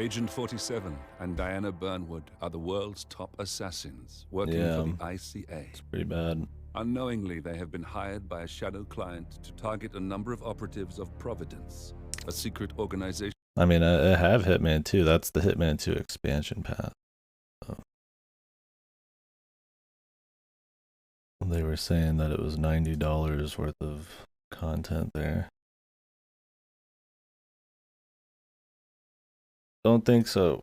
Agent 47 and Diana Burnwood are the world's top assassins working for the ICA. It's pretty bad. Unknowingly, they have been hired by a shadow client to target a number of operatives of Providence, a secret organization. I mean, I have Hitman 2. That's the Hitman 2 expansion path. So. They were saying that it was $90 worth of content there. Don't think so.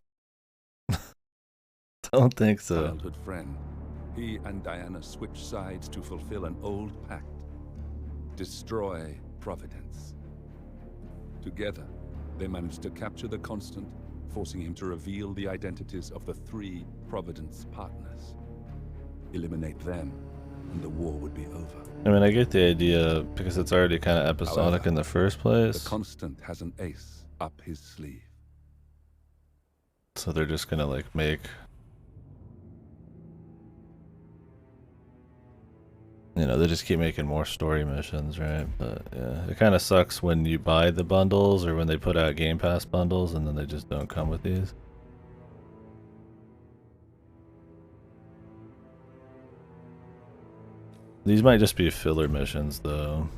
Don't think so. Childhood friend. He and Diana switch sides to fulfill an old pact. Destroy Providence. Together, they managed to capture the Constant, forcing him to reveal the identities of the 3 Providence partners. Eliminate them, and the war would be over. I mean, I get the idea because it's already kind of episodic. However, in the first place. The Constant has an ace up his sleeve. So they're just gonna like make, you know, they just keep making more story missions, right? But yeah, it kind of sucks when you buy the bundles or when they put out Game Pass bundles and then they just don't come with these. These might just be filler missions though,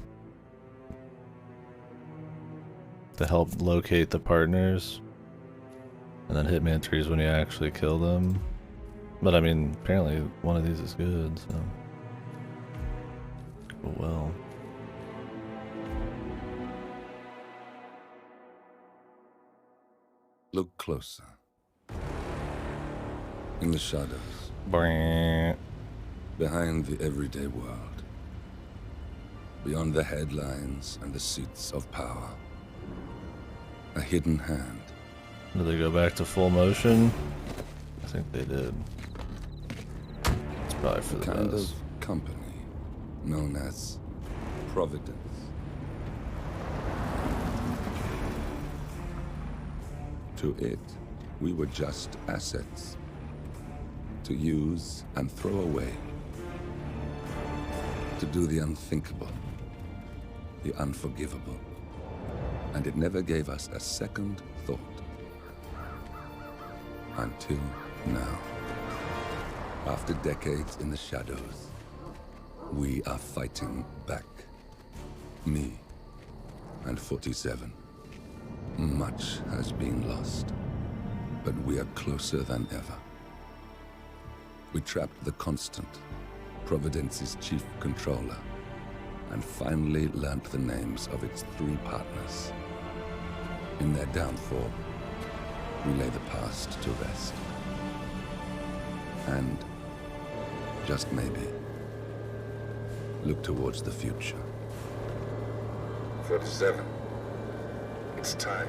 to help locate the partners. And then Hitman 3 is when you actually kill them. But I mean, apparently one of these is good, so. Oh well. Look closer. In the shadows. Brrrr. Behind the everyday world. Beyond the headlines and the seats of power. A hidden hand. Did they go back to full motion? I think they did. It's probably for the kind best. of company known as Providence. To it, we were just assets. To use and throw away. To do the unthinkable. The unforgivable. And it never gave us a second thought. Until now. After decades in the shadows, we are fighting back. Me and 47. Much has been lost, but we are closer than ever. We trapped the Constant, Providence's chief controller, and finally learnt the names of its 3 partners. In their downfall, we lay the past to rest. And, just maybe, look towards the future. 47. It's time.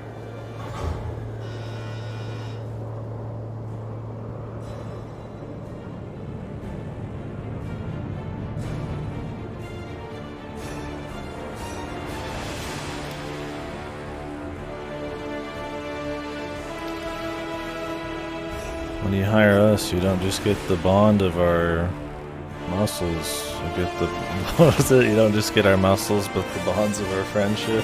When you hire us, you don't just get the bond of our muscles. You get the, what is it? You don't just get our muscles, but the bonds of our friendship.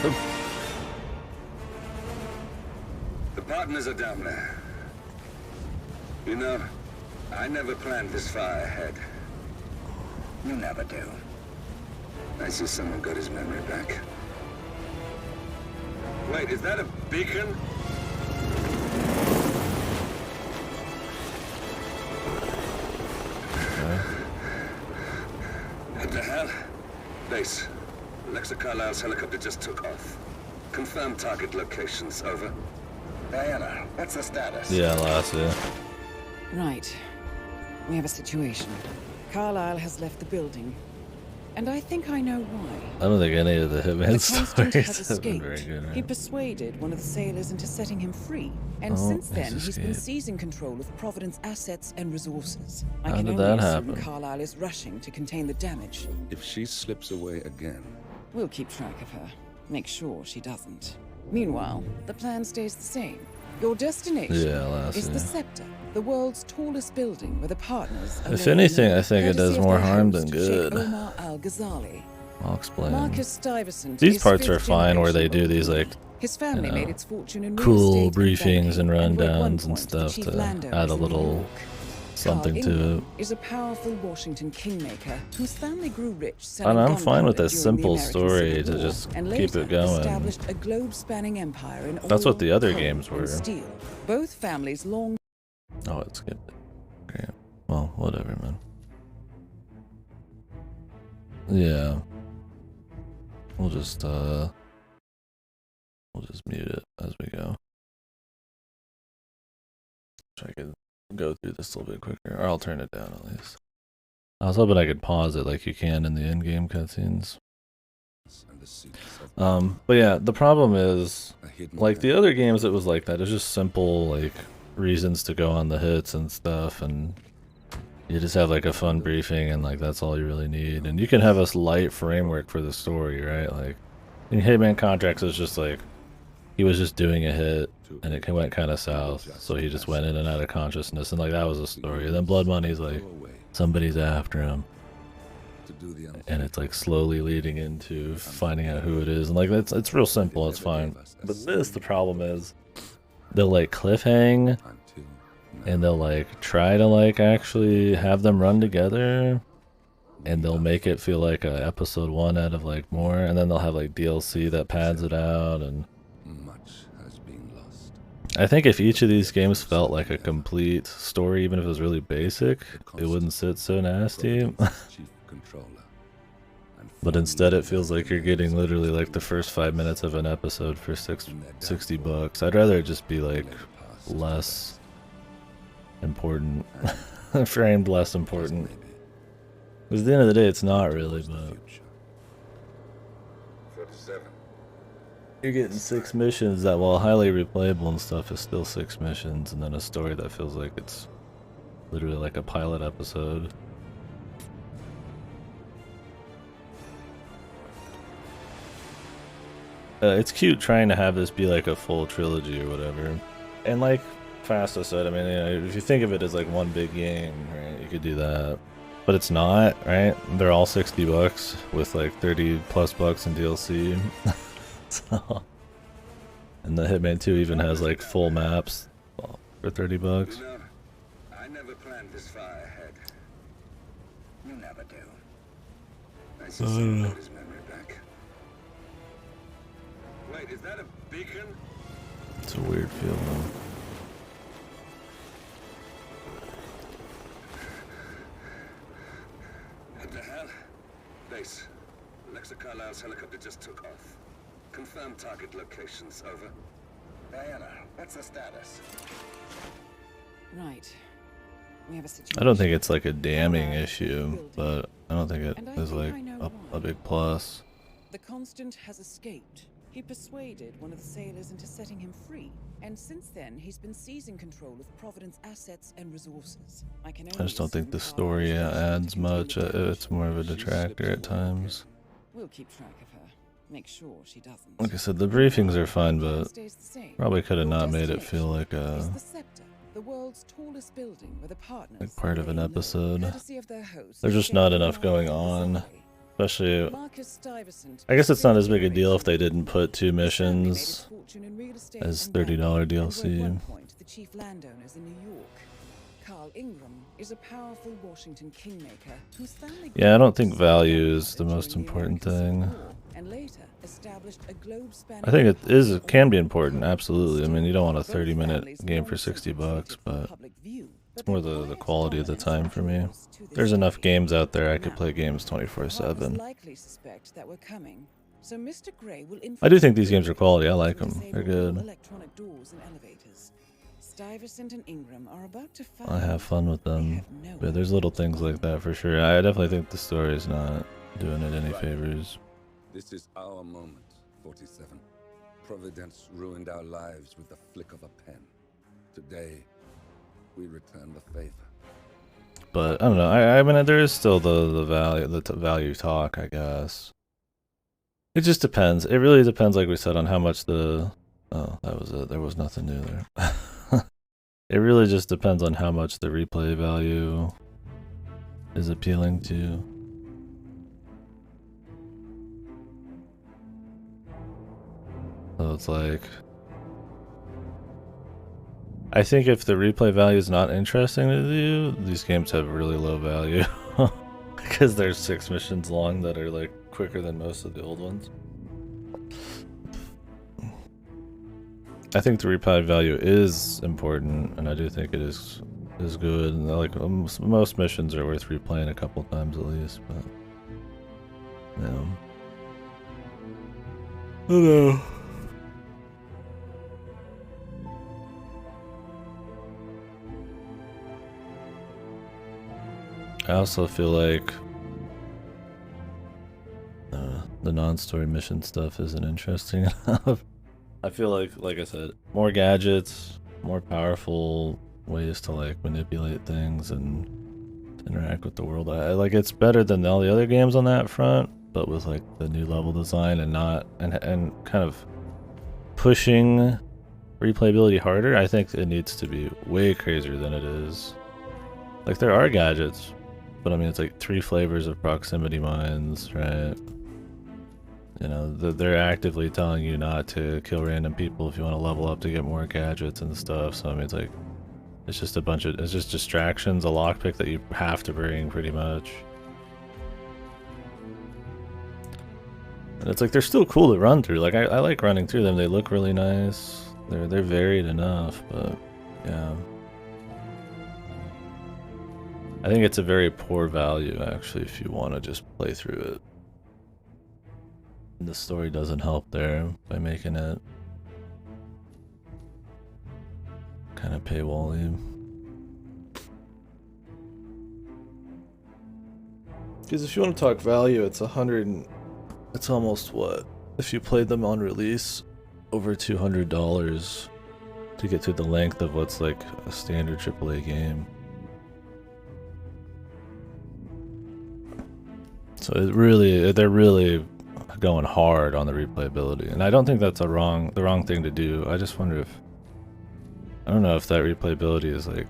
The partners are down there. You know, I never planned this far ahead. You never do. I see someone got his memory back. Wait, is that a beacon? What the hell? Base. Alexa Carlisle's helicopter just took off. Confirm target locations, over. Diana, what's the status? Yeah, Lassie. Right. We have a situation. Carlisle has left the building. And I think I know why. I don't think any of the Hitman The Constant has stories have been escaped. very good, right? He persuaded one of the sailors into setting him free. And Oh, since then, he's he's been escaped. seizing control of Providence assets and resources. I How can did only that assume happen? Carlisle is rushing to contain the damage. If she slips away again, We'll keep track of her. Make sure she doesn't. Meanwhile, the plan stays the same. Your destination Yeah, Lassie. is the Scepter, the world's tallest building where the partners are If laying anything, low, I think it courtesy does of more their harm host, than good. Sheikh Omar Al-Ghazali. I'll explain. Marcus Stuyvesant These is parts are fifth fine where they generation do these like His family you know, made its fortune in real cool estate briefings and banking, were at one rundowns and point the stuff chief to landowners add a in New little York. something Carl to it. Ingram is a powerful Washington kingmaker whose family grew rich selling And I'm fine with gunpowder a during the simple American story Civil to War, just and keep later it going. established a globe-spanning empire in That's what oil, the other coal, games were. and steel. Both families long. Oh, it skipped it. Okay. Well, whatever, man. Yeah. We'll just mute it as we go. Try to go through this a little bit quicker, or I'll turn it down at least. I was hoping I could pause it like you can in the in-game cutscenes. But yeah, the problem is, like the other games, it was like that. It was just simple, like, reasons to go on the hits and stuff, and you just have like a fun briefing, and like that's all you really need. And you can have a light framework for the story, right? Like in Hitman Contracts, it's just like he was just doing a hit, and it went kind of south, so he just went in and out of consciousness, and like that was a story. And then Blood Money's like somebody's after him, and it's like slowly leading into finding out who it is, and like it's real simple. It's fine. But the problem is they'll like cliffhang, and they'll like try to like actually have them run together, and they'll make it feel like a episode 1 out of like more, and then they'll have like DLC that pads it out. And I think if each of these games felt like a complete story, even if it was really basic, it wouldn't sit so nasty. But instead it feels like you're getting literally like the first 5 minutes of an episode for $60. I'd rather it just be like less important. Framed less important. Because at the end of the day it's not really, but you're getting 6 missions that, while highly replayable and stuff, is still 6 missions, and then a story that feels like it's literally like a pilot episode. It's cute trying to have this be like a full trilogy or whatever. And like Fasta said, I mean, you know, if you think of it as like one big game, right, you could do that. But it's not, right? They're all $60 with like 30+ bucks in DLC. So, and the Hitman 2 even has like full maps for $30. You know, I never planned this far ahead. You never do. I see someone got his memory back. Wait, is that a beacon? It's a weird feel though. What the hell? Base. Alexa Carlisle's helicopter just took off. Confirm target locations, over. Diana, what's the status? Right. We have a situation. I don't think it's like a damning issue, but I don't think it is like a big plus. The Constant has escaped. He persuaded one of the sailors into setting him free, and since then he's been seizing control of Providence assets and resources. I just don't think the story adds much. It's more of a detractor at times. We'll keep track of her. Make sure she doesn't. Like I said, the briefings are fine, but probably could have not made it feel like a the world's tallest building with a partner like part of an episode. There's just not enough going on. Especially, I guess it's not as big a deal if they didn't put 2 missions as $30 DLC. The chief landowners in New York. Carl Ingram is a powerful Washington kingmaker whose family. Yeah, I don't think value is the most important thing. And later established a globe-spanning. I think it can be important, absolutely. I mean, you don't want a 30-minute game for $60, but it's more the quality of the time for me. There's enough games out there I could play games 24/7. I do think these games are quality. I like them. They're good. I have fun with them. But there's little things like that for sure. I definitely think the story is not doing it any favors. This is our moment, 47. Providence ruined our lives with the flick of a pen. Today, we return the favor. But I don't know. I mean, there is still the value talk, I guess. It just depends. It really depends, like we said, on how much the. Oh, that was it. There was nothing new there. It really just depends on how much the replay value is appealing to. So it's like, I think if the replay value is not interesting to you, these games have really low value. Because they're 6 missions long that are like quicker than most of the old ones. I think the replay value is important, and I do think it is good. And like most missions are worth replaying a couple times at least, but yeah. Hello. I also feel like the non-story mission stuff isn't interesting enough. I feel like I said, more gadgets, more powerful ways to like manipulate things and interact with the world. I like it's better than all the other games on that front, but with like the new level design and kind of pushing replayability harder. I think it needs to be way crazier than it is. Like there are gadgets, but I mean it's like 3 flavors of proximity mines, right? You know, they're actively telling you not to kill random people if you want to level up to get more gadgets and stuff. So I mean, it's like, it's just it's just distractions, a lockpick that you have to bring pretty much. And it's like, they're still cool to run through. Like I like running through them. They look really nice. They're varied enough, but yeah. I think it's a very poor value actually if you want to just play through it. The story doesn't help there by making it kind of paywall-y. Because if you want to talk value, it's it's almost what? If you played them on release, over $200 to get through the length of what's like a standard AAA game. So they're really going hard on the replayability, and I don't think that's the wrong thing to do. I just wonder I don't know if that replayability is like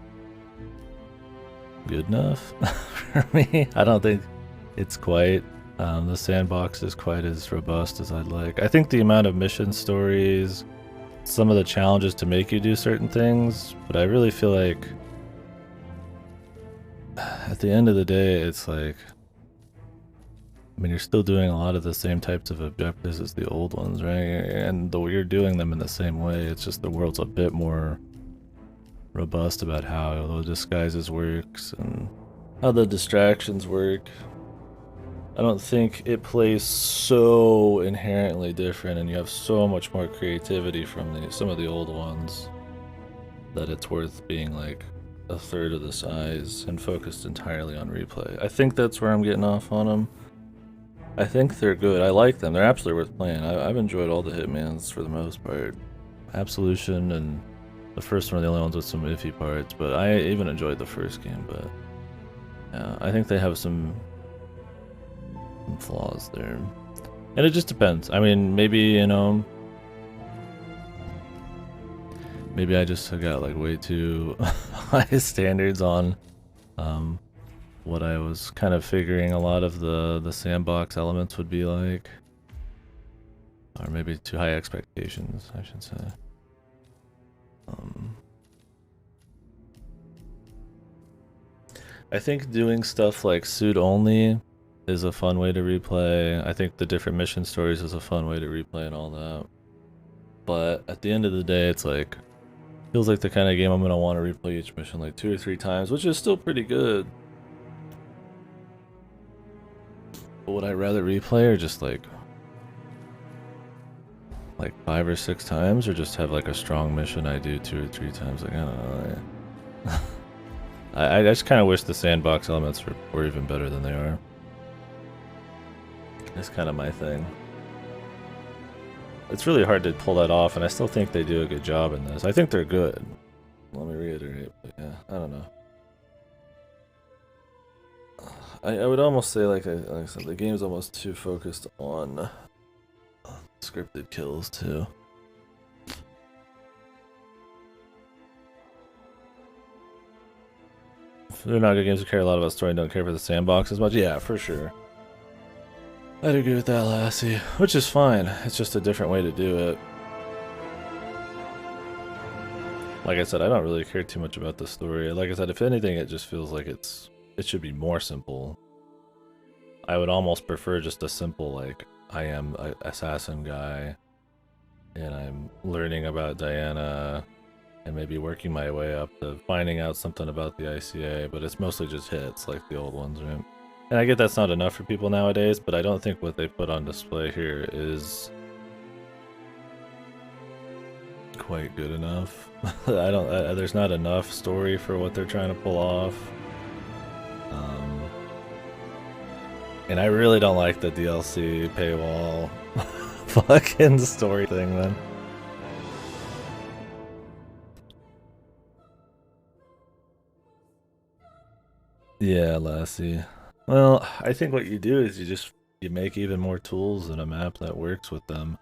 good enough for me. I don't think it's quite the sandbox is quite as robust as I'd like. I think the amount of mission stories, some of the challenges to make you do certain things, but I really feel like at the end of the day it's like, I mean, you're still doing a lot of the same types of objectives as the old ones, right? And though you're doing them in the same way, it's just the world's a bit more robust about how the disguises works and how the distractions work. I don't think it plays so inherently different, and you have so much more creativity from some of the old ones that it's worth being like a third of the size and focused entirely on replay. I think that's where I'm getting off on them. I think they're good. I like them. They're absolutely worth playing. I've enjoyed all the Hitmans for the most part. Absolution and the first one are the only ones with some iffy parts, but I even enjoyed the first game. But yeah, I think they have some flaws there. And it just depends. I mean, maybe, you know, maybe I just got like way too high standards on what I was kind of figuring a lot of the sandbox elements would be like, or maybe too high expectations, I should say. I think doing stuff like suit only is a fun way to replay. I think the different mission stories is a fun way to replay and all that. But at the end of the day, it's like, feels like the kind of game I'm gonna want to replay each mission like 2 or 3 times, which is still pretty good. But would I rather replay or just like 5 or 6 times, or just have like a strong mission I do 2 or 3 times? Like, I don't know. I just kind of wish the sandbox elements were even better than they are. It's kind of my thing. It's really hard to pull that off, and I still think they do a good job in this. I think they're good. Let me reiterate, but yeah, I don't know. I would almost say, like I said, the game's almost too focused on scripted kills, too. They're not good games that care a lot about story and don't care for the sandbox as much. Yeah, for sure. I'd agree with that, Lassie. Which is fine. It's just a different way to do it. Like I said, I don't really care too much about the story. Like I said, if anything, it just feels like it should be more simple. I would almost prefer just a simple, like, I am an assassin guy, and I'm learning about Diana, and maybe working my way up to finding out something about the ICA, but it's mostly just hits, like the old ones, right? And I get that's not enough for people nowadays, but I don't think what they put on display here is quite good enough. There's not enough story for what they're trying to pull off. And I really don't like the DLC paywall fucking story thing, man. Yeah, Lassie. Well, I think what you do is you make even more tools in a map that works with them.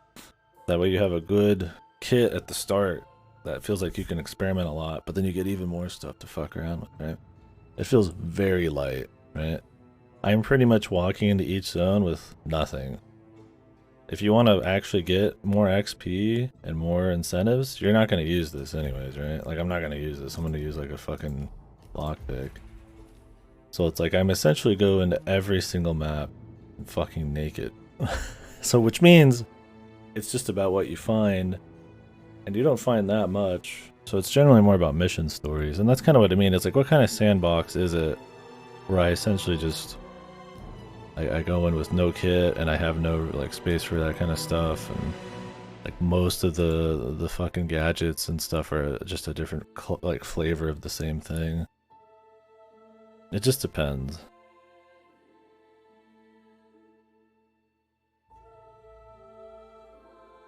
That way you have a good kit at the start that feels like you can experiment a lot, but then you get even more stuff to fuck around with, right? It feels very light, right? I'm pretty much walking into each zone with nothing. If you want to actually get more XP and more incentives, you're not going to use this anyways, right? Like, I'm not going to use this. I'm going to use like a fucking lockpick. So it's like I'm essentially go into every single map fucking naked. So which means it's just about what you find, and you don't find that much. So it's generally more about mission stories, and that's kind of what I mean. It's like, what kind of sandbox is it where I essentially just I go in with no kit and I have no like space for that kind of stuff, and like most of the fucking gadgets and stuff are just a different like flavor of the same thing. It just depends.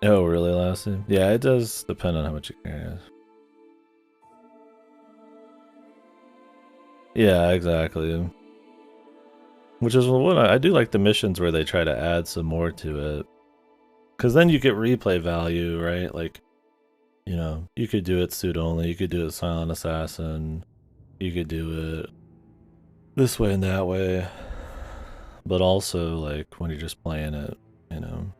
Oh, really, Lassie? Yeah, it does depend on how much you carry. Yeah, exactly. Which is what I do like the missions where they try to add some more to it. Because then you get replay value, right? Like, you know, you could do it suit only, you could do it silent assassin, you could do it this way and that way. But also, like, when you're just playing it, you know.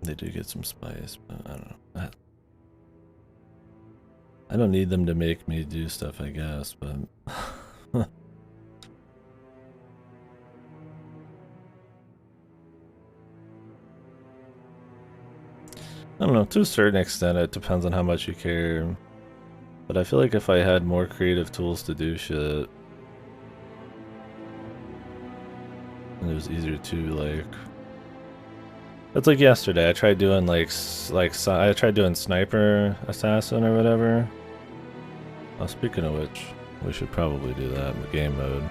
They do get some spice, but I don't know. I don't need them to make me do stuff, I guess, but... I don't know, to a certain extent it depends on how much you care. But I feel like if I had more creative tools to do shit, and it was easier to, like... It's like yesterday, I tried doing I tried doing sniper assassin or whatever. Oh, speaking of which, we should probably do that in the game mode.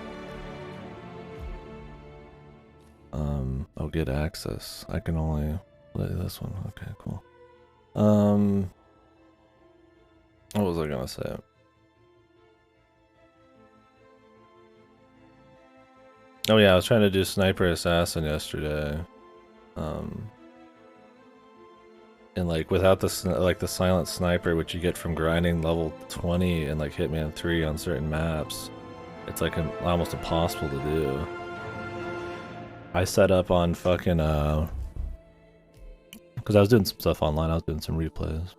Oh, get access. I can only play this one. Okay, cool. What was I gonna say? Oh yeah, I was trying to do sniper assassin yesterday. And like without the silent sniper, which you get from grinding level 20 in like Hitman 3 on certain maps, it's like almost impossible to do. I set up on fucking because I was doing some stuff online. I was doing some replays.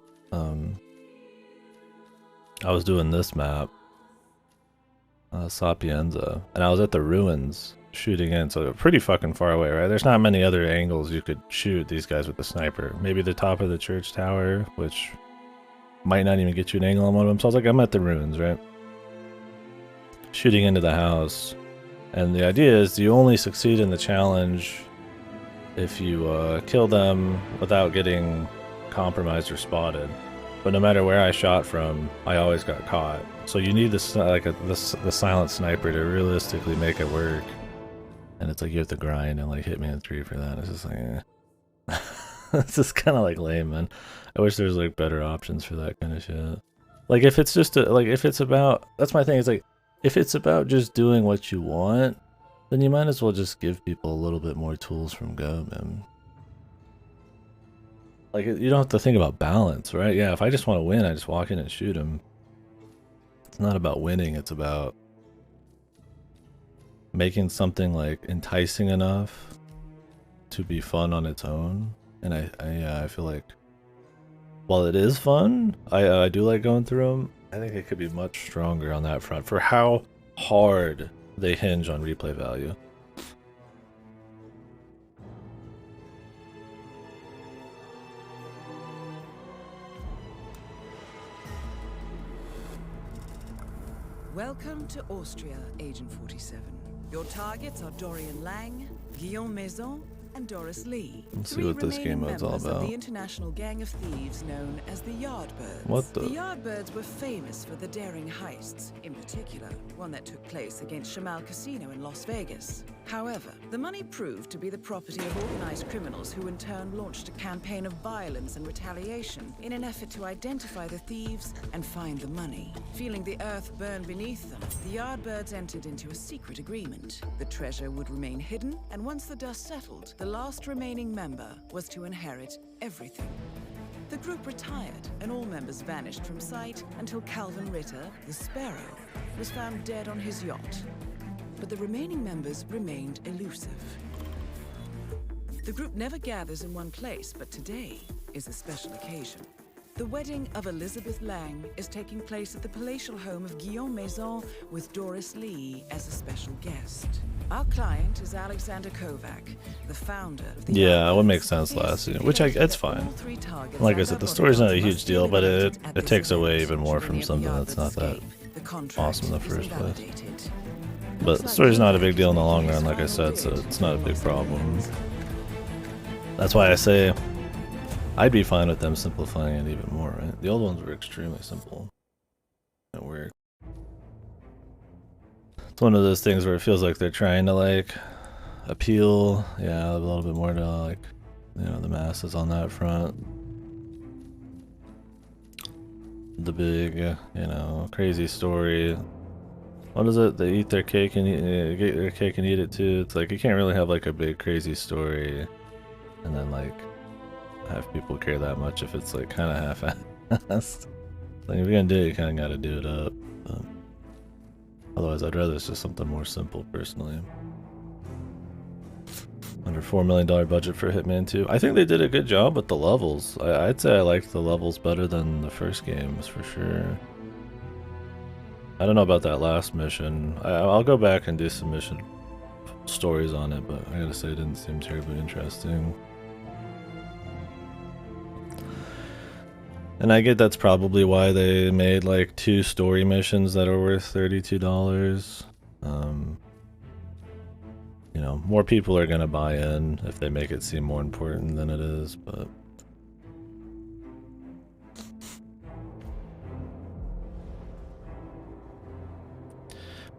I was doing this map, Sapienza, and I was at the ruins shooting in, so they're pretty fucking far away, right? There's not many other angles you could shoot these guys with the sniper. Maybe the top of the church tower, which might not even get you an angle on one of them. So I was like, I'm at the ruins, right? Shooting into the house. And the idea is you only succeed in the challenge if you kill them without getting compromised or spotted. But no matter where I shot from, I always got caught. So you need this the silent sniper to realistically make it work. And it's like you have to grind and like Hitman 3 for that. It's just like, eh. It's just kind of like lame, man. I wish there was like better options for that kind of shit. Like if it's just if it's about, that's my thing. It's like if it's about just doing what you want, then you might as well just give people a little bit more tools from Go, man. Like you don't have to think about balance, right? Yeah, if I just want to win, I just walk in and shoot him. It's not about winning. It's about making something like enticing enough to be fun on its own, And I feel like while it is fun, I do like going through them. I think it could be much stronger on that front for how hard they hinge on replay value. Welcome to Austria, Agent 47. Your targets are Dorian Lang, Guillaume Maison, and Doris Lee. Let's see what this game mode's all about. Of the international gang of thieves known as the Yardbirds. What the? The Yardbirds were famous for the daring heists, in particular, one that took place against Shamal Casino in Las Vegas. However, the money proved to be the property of organized criminals who in turn launched a campaign of violence and retaliation in an effort to identify the thieves and find the money. Feeling the earth burn beneath them, the Yardbirds entered into a secret agreement. The treasure would remain hidden, and once the dust settled, the last remaining member was to inherit everything. The group retired, and all members vanished from sight until Calvin Ritter, the Sparrow, was found dead on his yacht. But the remaining members remained elusive. The group never gathers in one place, but today is a special occasion. The wedding of Elizabeth Lang is taking place at the palatial home of Guillaume Maison with Doris Lee as a special guest. Our client is Alexander Kovac, the founder of the Yeah, it would make sense last season, which it's fine. Like I said, the story's not a huge deal, but it takes away even more from something that's not that awesome in the first place. But the story's not a big deal in the long run, like I said, so it's not a big problem. That's why I say I'd be fine with them simplifying it even more, right? The old ones were extremely simple. It worked. It's one of those things where it feels like they're trying to like appeal, yeah, a little bit more to like, you know, the masses on that front. The big, you know, crazy story. What is it? They eat their cake and get their cake and eat it too. It's like you can't really have like a big crazy story and then like have people care that much if it's like kind of half-assed. Like if you're gonna do it, you kind of gotta do it up. But otherwise, I'd rather it's just something more simple, personally. Under $4 million budget for Hitman 2. I think they did a good job with the levels. I'd say I liked the levels better than the first games for sure. I don't know about that last mission. I'll go back and do some mission stories on it, but I gotta say it didn't seem terribly interesting. And I get that's probably why they made like 2 story missions that are worth $32. You know, more people are gonna buy in if they make it seem more important than it is, but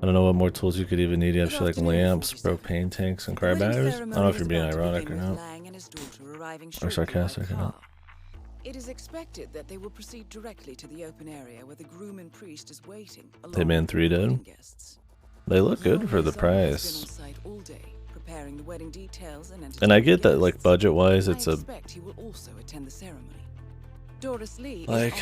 I don't know what more tools you could even need. You have shit like lamps, propane tanks, and car batteries. I don't know if you're being ironic or not, or sarcastic or not. It is expected that they will proceed directly to the open area where the groom and priest is waiting. Hitman 3 did. They look good for the price. And I get that, like, budget-wise, it's a like,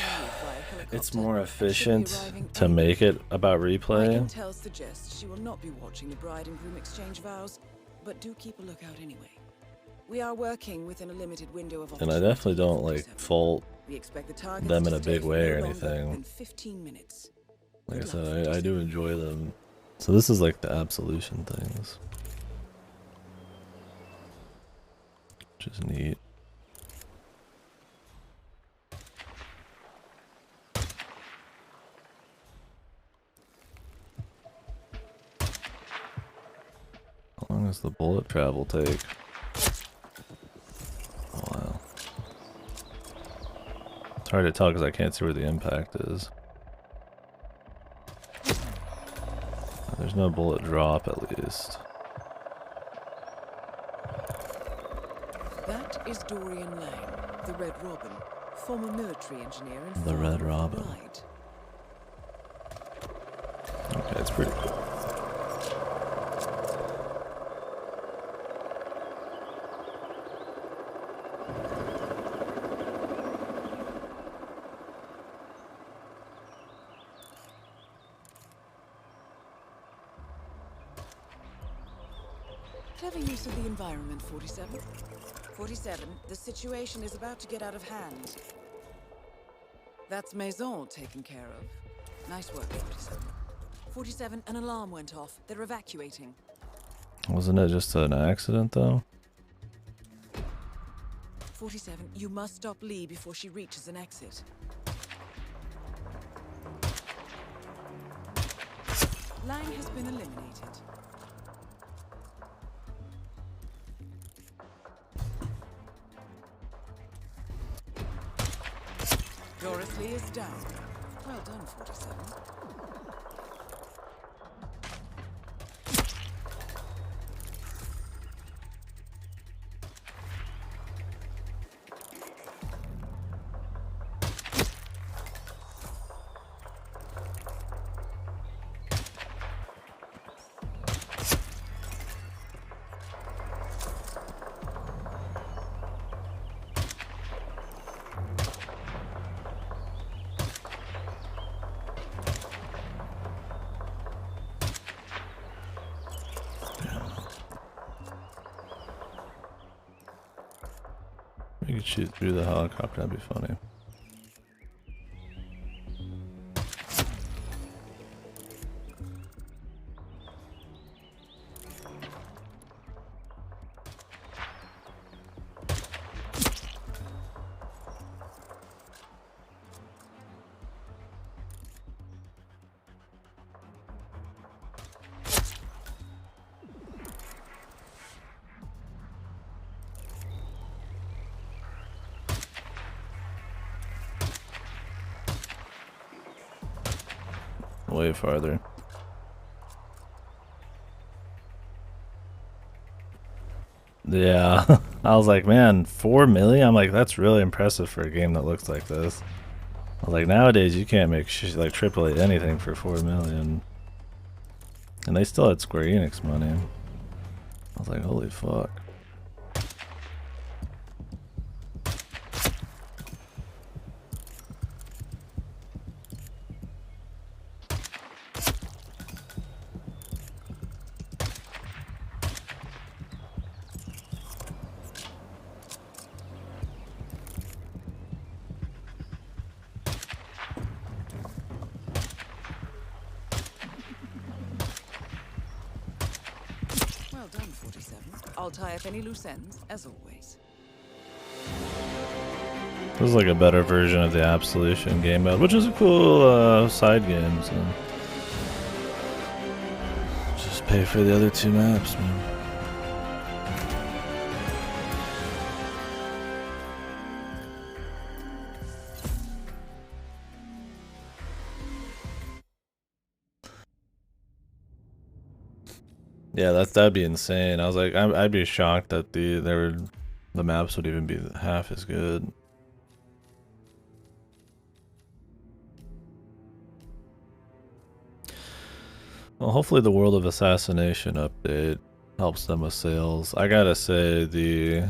it's more efficient to make it about replay. Intel suggests she will not be watching the bride and groom exchange vows, but do keep a lookout anyway. We are working within a limited window of and I definitely don't like fault them in a big way or anything. Like I said, I do enjoy them. So this is like the absolution things, which is neat. How long does the bullet travel take? Oh, wow. It's hard to tell because I can't see where the impact is. There's no bullet drop, at least. That is Dorian Lang, the Red Robin, former military engineer and the Red Robin. Okay, it's pretty cool. Clever use of the environment, 47. 47, the situation is about to get out of hand. That's Maison taken care of. Nice work, 47. 47, an alarm went off. They're evacuating. Wasn't it just an accident, though? 47, you must stop Lee before she reaches an exit. Lang has been eliminated. Doris Lee is down. Well done, 47. We could shoot through the helicopter, that'd be funny. Way farther. Yeah, I was like, man, 4 million? I'm like, that's really impressive for a game that looks like this. I was like, nowadays you can't make like AAA anything for 4 million. And they still had Square Enix money. I was like, holy fuck. Well done, 47. I'll tie up any loose ends, as always. This is like a better version of the Absolution game mode, which is a cool side game, so just pay for the other 2 maps, man. Yeah, that'd be insane. I was like, I'd be shocked that the maps would even be half as good. Well, hopefully the World of Assassination update helps them with sales. I gotta say, the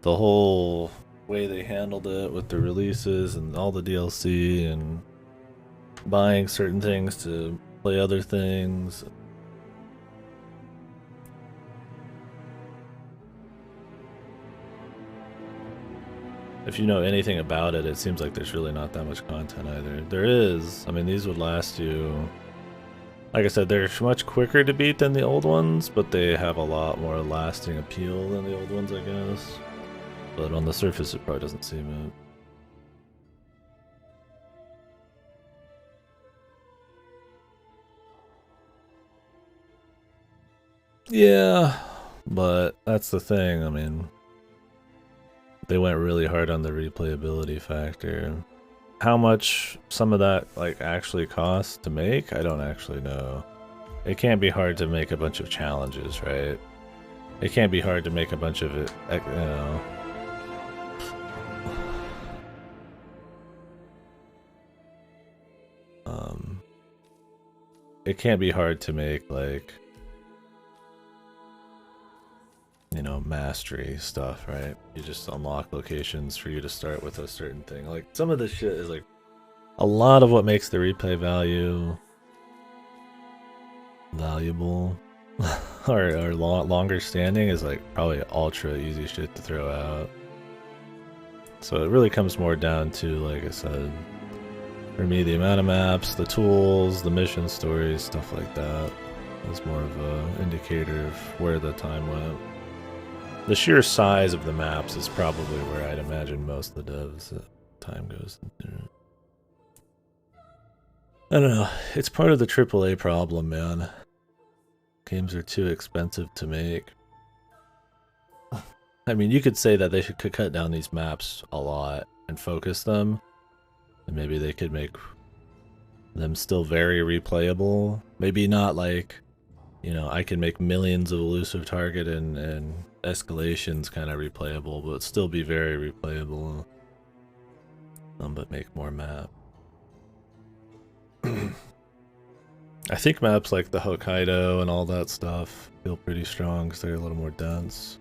whole way they handled it with the releases and all the DLC and buying certain things to play other things. If you know anything about it, it seems like there's really not that much content either. There is. I mean, these would last you... Like I said, they're much quicker to beat than the old ones, but they have a lot more lasting appeal than the old ones, I guess. But on the surface, it probably doesn't seem it. Yeah, but that's the thing, I mean... They went really hard on the replayability factor. How much some of that like actually costs to make, I don't actually know. It can't be hard to make a bunch of challenges, right? It can't be hard to make a bunch of it, you know. It can't be hard to make like, you know, mastery stuff, right? You just unlock locations for you to start with a certain thing. Like, some of this shit is like a lot of what makes the replay value valuable or longer standing is like probably ultra easy shit to throw out. So it really comes more down to, like I said, for me, the amount of maps, the tools, the mission stories, stuff like that is more of an indicator of where the time went. The sheer size of the maps is probably where I'd imagine most of the devs' time goes into. I don't know. It's part of the AAA problem, man. Games are too expensive to make. I mean, you could say that they could cut down these maps a lot and focus them. And maybe they could make them still very replayable. Maybe not like, you know, I can make millions of elusive target and escalations kind of replayable, but still be very replayable. But make more map. I think maps like the Hokkaido and all that stuff feel pretty strong because they're a little more dense.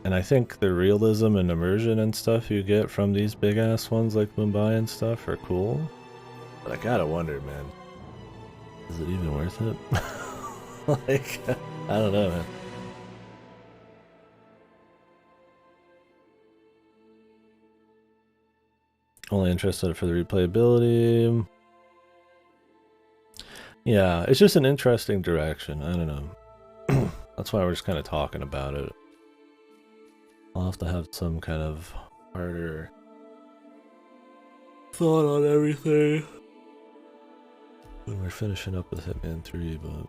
And I think the realism and immersion and stuff you get from these big ass ones like Mumbai and stuff are cool. But I gotta wonder, man, is it even worth it? Like, I don't know, man. Only interested for the replayability. Yeah, it's just an interesting direction. I don't know. That's why we're just kind of talking about it. I'll have to have some kind of harder thought on everything when we're finishing up with Hitman 3, but...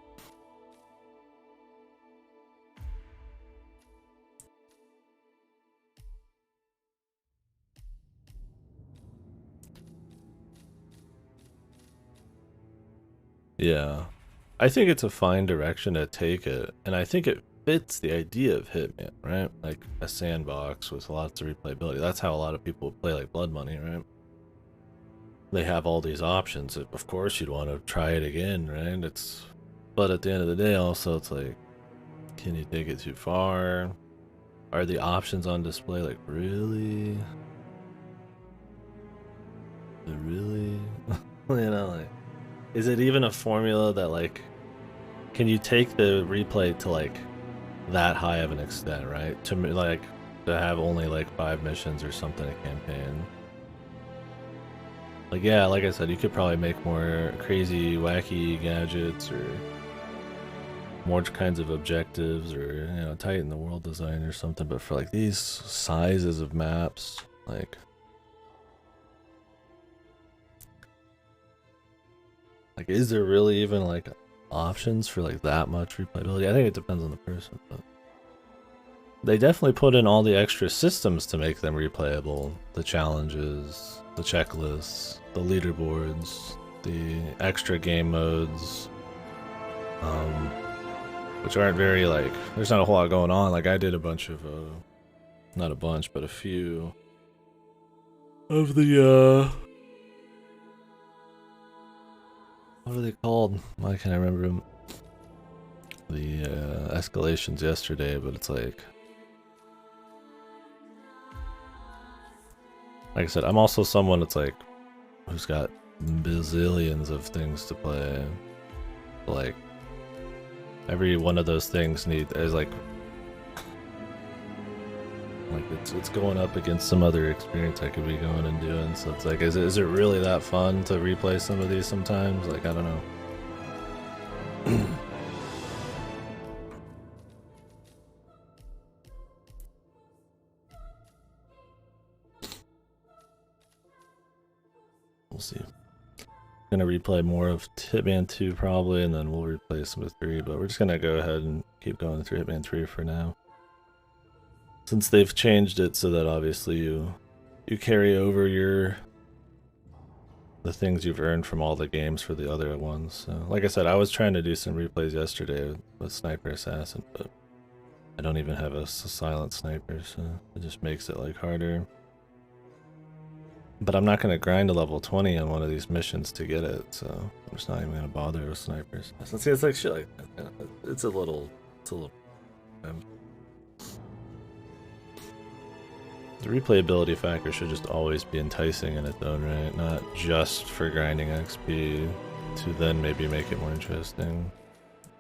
yeah. I think it's a fine direction to take it, and I think it fits the idea of Hitman, right? Like a sandbox with lots of replayability. That's how a lot of people play like Blood Money, right? They have all these options. Of course you'd want to try it again, right? But at the end of the day also it's like, can you take it too far? Are the options on display like really? Really? You know, like, is it even a formula that like, can you take the replay to like that high of an extent, right? To like to have only like 5 missions or something a campaign. Like, yeah, like I said, you could probably make more crazy, wacky gadgets or more kinds of objectives, or, you know, tighten the world design or something. But for like these sizes of maps, like is there really even like options for like that much replayability? I think it depends on the person, but they definitely put in all the extra systems to make them replayable. The challenges, the checklists, the leaderboards, the extra game modes, which aren't very like, there's not a whole lot going on. Like I did a bunch of, not a bunch, but a few of the, what are they called? Why can't I remember them? The escalations yesterday, but it's like I said, I'm also someone that's like, who's got bazillions of things to play. Like every one of those things is like it's going up against some other experience I could be going and doing. So it's like, is it really that fun to replay some of these sometimes? Like, I don't know. We'll see. Gonna replay more of Hitman 2 probably, and then we'll replace with 3, but we're just gonna go ahead and keep going through Hitman 3 for now. Since they've changed it so that obviously you carry over the things you've earned from all the games for the other ones. So, like I said, I was trying to do some replays yesterday with Sniper Assassin, but I don't even have a silent sniper, so it just makes it like harder. But I'm not going to grind to level 20 on one of these missions to get it, so I'm just not even going to bother with snipers. So it's like shit like that. It's a little. The replayability factor should just always be enticing in its own right, not just for grinding XP to then maybe make it more interesting.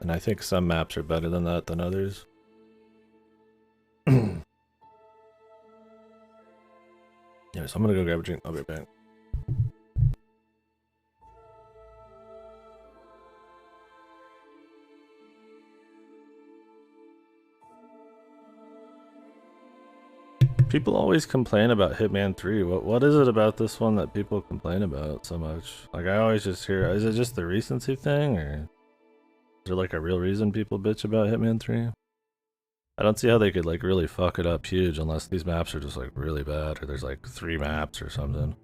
And I think some maps are better than that than others. Yeah, so I'm gonna go grab a drink. I'll be right back. People always complain about Hitman 3. What is it about this one that people complain about so much? Like, I always just hear, is it just the recency thing, or is there like a real reason people bitch about Hitman 3? I don't see how they could like really fuck it up huge unless these maps are just like really bad, or there's like 3 maps or something.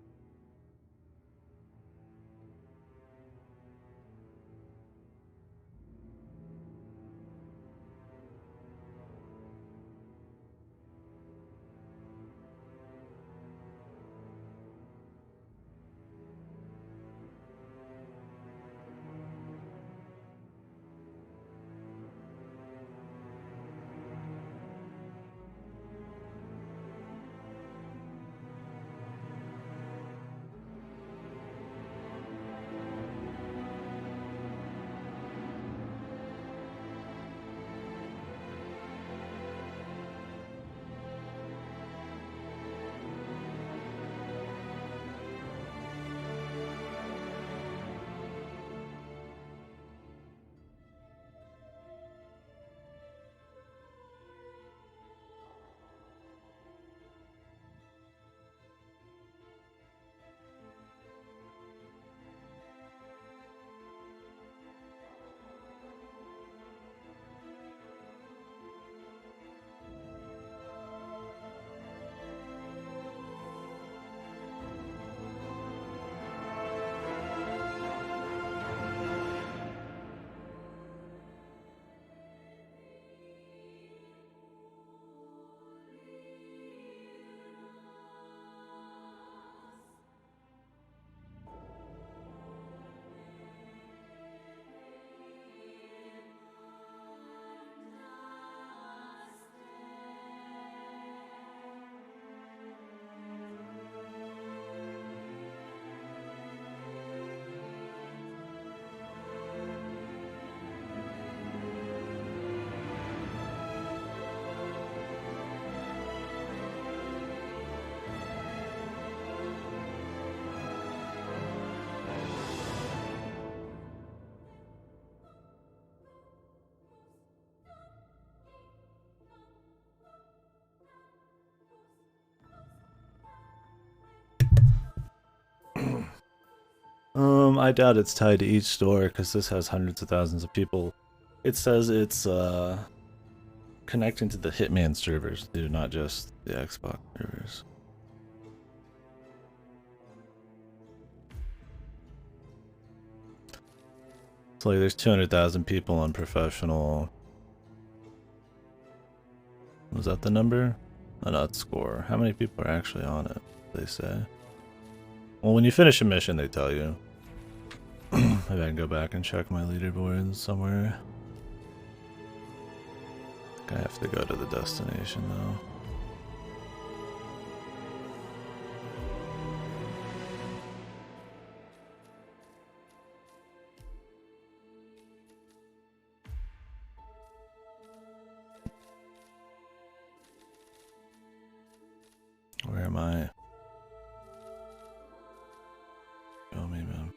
I doubt it's tied to each store because this has hundreds of thousands of people. It says it's connecting to the Hitman servers, dude, not just the Xbox servers. So like there's 200,000 people on professional. Was that the number? Oh, no, it's score. How many people are actually on it, they say? Well, when you finish a mission, they tell you. Maybe I can go back and check my leaderboard somewhere. I have to go to the destination, though. Where am I? Show me, man.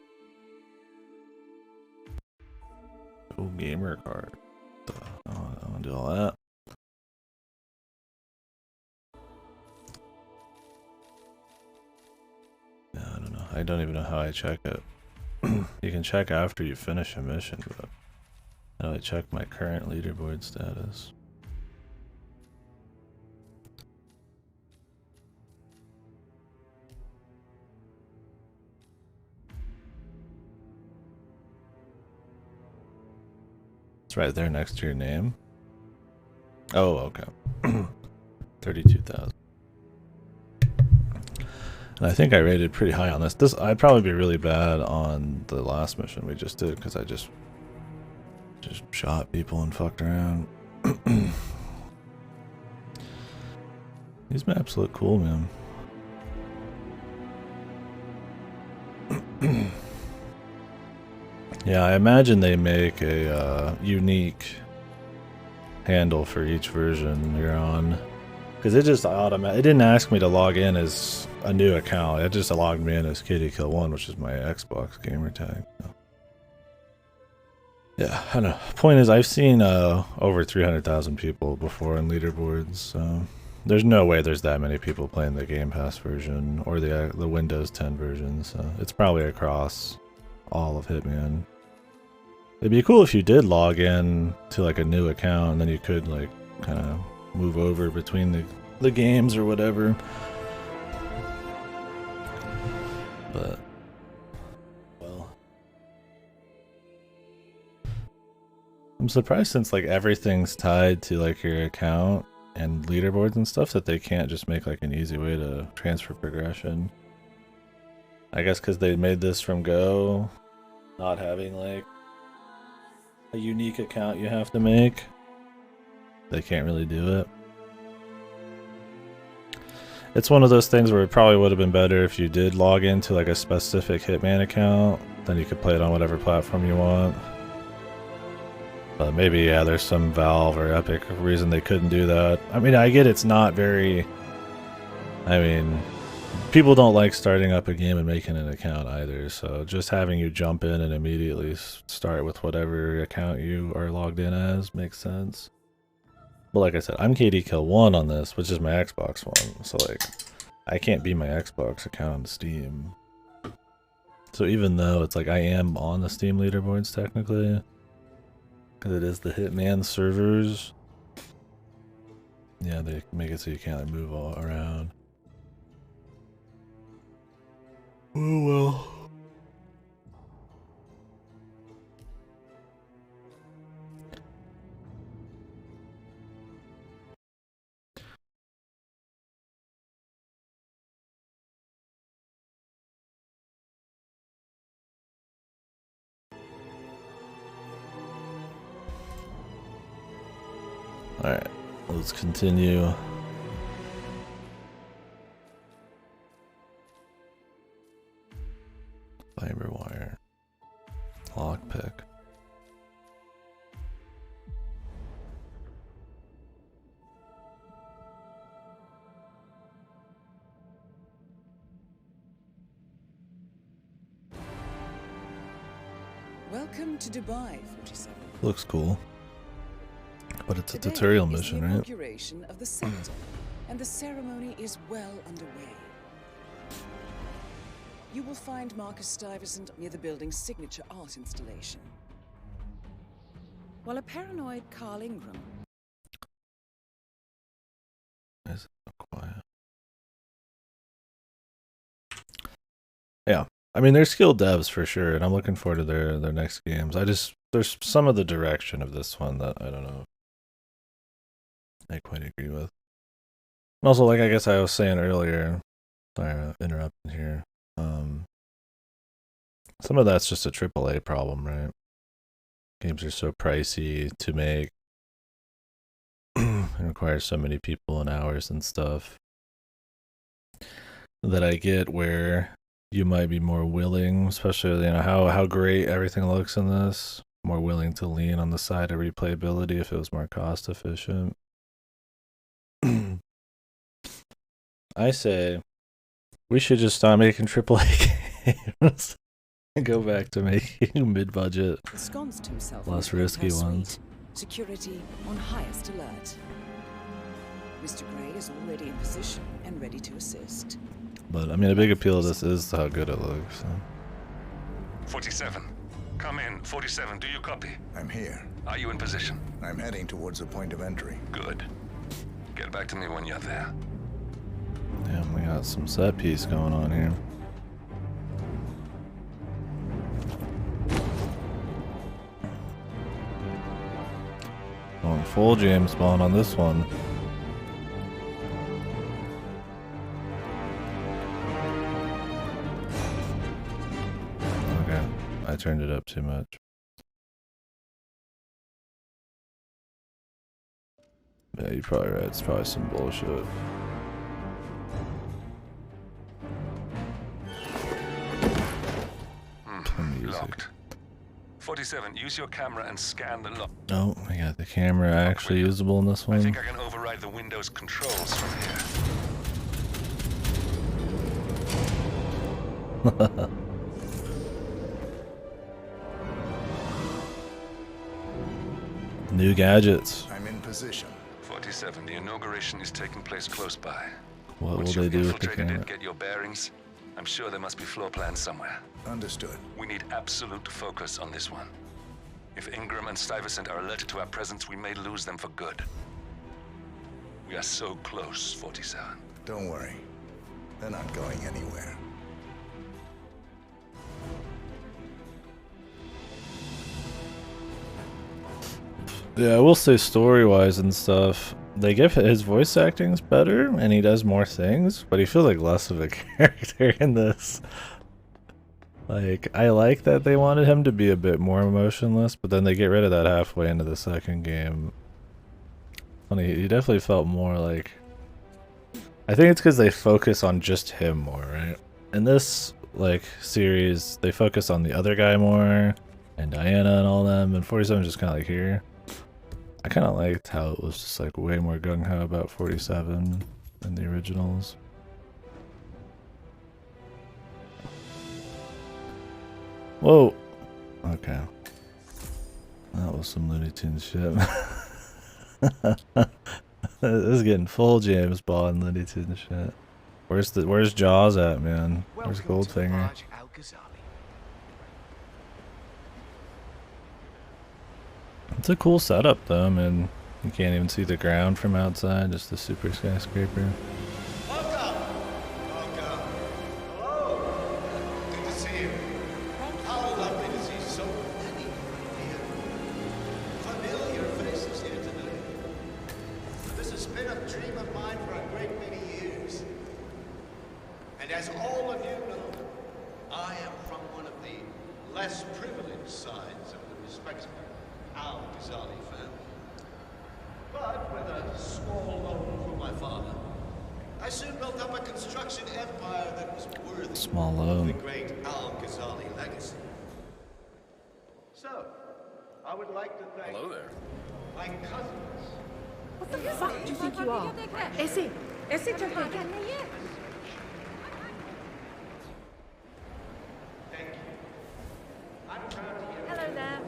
Oh, gamer card. I want to do all that. Yeah, I don't know. I don't even know how I check it. You can check after you finish a mission, but how do I check my current leaderboard status? It's right there next to your name. Oh, okay. 32,000. And I think I rated pretty high on this. I'd probably be really bad on the last mission we just did because I just shot people and fucked around. These maps look cool, man. Yeah, I imagine they make a unique handle for each version you're on. Because it just it didn't ask me to log in as a new account. It just logged me in as KittyKill1, which is my Xbox gamer tag. So. Yeah, I don't know. Point is, I've seen over 300,000 people before on leaderboards. So there's no way there's that many people playing the Game Pass version or the Windows 10 version. So it's probably across all of Hitman. It'd be cool if you did log in to like a new account and then you could like kind of move over between the games or whatever. But well, I'm surprised since like everything's tied to like your account and leaderboards and stuff that they can't just make like an easy way to transfer progression. I guess because they made this from Go, not having like a unique account you have to make. They can't really do it. It's one of those things where it probably would have been better if you did log into like a specific Hitman account, then you could play it on whatever platform you want. But maybe, yeah, there's some Valve or Epic reason they couldn't do that. I mean, I get it's not very... I mean, people don't like starting up a game and making an account either, so just having you jump in and immediately start with whatever account you are logged in as makes sense. But like I said, I'm KittyKill1 on this, which is my Xbox one, so like, I can't be my Xbox account on Steam. So even though it's like I am on the Steam leaderboards technically, because it is the Hitman servers, yeah, they make it so you can't like move all around. Oh well. Alright, let's continue. Fiber wire. Lockpick. Welcome to Dubai, 47. Looks cool. But it's a Today tutorial is mission, the right? inauguration of the sector, and the ceremony is well underway. You will find Marcus Stuyvesant near the building's signature art installation. While a paranoid Carl Ingram... Is it quiet? Yeah. I mean, they're skilled devs for sure, and I'm looking forward to their next games. There's some of the direction of this one that I don't know I quite agree with. And also, like I guess I was saying earlier, sorry interrupting here, some of that's just a AAA problem, right? Games are so pricey to make. It requires so many people and hours and stuff that I get where you might be more willing, especially, you know, how great everything looks in this, more willing to lean on the side of replayability if it was more cost efficient. I say we should just stop making AAA games and go back to making mid-budget, less risky ones. Security on highest alert. Mr. Gray is already in position and ready to assist. But I mean, a big appeal of this is how good it looks. So. 47. Come in. 47, do you copy? I'm here. Are you in position? I'm heading towards the point of entry. Good. Get back to me when you're there. Damn, we got some set piece going on here. Going full James Bond on this one. Okay, I turned it up too much. Yeah, you're probably right. It's probably some bullshit. Locked. 47, use your camera and scan the lock. Oh, I got the camera actually usable in this I one. think I can override the Windows controls from here. New gadgets. I'm in position. 47, the inauguration is taking place close by. What will Once they you've do with the infiltrated camera? it, get your bearings. I'm sure there must be floor plans somewhere. Understood. We need absolute focus on this one. If Ingram and Stuyvesant are alerted to our presence, we may lose them for good. We are so close, 47. Don't worry. They're not going anywhere. Yeah, I will say story-wise and stuff, they give his voice acting's better, and he does more things, but he feels like less of a character in this. Like, I like that they wanted him to be a bit more emotionless, but then they get rid of that halfway into the second game. Funny, he definitely felt more like... I think it's because they focus on just him more, right? In this, like, series, they focus on the other guy more, and Diana and all them, and 47 is just kind of like here. I kind of liked how it was just like way more gung-ho about 47 than the originals. Whoa! Okay. That was some Looney Tunes shit. This is getting full James Bond Looney Tunes shit. Where's Jaws at, man? Where's Goldfinger? It's a cool setup though, man. You can't even see the ground from outside, just the super skyscraper. Welcome! Hello! Good to see you. How lovely to see so many familiar faces here today. This has been a dream of mine for a great many years. And as all of you know, I am from one of the less privileged sides of the respectable Al-Ghazali family. But with a small loan from my father, I soon built up a construction empire that was worthy Small of loan. the great Al-Ghazali legacy. So, I would like to thank my cousins. What the fuck do you think you are? Essaie de regarder. Thank you. I'm proud to hear Hello there.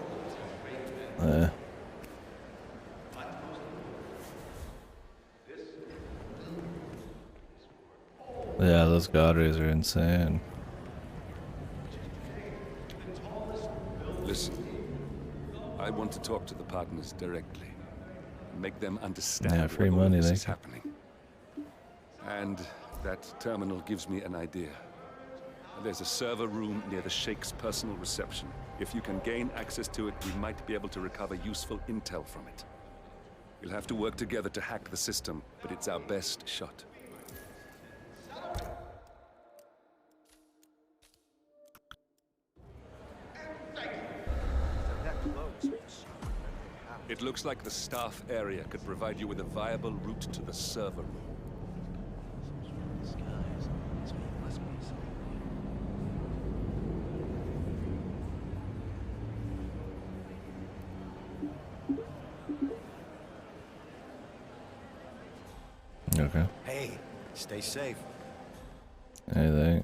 Yeah, those God rays are insane. Listen, I want to talk to the partners directly. Make them understand Yeah, free what all money, this they is can- happening. And that terminal gives me an idea. There's a server room near the Sheikh's personal reception. If you can gain access to it, we might be able to recover useful intel from it. We'll have to work together to hack the system, but it's our best shot. It looks like the staff area could provide you with a viable route to the server room. Okay. Hey, stay safe. Anything?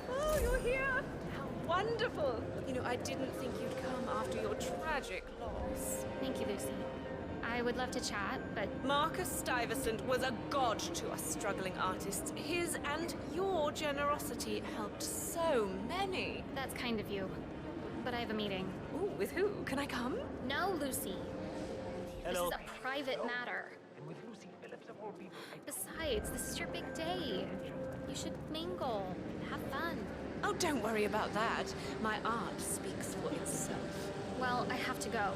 Oh, you're here! How wonderful! You know, I didn't think you'd come after your tragic loss. Thank you, Lucy. I would love to chat, but Marcus Stuyvesant was a god to us struggling artists. His and your generosity helped so many. that's kind of you. But I have a meeting. Ooh, with who? Can I come? No, Lucy. This is a private matter. Besides, this is your big day. You should mingle, have fun. Oh, don't worry about that. My art speaks for itself. Well, I have to go.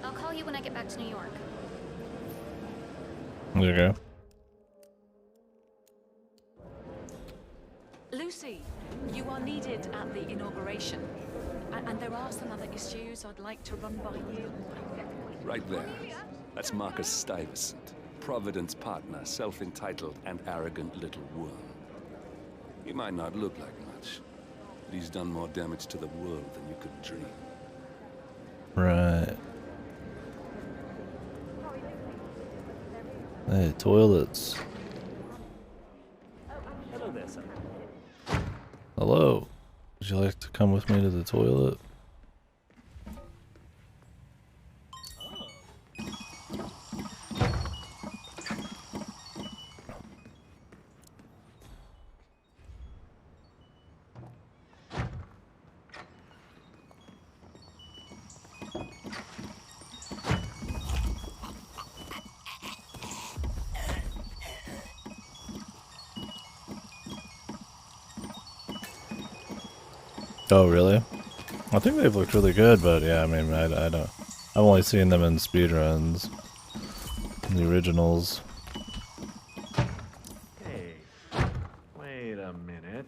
I'll call you when I get back to New York. There you go. Lucy, you are needed at the inauguration. And there are some other issues I'd like to run by you. Right there. That's Marcus Stuyvesant, Providence partner, self-entitled and arrogant little worm. He might not look like much, but he's done more damage to the world than you could dream. Right. Hey, toilets. Hello there, sir. Hello. Would you like to come with me to the toilet? Oh, really? I think they've looked really good, but yeah, I mean, I don't... I've only seen them in speedruns. The originals. Hey, wait a minute.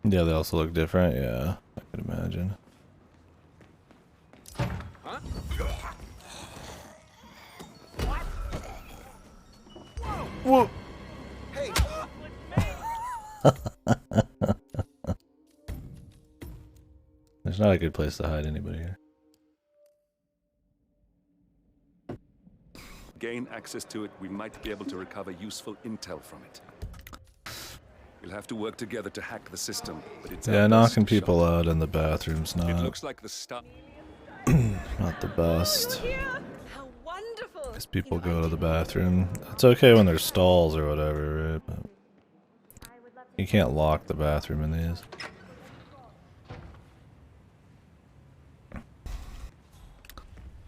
Yeah, they also look different, yeah. I could imagine. Whoa! Hey! There's not a good place to hide anybody here. Gain access to it, we might be able to recover useful intel from it. We'll have to work together to hack the system, but it's Yeah, knocking people out in the bathroom's It not looks like the start. not the best. How wonderful! Because people go to the bathroom. It's okay when there's stalls or whatever, right? But you can't lock the bathroom in these.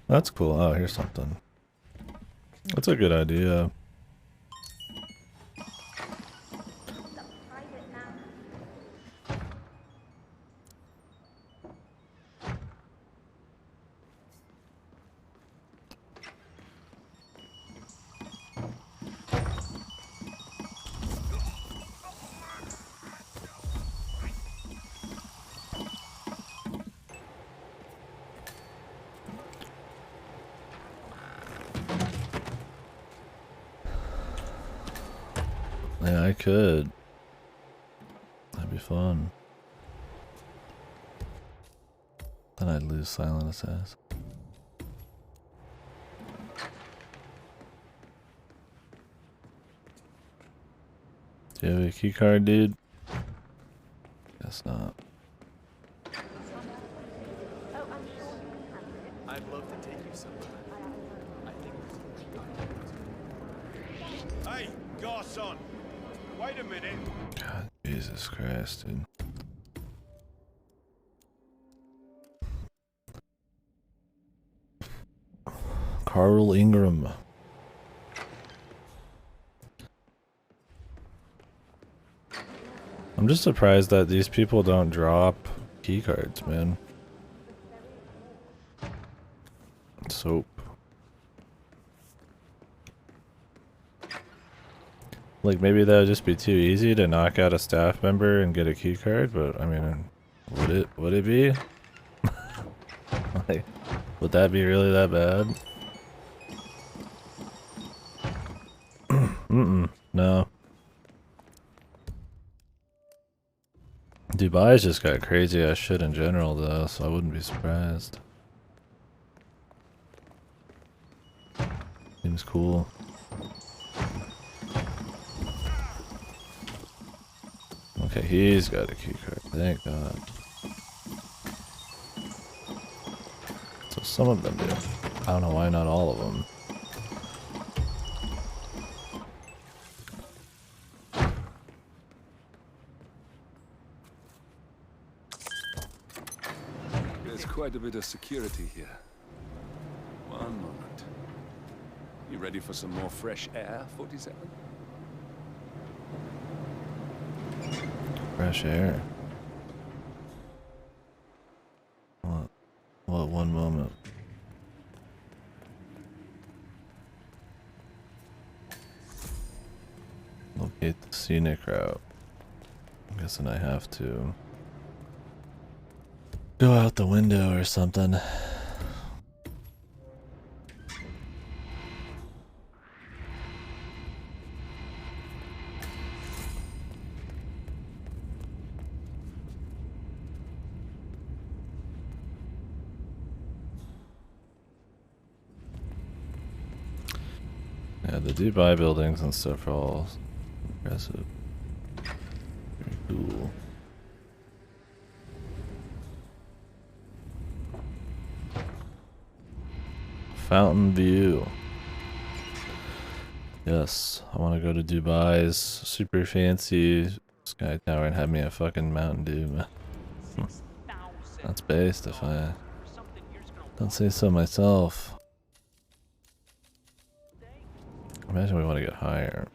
That's cool. Oh, here's something. That's a good idea. Yeah, I could. That'd be fun. Then I'd lose Silent Assassin. Do you have a key card, dude? Guess not. I'd love to take you somewhere. I think. Hey, Garçon! Wait a minute. God, Jesus Christ, dude. Carl Ingram. I'm just surprised that these people don't drop keycards, man. Soap. Like, maybe that would just be too easy to knock out a staff member and get a keycard, but I mean, would it be? Like, would that be really that bad? No. Dubai's just got crazy ass shit in general though, so I wouldn't be surprised. Seems cool. Okay, he's got a key card, thank God. So some of them do. I don't know why not all of them. There's quite a bit of security here. One moment. You ready for some more fresh air, 47? Fresh air. What one moment? Locate the scenic route. I'm guessing I have to go out the window or something. the Dubai buildings and stuff are all impressive. Very cool. Fountain view. Yes, I want to go to Dubai's super fancy sky tower and have me a fucking Mountain Dew. That's based if I don't say so myself. Imagine we want to get higher.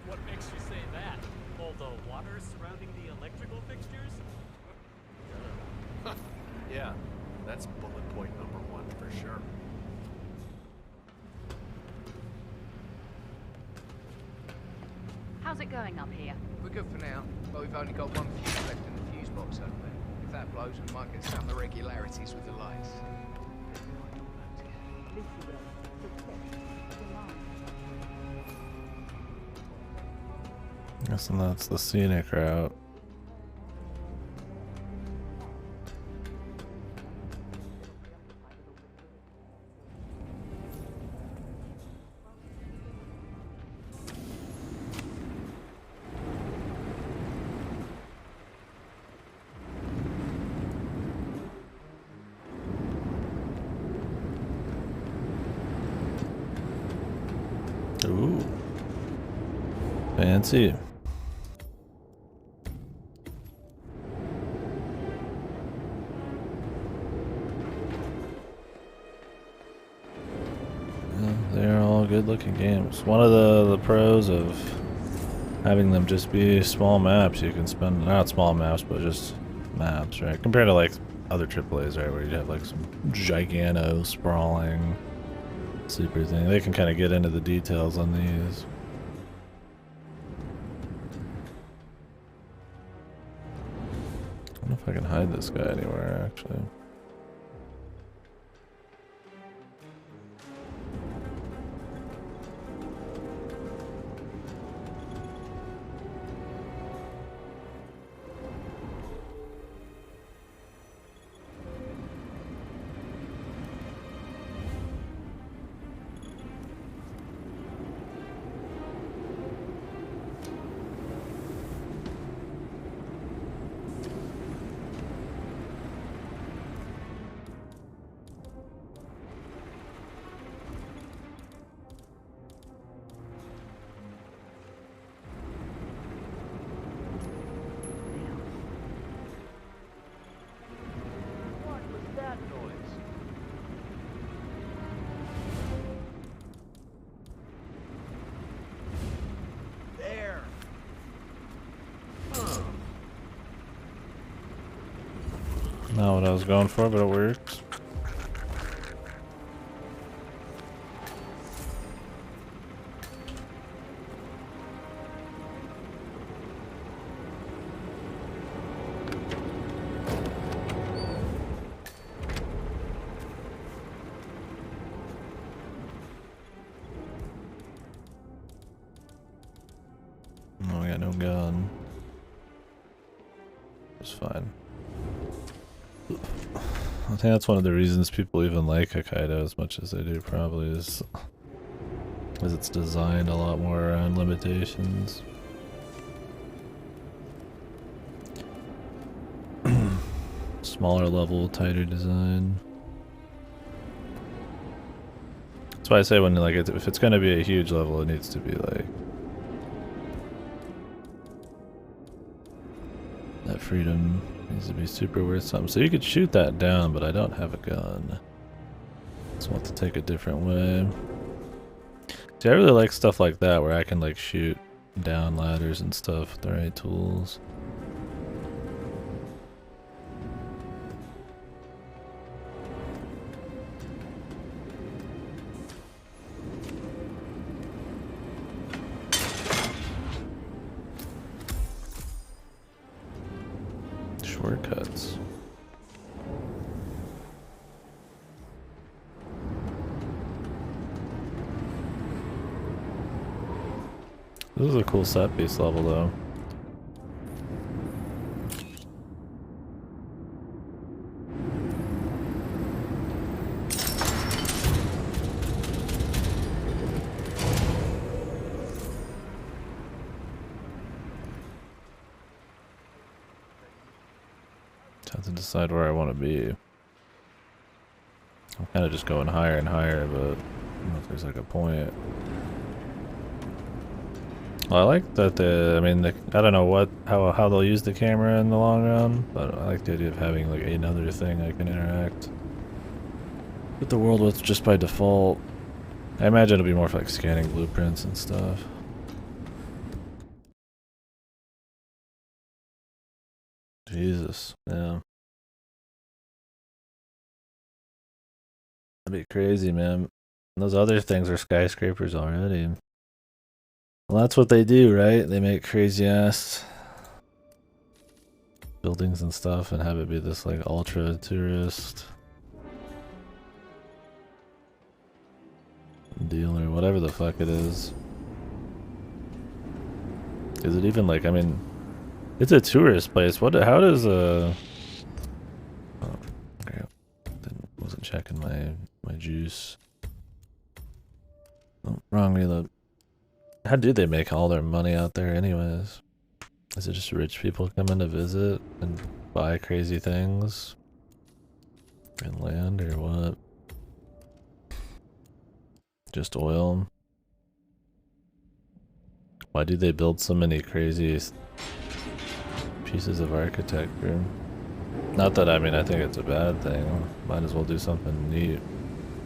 What makes you say that? All the water surrounding the electrical fixtures? Yeah, that's bullet point number 1 for sure. How's it going up here? We're good for now, but we've only got one fuse left in the fuse box over there. If that blows, we might get some irregularities with the lights. Guessing that's the scenic route. Ooh. Fancy. They're all good-looking games. One of the pros of having them just be small maps, you can spend, not small maps, but just maps, right? Compared to like other AAAs, right, where you have like some giganto sprawling super thing. They can kind of get into the details on these. I don't know if I can hide this guy anywhere, actually. Not what I was going for, but it works. Oh, I got no gun. It's fine. I think that's one of the reasons people even like Hokkaido as much as they do, probably, is it's designed a lot more around limitations. Smaller level, tighter design. That's why I say when like if it's gonna be a huge level, it needs to be like that freedom. Needs to be super worth something. So you could shoot that down, but I don't have a gun. So I'll have to take a different way. See, I really like stuff like that where I can like shoot down ladders and stuff with the right tools. shortcuts. This is a cool set piece level though. Have to decide where I want to be. I'm kind of just going higher and higher, but I don't know if there's like a point. Well, I like that I mean, I don't know how they'll use the camera in the long run, but I like the idea of having like another thing I can interact with the world with just by default. I imagine it'll be more for like scanning blueprints and stuff. Jesus, yeah. That'd be crazy, man. Those other things are skyscrapers already. Well, that's what they do, right? They make crazy ass buildings and stuff and have it be this like ultra tourist deal or whatever the fuck it is. Is it even like, I mean, it's a tourist place. How does oh, okay. Wasn't checking my juice. Oh, wrong reload. How do they make all their money out there anyways? Is it just rich people coming to visit and buy crazy things and land or what? Just oil? Why do they build so many crazy pieces of architecture? Not that, I mean, I think it's a bad thing. Might as well do something neat.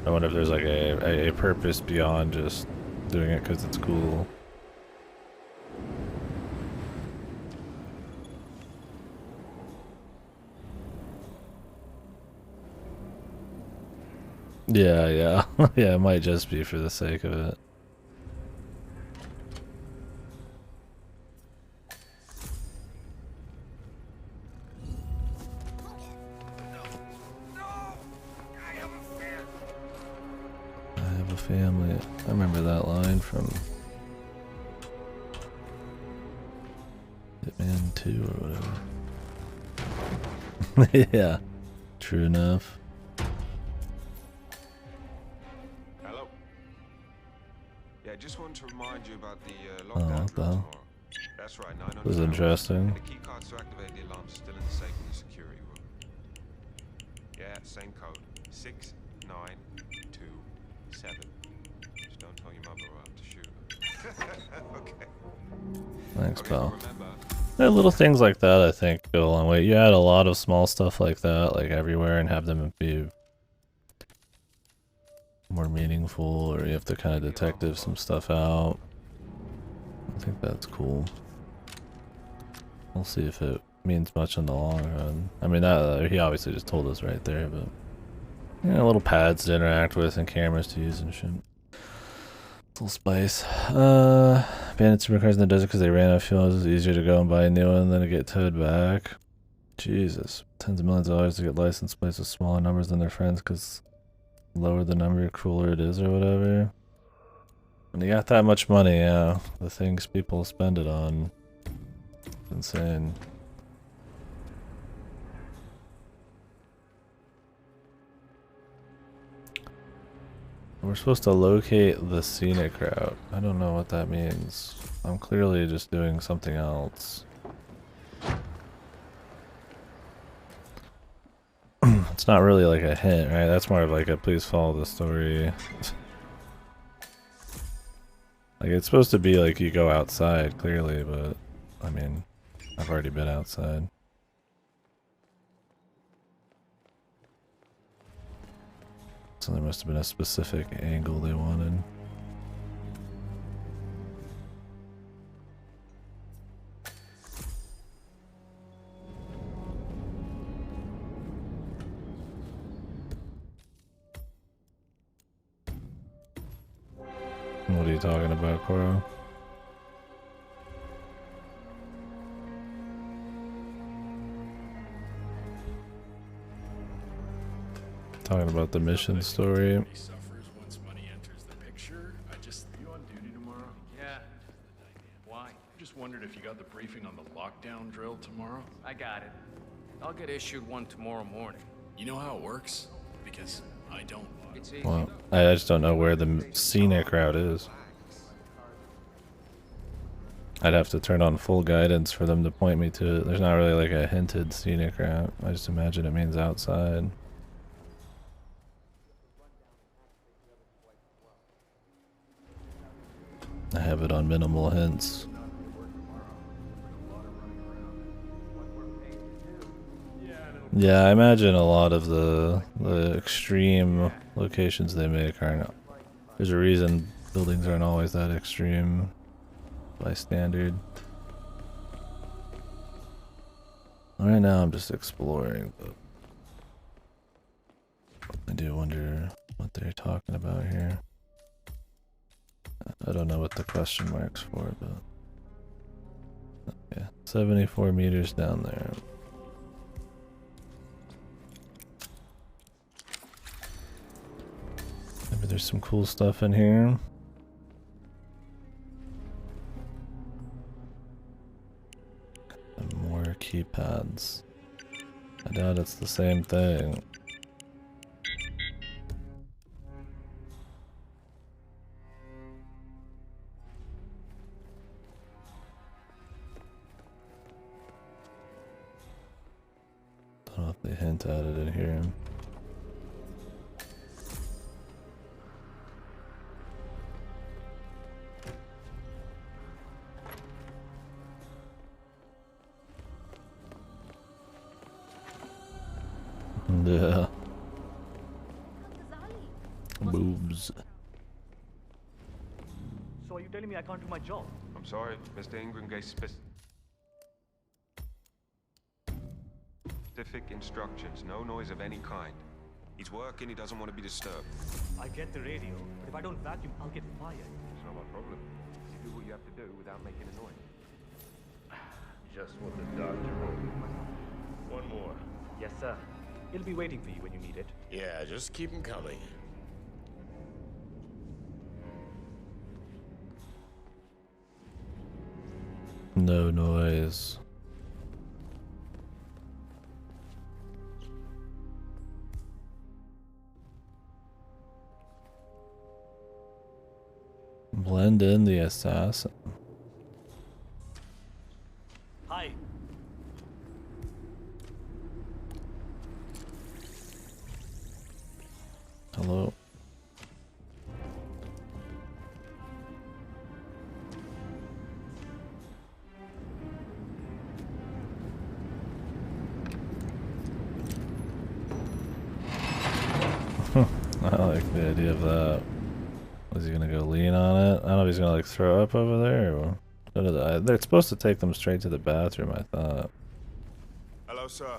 I wonder if there's like a purpose beyond just doing it because it's cool. Yeah, yeah. Yeah, it might just be for the sake of it. Family. I remember that line from Hitman 2 or whatever. Yeah, true enough. Hello. Yeah, just want to remind you about the lockdown What the hell? tomorrow. That's right, 900 This is hours. interesting. And the key cards to activate the alarms are still in the safe in the security room. Yeah, same code. 6927. Just don't tell your mother or I'll have to shoot her. Okay. Thanks, Okay, pal. remember. Yeah, little things like that I think go a long way. You add a lot of small stuff like that, like everywhere, and have them be more meaningful, or you have to kind of detective some stuff out. I think that's cool. We'll see if it means much in the long run. I mean, that he obviously just told us right there, but you know, little pads to interact with and cameras to use and shit. Little spice. Bandits and cars in the desert because they ran out of fuel. It's easier to go and buy a new one than to get towed back. Jesus. Tens of millions of dollars to get license plates with smaller numbers than their friends because lower the number, cooler it is or whatever. When you got that much money, yeah, the things people spend it on. It's insane. We're supposed to locate the scenic route. I don't know what that means. I'm clearly just doing something else. It's not really like a hint, right? That's more of like a please follow the story. Like it's supposed to be like you go outside clearly, but I mean, I've already been outside. So there must have been a specific angle they wanted. What are you talking about, Coro? talking about the mission story. Suffers once money enters the picture. You on duty tomorrow? Yeah. Why? Just wondered if you got the briefing on the lockdown drill tomorrow. I got it. I'll get issued one tomorrow morning. You know how it works? Because I don't. It's easy. Well, I just don't know where the scenic route is. I'd have to turn on full guidance for them to point me to it. There's not really like a hinted scenic route. I just imagine it means outside. I have it on minimal hints. Yeah, I imagine a lot of the extreme locations they make aren't. There's a reason buildings aren't always that extreme by standard. Right now I'm just exploring, but I do wonder what they're talking about here. I don't know what the question mark's for, but yeah, 74 meters down there. Maybe there's some cool stuff in here. And more keypads. I doubt it's the same thing. Don't know if they hint at it in here. Yeah. Boobs. So are you telling me I can't do my job? I'm sorry, Mr. Ingram gave specific instructions. No noise of any kind. He's working, he doesn't want to be disturbed. I get the radio, but if I don't vacuum, I'll get fired. It's not my problem. You do what you have to do without making a noise. Just what the doctor wrote. One more. Yes, sir. He'll be waiting for you when you need it. Yeah, just keep him coming. No noise. Blend in the assassin. Hi. Hello. I like the idea of that. Was he gonna go lean on it? I don't know if he's gonna like throw up over there. Or they're supposed to take them straight to the bathroom, I thought. Hello, sir.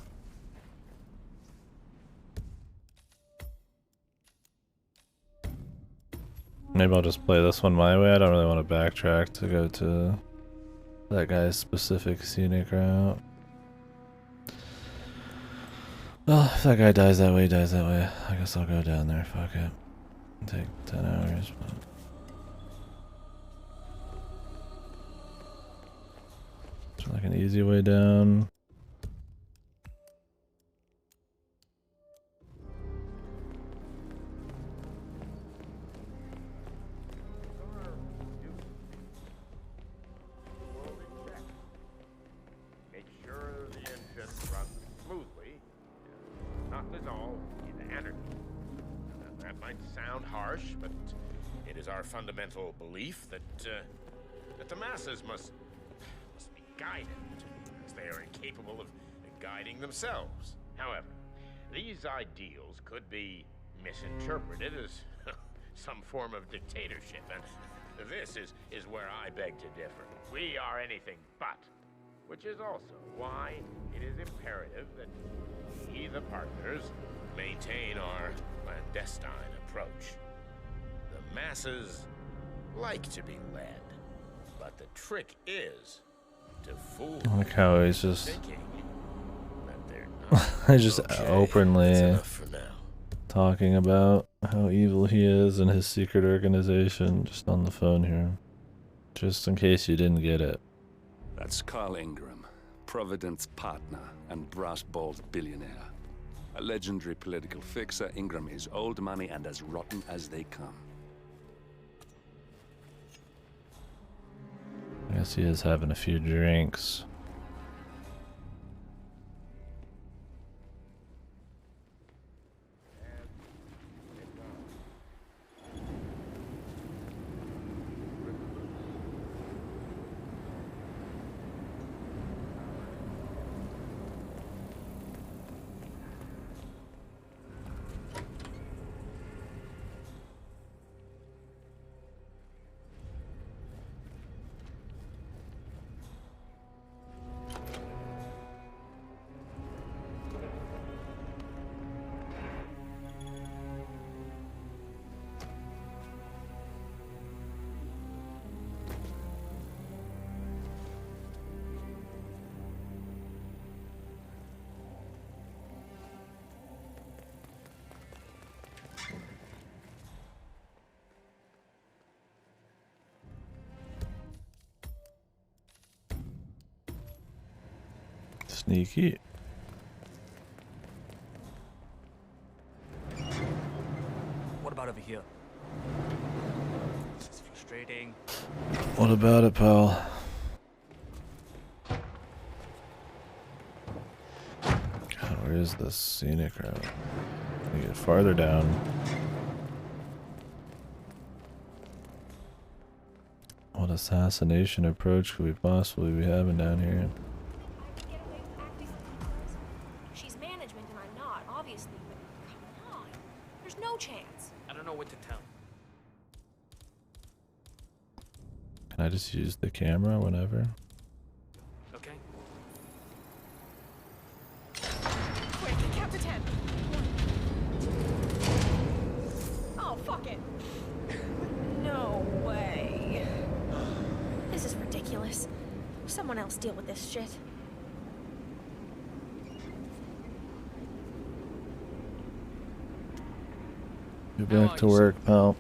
Maybe I'll just play this one my way. I don't really want to backtrack to go to that guy's specific scenic route. Well, if that guy dies that way, he dies that way. I guess I'll go down there. Fuck it. Take 10 hours, but... Is there like an easy way down? Make sure the engine runs smoothly, not dissolve in energy. That might sound harsh, but it is our fundamental belief that that the masses must be guided, as they are incapable of guiding themselves. However, these ideals could be misinterpreted as some form of dictatorship, and this is where I beg to differ. We are anything but, which is also why it is imperative that we, the partners, maintain our clandestine approach. The masses like to be led, but the trick is to fool I like how he's just... thinking that they're not he's just openly talking about how evil he is and his secret organization just on the phone here. Just in case you didn't get it. That's Carl Ingram, Providence partner and brass-balled billionaire. A legendary political fixer, Ingram is old money and as rotten as they come. I guess he is having a few drinks. Sneaky. What about over here? This is frustrating. What about it, pal? God, where is the scenic route? We get farther down. What assassination approach could we possibly be having down here? She's management and I'm not, obviously, but come on. There's no chance. I don't know what to tell. Can I just use the camera whenever? Okay. Quick, count to 10. Oh, fuck it. No way. This is ridiculous. Someone else deal with this shit. Get back to work, pal.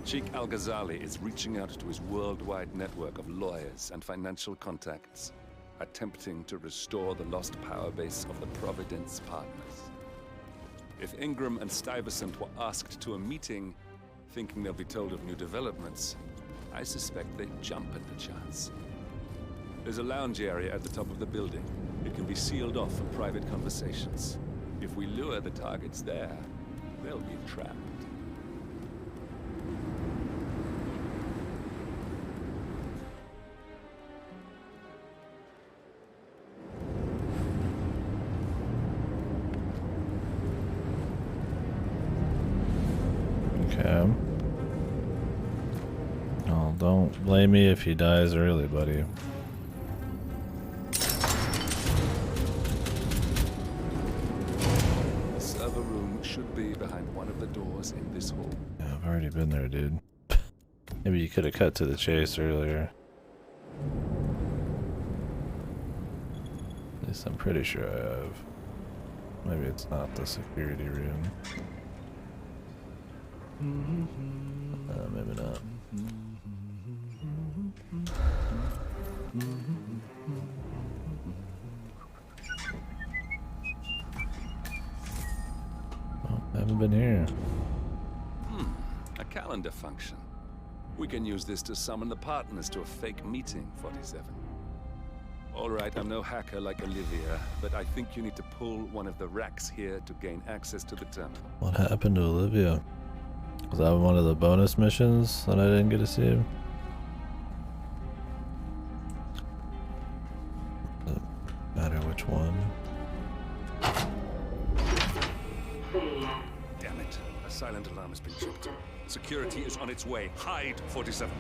Sheikh Al-Ghazali is reaching out to his worldwide network of lawyers and financial contacts, attempting to restore the lost power base of the Providence partners. If Ingram and Stuyvesant were asked to a meeting, thinking they'll be told of new developments, I suspect they'd jump at the chance. There's a lounge area at the top of the building. It can be sealed off for private conversations. If we lure the targets there, they'll be trapped. Okay. Oh, don't blame me if he dies early, buddy. The server room should be behind one of the doors in this hall. Yeah, I've already been there, dude. Maybe you could have cut to the chase earlier. At least I'm pretty sure I have. Maybe it's not the security room. Maybe not. Oh, I haven't been here. A calendar function. We can use this to summon the partners to a fake meeting, 47. Alright, I'm no hacker like Olivia, but I think you need to pull one of the racks here to gain access to the terminal. What happened to Olivia? Was that one of the bonus missions that I didn't get to see? Doesn't matter which one. Damn it. A silent alarm has been tripped. Security is on its way. Hide, 47.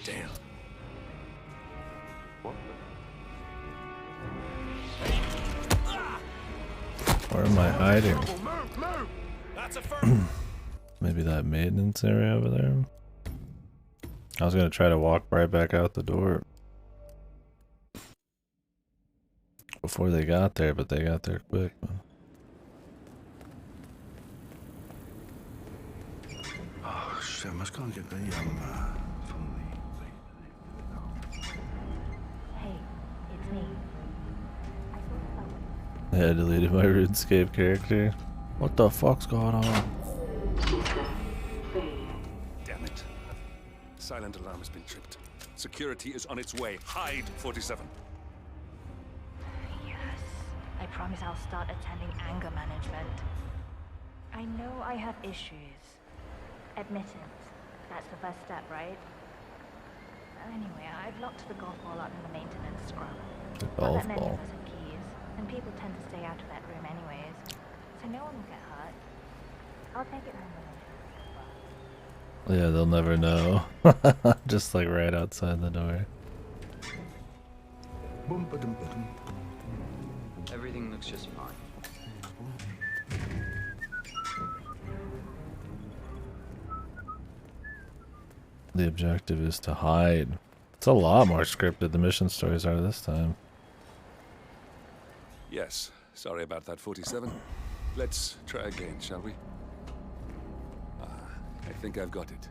Damn. Where am I hiding? Move, move! That's a Maybe that maintenance area over there? I was gonna try to walk right back out the door before they got there, but they got there quick. Oh shit, I must go and get the from Hey, it's me. Yeah, I deleted my RuneScape character. What the fuck's going on? Damn it. Silent alarm has been tripped. Security is on its way. Hide, 47. Yes. I promise I'll start attending anger management. I know I have issues. Admittance. That's the first step, right? Anyway, I've locked the golf ball up in the maintenance scrub. The Not golf that many ball. of us have keys, and people tend to stay out of that room anyways, so no one will get hurt. I'll take it home with me. Yeah, they'll never know. Just like right outside the door. Everything looks just fine. The objective is to hide. It's a lot more scripted the mission stories are this time. Yes, sorry about that, 47. Let's try again, shall we? I think I've got it.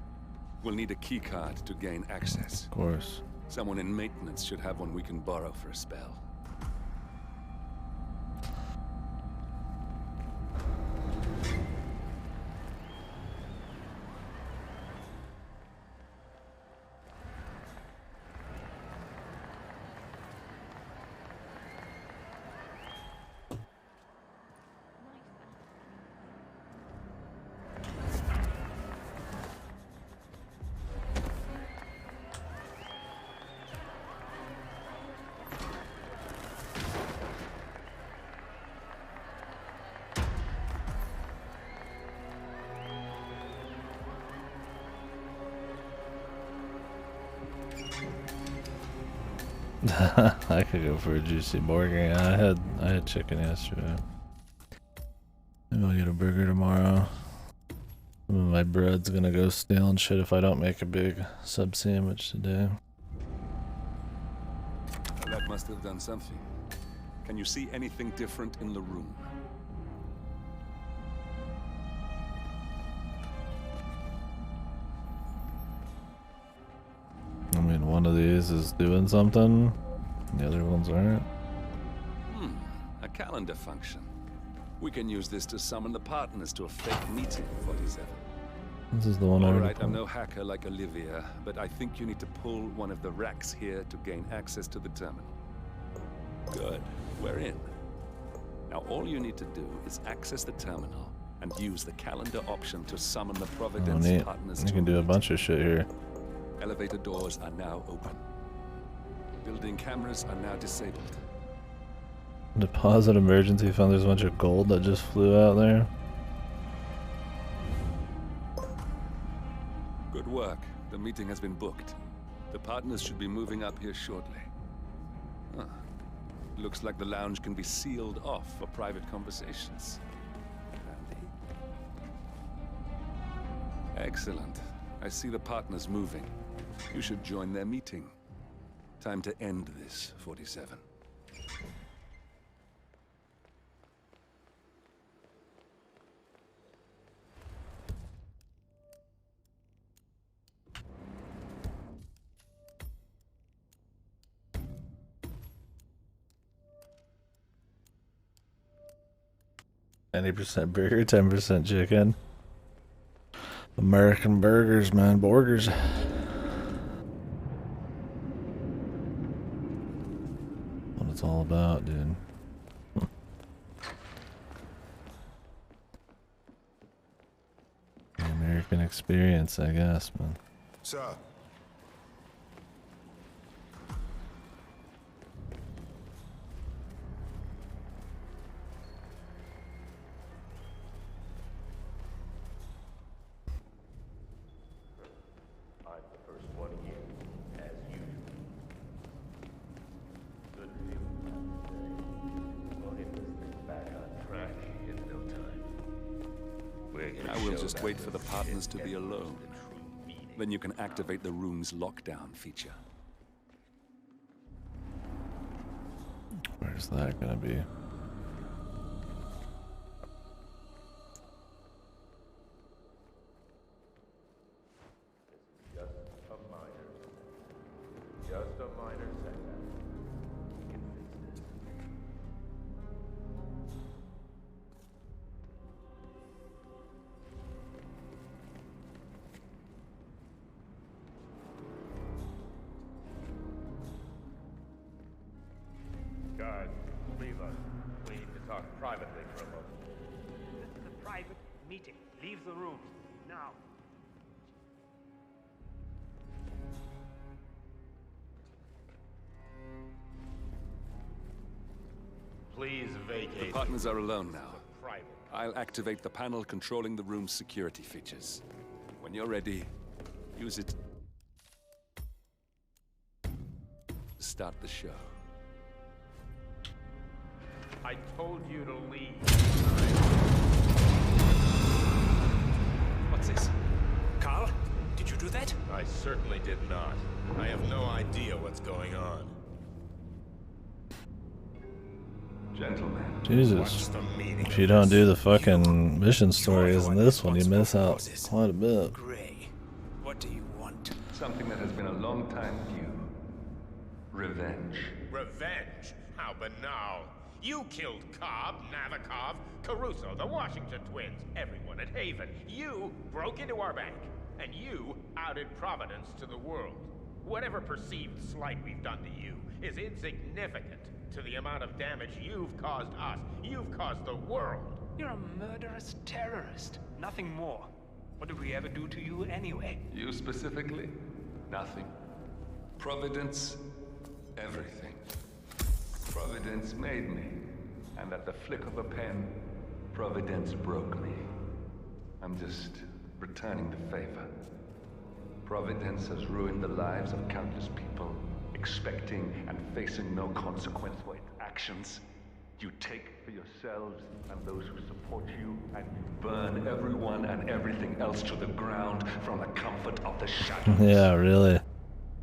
We'll need a key card to gain access. Of course. Someone in maintenance should have one we can borrow for a spell. I could go for a juicy burger. Yeah, I had chicken yesterday. Maybe I'll get a burger tomorrow. Some of my bread's gonna go stale and shit if I don't make a big sub sandwich today. That must have done something. Can you see anything different in the room? I mean, one of these is doing something, the other ones aren't. A calendar function. We can use this to summon the partners to a fake meeting, 47. This is the one I already Alright, I'm put. no hacker like Olivia, but I think you need to pull one of the racks here to gain access to the terminal. Good, we're in. Now all you need to do is access the terminal and use the calendar option to summon the Oh, Providence neat. partners You to can do a bunch of shit here. Elevator doors are now open. Building cameras are now disabled. Deposit emergency fund. There's a bunch of gold that just flew out there. Good work. The meeting has been booked. The partners should be moving up here shortly. Huh. Looks like the lounge can be sealed off for private conversations. Handy. Excellent. I see the partners moving. You should join their meeting. Time to end this, 47. %, burger, 10% chicken. American burgers, man, burgers. What it's all about, dude. The American experience, I guess, man. Sir. I'm the first one here. Now we'll just wait for the partners to be alone. Then you can activate the room's lockdown feature. Where's that gonna be? Just a minor setback. We can fix this. Guys, leave us. We need to talk privately for a moment. This is a private meeting. Leave the room. Now. Please vacate. The partners are alone now. Private. I'll activate the panel controlling the room's security features. When you're ready, use it to start the show. I told you to leave. What's this? Carl? Did you do that? I certainly did not. I have no idea what's going on. Gentlemen. Jesus. If you don't do the fucking mission stories in this one, you miss out quite a bit. Gray. What do you want? Something that has been a long time due. Revenge. Revenge? How banal. You killed Cobb, Navikov, Caruso, the Washington twins, everyone at Haven. You broke into our bank, and you outed Providence to the world. Whatever perceived slight we've done to you is insignificant to the amount of damage you've caused us. You've caused the world. You're a murderous terrorist. Nothing more. What did we ever do to you anyway? You specifically? Nothing. Providence, everything. Providence made me, and at the flick of a pen, Providence broke me. I'm just returning the favor. Providence has ruined the lives of countless people, expecting and facing no consequence for its actions. You take for yourselves and those who support you, and you burn everyone and everything else to the ground from the comfort of the shadows. Yeah, really.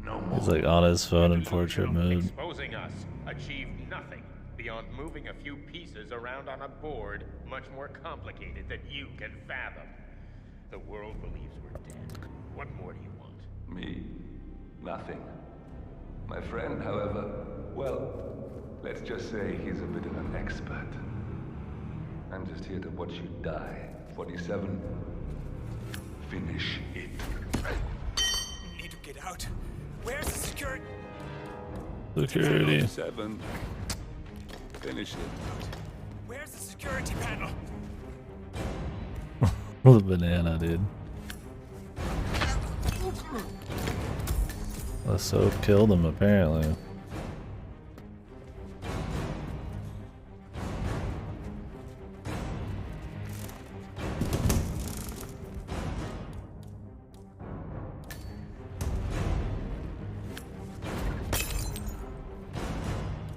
No more. He's like on his phone in portrait mode. Exposing us achieved nothing beyond moving a few pieces around on a board much more complicated than you can fathom. The world believes we're dead. What more do you want? Me? Nothing. My friend, however, well, let's just say he's a bit of an expert. I'm just here to watch you die. 47. Finish it. Need to get out. Where's the security? Security. 7. Finish it. Where's the security panel? The banana, dude. The soap killed him, apparently.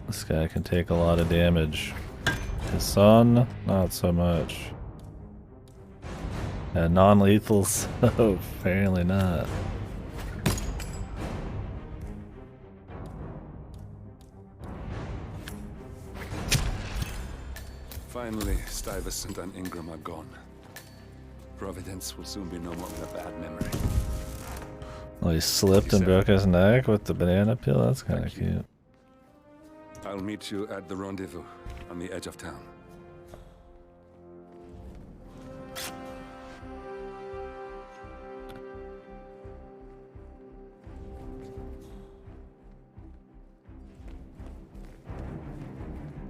This guy can take a lot of damage. His son, not so much. And non-lethal soap, apparently not. Finally, Stuyvesant and Ingram are gone. Providence will soon be no more than a bad memory. Oh, he slipped and broke his neck with the banana peel? That's kind of cute. I'll meet you at the rendezvous on the edge of town.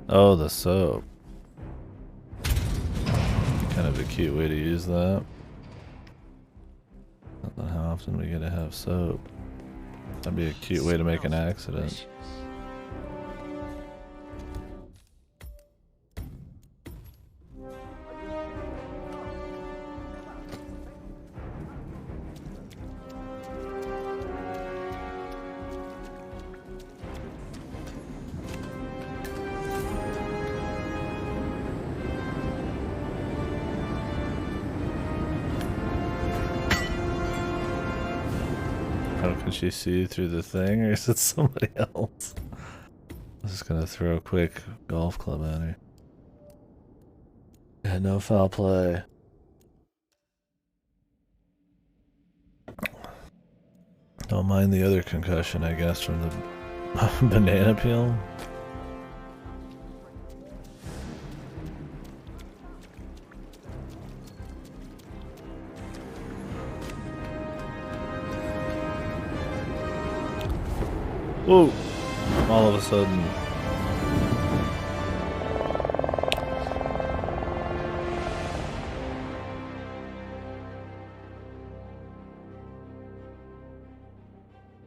Oh, the soap. Kind of a cute way to use that. I don't know how often we get to have soap. That'd be a cute way to make an accident. Can she see through the thing, or is it somebody else? I'm just gonna throw a quick golf club at her. Yeah, no foul play. Don't mind the other concussion, I guess, from the banana peel. Whoa! All of a sudden.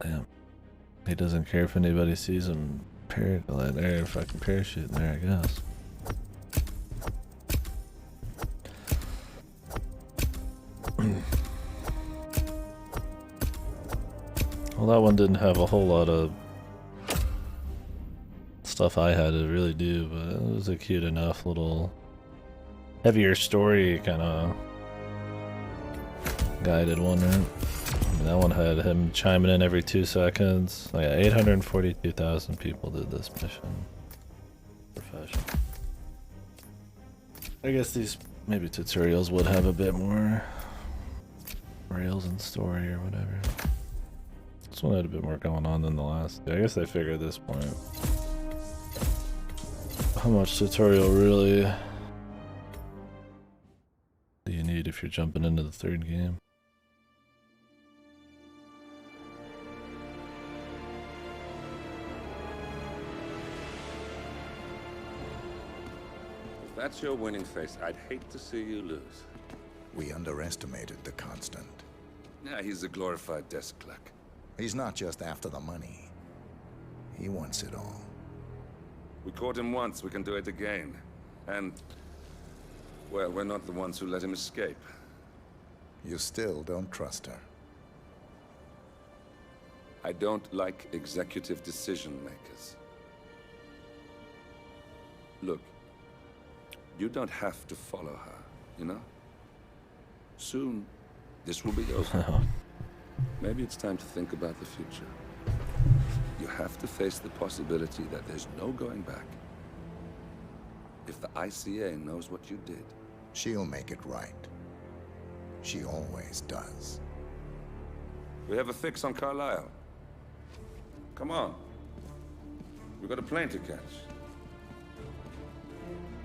Damn. He doesn't care if anybody sees him paraglide or fucking parachute there, I guess. Well, that one didn't have a whole lot of stuff I had to really do, but it was a cute enough little heavier story kind of guided one, right? That one had him chiming in every 2 seconds. Like 842,000 people did this mission. Professional. I guess these maybe tutorials would have a bit more rails and story or whatever. This one had a bit more going on than the last. I guess I figured at this point how much tutorial really do you need if you're jumping into the third game? If that's your winning face, I'd hate to see you lose. We underestimated the Constant. Yeah, he's a glorified desk clerk. He's not just after the money. He wants it all. We caught him once, we can do it again. And, well, we're not the ones who let him escape. You still don't trust her. I don't like executive decision makers. Look, you don't have to follow her, you know? Soon, this will be over. Maybe it's time to think about the future. You have to face the possibility that there's no going back. If the ICA knows what you did, she'll make it right. She always does. We have a fix on Carlisle. Come on. We've got a plane to catch.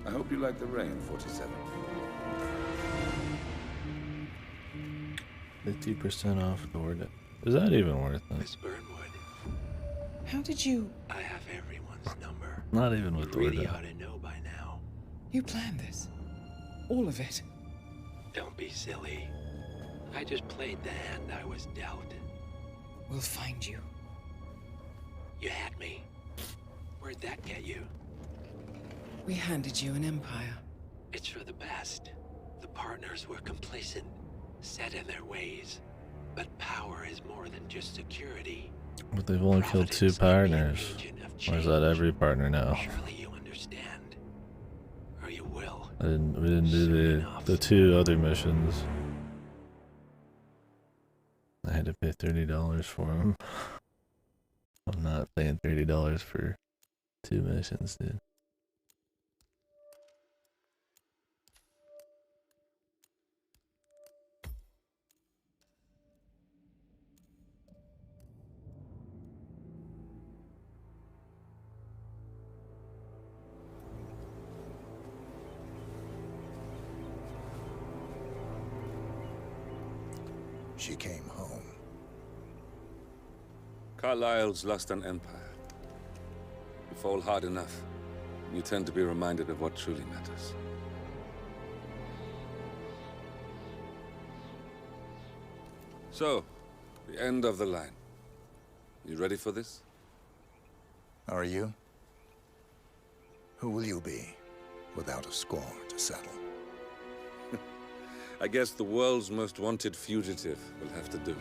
I hope you like the rain, 47. 50% off Gordon. Is that even worth it? Miss Burnwood. How did you... I have everyone's number. Not even with You really Gordon. ought to know by now. You planned this? All of it? Don't be silly. I just played the hand I was dealt. We'll find you. You had me. Where'd that get you? We handed you an empire. It's for the best. The partners were complacent, set in their ways. But power is more than just security. But they've only killed 2 partners. Or is that every partner now? Surely you understand. Or you will. We didn't do the 2 other missions. I had to pay $30 for them. I'm not paying $30 for 2 missions, dude. She came home. Carlisle's lost an empire. You fall hard enough, you tend to be reminded of what truly matters. So, the end of the line. You ready for this? Are you? Who will you be, without a score to settle? I guess the world's most wanted fugitive will have to do.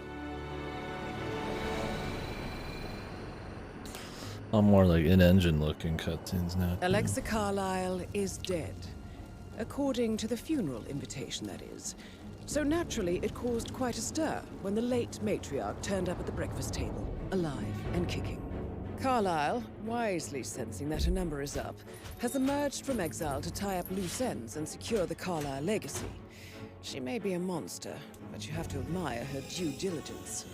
I'm more like in-engine looking cutscenes now. Alexa Carlisle is dead. According to the funeral invitation, that is. So naturally, it caused quite a stir when the late matriarch turned up at the breakfast table, alive and kicking. Carlyle, wisely sensing that her number is up, has emerged from exile to tie up loose ends and secure the Carlyle legacy. She may be a monster, but you have to admire her due diligence.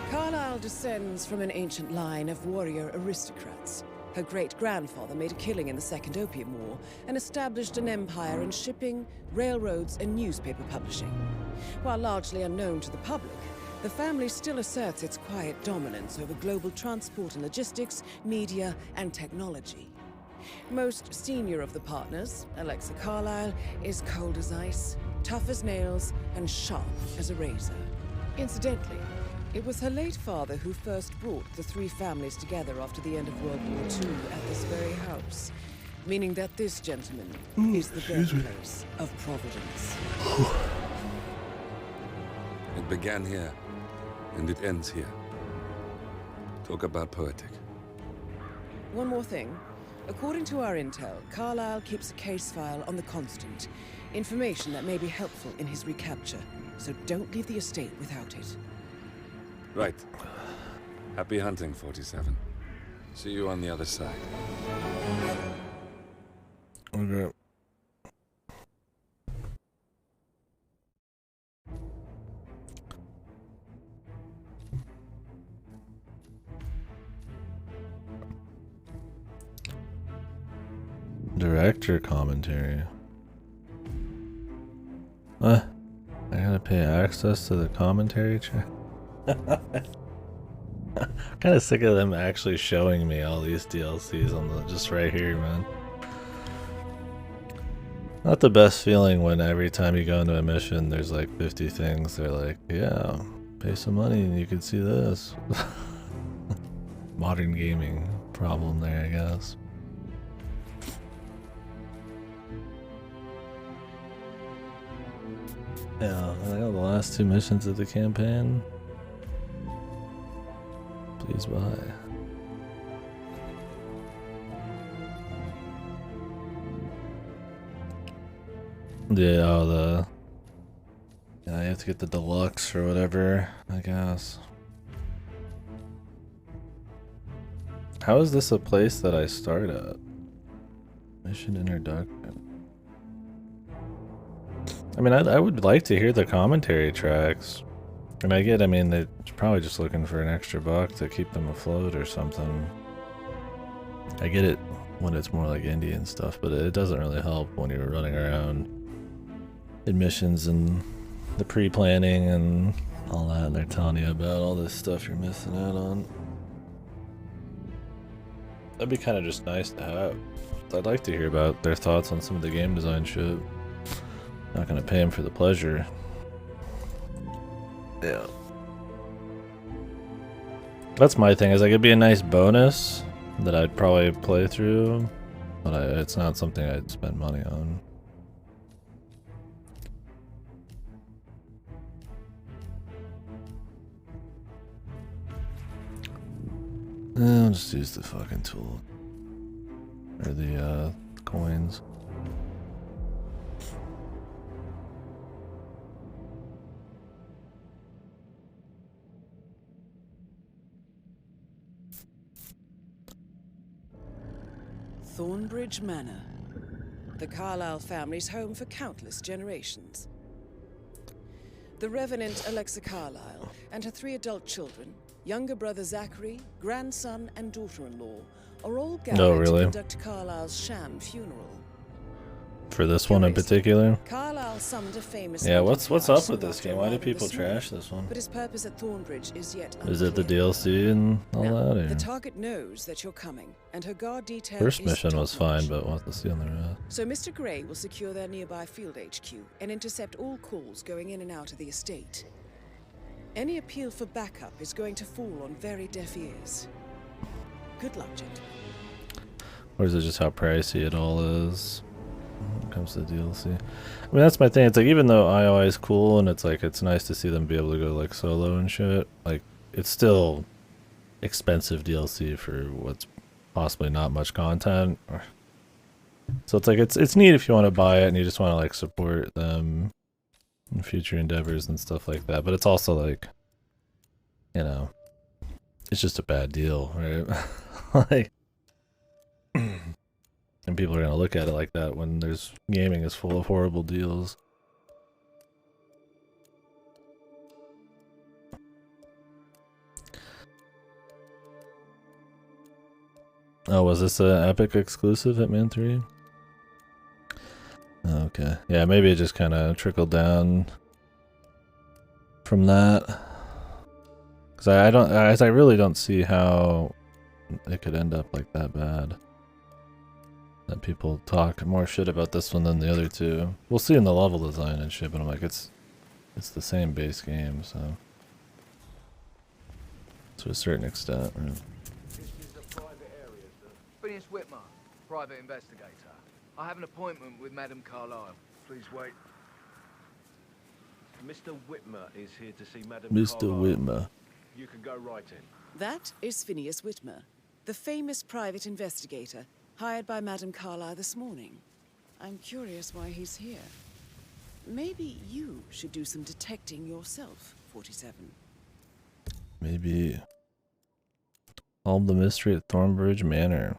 Carlyle descends from an ancient line of warrior aristocrats. Her great-grandfather made a killing in the Second Opium War and established an empire in shipping, railroads, and newspaper publishing. While largely unknown to the public, the family still asserts its quiet dominance over global transport and logistics, media, and technology. Most senior of the partners, Alexa Carlyle, is cold as ice, tough as nails, and sharp as a razor. Incidentally, it was her late father who first brought the three families together after the end of World War II at this very house, meaning that this gentleman is the birthplace of Providence. It began here, and it ends here. Talk about poetic. One more thing. According to our intel, Carlyle keeps a case file on the Constant. Information that may be helpful in his recapture, so don't leave the estate without it. Right. Happy hunting, 47. See you on the other side. Okay. Director commentary. I gotta pay access to the commentary track. Kind of sick of them actually showing me all these DLCs on the just right here, man. Not the best feeling when every time you go into a mission, there's like 50 things. They're like, yeah, pay some money and you can see this. Modern gaming problem there, I guess. Yeah, I got the last two missions of the campaign. Please buy. Yeah, you have to get the deluxe or whatever, I guess. How is this a place that I start at? Mission introduction. I mean, I would like to hear the commentary tracks. And I mean, they're probably just looking for an extra buck to keep them afloat or something. I get it when it's more like indie and stuff, but it doesn't really help when you're running around admissions and the pre-planning and all that, and they're telling you about all this stuff you're missing out on. That'd be kind of just nice to have. I'd like to hear about their thoughts on some of the game design shit. Not gonna pay them for the pleasure. Yeah. That's my thing, is like it'd be a nice bonus that I'd probably play through, but it's not something I'd spend money on. I'll just use the fucking tool. Or the coins. Thornbridge Manor, the Carlyle family's home for countless generations. The Revenant Alexa Carlyle and her 3 adult children, younger brother Zachary, grandson, and daughter-in-law, are all gathered to conduct Carlyle's sham funeral. For this one in particular? Carlyle summoned a famous what's up with this game? Why do people trash this one? But his purpose at Thornbridge is yet unclear. Is it the DLC and all that? Or? The target knows that you're coming, and her guard detail First mission was fine, but we'll have to see on the rest. So Mr. Gray will secure their nearby field HQ and intercept all calls going in and out of the estate. Any appeal for backup is going to fall on very deaf ears. Good luck, gentlemen. Or is it just how pricey it all is when it comes to DLC? I mean, that's my thing. It's like, even though IOI is cool and it's like, it's nice to see them be able to go like solo and shit, like it's still expensive DLC for what's possibly not much content. So it's like, it's neat if you want to buy it and you just want to like support them. and future endeavors and stuff like that. But it's also like, you know, it's just a bad deal, right? Like, and people are gonna look at it like that when there's gaming is full of horrible deals. Oh, was this an Epic exclusive, Hitman 3? Okay. Yeah, maybe it just kind of trickled down from that. Because I really don't see how it could end up like that bad. That people talk more shit about this one than the other two. We'll see in the level design and shit, but I'm like, it's the same base game, so to a certain extent. Right? Phineas Whitmer, private investigator. I have an appointment with Madame Carlyle. Please wait. Mr. Whitmer is here to see Madame Mr. Carlyle. Whitmer. You can go right in. That is Phineas Whitmer, the famous private investigator hired by Madame Carlyle this morning. I'm curious why he's here. Maybe you should do some detecting yourself, 47. Maybe solve the mystery at Thornbridge Manor.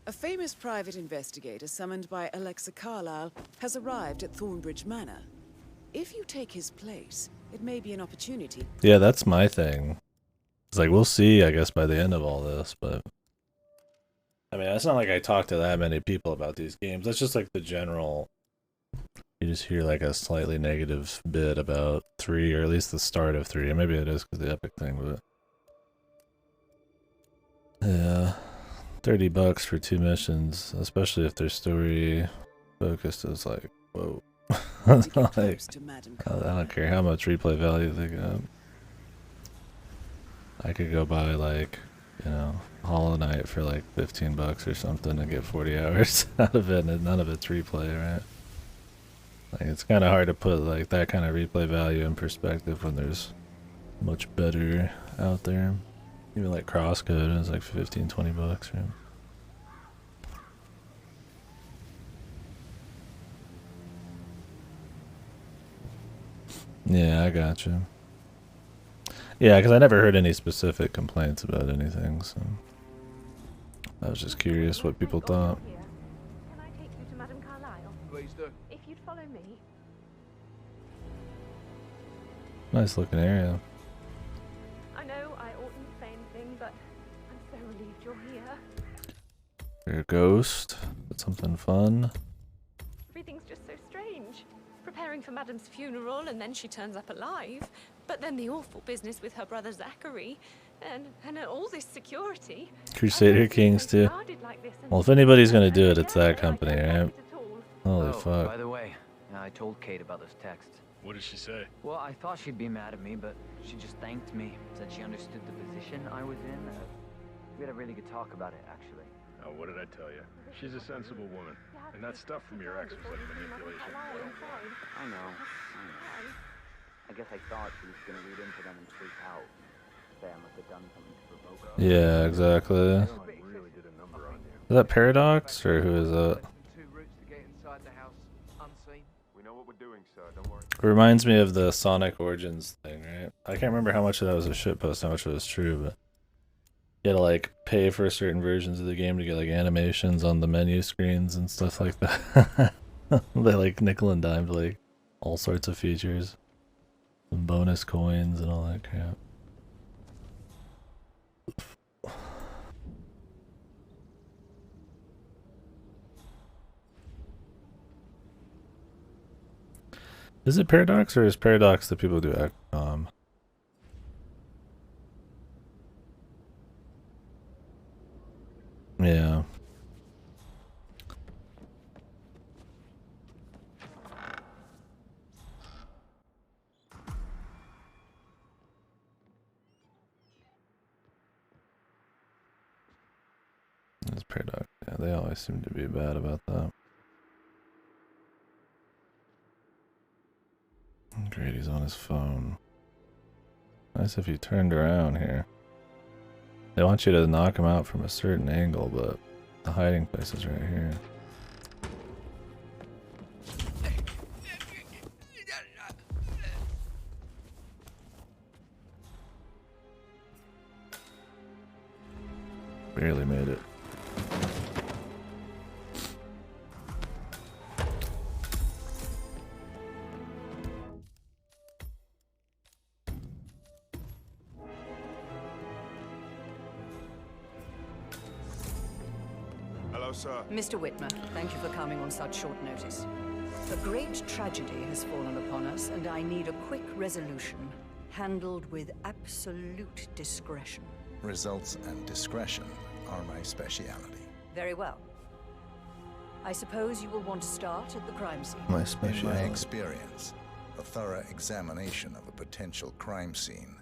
A famous private investigator summoned by Alexa Carlyle has arrived at Thornbridge Manor. If you take his place, it may be an opportunity. Yeah, that's my thing. It's like, we'll see, I guess, by the end of all this, but I mean, it's not like I talk to that many people about these games. That's just like the general, you just hear like a slightly negative bit about 3, or at least the start of 3. And maybe it is because of the Epic thing, but yeah, $30 for 2 missions, especially if they're story focused, is like, whoa. Like, I don't care how much replay value they got. I could go buy like, you know, Hollow Knight for like $15 or something and get 40 hours out of it, and none of it's replay, right? Like, it's kind of hard to put like that kind of replay value in perspective when there's much better out there. Even like Crosscode is like $15-20, right? Yeah, I gotcha. Yeah, because I never heard any specific complaints about anything, so I was just curious what people thought. Can I take you to Madame Carlyle? Please do. If you'd follow me. Nice looking area. I know I oughtn't say anything, but I'm so relieved you're here. You're a ghost. That's something fun. Everything's just so strange. Preparing for Madame's funeral, and then she turns up alive. But then the awful business with her brother Zachary, and all this security. Crusader Kings too. Well, if anybody's gonna do it, it's that company, right? Holy fuck. By the way, I told Kate about this text. What did she say? Well, I thought she'd be mad at me, but she just thanked me. Said she understood the position I was in. We had a really good talk about it, actually. Oh, what did I tell you? She's a sensible woman. And that stuff from your ex was like manipulation. I know. I guess I thought she was gonna read into them and freak out. Say I must have done something to provoke her. Yeah, exactly. Is that Paradox, or who is that? We know what we're doing, sir. Don't worry. It reminds me of the Sonic Origins thing, right? I can't remember how much of that was a shitpost, how much of it was true, but you had to like pay for certain versions of the game to get like animations on the menu screens and stuff like that. They like nickel and dimed like all sorts of features, some bonus coins and all that crap. Is it Paradox, or is Paradox the people who do XCOM? Yeah. It's Paradox. Yeah, they always seem to be bad about that. Great, he's on his phone. Nice if you turned around here. They want you to knock him out from a certain angle, but the hiding place is right here. Barely made it. Hello, sir. Mr. Whitmer, thank you for coming on such short notice. A great tragedy has fallen upon us, and I need a quick resolution, handled with absolute discretion. Results and discretion are my speciality. Very well. I suppose you will want to start at the crime scene. My In specialty. my experience, a thorough examination of a potential crime scene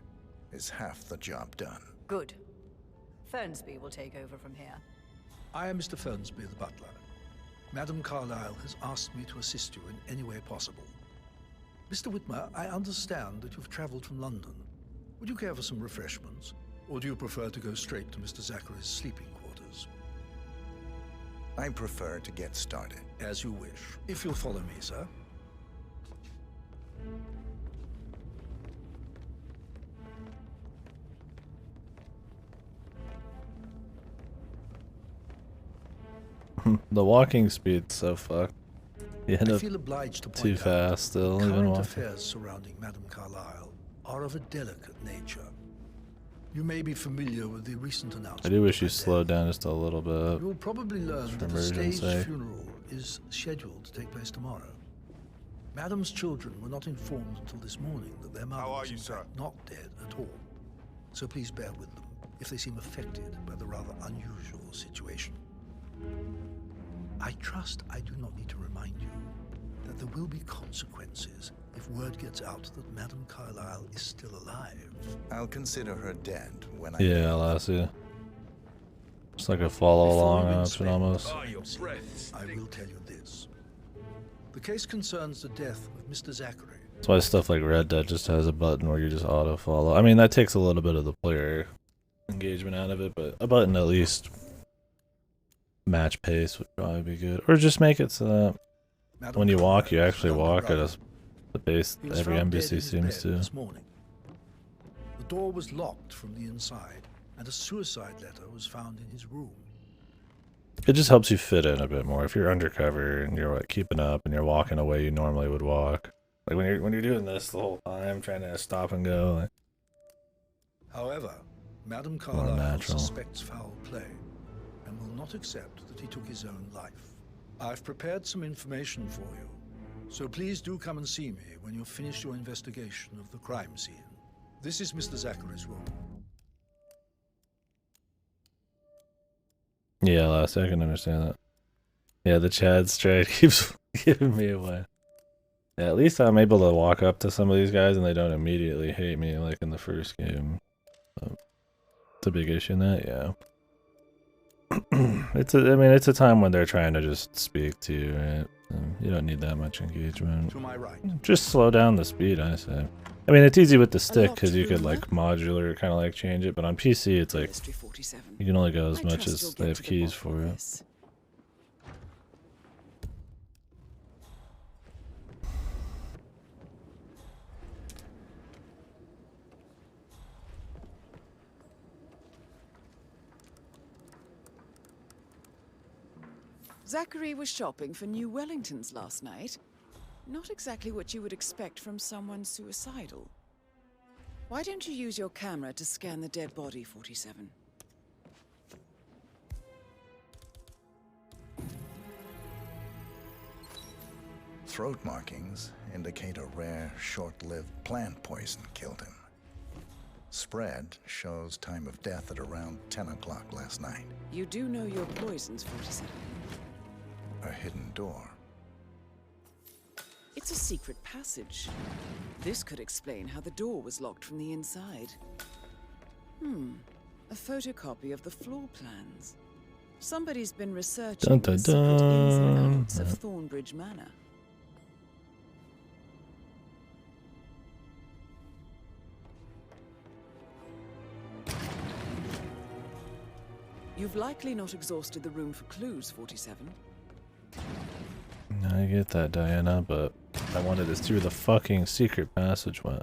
is half the job done. Good. Fernsby will take over from here. I am Mr. Fernsby, the butler. Madam Carlyle has asked me to assist you in any way possible. Mr. Whitmer, I understand that you've traveled from London. Would you care for some refreshments? Or do you prefer to go straight to Mr. Zachary's sleeping quarters? I prefer to get started. As you wish. If you'll follow me, sir. The walking speed's so fucked. You end I up feel obliged to too point out fast still, the even current walking. affairs surrounding Madam Carlyle are of a delicate nature. You may be familiar with the recent announcement. I do wish you slowed down just a little bit. You will probably learn for that a emergency staged sake. funeral is scheduled to take place tomorrow. Madam's children were not informed until this morning that their mother was in fact not dead at all. So please bear with them if they seem affected by the rather unusual situation. I trust I do not need to remind you that there will be consequences if word gets out that Madam Carlyle is still alive. I'll consider her dead when I... Yeah, Lassie. It's like a follow along Before we option almost. I will tell you this. The case concerns the death of Mr. Zachary. That's why stuff like Red Dead just has a button where you just auto follow. I mean, that takes a little bit of the player engagement out of it, but a button at least match pace would probably be good. Or just make it so that when you walk, you actually walk at the pace He was every found dead NPC in his seems bed to. this morning. The door was locked from the inside, and a suicide letter was found in his room. It just helps you fit in a bit more. If you're undercover and you're like, keeping up and you're walking away you normally would walk. Like when you're doing this the whole time, trying to stop and go. Like, However, Madam more Carlyle natural. suspects foul play and will not accept that he took his own life. I've prepared some information for you, so please do come and see me when you've finished your investigation of the crime scene. This is Mr. Zachary's room. Yeah, Lassie, I can understand that. Yeah, the Chad straight keeps giving me away. Yeah, at least I'm able to walk up to some of these guys and they don't immediately hate me like in the first game. So, it's a big issue in that, yeah. I mean, it's a time when they're trying to just speak to you, right? You don't need that much engagement. To my right. Just slow down the speed, I say. I mean, it's easy with the stick because you could like modular kind of like change it, but on PC it's like you can only go as much as they have keys for it. Zachary was shopping for new Wellingtons last night. Not exactly what you would expect from someone suicidal. Why don't you use your camera to scan the dead body, 47? Throat markings indicate a rare, short-lived plant poison killed him. Spread shows time of death at around 10 o'clock last night. You do know your poisons, 47. A hidden door. It's a secret passage. This could explain how the door was locked from the inside. A photocopy of the floor plans. Somebody's been researching the secret ins and outs of Thornbridge Manor. You've likely not exhausted the room for clues, 47. I get that, Diana, but I wanted it through the fucking secret passageway.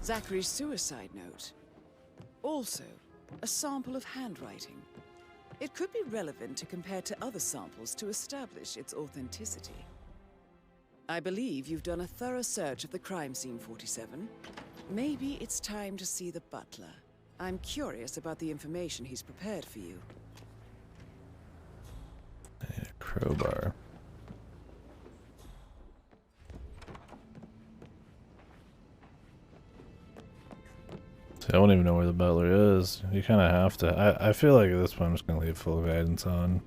Zachary's suicide note. Also, a sample of handwriting. It could be relevant to compare to other samples to establish its authenticity. I believe you've done a thorough search of the crime scene, 47. Maybe it's time to see the butler. I'm curious about the information he's prepared for you. Crowbar. See, I don't even know where the butler is. You kind of have to. I feel like at this point I'm just gonna leave full guidance on.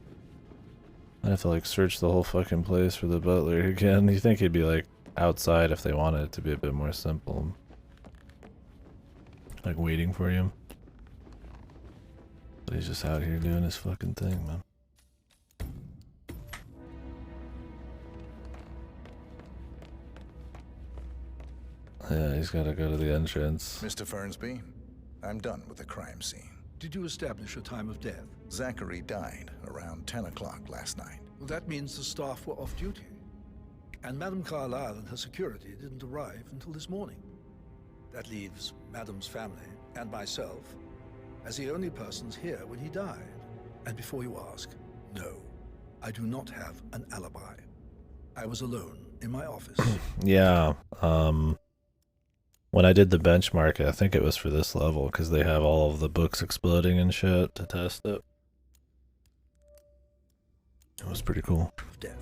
I have to like search the whole fucking place for the butler again. You think he'd be like outside if they wanted it to be a bit more simple, like waiting for you. But he's just out here doing his fucking thing, man. Yeah, he's gotta go to the entrance. Mr. Fernsby, I'm done with the crime scene. Did you establish a time of death? Zachary died around 10 o'clock last night. Well, that means the staff were off duty. And Madame Carlyle and her security didn't arrive until this morning. That leaves Madame's family and myself as the only persons here when he died. And before you ask, no, I do not have an alibi. I was alone in my office. Yeah, when I did the benchmark, I think it was for this level, because they have all of the books exploding and shit to test it. It was pretty cool. Death.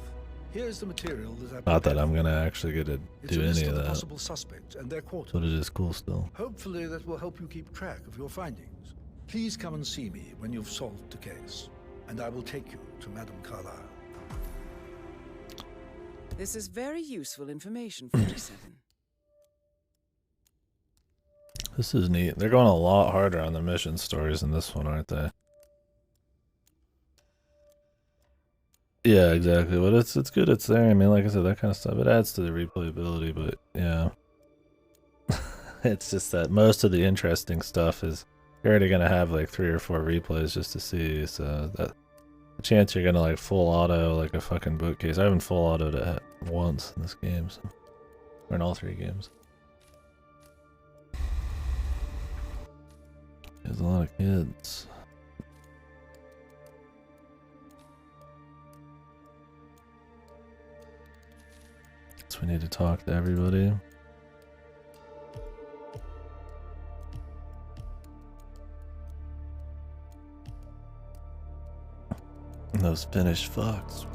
Here's the material that Not that I'm gonna actually get to do any of that, possible suspects and their quarters. but it is cool still. Hopefully that will help you keep track of your findings. Please come and see me when you've solved the case, and I will take you to Madame Carlyle. This is very useful information, 47. This is neat. They're going a lot harder on the mission stories in this one, aren't they? Yeah, exactly. But it's good it's there. I mean, like I said, that kind of stuff, it adds to the replayability, but yeah. It's just that most of the interesting stuff is you're already going to have like 3 or 4 replays just to see, so that the chance you're going to like full auto like a fucking bookcase. I haven't full autoed it once in this game, so, or in all 3 games. There's a lot of kids. So we need to talk to everybody. And those finished fucks.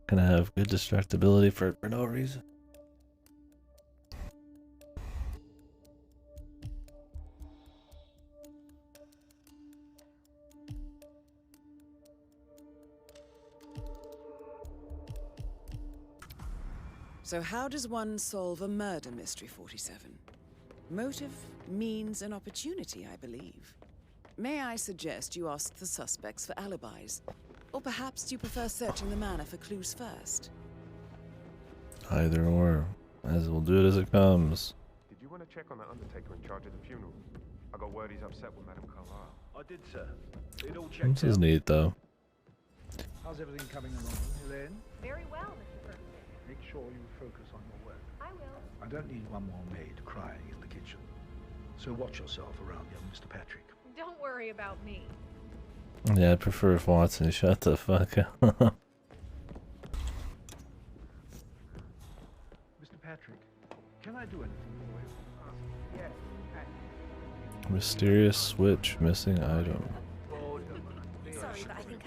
Gonna have good destructibility for no reason. So how does one solve a murder mystery, 47? Motive, means, and opportunity, I believe. May I suggest you ask the suspects for alibis? Or perhaps you prefer searching the manor for clues first? Either or. As we'll do it as it comes. Did you want to check on the undertaker in charge of the funeral? I got word he's upset with Madame Carlyle. I did, sir. It all checked This is out. neat, though. How's everything coming along, Elaine? Very well, Mr. Ferguson. Make sure you focus on your work. I will. I don't need one more maid crying in the kitchen. So watch yourself around young Mr. Patrick. Don't worry about me. Yeah, I prefer if Watson shut the fuck up. Mr. Patrick, can I do anything for you? Yeah. Mysterious switch, missing item. Sorry, but I think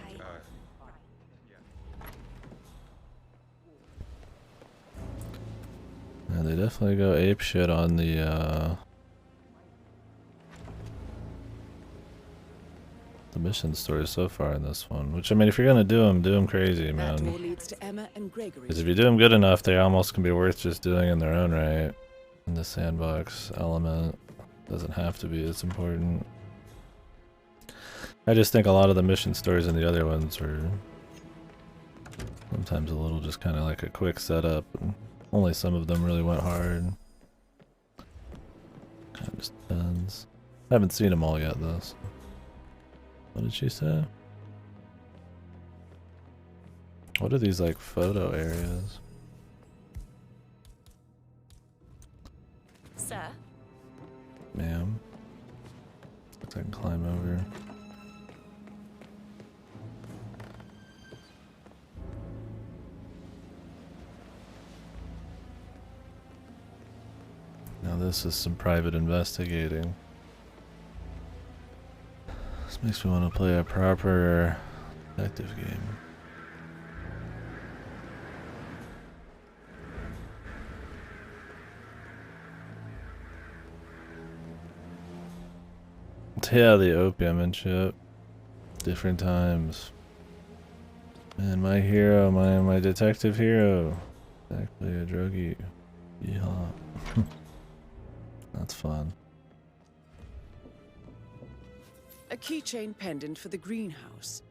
Yeah, they definitely go ape shit on the mission stories so far in this one. Which, I mean, if you're gonna do them crazy, man. That door leads to Emma and Gregory's. Because if you do them good enough, they almost can be worth just doing in their own right. And the sandbox element doesn't have to be as important. I just think a lot of the mission stories in the other ones are sometimes a little just kind of like a quick setup. And only some of them really went hard. Kind of just depends. I haven't seen them all yet, though. So. What did she say? What are these, like, photo areas? sir. Ma'am. I can climb over. Now this is some private investigating. This makes me want to play a proper detective game. Yeah, the opium and shit. Different times. Man, my hero, my detective hero. Actually a druggie. Yeehaw. That's fun. A keychain pendant for the greenhouse.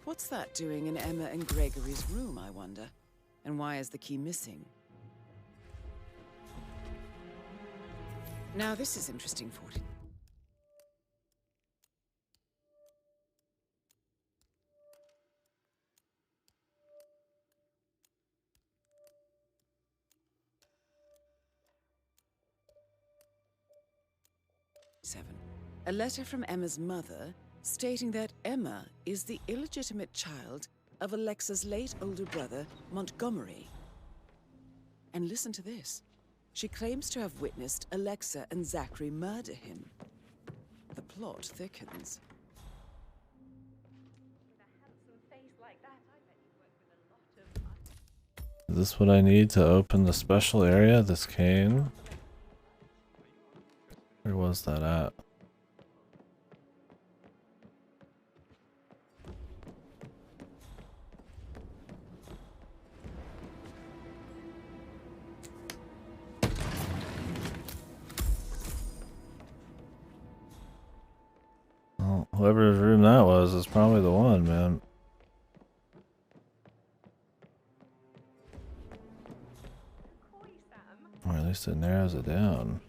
What's that doing in Emma and Gregory's room, I wonder? And why is the key missing? Now this is interesting, 40. A letter from Emma's mother stating that Emma is the illegitimate child of Alexa's late older brother, Montgomery. And listen to this. She claims to have witnessed Alexa and Zachary murder him. The plot thickens. Is this what I need to open the special area? This cane? Where was that at? Well, whoever's room that was is probably the one, man. Or at least it narrows it down.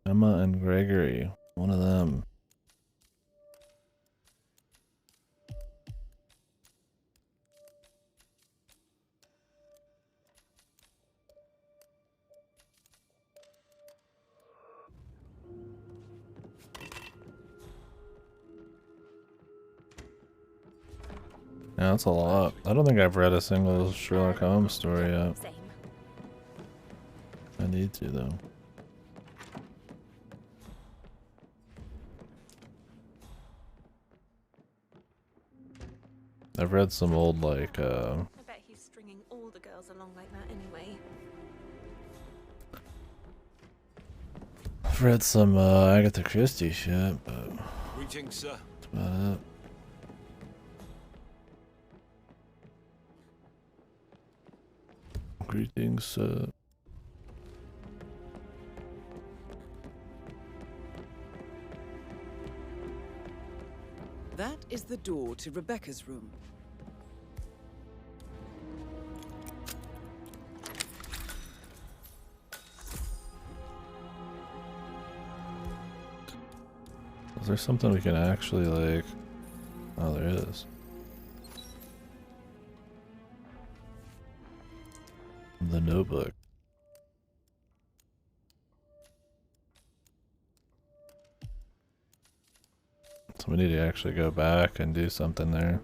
Emma and Gregory, one of them. Yeah, that's a lot. I don't think I've read a single Sherlock Holmes story yet. I need to, though. I've read some old, like, I bet he's stringing all the girls along like that anyway. I've read some Agatha Christie shit, but Greetings, sir. that's about it. Greetings, sir. That is the door to Rebecca's room. Is there something we can actually, like... Oh, there is. The notebook. So we need to actually go back and do something there.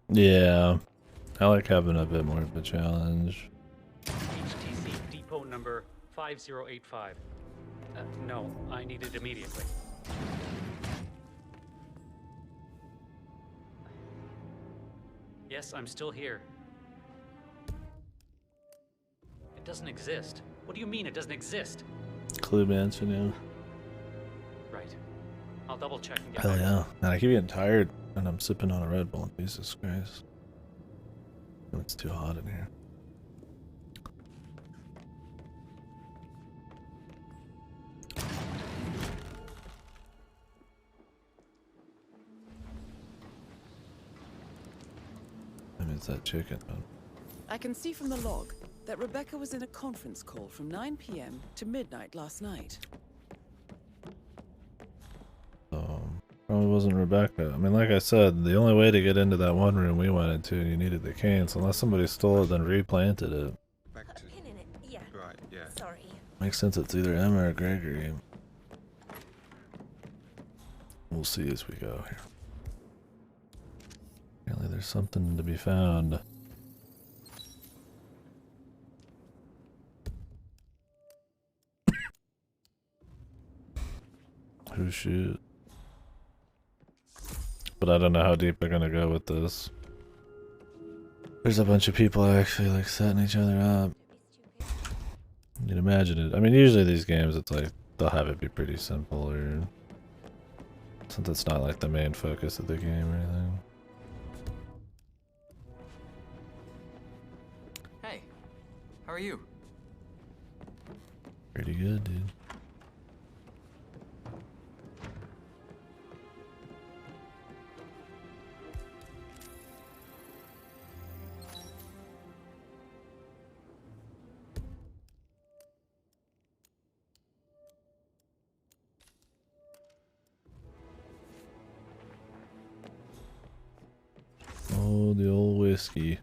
Yeah, I like having a bit more of a challenge. HTC depot number 5085. No, I need it immediately. Yes, I'm still here. It doesn't exist. What do you mean it doesn't exist? Clue Mansion, yeah. Right. I'll double check and get Hell back. yeah. Man, I keep getting tired and I'm sipping on a Red Bull. Jesus Christ. It's too hot in here. I mean, it's that chicken, man. I can see from the log that Rebecca was in a conference call from 9 p.m. to midnight last night. Probably wasn't Rebecca. I mean, like I said, the only way to get into that one room we went into, you needed the cane. So unless somebody stole it, then replanted it. Back to... Pin in it. Yeah. Right, yeah. Sorry. Makes sense it's either Emma or Gregory. We'll see as we go here. Apparently there's something to be found. Who shoot? But I don't know how deep they're gonna go with this. There's a bunch of people actually like setting each other up. You'd imagine it. I mean, usually these games, it's like they'll have it be pretty simple, or since it's not like the main focus of the game or anything. Hey, how are you? Pretty good, dude. Oh, the old whiskey.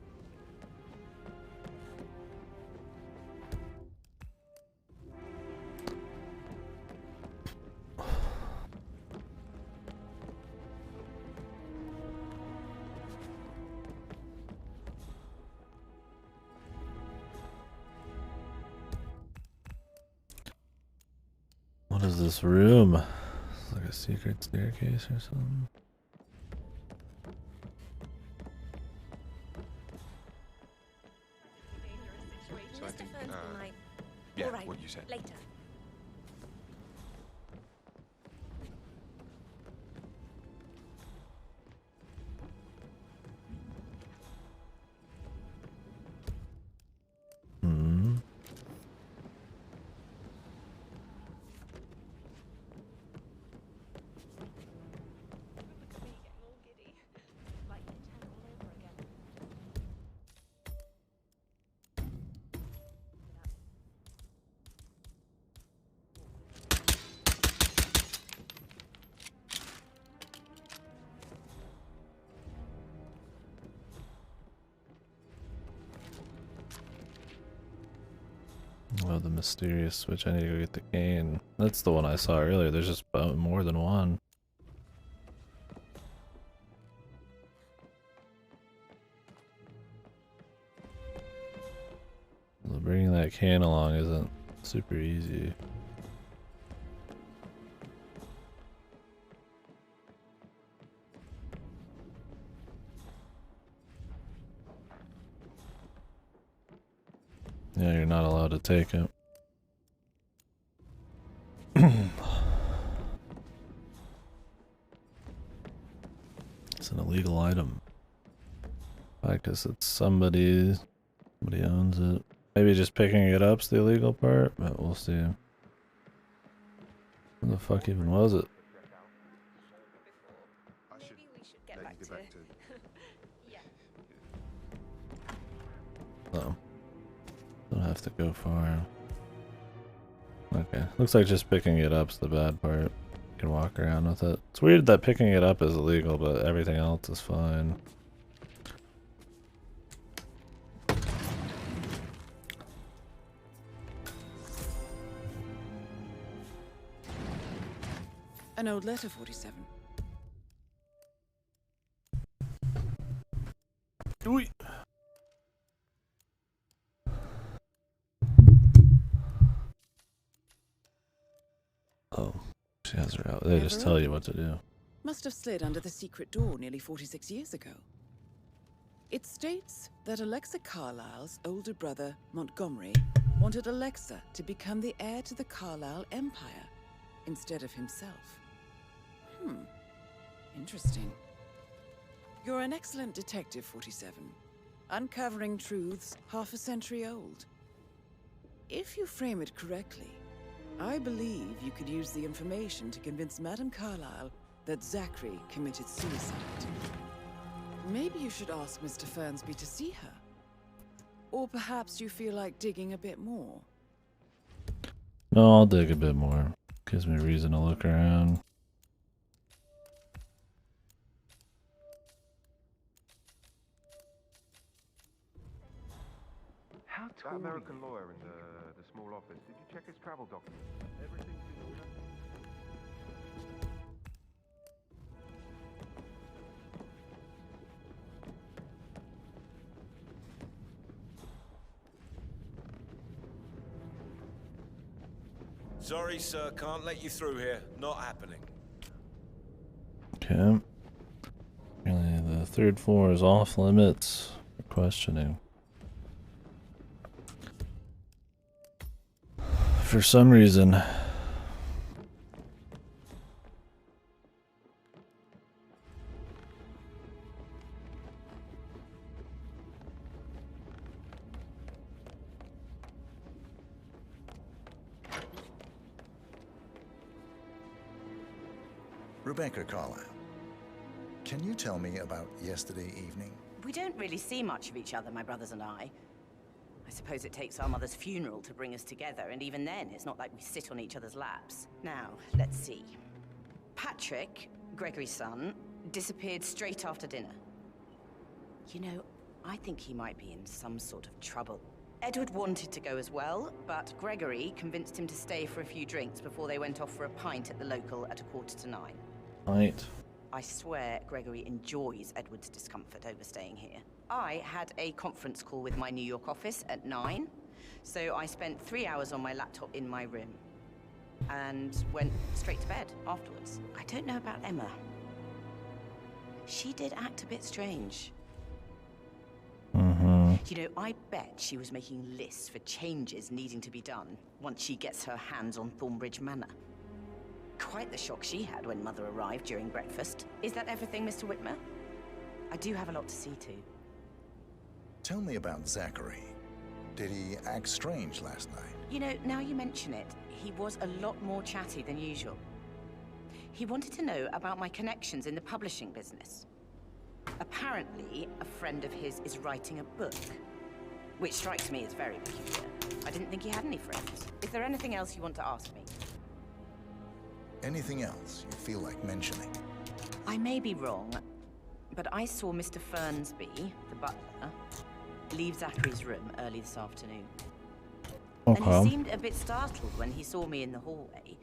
What is this room? It's like a secret staircase or something. So I think, yeah, All right, what you said. Later. Hmm. Oh, the mysterious switch. I need to go get the cane. That's the one I saw earlier. There's just more than one. Well, bringing that cane along isn't super easy. Yeah, you're not allowed to take it. It's an illegal item. I guess it's somebody owns it. Maybe just picking it up's the illegal part, but we'll see. Who the fuck even was it? Maybe we should get back to... Yeah. Oh. Don't have to go far. Okay. Looks like just picking it up's the bad part. You can walk around with it. It's weird that picking it up is illegal, but everything else is fine. An old letter, 47. Oi. Oh, she has her out. They just tell you what to do. Must have slid under the secret door nearly 46 years ago. It states that Alexa Carlisle's older brother, Montgomery, wanted Alexa to become the heir to the Carlisle Empire instead of himself. Interesting. You're an excellent detective, 47. Uncovering truths half a century old. If you frame it correctly, I believe you could use the information to convince Madame Carlisle that Zachary committed suicide. Maybe you should ask Mr. Fernsby to see her. Or perhaps you feel like digging a bit more? No, I'll dig a bit more. Gives me a reason to look around. That American lawyer in the small office, did you check his travel documents? Everything's in order? Sorry, sir, can't let you through here. Not happening. Okay. Apparently the third floor is off limits for questioning. For some reason. Rebecca Carlyle, can you tell me about yesterday evening? We don't really see much of each other, my brothers and I. I suppose it takes our mother's funeral to bring us together, and even then, it's not like we sit on each other's laps. Now, let's see. Patrick, Gregory's son, disappeared straight after dinner. You know, I think he might be in some sort of trouble. Edward wanted to go as well, but Gregory convinced him to stay for a few drinks before they went off for a pint at the local at 8:45. Pint? I swear Gregory enjoys Edward's discomfort over staying here. I had a conference call with my New York office at 9, so I spent 3 hours on my laptop in my room and went straight to bed afterwards. I don't know about Emma. She did act a bit strange. You know, I bet she was making lists for changes needing to be done once she gets her hands on Thornbridge Manor. Quite the shock she had when Mother arrived during breakfast. Is that everything, Mr. Whitmer? I do have a lot to see to. Tell me about Zachary. Did he act strange last night? You know, now you mention it, he was a lot more chatty than usual. He wanted to know about my connections in the publishing business. Apparently, a friend of his is writing a book, which strikes me as very peculiar. I didn't think he had any friends. Is there anything else you want to ask me? Anything else you feel like mentioning? I may be wrong, but I saw Mr. Fernsby, the butler, leave Zachary's room early this afternoon. Okay. And he seemed a bit startled when he saw me in the hallway.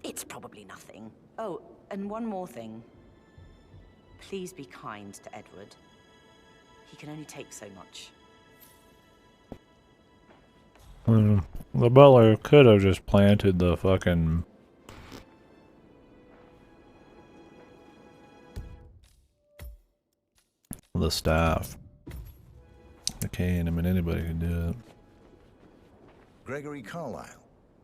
It's probably nothing. Oh, and one more thing. Please be kind to Edward. He can only take so much. The butler could have just planted the fucking... the staff. The cane, I mean, anybody can do it. Gregory Carlyle,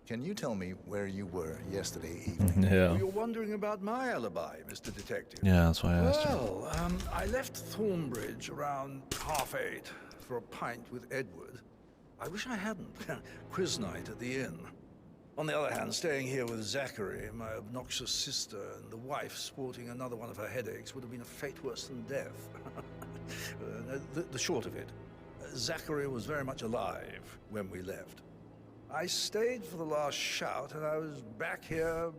can you tell me where you were yesterday evening? Yeah. You're wondering about my alibi, Mr. Detective. Yeah, that's why I asked you. Well, I left Thornbridge around 8:30 for a pint with Edward. I wish I hadn't. Quiz night at the inn. On the other hand, staying here with Zachary, my obnoxious sister, and the wife sporting another one of her headaches would have been a fate worse than death. The short of it, Zachary was very much alive when we left. I stayed for the last shout, and I was back here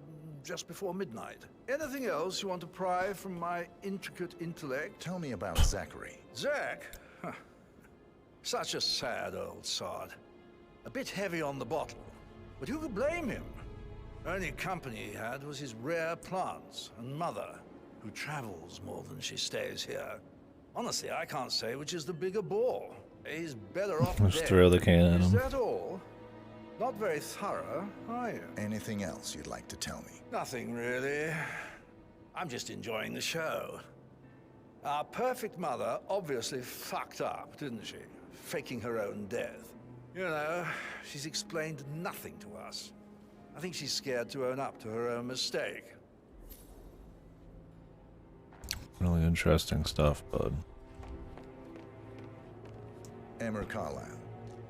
just before midnight. Anything else you want to pry from my intricate intellect? Tell me about Zachary. Zach? Huh. Such a sad old sod. A bit heavy on the bottle. But who could blame him? Only company he had was his rare plants and Mother, who travels more than she stays here. Honestly, I can't say which is the bigger bore. He's better off Just dead. throw the can at Is him. that all? Not very thorough, are you? Anything else you'd like to tell me? Nothing really. I'm just enjoying the show. Our perfect mother obviously fucked up, didn't she? Faking her own death. You know, she's explained nothing to us. I think she's scared to own up to her own mistake. Really interesting stuff, bud. Emma Carlyle,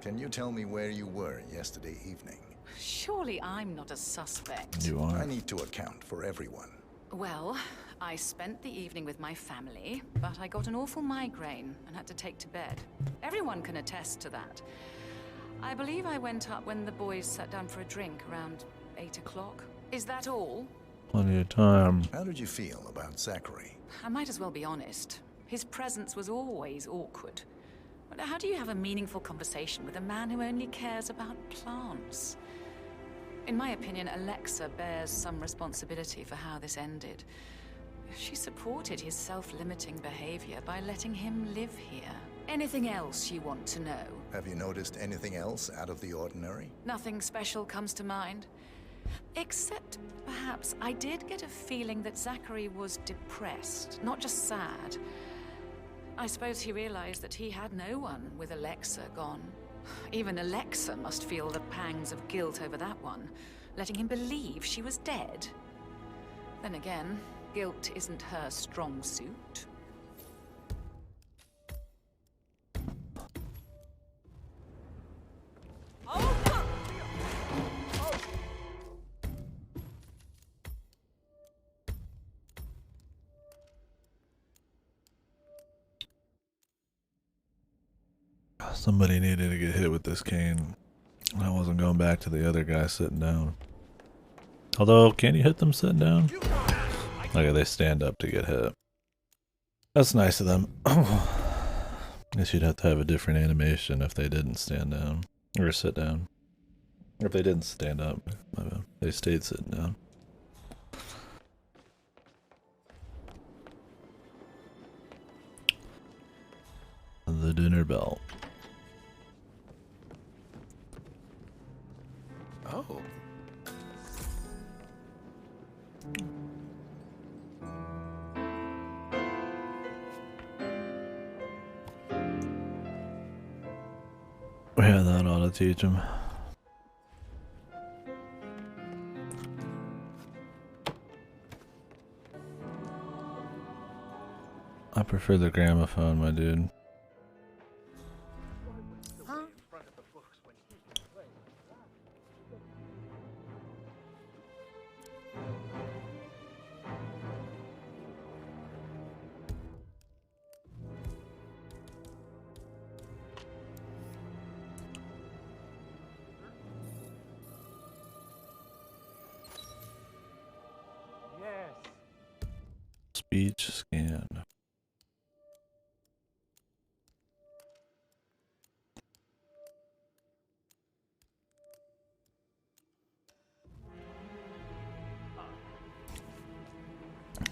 can you tell me where you were yesterday evening? Surely I'm not a suspect. You are. I need to account for everyone. Well, I spent the evening with my family, but I got an awful migraine and had to take to bed. Everyone can attest to that. I believe I went up when the boys sat down for a drink around 8 o'clock. Is that all? Plenty of time. How did you feel about Zachary? I might as well be honest. His presence was always awkward. But how do you have a meaningful conversation with a man who only cares about plants? In my opinion, Alexa bears some responsibility for how this ended. She supported his self-limiting behavior by letting him live here. Anything else you want to know? Have you noticed anything else out of the ordinary? Nothing special comes to mind. Except, perhaps, I did get a feeling that Zachary was depressed, not just sad. I suppose he realized that he had no one with Alexa gone. Even Alexa must feel the pangs of guilt over that one, letting him believe she was dead. Then again, guilt isn't her strong suit. Somebody needed to get hit with this cane. I wasn't going back to the other guy sitting down. Although, can you hit them sitting down? Okay, they stand up to get hit. That's nice of them. Guess you'd have to have a different animation if they didn't stand down. Or sit down. Or if they didn't stand up. They stayed sitting down. The dinner bell. Oh. Yeah, that ought to teach him. I prefer the gramophone, my dude. Speech scan.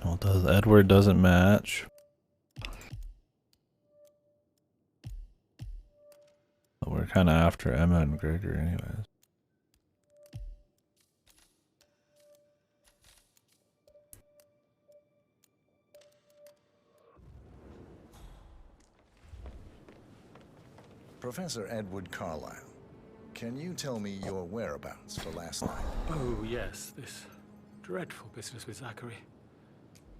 Well, Edward doesn't match. But we're kind of after Emma and Gregor anyways. Professor Edward Carlyle, can you tell me your whereabouts for last night? Oh, yes, this dreadful business with Zachary.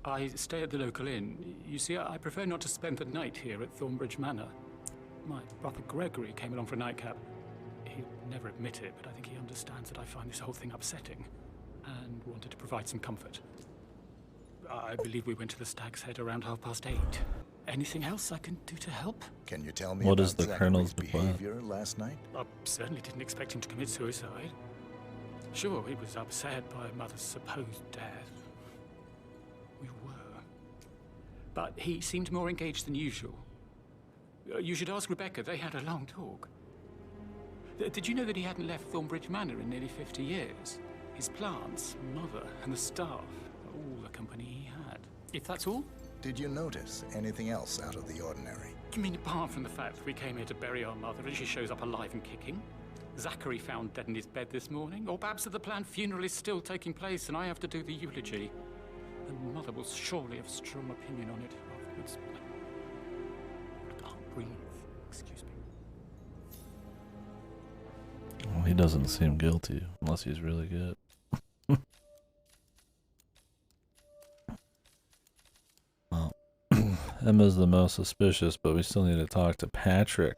I stay at the local inn. You see, I prefer not to spend the night here at Thornbridge Manor. My brother Gregory came along for a nightcap. He'd never admit it, but I think he understands that I find this whole thing upsetting and wanted to provide some comfort. I believe we went to the Stag's Head around 8:30. Anything else I can do to help? Can you tell me what about is the Zachary's Colonel's behavior last night? I certainly didn't expect him to commit suicide. Sure, he was upset by Mother's supposed death. We were. But he seemed more engaged than usual. You should ask Rebecca. They had a long talk. Did you know that he hadn't left Thornbridge Manor in nearly 50 years? His plants, Mother, and the staff, all the company he had. If that's all? Did you notice anything else out of the ordinary? You mean apart from the fact that we came here to bury our mother and she shows up alive and kicking? Zachary found dead in his bed this morning? Or perhaps that the planned funeral is still taking place and I have to do the eulogy? And Mother will surely have strong opinion on it afterwards. I can't breathe. Excuse me. Well, he doesn't seem guilty unless he's really good. Well, Emma's the most suspicious, but we still need to talk to Patrick.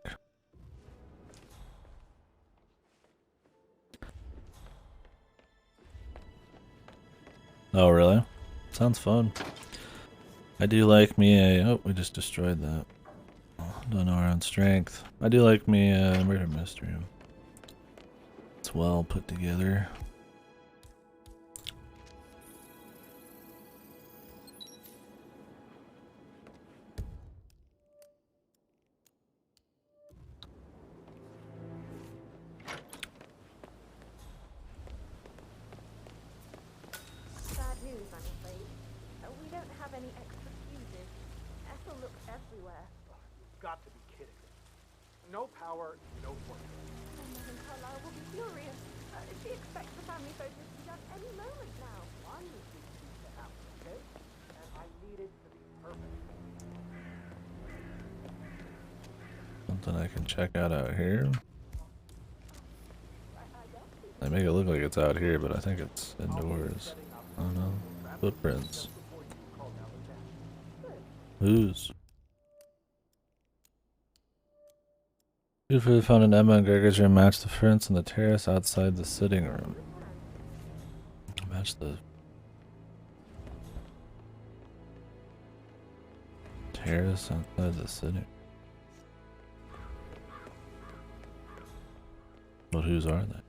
Oh, really? Sounds fun. I do like me a... Oh, we just destroyed that. Don't know our own strength. I do like me a murder mystery. It's well put together. Bad news, I'm afraid. We don't have any extra fuses. Ethel looked everywhere. You've got to be kidding me. No power, no work. Madame Carlyle will be furious. She expects the family photos to be done any moment now. One is the house, okay? And I need it to be perfect. Something I can check out here. They make it look like it's out here, but I think it's indoors. I don't know. Footprints. Whose? Beautifully found in Emma and Gregor's room matched the prints on the terrace outside the sitting room. Match the terrace outside the sitting. But whose are they?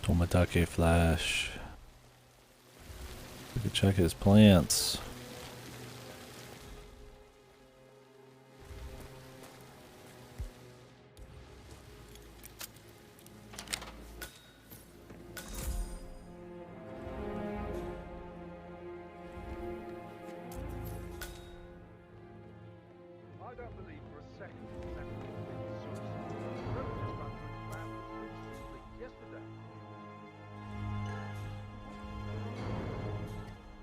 Tomatake Flash. We could check his plants. I don't believe for a second that was suicide. Trevor just ran through his family simply yesterday.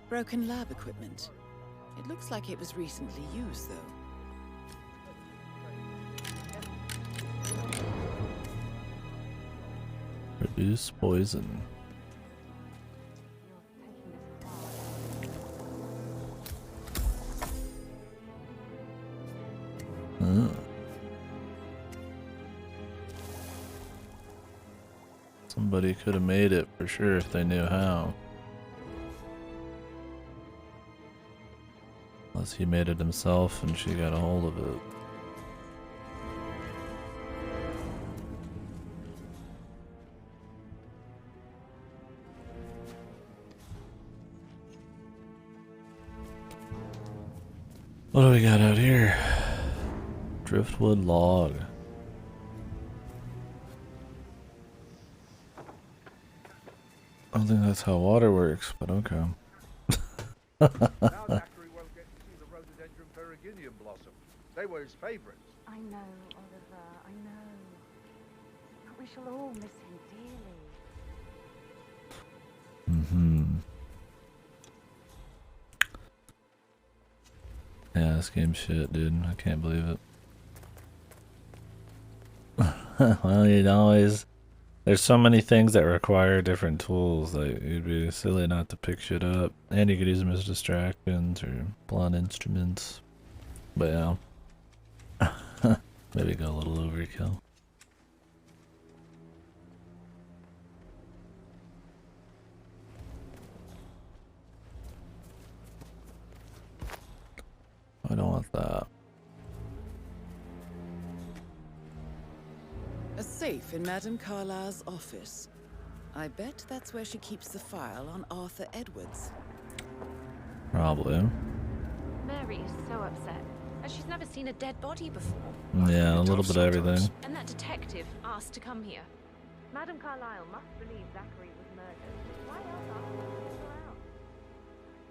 Broken lab equipment. It looks like it was recently used, though. Produce poison. Somebody could have made it for sure if they knew how. Unless he made it himself and she got a hold of it. What do we got out here? Driftwood log. I don't think that's how water works, but okay. Now Zachary won't get to see the rhododendron periginium blossom. They were his favourites. I know, Oliver, I know. But we shall all miss him dearly. Mm-hmm. Yeah, this game's shit, dude. I can't believe it. Well, you'd always... There's so many things that require different tools. Like, it'd be silly not to pick shit up. And you could use them as distractions or blunt instruments. But yeah. Maybe go a little overkill. I don't want that. A safe in Madame Carlyle's office. I bet that's where she keeps the file on Arthur Edwards. Probably. Mary is so upset, as she's never seen a dead body before. Yeah, a little bit of everything. And that detective asked to come here. Madame Carlyle must believe Zachary was murdered. Why else ask her to kick her out?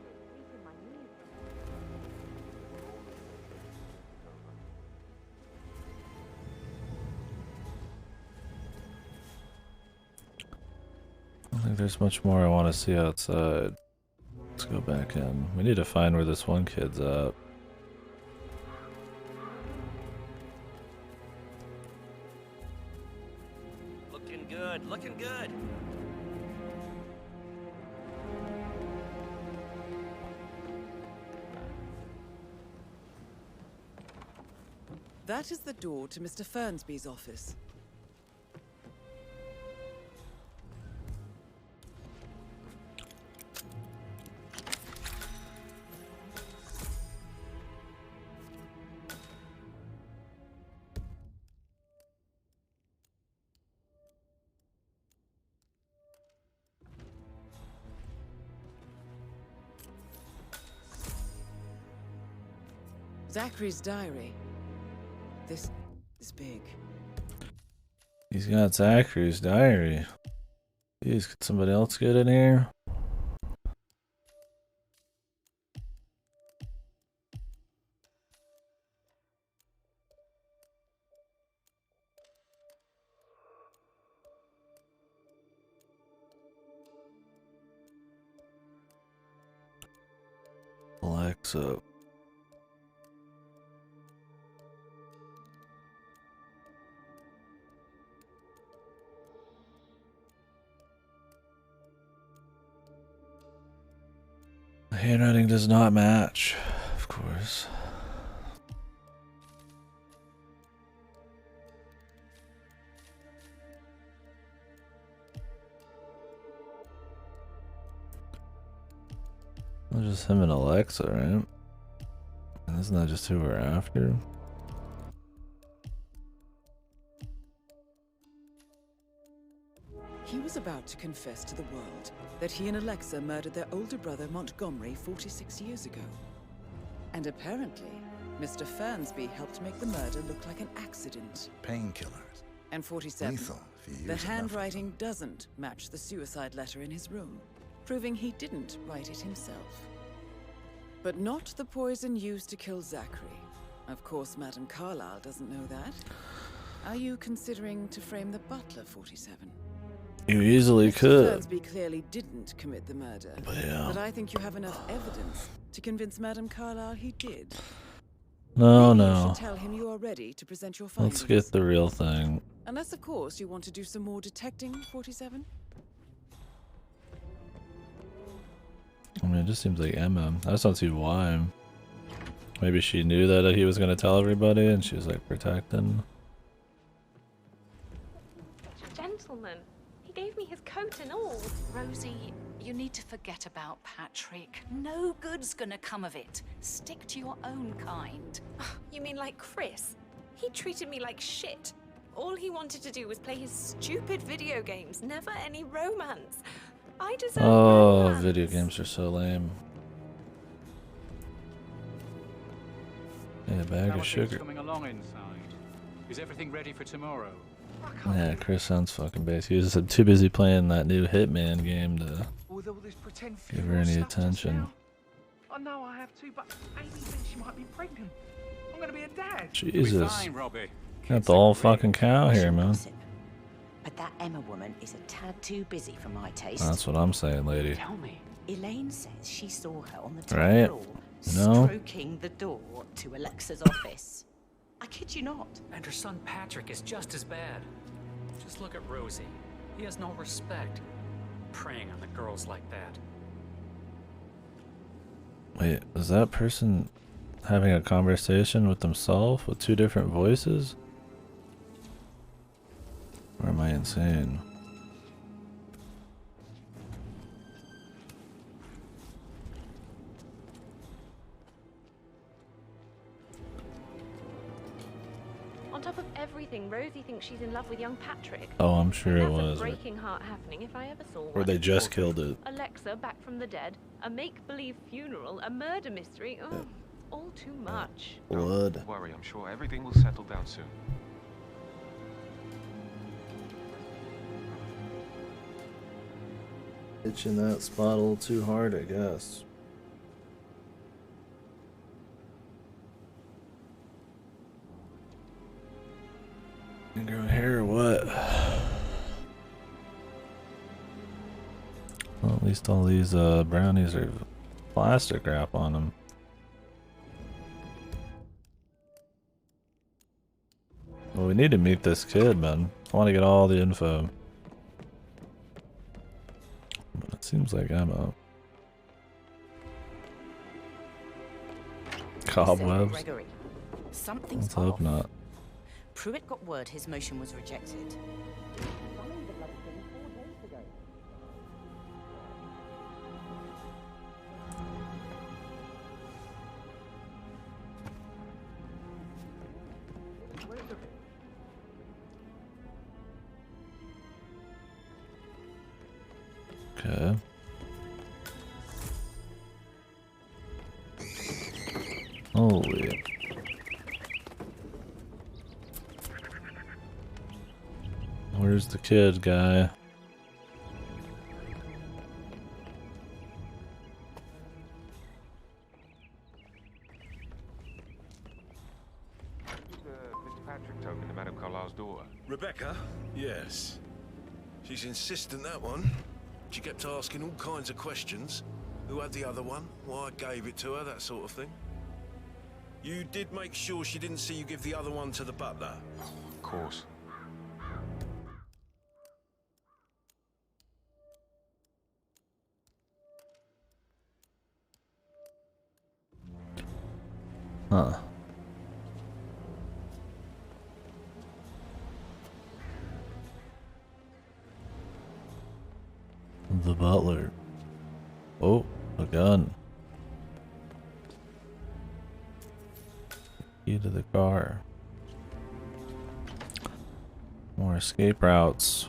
It's beating my knees. I don't think there's much more I want to see outside. Let's go back in. We need to find where this one kid's at. Looking good, looking good. That is the door to Mr. Fernsby's office. Zachary's diary. This is big. He's got Zachary's diary. Jeez, could somebody else get in here? Alexa. The handwriting does not match, of course. It's just him and Alexa, right? And isn't that just who we're after? He was about to confess to the world that he and Alexa murdered their older brother Montgomery 46 years ago. And apparently, Mr. Fernsby helped make the murder look like an accident. Painkillers. And 47, Lethal if you use the enough of them. handwriting doesn't match the suicide letter in his room, proving he didn't write it himself. But not the poison used to kill Zachary. Of course, Madame Carlyle doesn't know that. Are you considering to frame the butler, 47? You easily could. Fernsby clearly didn't commit the murder. Yeah. But I think you have enough evidence to convince Madame Carlyle he did. No, Maybe you no. should tell him you are ready to present your findings. Let's get the real thing. Unless, of course, you want to do some more detecting, 47? I mean, it just seems like Emma. I just don't see why. Maybe she knew that he was going to tell everybody and she was like protecting. Gentleman. He gave me his coat and all. Rosie, you need to forget about Patrick. No good's gonna come of it. Stick to your own kind. You mean like Chris? He treated me like shit. All he wanted to do was play his stupid video games, never any romance. I deserve romance. Video games are so lame. Yeah, a bag How of are sugar. things coming along inside? Is everything ready for tomorrow? Yeah, Chris sounds fucking basic. He was just too busy playing that new Hitman game to With all this pretend give her funeral any stuff just attention. now. I know I have to, but Amy thinks she might be pregnant. I'm gonna be a dad. Jesus. Fine, Robbie. Got the whole fucking cow here, man. But that Emma woman is a tad too busy for my taste. That's what I'm saying, lady. Tell me. Elaine says she saw her on the top Right? floor, No? stroking the door to Alexa's office. I kid you not. And her son Patrick is just as bad. Just look at Rosie. He has no respect. Preying on the girls like that. Wait, is that person having a conversation with themselves with two different voices? Or am I insane? On top of everything, Rosie thinks she's in love with young Patrick. Oh, I'm sure And it that's was. a breaking heart happening if I ever saw one. Or they just killed it. Alexa back from the dead, a make-believe funeral, a murder mystery. Oh, all too much. Blood. Don't worry, I'm sure everything will settle down soon. Itching that spot a little too hard, I guess. You growing hair or what? Well, at least all these brownies are plastic wrap on them. Well, we need to meet this kid, man. I want to get all the info. But it seems like Emma. Cobwebs. Gregory, something's Let's hope off. not. Pruitt got word his motion was rejected. Okay. Holy. Where's the kid guy? Mr. Patrick token to Madame Carlyle's daughter. Rebecca? Yes. She's insistent, that one. She kept asking all kinds of questions. Who had the other one? Why I gave it to her, that sort of thing. You did make sure she didn't see you give the other one to the butler? Of course. Huh. The butler. Oh, a gun. Key to the car. More escape routes.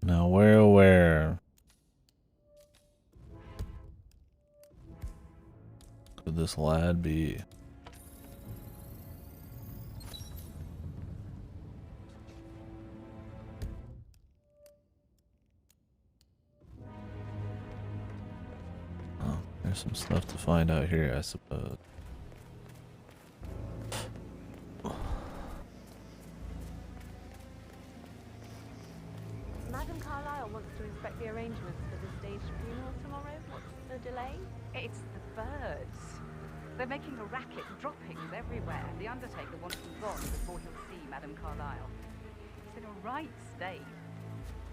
Now where could this lad be? Oh, there's some stuff to find out here, I suppose. Madame Carlyle wants to inspect the arrangements for the staged funeral tomorrow. What's the delay? It's the birds. They're making a racket, droppings everywhere. The Undertaker wants them gone before he'll see Madame Carlyle. He's in a right state.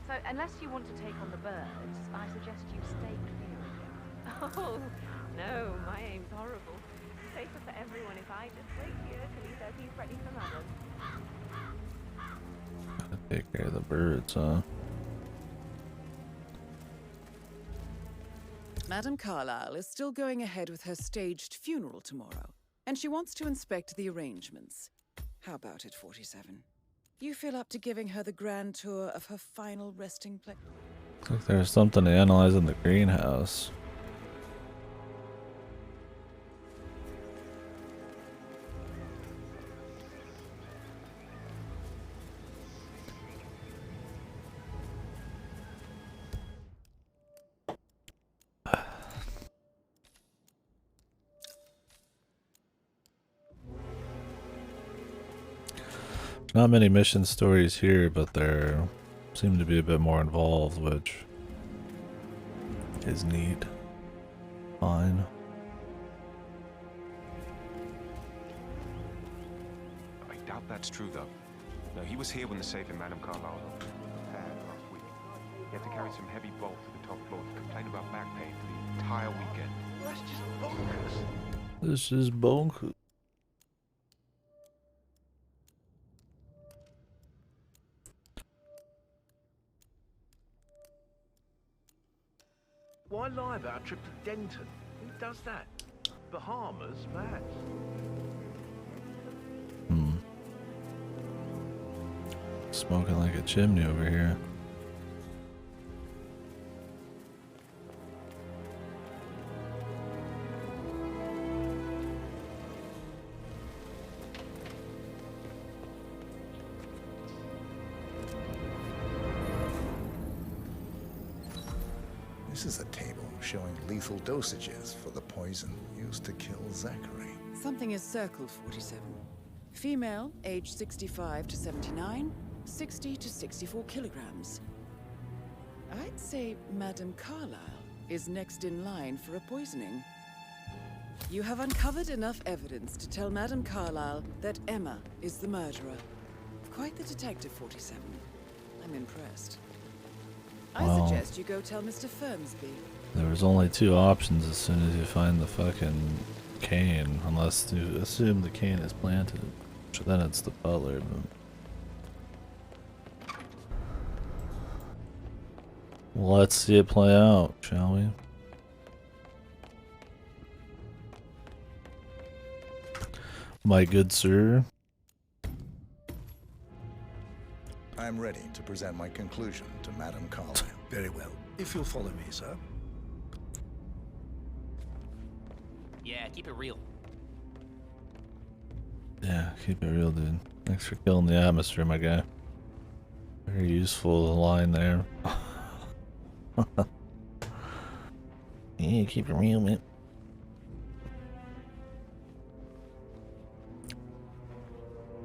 So, unless you want to take on the birds, I suggest you stay clear of him. Oh, no, my aim's horrible. Safer for everyone if I just wait here till he says he's ready for Madame. Gotta take care of the birds, huh? Madame Carlyle is still going ahead with her staged funeral tomorrow, and she wants to inspect the arrangements. How about it, 47? You feel up to giving her the grand tour of her final resting place? Looks like there's something to analyze in the greenhouse. Not many mission stories here, but there seem to be a bit more involved, which is neat. Fine. I doubt that's true, though. No, he was here when the safe in Madame Carlyle's office was repaired last week. He had to carry some heavy bolts to the top floor to complain about back pain for the entire weekend. That's just bonkers. This is bonkers. Why lie about a trip to Denton? Who does that? Bahamas, perhaps? Smoking like a chimney over here. This is a table showing lethal dosages for the poison used to kill Zachary. Something is circled, 47. Female, age 65 to 79, 60 to 64 kilograms. I'd say Madame Carlyle is next in line for a poisoning. You have uncovered enough evidence to tell Madame Carlyle that Emma is the murderer. Quite the detective, 47. I'm impressed. I Well, suggest you go tell Mr. Fernsby. there was only two options as soon as you find the fucking cane, unless you assume the cane is planted. Then it's the butler. But let's see it play out, shall we? My good sir. I'm ready to present my conclusion to Madame Carlyle. Very well. If you'll follow me, sir. keep it real. Yeah, keep it real, dude. Thanks for killing the atmosphere, my guy. Very useful line there. Yeah, keep it real, man.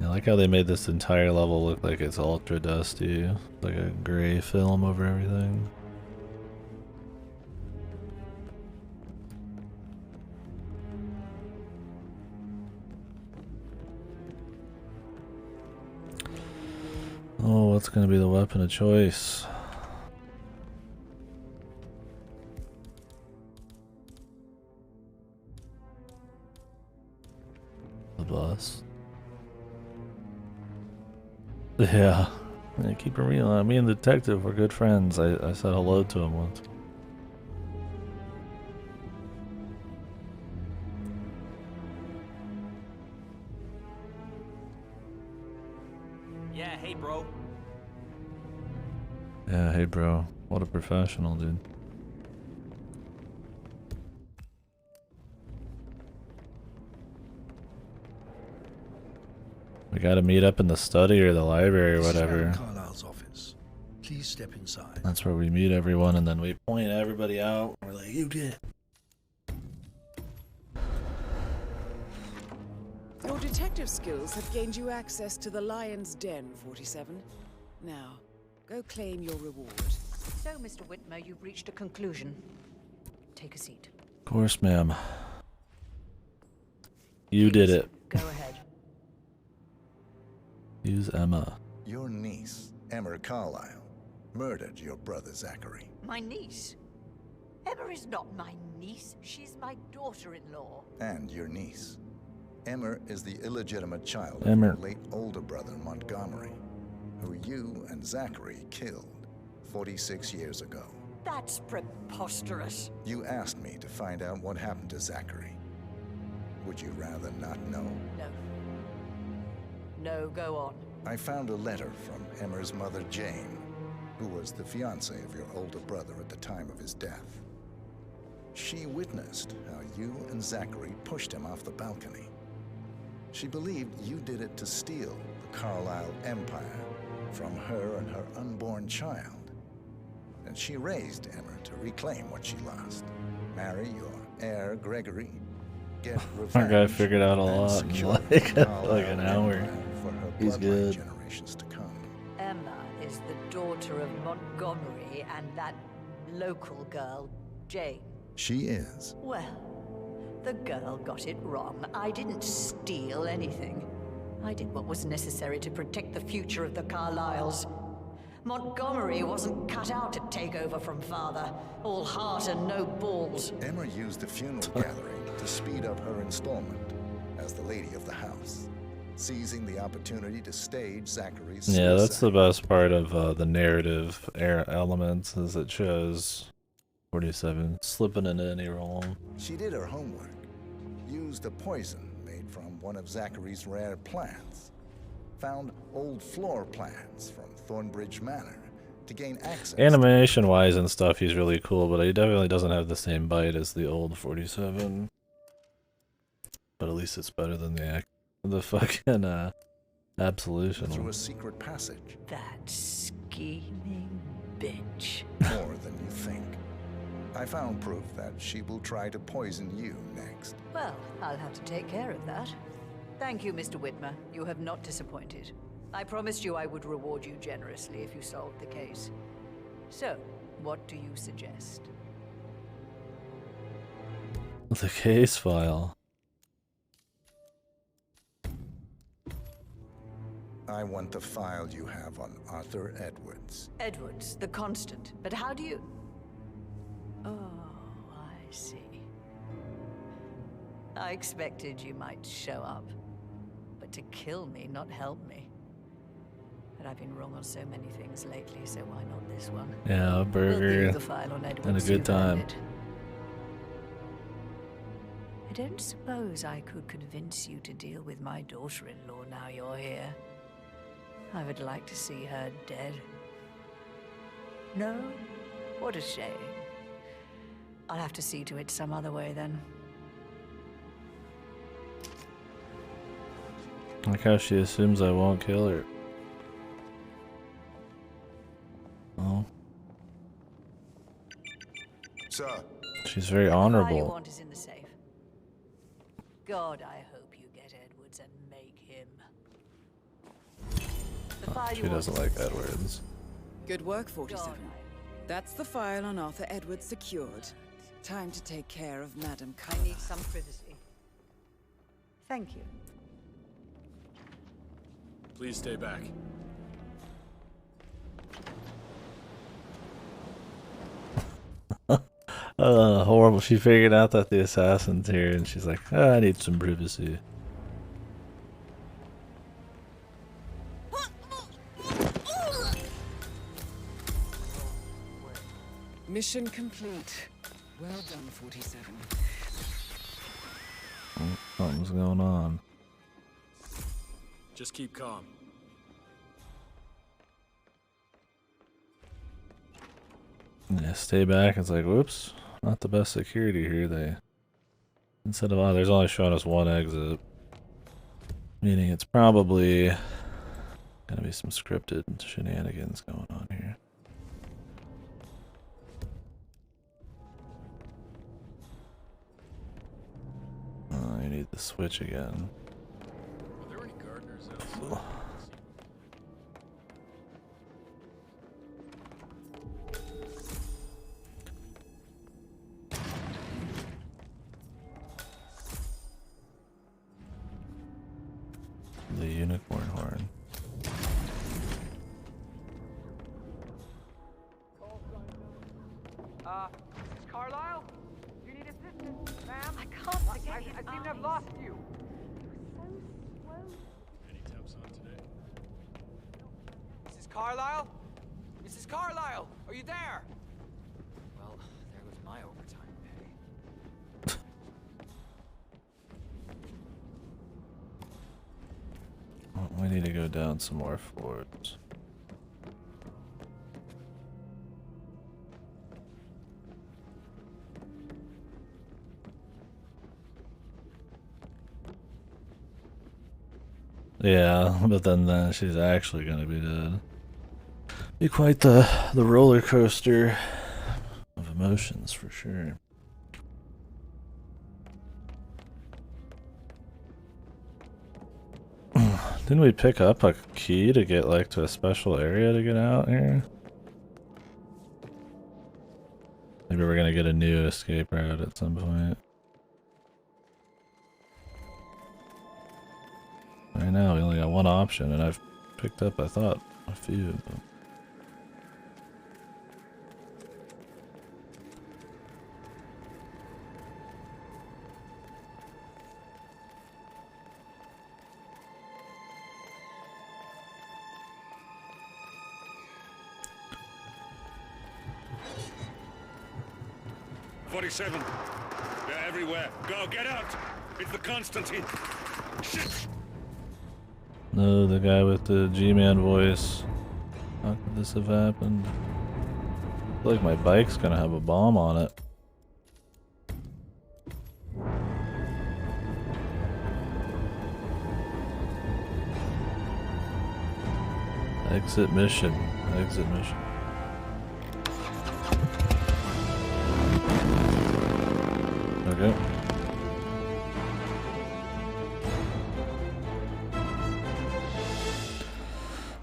I like how they made this entire level look like it's ultra dusty, like a gray film over everything. Oh, what's gonna be the weapon of choice? The bus. Yeah, keep it real. Me and the detective were good friends. I said hello to him once. Yeah, hey, bro. Yeah, hey bro. What a professional, dude. We gotta meet up in the study or the library or whatever. This is Madam Carlyle's office. Please step inside. That's where we meet everyone and then we point everybody out. We're like, you did. Your detective skills have gained you access to the Lion's Den, 47. Now, go claim your reward. So, Mr. Whitmer, you've reached a conclusion. Take a seat. Of course, ma'am. You did it. Go ahead. Use Emma. Your niece, Emma Carlyle, murdered your brother Zachary. My niece? Emma is not my niece. She's my daughter-in-law. And your niece. Emma is the illegitimate child Emma. of your late older brother Montgomery, who you and Zachary killed 46 years ago. That's preposterous. You asked me to find out what happened to Zachary. Would you rather not know? No. No, go on. I found a letter from Emma's mother, Jane, who was the fiancée of your older brother at the time of his death. She witnessed how you and Zachary pushed him off the balcony. She believed you did it to steal the Carlyle empire from her and her unborn child. And she raised Emma to reclaim what she lost. Marry your heir, Gregory. Get revenge. Our guy figured out a lot in like an hour. He's good. Generations to come. Emma is the daughter of Montgomery and that local girl, Jane. She is. Well, the girl got it wrong. I didn't steal anything. I did what was necessary to protect the future of the Carlyles. Montgomery wasn't cut out to take over from father. All heart and no balls. Emma used the funeral gathering to speed up her installment as the lady of the house, seizing the opportunity to stage Zachary's suicide. Yeah, that's the best part of the narrative elements, is it shows 47 slipping into any role. She did her homework, used a poison made from one of Zachary's rare plants, found old floor plans from Thornbridge Manor to gain access. Animation-wise and stuff, he's really cool, but he definitely doesn't have the same bite as the old 47. But at least it's better than the fucking absolution. Through a secret passage. That scheming bitch. More than you think. I found proof that she will try to poison you next. Well, I'll have to take care of that. Thank you, Mr. Whitmer. You have not disappointed. I promised you I would reward you generously if you solved the case. So, what do you suggest? The case file. I want the file you have on Arthur Edwards. Edwards, the Constant. But how do you... Oh, I see. I expected you might show up. But to kill me, not help me. But I've been wrong on so many things lately, so why not this one? Yeah, a burger We'll give you the file on Edwards. and a good You've earned time. it. I don't suppose I could convince you to deal with my daughter-in-law now you're here. I would like to see her dead. No? What a shame. I'll have to see to it some other way then. Like how she assumes I won't kill her. Oh. Sir. She's very The file you honorable. want is in the safe. God, I hope you get Edwards and make him. The file She you doesn't want is like in the safe. Edwards. Good work, 47. That's the file on Arthur Edwards secured. Time to take care of Madame I Carlyle. need some privacy. Thank you. Please stay back. Horrible. She figured out that the assassin's here and she's like, "Ah, I need some privacy." Mission complete. Well done, 47. Something's going on. Just keep calm. Yeah, stay back. It's like, whoops, not the best security here. They, instead of, oh, there's only showing us one exit. Meaning it's probably gonna be some scripted shenanigans going on here. Oh, you need the switch again. Are there any gardeners outside? The unicorn horn. Mrs. Carlyle? You need assistance, ma'am? I can't forget I his seem to have eyes. lost you. Any temps on today? Mrs. Carlyle? Mrs. Carlyle, are you there? Well, there goes my overtime pay. We need to go down some more floors. Yeah, but then she's actually gonna be dead. Be quite the roller coaster of emotions for sure. Didn't we pick up a key to get like to a special area to get out here? Maybe we're gonna get a new escape route at some point. Right now we only got one option and I've picked up, I thought, a few. But... '47. They're everywhere. Go, get out! It's the Constantine. Shit! No, the guy with the G-Man voice. How could this have happened? I feel like my bike's gonna have a bomb on it. Exit mission. Exit mission. Okay.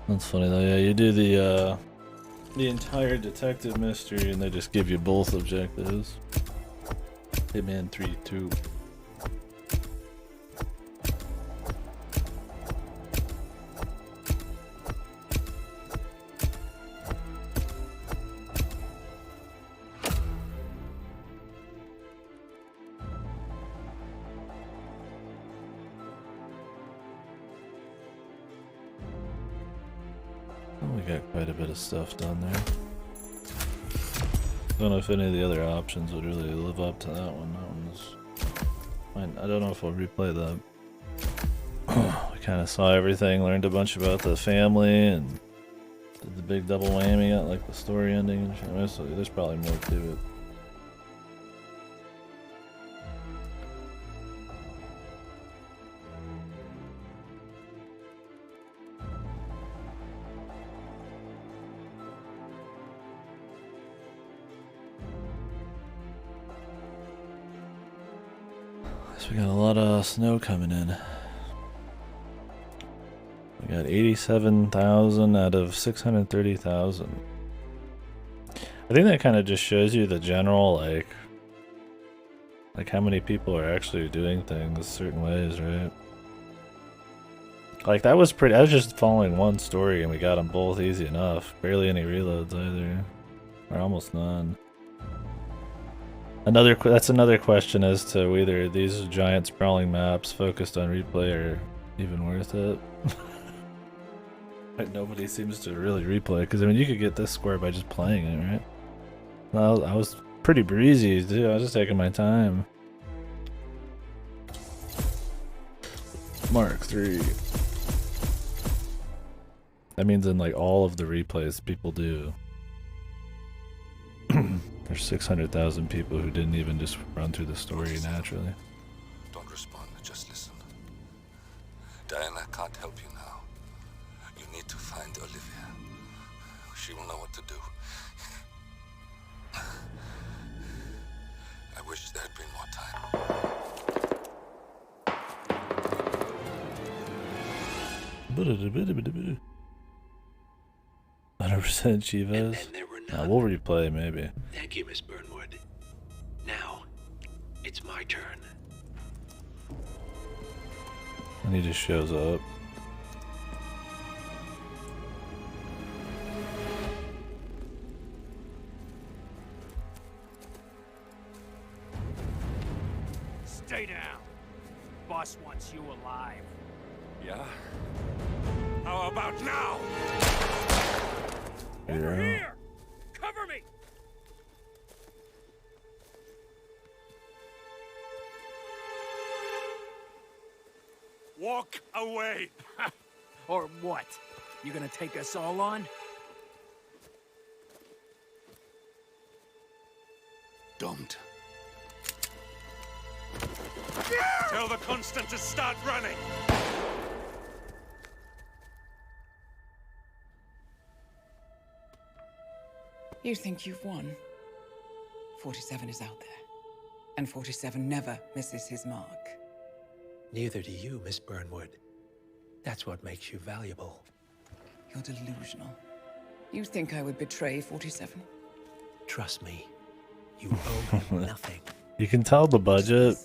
That's funny though. Yeah, you do the entire detective mystery, and they just give you both objectives. Hitman 3-2. We got quite a bit of stuff done there. Don't know if any of the other options would really live up to that one. That one was fine. I don't know if we'll replay that. We kind of saw everything, learned a bunch about the family, and did the big double whammy, got like the story ending and shit. So there's probably more to it. So we got a lot of snow coming in. We got 87,000 out of 630,000. I think that kind of just shows you the general, like how many people are actually doing things certain ways, right? Like, that was pretty. I was just following one story and we got them both easy enough. Barely any reloads either. Or almost none. That's another question as to whether these giant sprawling maps focused on replay are even worth it. Like, nobody seems to really replay, because I mean, you could get this score by just playing it, right? Well, I was pretty breezy, dude. I was just taking my time. Mark 3. That means in like all of the replays people do. There's 600,000 people who didn't even just run through the story naturally. Don't respond, just listen. Diana can't help you now. You need to find Olivia. She will know what to do. I wish there had been more time. 100% Chivas. We'll replay maybe. Thank you, Miss Burnwood. Now, it's my turn. And he just shows up. Stay down. Boss wants you alive. Yeah? How about now? Over here! Cover me! Walk away! Or what? You gonna take us all on? Don't. Tell the Constant to start running! You think you've won? 47 is out there. And 47 never misses his mark. Neither do you, Miss Burnwood. That's what makes you valuable. You're delusional. You think I would betray 47? Trust me, you owe him nothing. You can tell the budget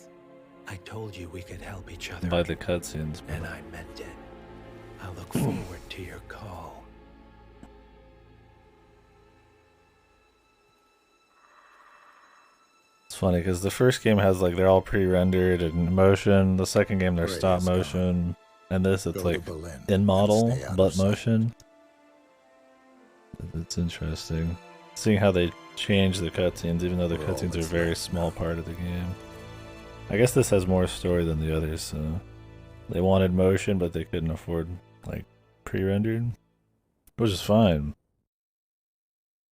I told you we could help each other. by the cutscenes. And I meant it. I look forward to your call. It's funny because the first game has like they're all pre-rendered in motion. The second game they're stop motion, and this it's like in model but motion. It's interesting seeing how they change the cutscenes, even though the cutscenes are a very small part of the game. I guess this has more story than the others, so they wanted motion, but they couldn't afford like pre-rendered, which is fine.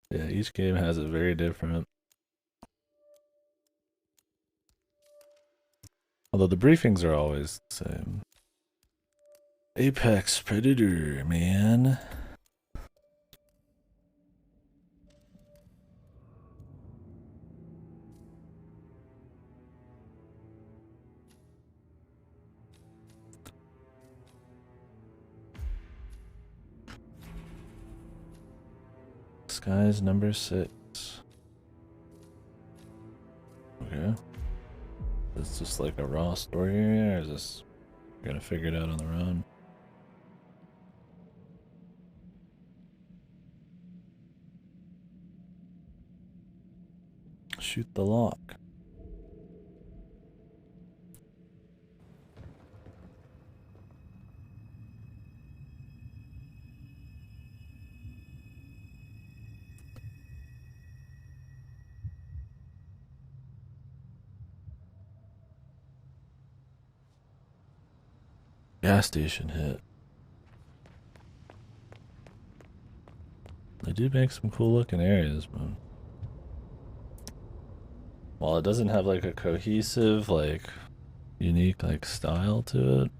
Yeah, each game has it very different. Although the briefings are always the same. Apex Predator, man. Skies number 6. Okay. Is this just like a raw story area, or is this you're gonna figure it out on the run? Shoot the lock. Gas station hit. They do make some cool looking areas, man. While it doesn't have like a cohesive, like unique like style to it,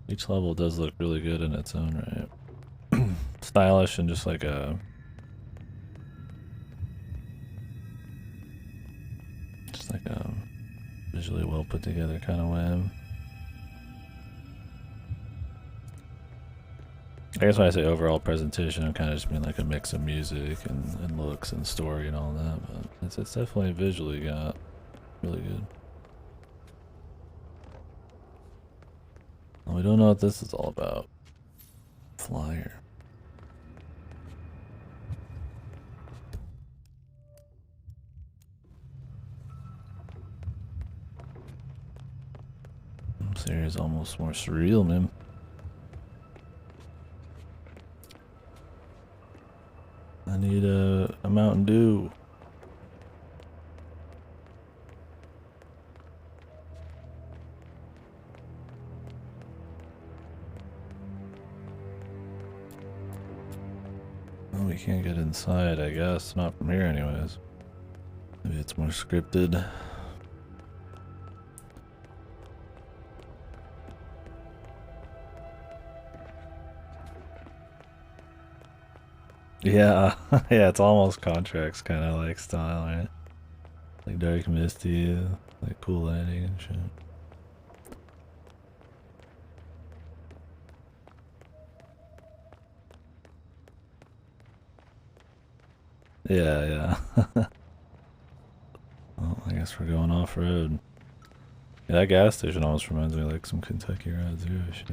each level does look really good in its own right. Stylish and just like a visually well put together kind of way. I guess when I say overall presentation, I'm kind of just mean like a mix of music and looks and story and all that, but it's definitely visually got really good. Well, we don't know what this is all about. Flyer. This area is almost more surreal, man. I need a Mountain Dew. Well, we can't get inside, I guess. Not from here anyways. Maybe it's more scripted. Yeah, yeah, it's almost Contracts kind of like style, right? Like dark, misty, like cool lighting and shit. Yeah, yeah. Well, I guess we're going off road. Yeah, that gas station almost reminds me of like some Kentucky Route Zero shit.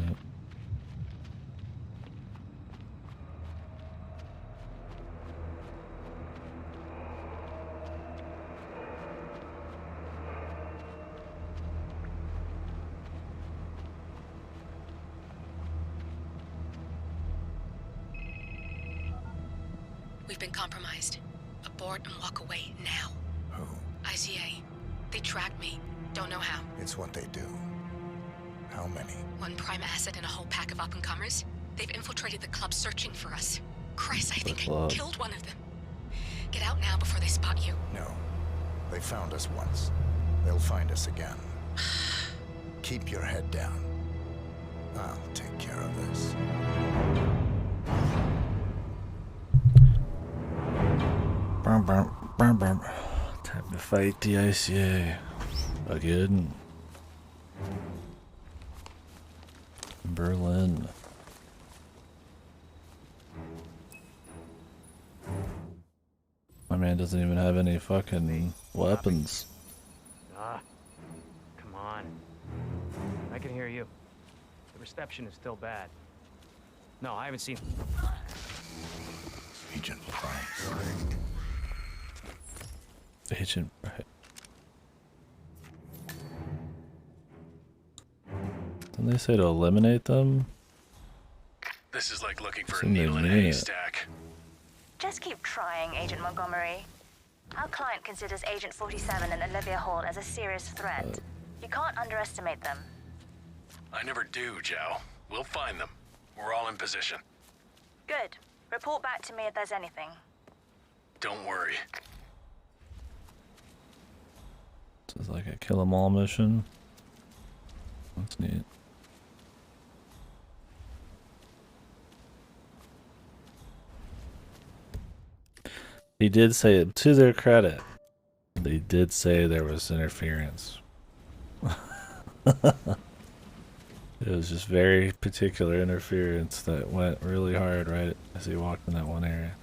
We've been compromised. Abort and walk away now. Who? ICA. They tracked me. Don't know how. It's what they do. How many? One prime asset and a whole pack of up-and-comers. They've infiltrated the club searching for us. Christ, I think I killed one of them. Get out now before they spot you. No. They found us once. They'll find us again. Keep your head down. I'll take care of this. Time to fight the ICA again. Berlin. My man doesn't even have any fucking weapons. Ah, come on. I can hear you. The reception is still bad. No, I haven't seen... Agent Price. Agent Price. Didn't they say to eliminate them? This is like looking for a Something needle in a in it. haystack. Just keep trying, Agent Montgomery. Our client considers Agent 47 and Olivia Hall as a serious threat. You can't underestimate them. I never do, Joe. We'll find them. We're all in position. Good. Report back to me if there's anything. Don't worry. This is like a kill 'em all mission. That's neat. He did say it to their credit. They did say there was interference. It was just very particular interference that went really hard right as he walked in that one area.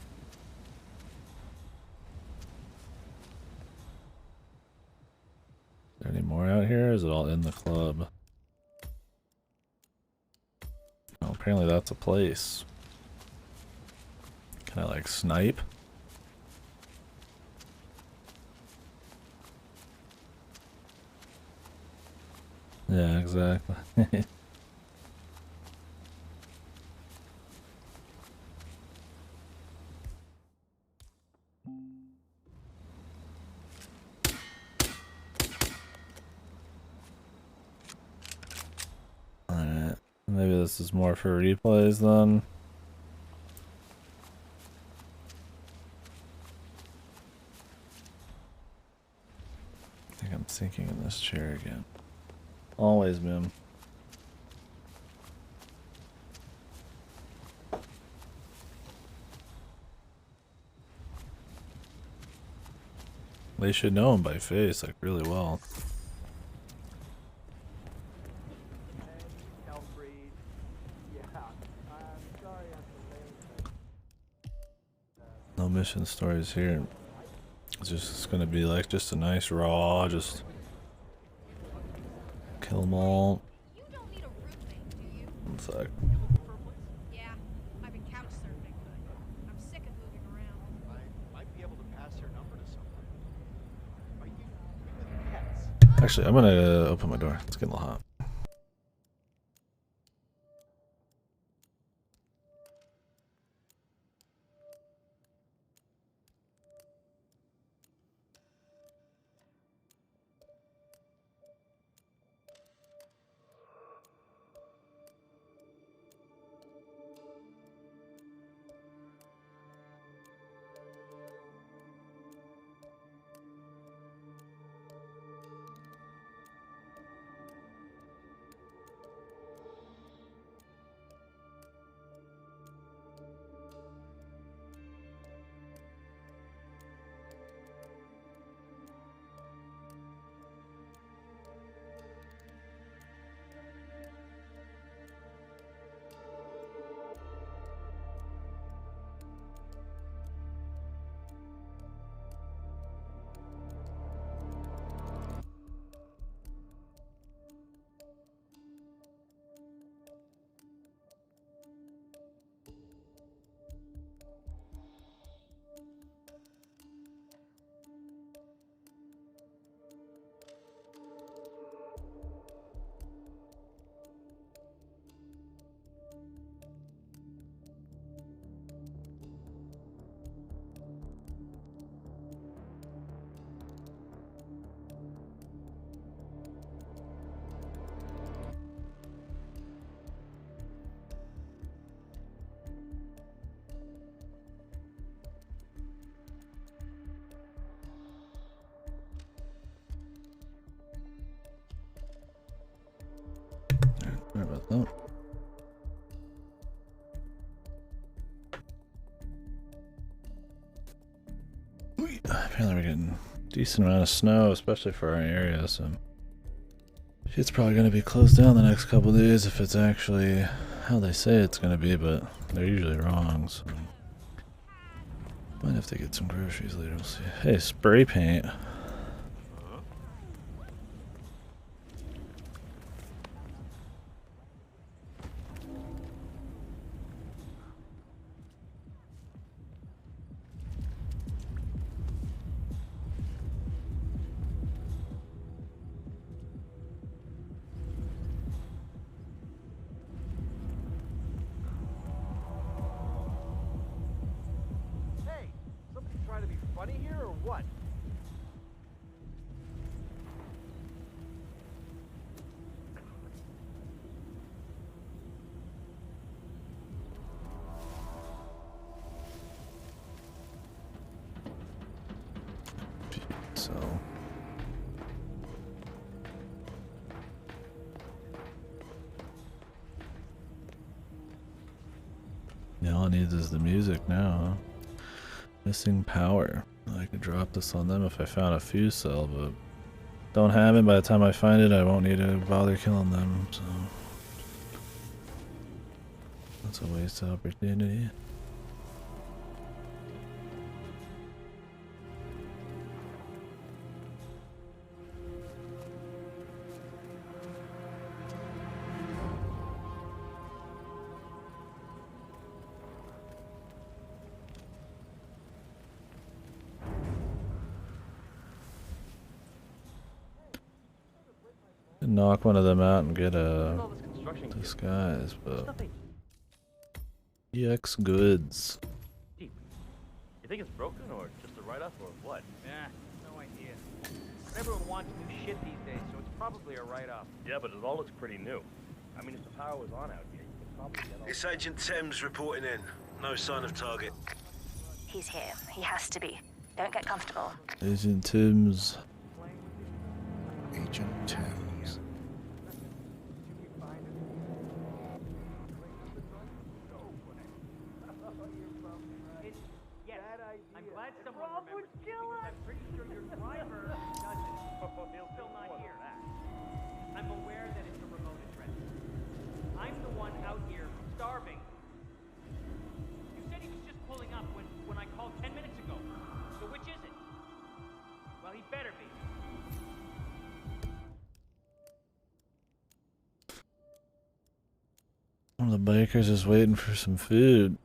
Is there any more out here? Or is it all in the club? Oh, apparently that's a place. Can I like snipe? Yeah, exactly. Alright, maybe this is more for replays then. I think I'm sinking in this chair again. Always, man. They should know him by face, like, really well. No mission stories here. It's gonna be like just a nice raw, just kill them all. One sec. Yeah, I've been couch surfing, but I'm sick of moving around. I might be able to pass your number to someone. Are you with pets? Actually, I'm gonna open my door. It's getting a little hot. Sorry about that. Apparently we're getting a decent amount of snow, especially for our area, so shit's probably going to be closed down the next couple of days if it's actually how they say it's going to be, but they're usually wrong, so might have to get some groceries later, we'll see. Hey, spray paint. Funny here or what? So yeah, all it needs is the music now, huh? Missing power. I could drop this on them if I found a fuse cell, but don't have it. By the time I find it, I won't need to bother killing them, so that's a waste of opportunity. Knock one of them out and get a disguise, but EX goods. You think it's broken or just a write-off or what? Yeah, no idea. Everyone wants new shit these days, so it's probably a write-off. Yeah, but it all looks pretty new. I mean, if the power was on out here, you could probably get all... It's Agent Thames reporting in. No sign of target. He's here. He has to be. Don't get comfortable. Agent Tim's. Agent Thames. I'm glad someone remembers because I'm pretty sure your driver doesn't. He'll still not hear that. I'm aware that it's a remote address. I'm the one out here starving. You said he was just pulling up when I called 10 minutes biker's just waiting for some food.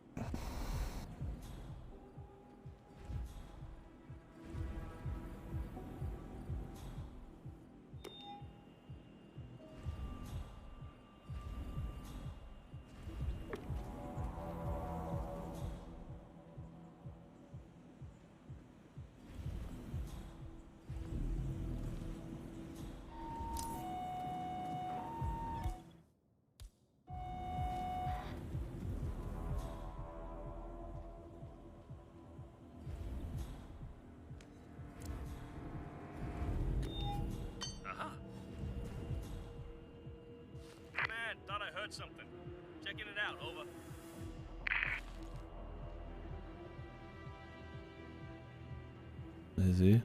Thought I heard something. Checking it out, over. Is he?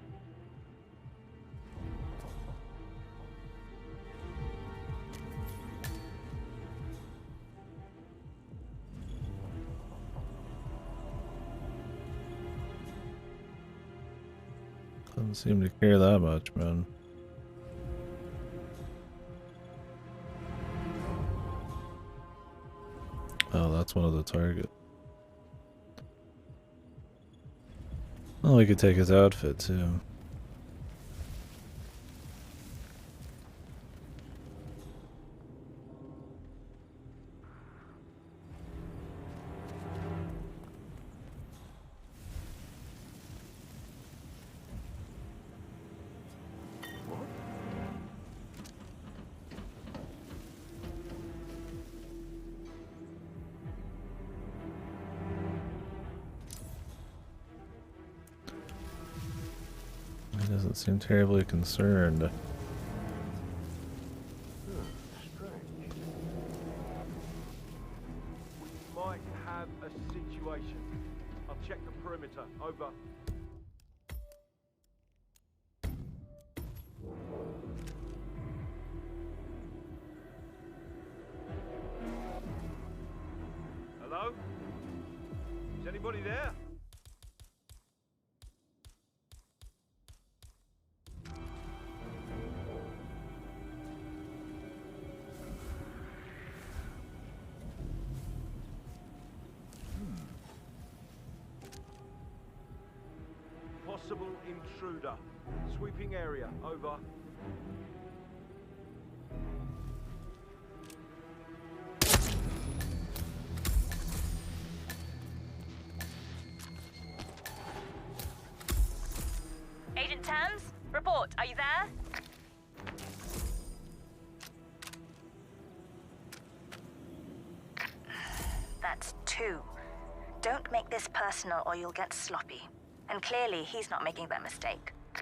Doesn't seem to care that much, man. Oh, that's one of the targets. Well, we could take his outfit too. He doesn't seem terribly concerned. We might have a situation. I'll check the perimeter. Over. Hello? Is anybody there? Possible intruder. Sweeping area. Over. Agent Thames, report. Are you there? That's two. Don't make this personal or you'll get sloppy. And clearly, he's not making that mistake. I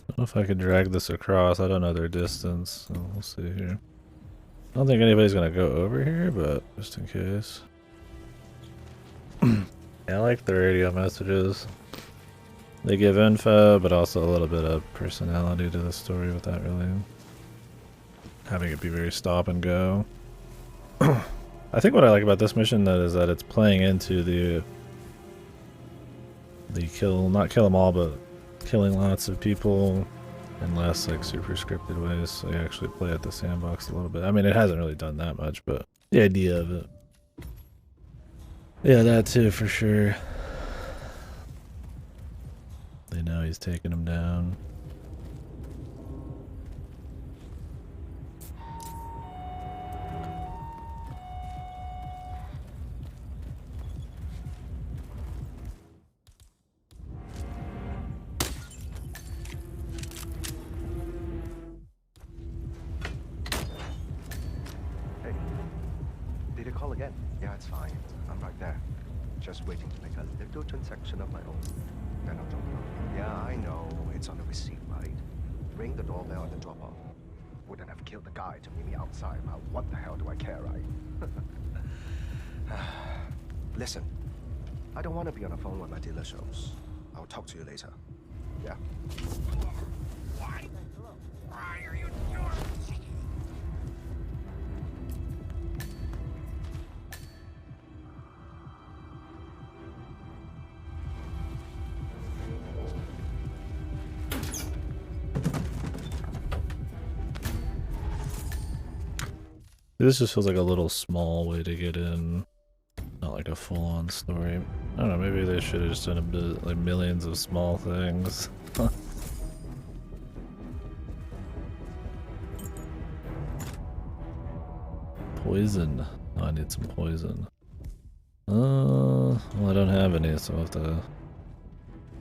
don't know if I could drag this across. I don't know their distance. So we'll see here. I don't think anybody's gonna go over here, but just in case. Yeah, I like the radio messages. They give info, but also a little bit of personality to the story without really having it be very stop and go. I think what I like about this mission though is that it's playing into the not kill them all, but killing lots of people in less like super scripted ways. So you actually play at the sandbox a little bit. I mean, it hasn't really done that much, but the idea of it. Yeah, that too for sure. They know he's taking them down. Did you call again? Yeah, it's fine. I'm right there. Just waiting to make a little transaction of my own. No, no, don't worry. Yeah, I know. It's on the receipt, right? Ring the doorbell at the drop-off. Wouldn't have killed the guy to meet me outside. Now, what the hell do I care, right? Listen, I don't want to be on the phone when my dealer shows. I'll talk to you later. Yeah? Why are you doing? This just feels like a little small way to get in. Not like a full-on story. I don't know, maybe they should have just done a bit, like millions of small things. Poison. Oh, I need some poison. Well, I don't have any, so I'll have to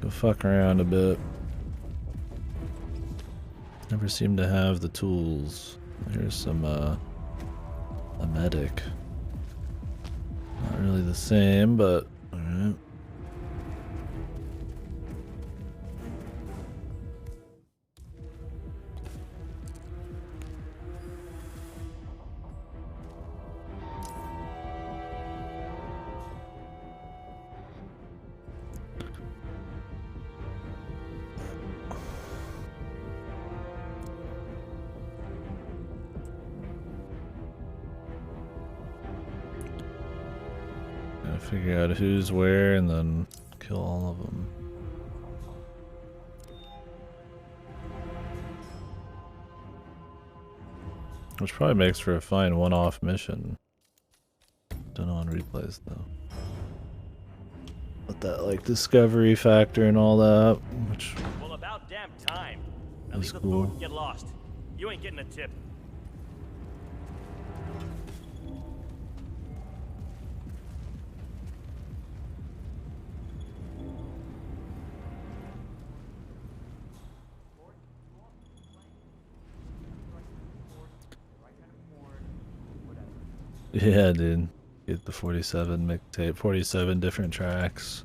go fuck around a bit. Never seem to have the tools. Here's some, a medic. Not really the same, but alright. Figure out who's where and then kill all of them. Which probably makes for a fine one-off mission. Don't know on replays though. But that like discovery factor and all that, which Well, about damn time. Now is leave the cool. food and get lost. You ain't getting a tip. Yeah, dude. Get the 47 mixtape, 47 different tracks.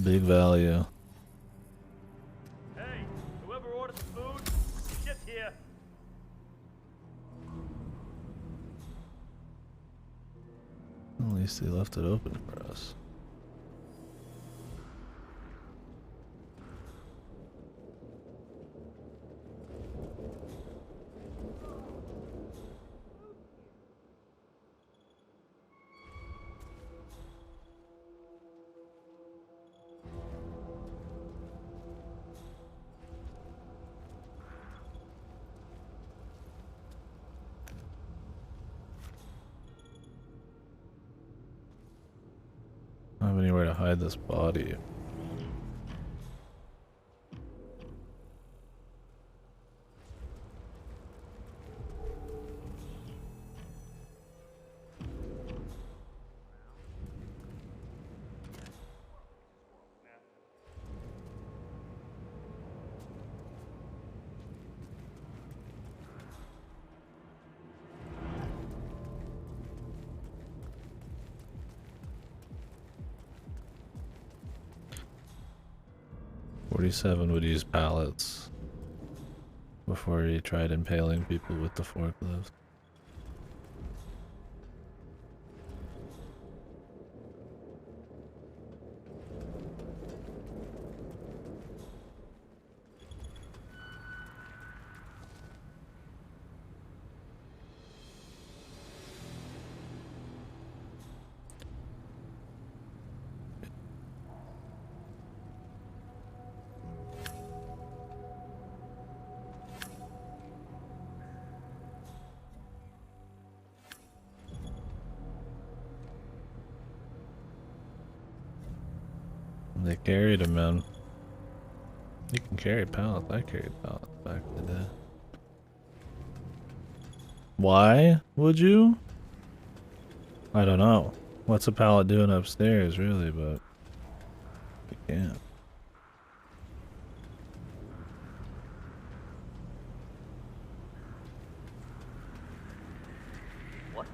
Big value. Hey, whoever orders the food, get here. At least they left it open for us. I don't have anywhere to hide this body. '47 would use pallets before he tried impaling people with the forklift. They carried him, man. You can carry pallets. I carried pallets back in the day. Why would you? I don't know. What's a pallet doing upstairs, really, but you can't. What?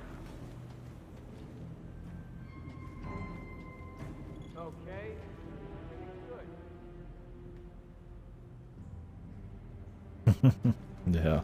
Okay. Yeah.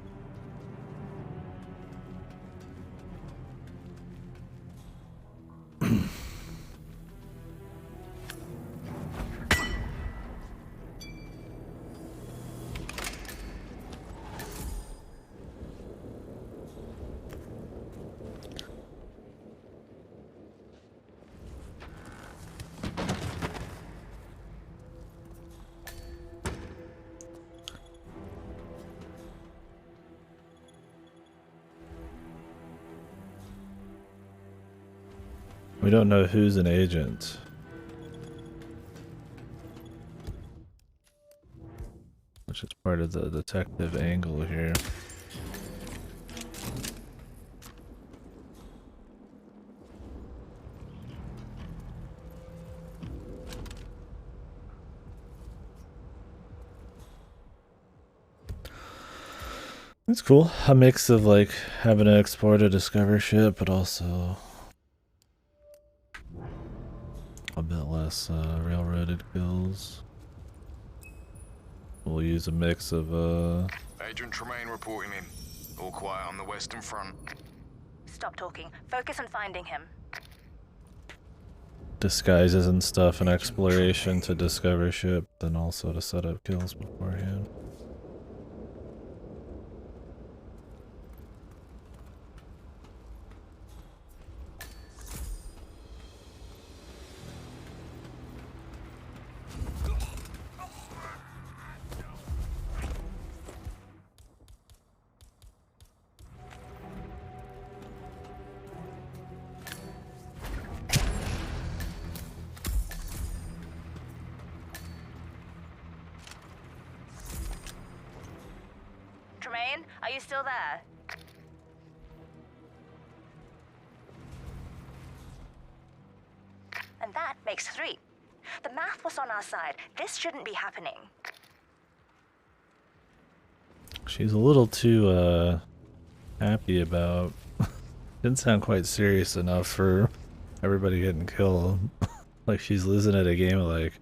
We don't know who's an agent. Which is part of the detective angle here. It's cool. A mix of like having to explore to discover shit, but also a bit less railroaded kills. We'll use a mix of Agent Tremaine reporting in. All quiet on the Western Front. Stop talking. Focus on finding him. disguises and stuff and exploration to discover shit, then also to set up kills beforehand. Tremaine, are you still there? And that makes 3. The math was on our side. This shouldn't be happening. She's a little too happy about didn't sound quite serious enough for everybody getting killed. Like she's losing at a game of like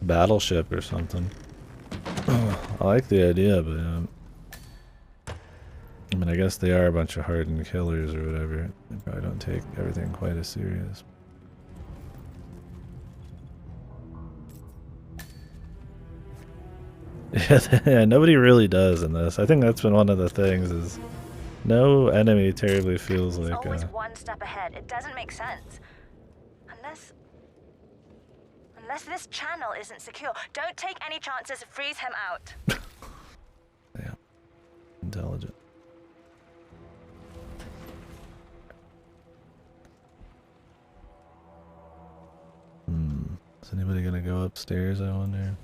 Battleship or something. I like the idea, but I mean, I guess they are a bunch of hardened killers or whatever. They probably don't take everything quite as serious. Yeah, nobody really does in this. I think that's been one of the things is no enemy terribly feels He's like always one step ahead. It doesn't make sense. Unless this channel isn't secure. Don't take any chances. Freeze him out. Yeah. Intelligent. Is anybody gonna go upstairs, I wonder?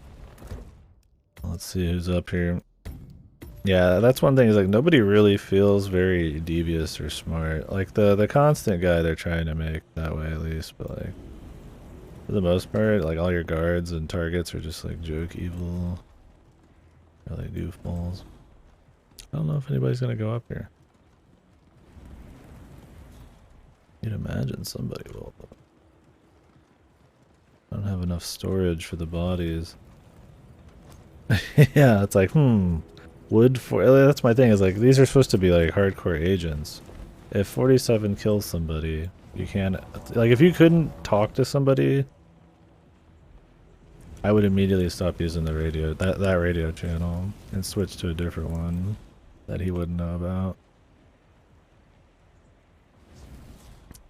Let's see who's up here. Yeah, that's one thing, is like nobody really feels very devious or smart. Like the constant guy they're trying to make that way at least, but like for the most part, like all your guards and targets are just like joke evil. Really goofballs. I don't know if anybody's gonna go up here. You'd imagine somebody will, but I don't have enough storage for the bodies. Yeah, it's like, would for that's my thing, is like these are supposed to be like hardcore agents. If 47 kills somebody, you can't, like if you couldn't talk to somebody, I would immediately stop using the radio, that radio channel, and switch to a different one that he wouldn't know about.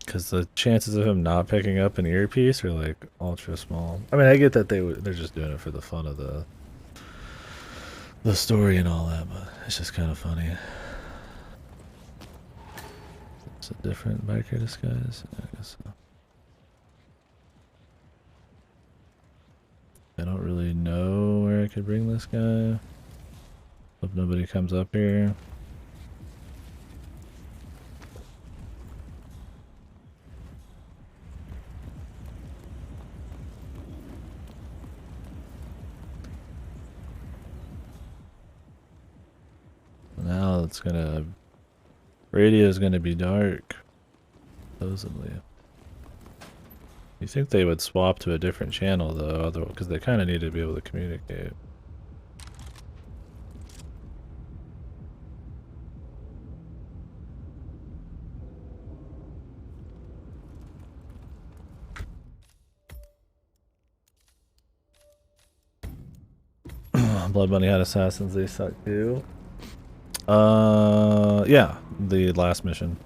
Because the chances of him not picking up an earpiece are like ultra small. I mean, I get that they're just doing it for the fun of the story and all that, but it's just kind of funny. It's a different biker disguise? I guess so. I don't really know where I could bring this guy. Hope nobody comes up here. Now it's gonna, radio's gonna be dark, supposedly. You think they would swap to a different channel though, because they kind of need to be able to communicate. Blood Bunny had assassins, they suck too. Yeah, the last mission.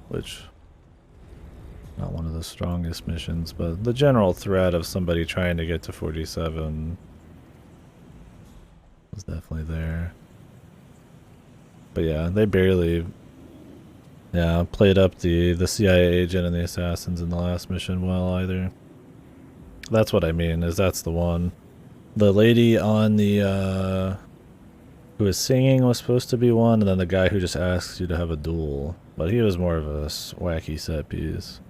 Which, not one of the strongest missions, but the general threat of somebody trying to get to 47 was definitely there. But yeah, they barely Yeah, played up the CIA agent and the assassins in the last mission well either. That's what I mean, is that's the one. The lady on the who was singing was supposed to be one, and then the guy who just asks you to have a duel. But he was more of a wacky set piece.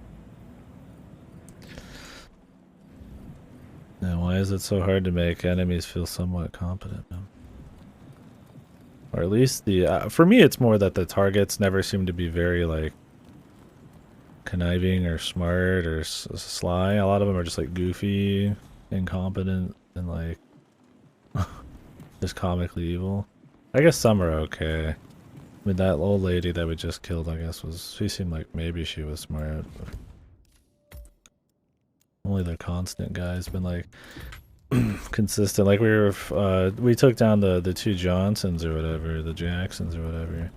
Now, why is it so hard to make enemies feel somewhat competent? Or at least the... for me, it's more that the targets never seem to be very, like, conniving or smart or sly. A lot of them are just, like, goofy, incompetent, and, like, just comically evil. I guess some are okay. I mean, that old lady that we just killed, I guess, she seemed like maybe she was smart. But only the constant guy's been, like, consistent. Like, we took down the two Johnsons or whatever, the Jacksons or whatever.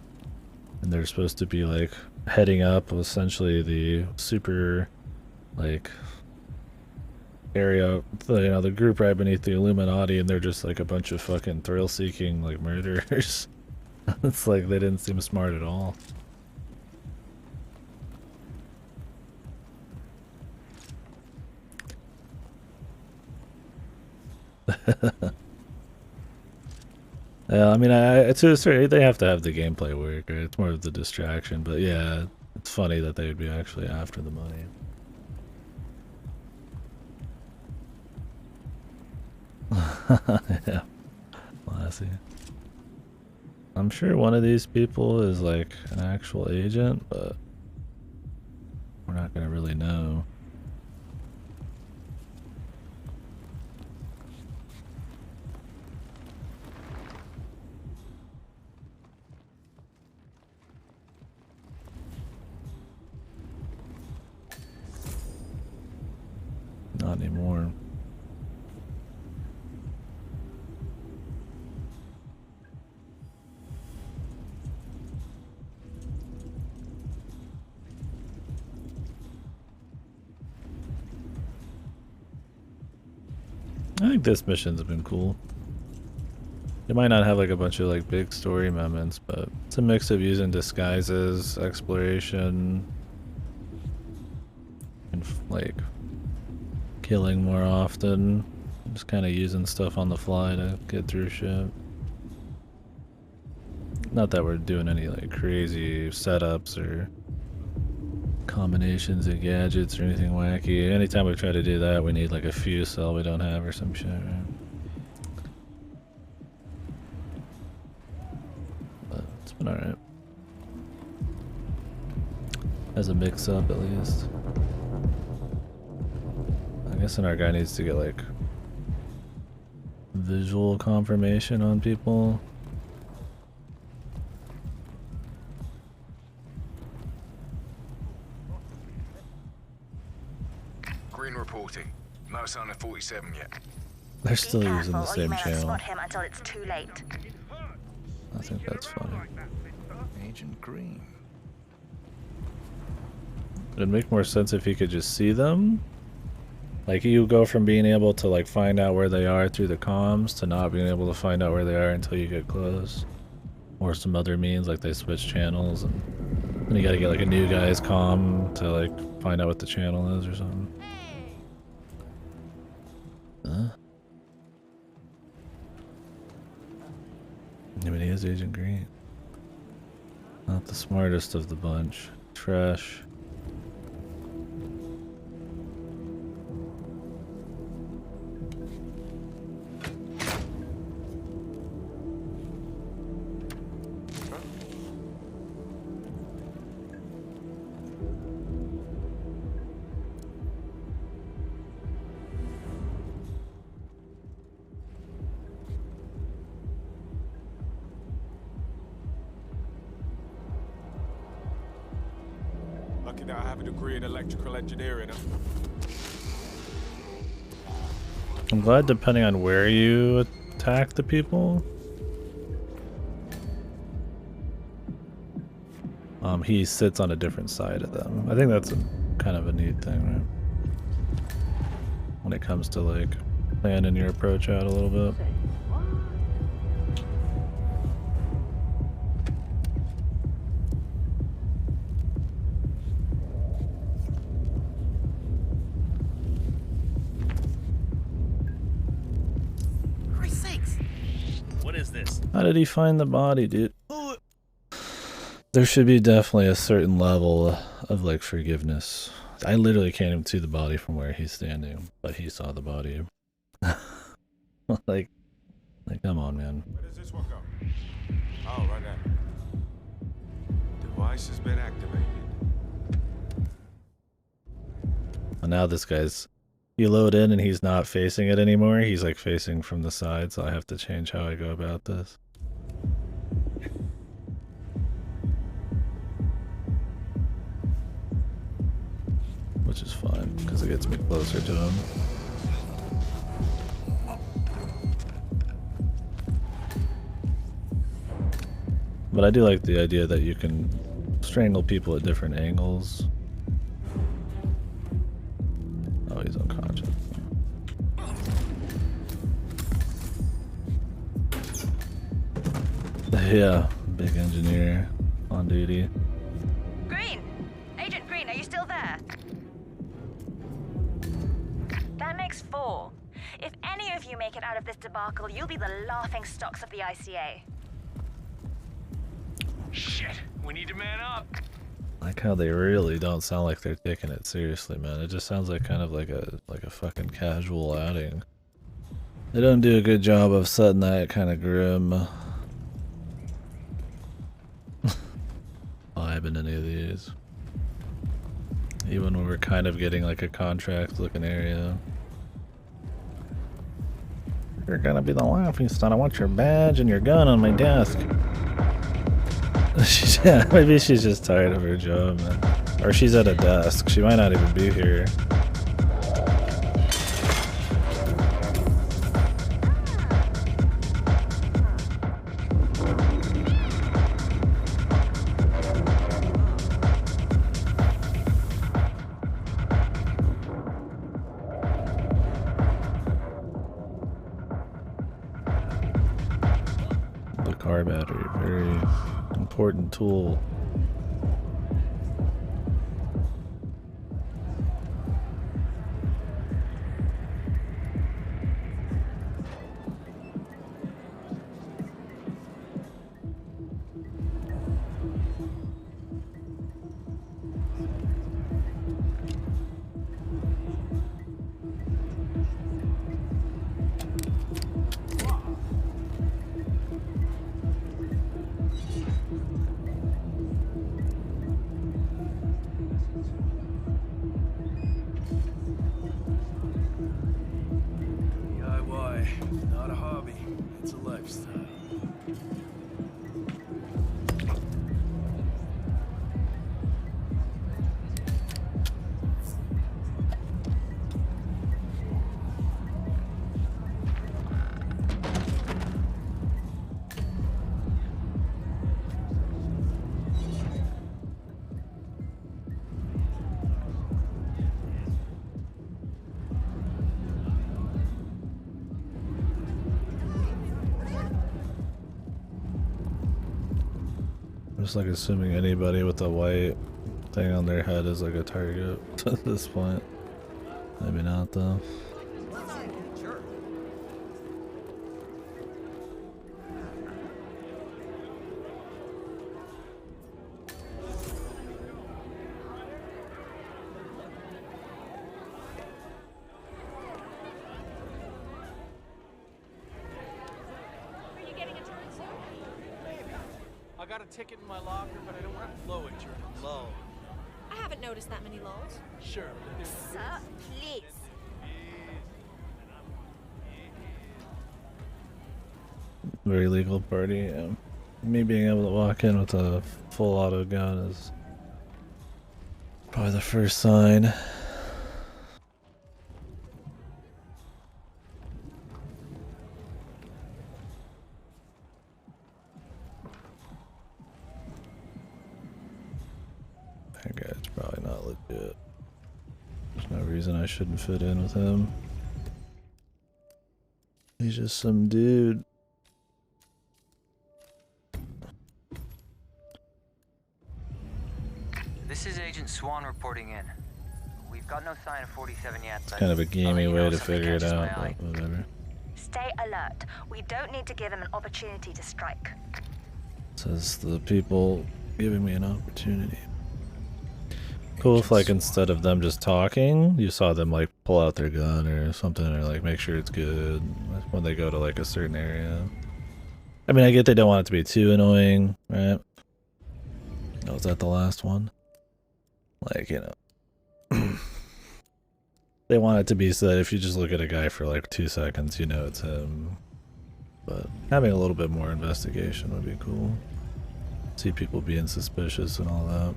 And they're supposed to be, like, heading up essentially the super, like, area, the group right beneath the Illuminati, and they're just, like, a bunch of fucking thrill-seeking, like, murderers. It's like they didn't seem smart at all. Yeah, I mean, to a certain, they have to have the gameplay work, right? It's more of the distraction, but yeah, it's funny that they would be actually after the money. Yeah, classy. I'm sure one of these people is like an actual agent, but we're not gonna really know. Not anymore. I think this mission's been cool. It might not have like a bunch of like big story moments, but it's a mix of using disguises, exploration, and like killing more often. Just kind of using stuff on the fly to get through shit. Not that we're doing any like crazy setups or combinations of gadgets or anything wacky. Anytime we try to do that, we need like a fuse cell we don't have or some shit, right? But it's been alright. As a mix-up, at least. I'm guessing our guy needs to get like visual confirmation on people. Green reporting. No sign of 47 yet. They're still using the same Or you may not channel. spot him until it's too late. I think that's funny. Agent Green. It'd make more sense if you could just see them. Like, you go from being able to like find out where they are through the comms to not being able to find out where they are until you get close. Or some other means, like they switch channels and then you gotta get like a new guy's comm to like find out what the channel is or something. Huh? I mean, he is Agent Green. Not the smartest of the bunch. Trash. Lucky that I have a degree in electrical engineering. I'm glad depending on where you attack the people, he sits on a different side of them. I think that's kind of a neat thing, right? When it comes to like planning your approach out a little bit. How did he find the body, dude? There should be definitely a certain level of like forgiveness. I literally can't even see the body from where he's standing, but he saw the body. like, come on, man. Where does this one go? Oh, right there. Device has been activated. And now this guy's, you load in and he's not facing it anymore. He's like facing from the side, so I have to change how I go about this. Which is fine, because it gets me closer to him. But I do like the idea that you can strangle people at different angles. Oh, he's unconscious. Yeah, big engineer on duty. Green! Agent Green, are you still there? That makes 4. If any of you make it out of this debacle, you'll be the laughing stocks of the ICA. Shit, we need to man up. Like how they really don't sound like they're taking it seriously, man. It just sounds like kind of like a fucking casual outing. They don't do a good job of setting that kind of grim vibe in any of these. Even when we're kind of getting like a contract looking area. You're gonna be the laughing stock. I want your badge and your gun on my desk. Yeah, maybe she's just tired of her job, man. Or she's at a desk. She might not even be here. The car battery, very important tool. DIY, not a hobby, it's a lifestyle. Just like assuming anybody with a white thing on their head is like a target at this point. Maybe not though. I got a ticket in my locker, but I don't want to blow it during a lull. I haven't noticed that many lulls. Sure. Sir, please. Very legal party, yeah. Me being able to walk in with a full auto gun is probably the first sign. That guy's probably not legit. There's no reason I shouldn't fit in with him. He's just some dude. This is Agent Swan reporting in. We've got no sign of 47 yet. It's kind of a gamey way to figure it out, but whatever. Stay alert. We don't need to give him an opportunity to strike. Says the people giving me an opportunity. Cool if like instead of them just talking, you saw them like pull out their gun or something, or like make sure it's good when they go to like a certain area. I mean, I get they don't want it to be too annoying, right? Oh, was that the last one? Like, you know. They want it to be so that if you just look at a guy for like 2 seconds, you know it's him. But having a little bit more investigation would be cool. See people being suspicious and all that.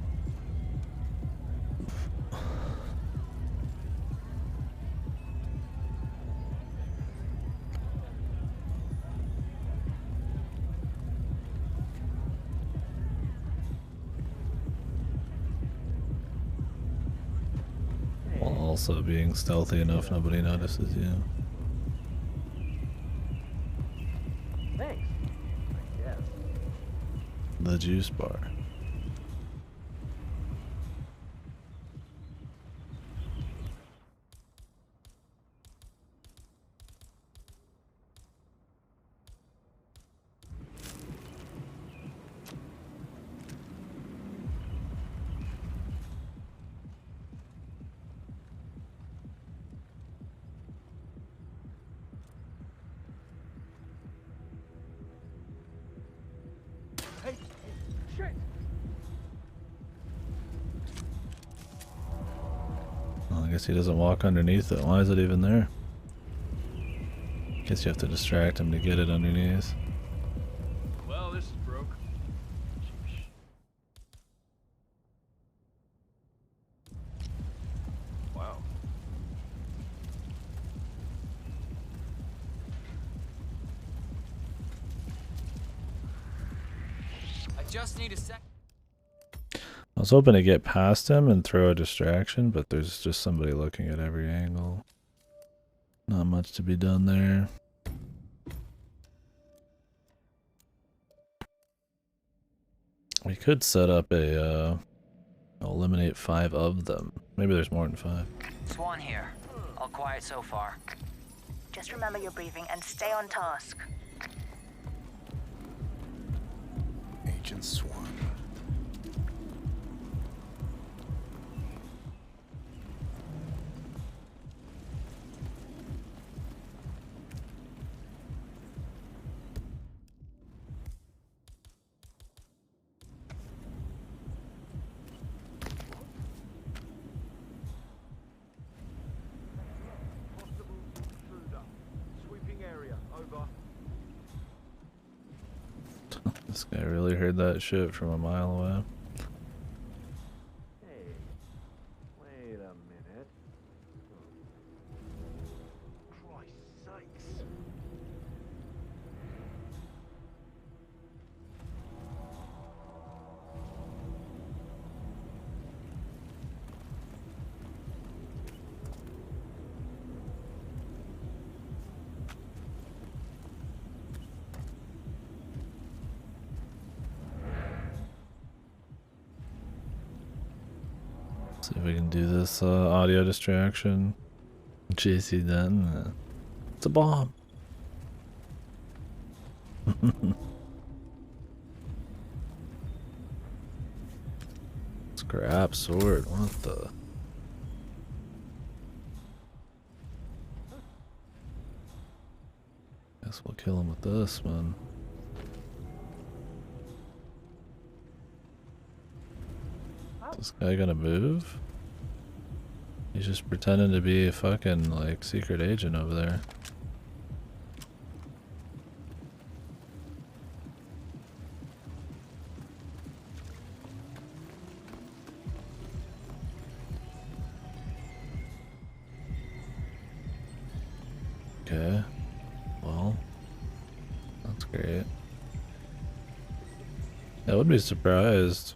While also being stealthy enough nobody notices you. Thanks. I guess. The juice bar. Hey, shit! Well, I guess he doesn't walk underneath it. Why is it even there? Guess you have to distract him to get it underneath. Well, this is broke. Wow. I just need a sec. I was hoping to get past him and throw a distraction, but there's just somebody looking at every angle. Not much to be done there. We could set up a, eliminate 5 of them. Maybe there's more than 5. Swan here. All quiet so far. Just remember your briefing and stay on task. Agent Swan. Possible intruder. Sweeping area. Over. This guy really heard that shit from a mile away. Hey, wait a minute. Christ's sakes. See if we can do this audio distraction. JC Denton. It's a bomb. Scrap sword. What the? Guess we'll kill him with this, man. Is this guy gonna move? He's just pretending to be a fucking like secret agent over there. Okay. Well, that's great. I would be surprised.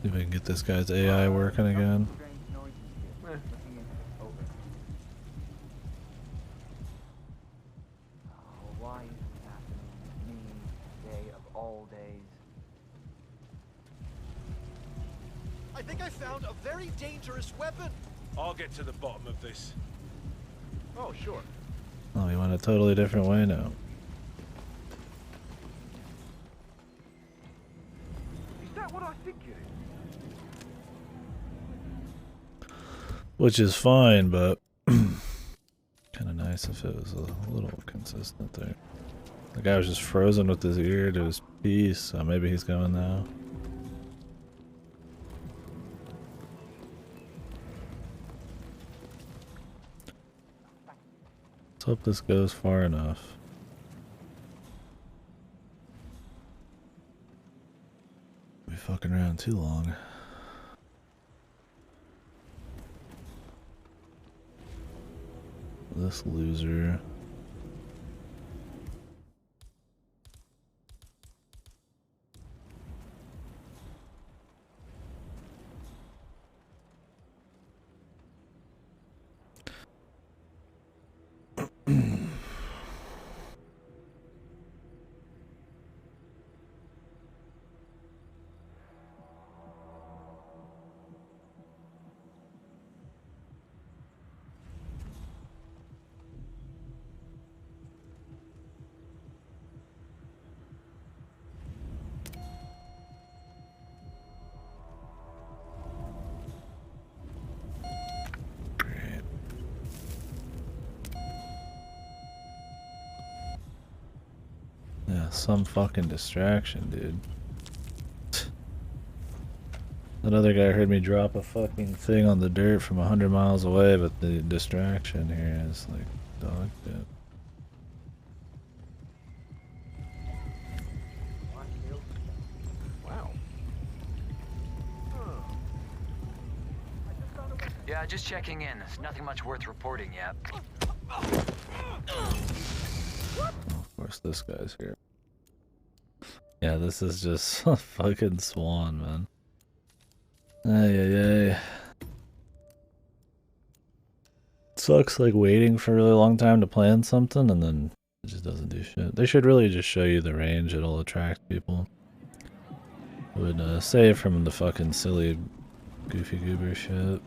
See if we can get this guy's AI working again. Why is this happening to me, day of all days? found a very dangerous weapon. I'll get to the bottom of this. Oh, sure. Oh, he went a totally different way now. Is that what I think it is? Which is fine, but kind of nice if it was a little consistent there. The guy was just frozen with his ear to his piece, so maybe he's going now. Let's hope this goes far enough. Be fucking around too long. This loser. Yeah, some fucking distraction, dude. That other guy heard me drop a fucking thing on the dirt from 100 miles away, but the distraction here is like dog shit. Wow. Yeah, just checking in. There's nothing much worth reporting yet. Of course, this guy's here. Yeah, this is just a fucking swan, man. Ay. Sucks like waiting for a really long time to plan something and then it just doesn't do shit. They should really just show you the range, it'll attract people. It would save from the fucking silly goofy goober shit.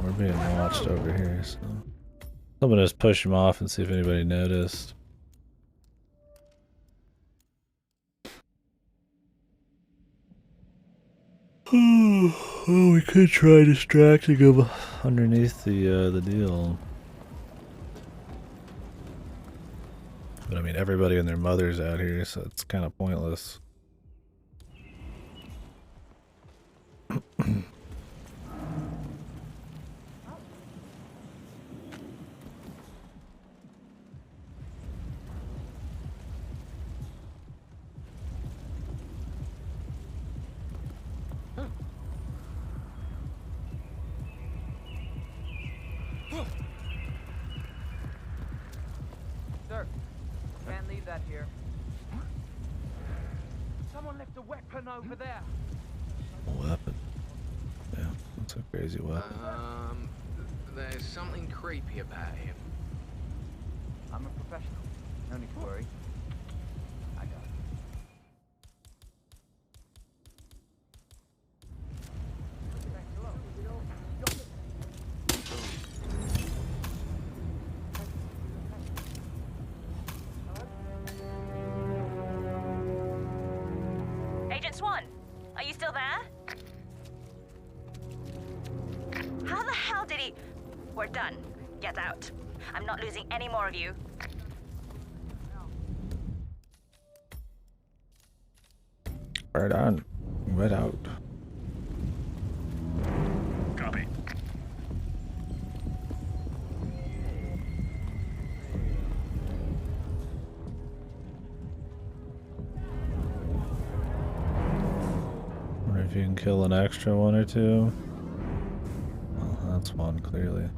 We're being watched over here, so I'm gonna just push him off and see if anybody noticed. Oh, we could try distracting him underneath the deal. But I mean, everybody and their mother's out here, so it's kind of pointless. Sir, can't leave that here. Someone left a weapon over there. A weapon. Yeah, that's a crazy weapon. There's something creepy about him. I'm a professional. No need to worry. I got it. Agent Swan, are you still there? How the hell did he... We're done. Get out. I'm not losing any more of you. Right on. Right out. Copy. Wonder if you can kill an extra one or two. Well, that's one, clearly.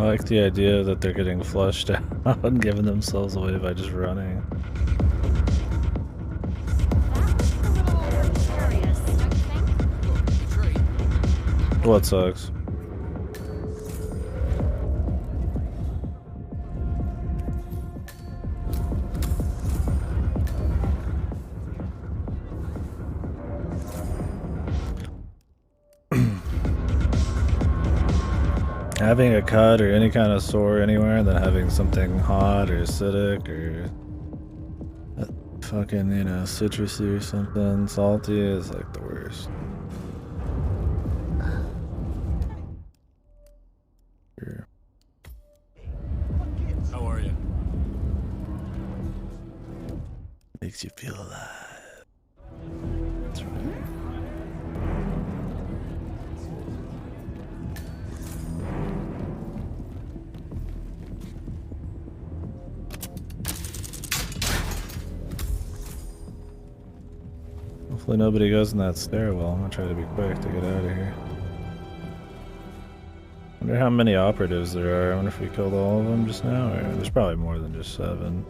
I like the idea that they're getting flushed out and giving themselves away by just running. What sucks? Having a cut or any kind of sore anywhere and then having something hot or acidic or fucking, you know, citrusy or something salty is like the worst. Sure. How are you? Makes you feel alive. That's right. Hopefully nobody goes in that stairwell. I'm gonna try to be quick to get out of here. Wonder how many operatives there are. I wonder if we killed all of them just now, or there's probably more than just 7.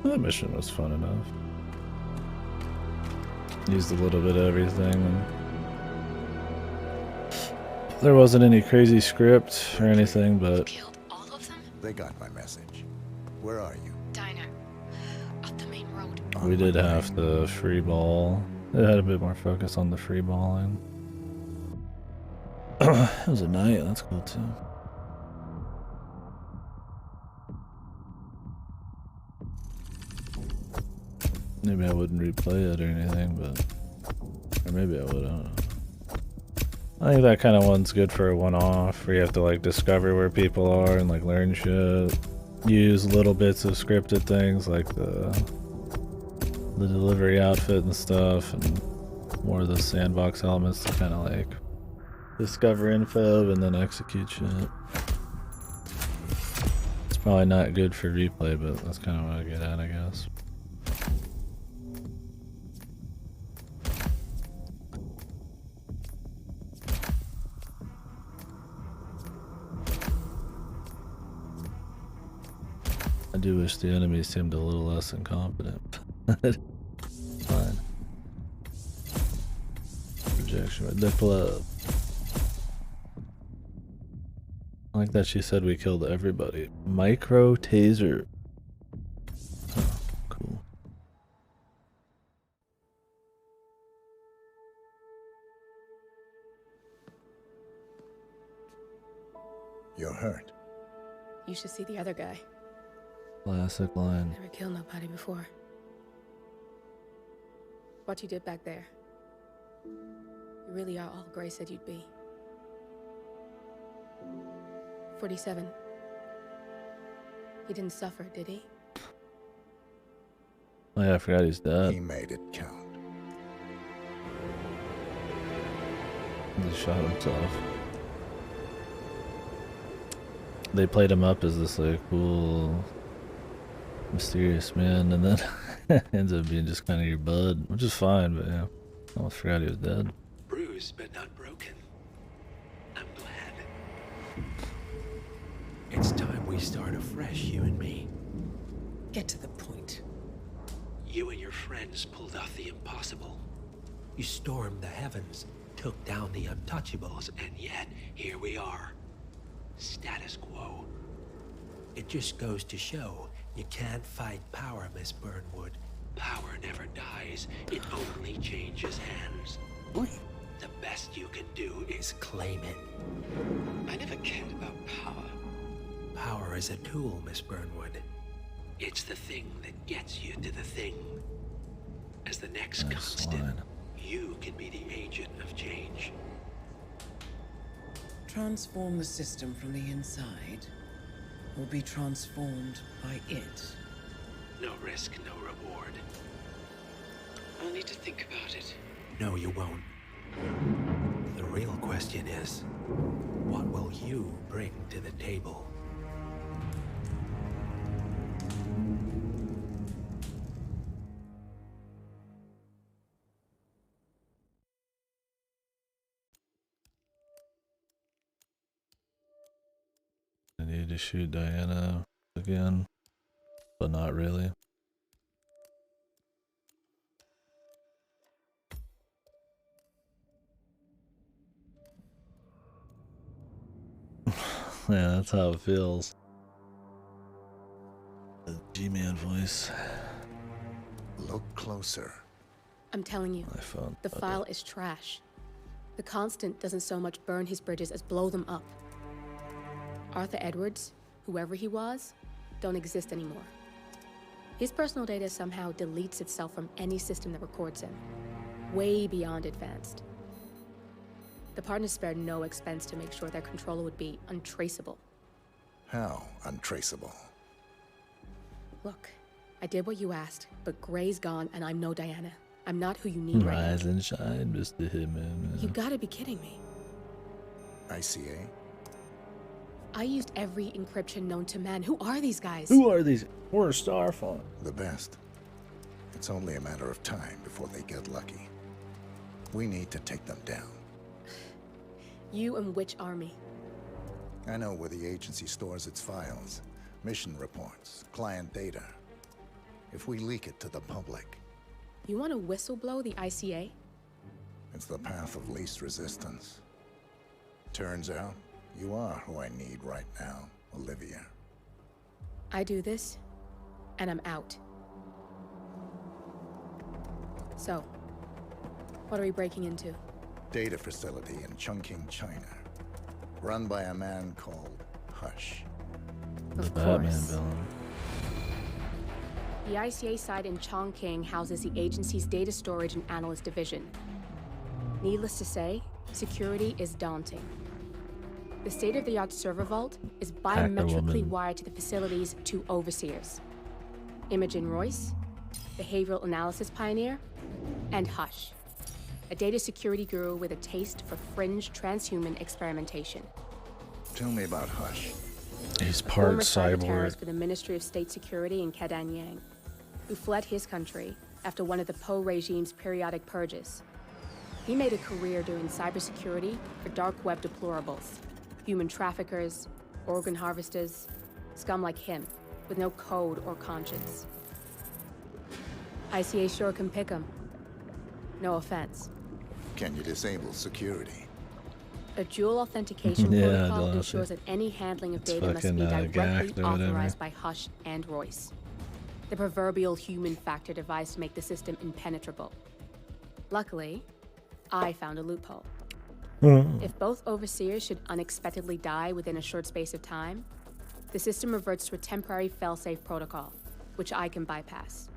That mission was fun enough. Used a little bit of everything. And there wasn't any crazy script or anything, but Killed all of them? They got my message. Where are you? Diner. Up the main road. we did have the free ball. It had a bit more focus on the free balling. It was a night, that's cool too. Maybe I wouldn't replay it or anything, but or maybe I would, I don't know. I think that kind of one's good for a one-off where you have to like discover where people are and like learn shit. Use little bits of scripted things like the delivery outfit and stuff, and more of the sandbox elements to kind of like discover info and then execute shit. It's probably not good for replay, but that's kind of what I get at, I guess. I do wish the enemies seemed a little less incompetent. Fine. Projection with the club. I like that she said we killed everybody. Micro taser. Oh, cool. You're hurt. You should see the other guy. Classic line. Never killed nobody before. What you did back there. You really are all Gray said you'd be. 47. He didn't suffer, did he? Oh yeah, I forgot he's dead. He made it count. He shot himself. They played him up as this like cool, mysterious man, and then ends up being just kind of your bud, which is fine, but yeah, I almost forgot he was dead. Bruised but not broken. I'm glad. It's time we start afresh, you and me. Get to the point. You and your friends pulled off the impossible. You stormed the heavens, took down the untouchables, and yet here we are. Status quo. It just goes to show you can't fight power, Miss Burnwood. Power never dies, it only changes hands. The best you can do is claim it. I never cared about power. Power is a tool, Miss Burnwood. It's the thing that gets you to the thing. As the next constant, you can be the agent of change. Transform the system from the inside, or be transformed by it. No risk, no reward. I'll need to think about it. No, you won't. The real question is, what will you bring to the table? need to shoot Diana again, but not really. Yeah, that's how it feels. The G-Man voice. Look closer. I'm telling you, the file is trash. The Constant doesn't so much burn his bridges as blow them up. Arthur Edwards, whoever he was, don't exist anymore. His personal data somehow deletes itself from any system that records him. Way beyond advanced. The partners spared no expense to make sure their controller would be untraceable. How untraceable? Look, I did what you asked, but Gray's gone and I'm no Diana. I'm not who you need right now. Rise and shine, Mr. Hitman. You gotta be kidding me. ICA? I used every encryption known to man. Who are these guys? Who are these? We're Starfont. The best. It's only a matter of time before they get lucky. We need to take them down. You and which army? I know where the agency stores its files, mission reports, client data. If we leak it to the public... You want to whistleblow the ICA? It's the path of least resistance. Turns out, you are who I need right now, Olivia. I do this, and I'm out. So, what are we breaking into? Data facility in Chongqing, China. Run by a man called Hush. Of Batman course. villain. The ICA site in Chongqing houses the agency's data storage and analyst division. Needless to say, security is daunting. The state-of-the-art server vault is biometrically wired to the facility's two overseers. Imogen Royce, behavioral analysis pioneer, and Hush, a data security guru with a taste for fringe transhuman experimentation. Tell me about Hush. He's part Former secretary cyborg. for the Ministry of State Security in Kadanyang, who fled his country after one of the Po regime's periodic purges. He made a career doing cybersecurity for dark web deplorables, human traffickers, organ harvesters, scum like him, with no code or conscience. ICA sure can pick him. No offense. Can you disable security? A dual authentication Yeah, protocol don't ensures see. that any handling of It's data must be fucking, directly gacked or whatever. authorized by Hush and Royce. The proverbial human factor device to make the system impenetrable. Luckily, I found a loophole. If both overseers should unexpectedly die within a short space of time, the system reverts to a temporary failsafe protocol, which I can bypass.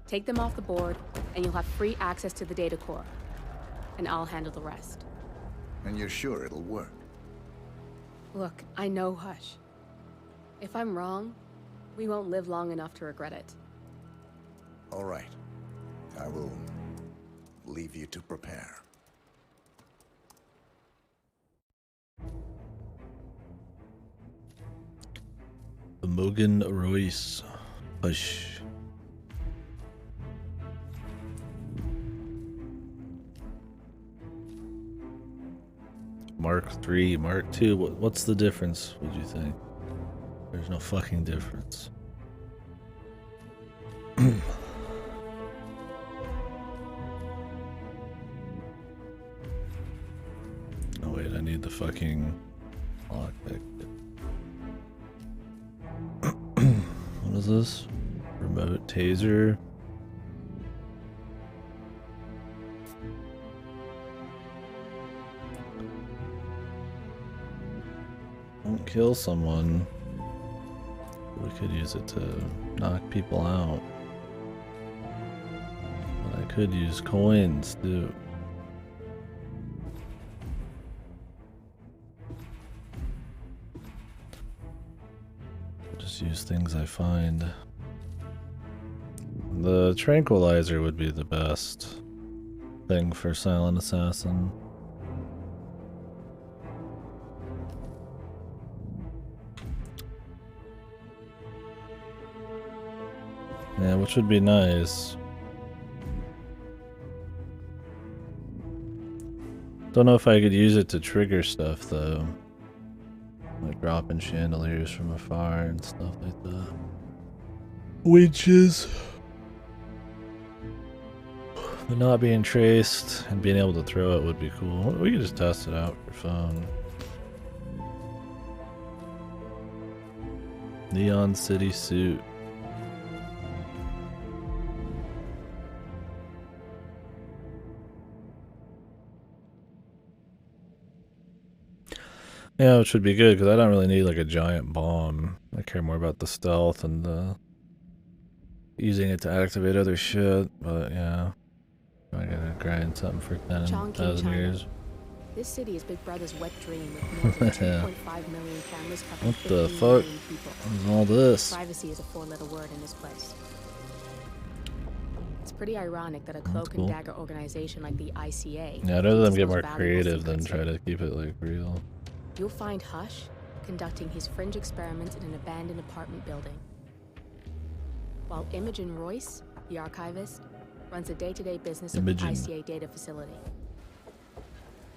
Take them off the board, and you'll have free access to the data core. And I'll handle the rest. And you're sure it'll work? Look, I know Hush. If I'm wrong, we won't live long enough to regret it. All right. I will leave you to prepare. Imogen Royce. Hush. Mark III, Mark II. What's the difference, would you think? There's no fucking difference. Oh wait, I need the fucking lockpick. What is this? Remote taser. Won't kill someone. We could use it to knock people out. But I could use coins too. Just use things I find. The tranquilizer would be the best thing for Silent Assassin. Yeah, which would be nice. Don't know if I could use it to trigger stuff though. Like dropping chandeliers from afar and stuff like that. Winches. But not being traced and being able to throw it would be cool. We could just test it out for fun. Neon City suit. Yeah, which would be good because I don't really need like a giant bomb. I care more about the stealth and using it to activate other shit. But yeah, I gotta grind something for 10,000 years. This city is Big Brother's wet dream with more than 2.5 million cameras covering What the 15 fuck million people. is all this? Privacy is a four-letter word in this place. It's pretty ironic that a cloak cool. and dagger organization like the ICA. Yeah, I'd rather them keeps get those more valuable creative than secrets try hidden. to keep it like real. You'll find Hush conducting his fringe experiments in an abandoned apartment building, while Imogen Royce, the archivist, runs the day-to-day business of the Imogen. ICA data facility.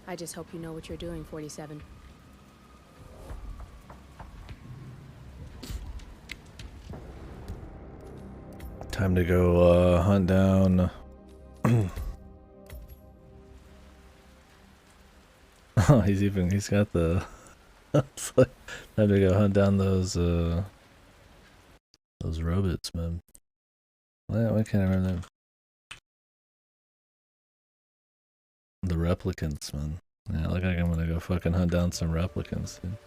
I just hope you know what you're doing, 47. Time to go hunt down. Oh, he's got the. It's like, time to go hunt down those robots, man. Why can't I remember them? The replicants, man. Yeah, look like I'm gonna go fucking hunt down some replicants, dude.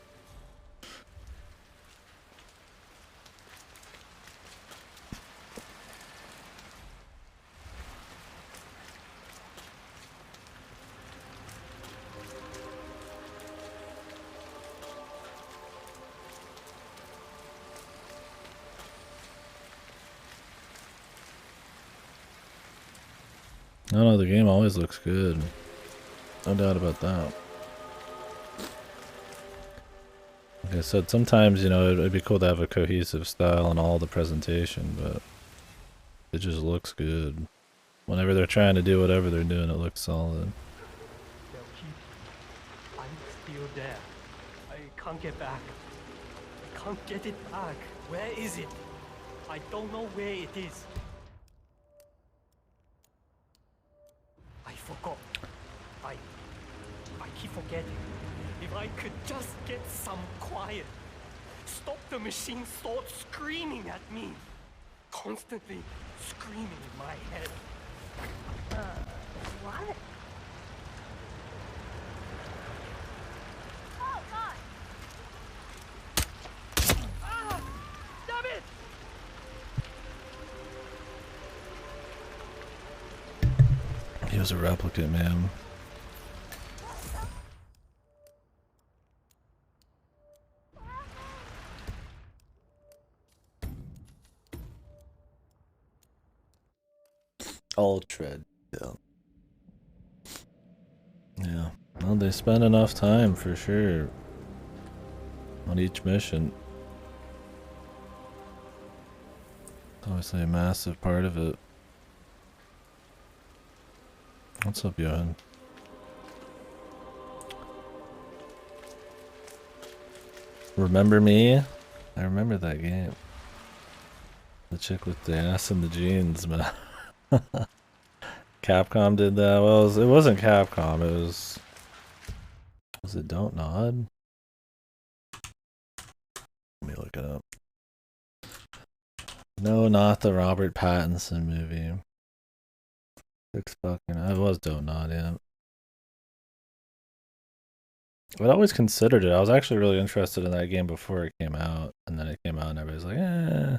No, the game always looks good. No doubt about that. Like I said, sometimes, you know, it'd be cool to have a cohesive style in all the presentation, but it just looks good. Whenever they're trying to do whatever they're doing, it looks solid. They'll keep. I'm still there. I can't get back. I can't get it back. Where is it? I don't know where it is. I forgot. I keep forgetting. If I could just get some quiet. Stop the machine start screaming at me. Constantly screaming in my head. What? Oh, God! Ah! Damn it! He was a replicant, man. Ultra. Yeah. Well, they spend enough time for sure on each mission. It's obviously a massive part of it. What's up, Johan? Remember me? I remember that game. The chick with the ass and the jeans, man. Capcom did that. Well, it wasn't Capcom. It was it Don't Nod? Let me look it up. No, not the Robert Pattinson movie. It was Don't Nod, yeah. I'd always considered it. I was actually really interested in that game before it came out, and then it came out and everybody's like, yeah,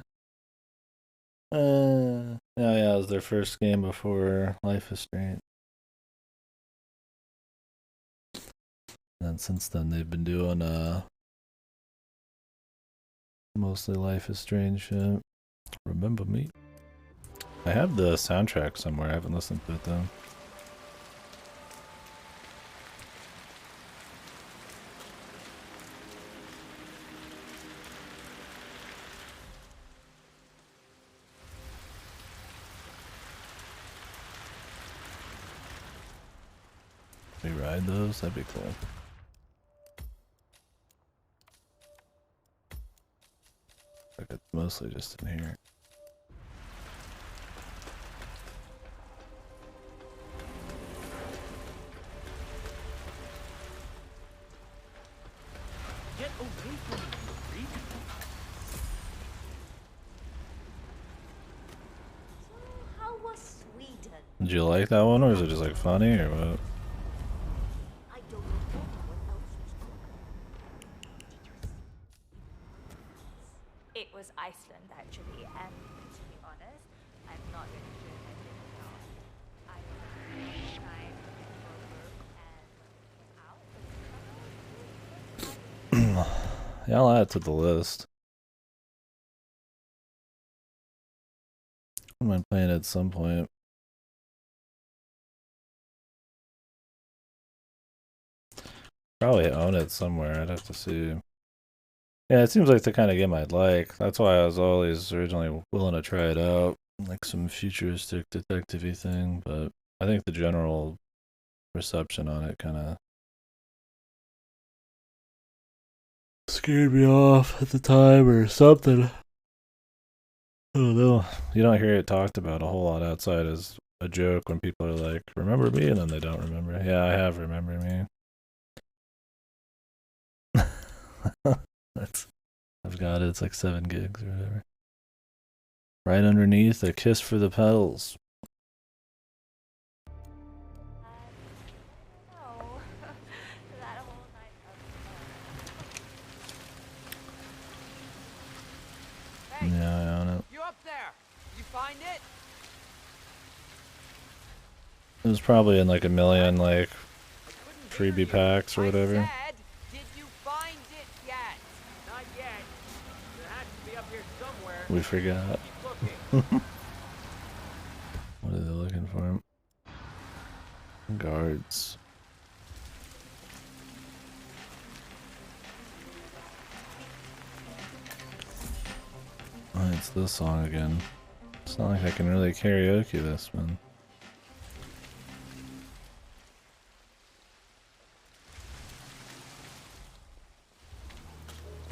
it was their first game before Life is Strange. And then since then they've been doing mostly Life is Strange shit. Remember me? I have the soundtrack somewhere. I haven't listened to it though. We ride those? That'd be cool. Like it's mostly just in here. Get away from me, you freak! How was Sweden? Did you like that one, or is it just like funny, or what? I don't know what else was going. It was Iceland, actually, and to be honest, I'm not really sure if I did it or not. I was trying to get over and out. Yeah, I'll add it to the list. I might play it at some point. Probably own it somewhere. I'd have to see. Yeah, it seems like the kind of game I'd like. That's why I was always originally willing to try it out, like some futuristic detective-y thing. But I think the general reception on it kind of scared me off at the time, or something. I don't know. You don't hear it talked about a whole lot outside as a joke when people are like, "Remember me?" and then they don't remember. Yeah, I have Remember Me. I've got it. It's like 7 gigs or whatever. Right underneath, A Kiss for the Petals. Yeah, I own it. You up there? You find it? It was probably in like a million like freebie packs or whatever. Did you find it yet? Not yet. It has to be up here somewhere. We forgot. What are they looking for? Guards. Oh, it's this song again. It's not like I can really karaoke this one.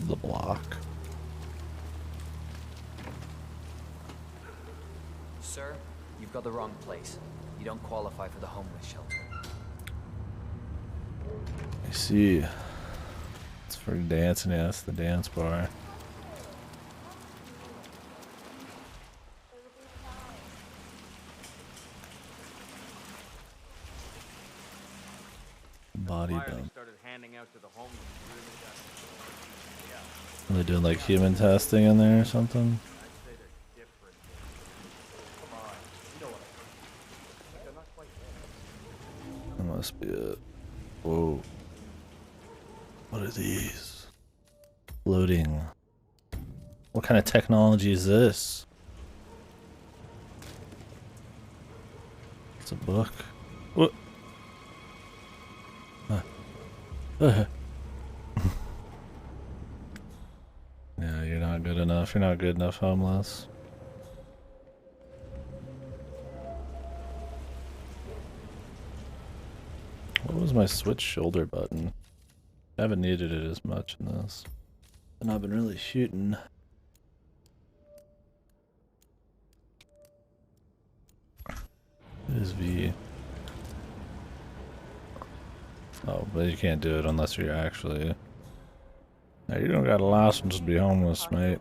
The Block. Sir, you've got the wrong place. You don't qualify for the homeless shelter. I see. It's for dancing, yeah, it's the dance bar. Body dump. Are they doing like human testing in there or something? That must be it. Whoa. What are these? Loading. What kind of technology is this? It's a book. What? Yeah, you're not good enough. You're not good enough, homeless. What was my switch shoulder button? I haven't needed it as much in this. And I've been really shooting. It is V. Oh, but you can't do it unless you're actually... Now, you don't got a license to be homeless, mate.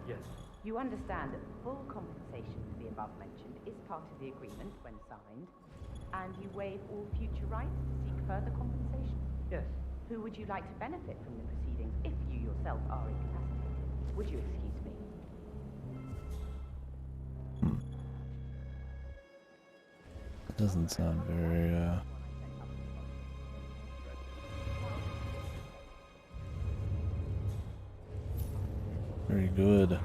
Yes. You understand that full compensation for the above mentioned is part of the agreement when signed, and you waive all future rights to seek further compensation? Yes. Who would you like to benefit from the proceedings if you yourself are incapacitated? Would you excuse me? It doesn't sound very, very good.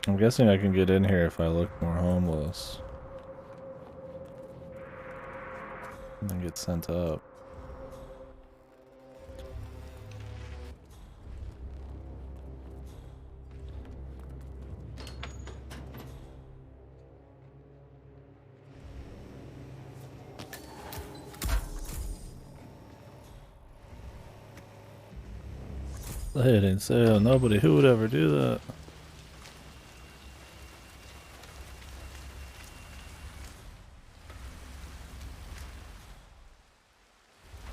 I'm guessing I can get in here if I look more homeless. And then get sent up. They didn't say nobody. Who would ever do that?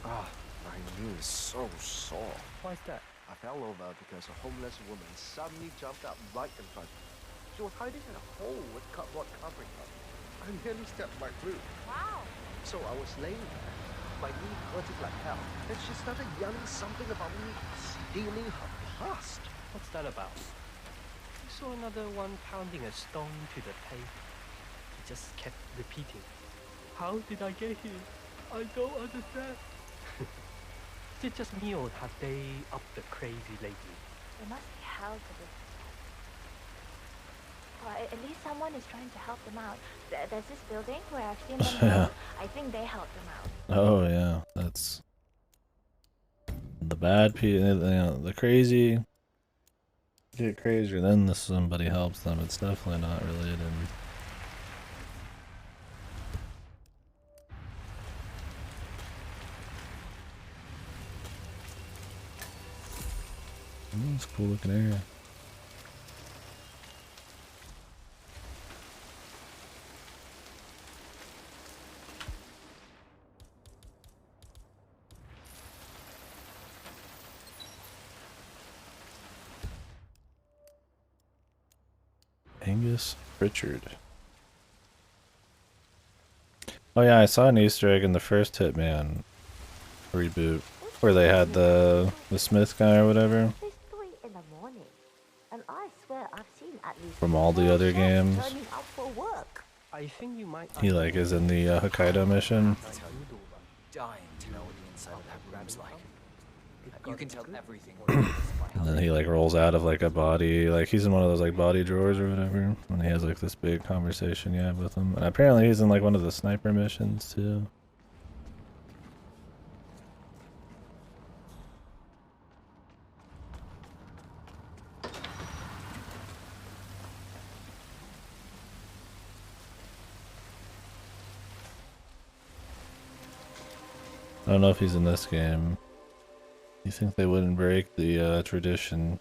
Ah, my knee is so sore. Why is that? I fell over because a homeless woman suddenly jumped up right in front of me. She was hiding in a hole with cardboard covering her. I nearly stepped right through. Wow. So I was laying there, my knee hurting like hell, and she started yelling something about me stealing her past. What's that about? I saw another one pounding a stone to the pavement. He just kept repeating, "How did I get here? I don't understand." Is it just me or have they upped the crazy lately? It must be hell to this. Well, at least someone is trying to help them out. There's this building where I've seen them go. I think they helped them out. Oh yeah, that's the bad people. You know, the crazy get crazier. Then somebody helps them. It's definitely not related. It's a cool looking area. Angus Richard. Oh yeah, I saw an Easter egg in the first Hitman reboot where they had the Smith guy or whatever It's 3 in the morning, and I swear I've seen at least from all the other games. turning up for work. I think you might. He like is in the Hokkaido mission. Dying to know what the inside of that room's like. You can tell everything. And then he like rolls out of like a body, like he's in one of those like body drawers or whatever, and he has like this big conversation you have with him. And apparently he's in like one of the sniper missions too. I don't know if he's in this game. You think they wouldn't break the tradition?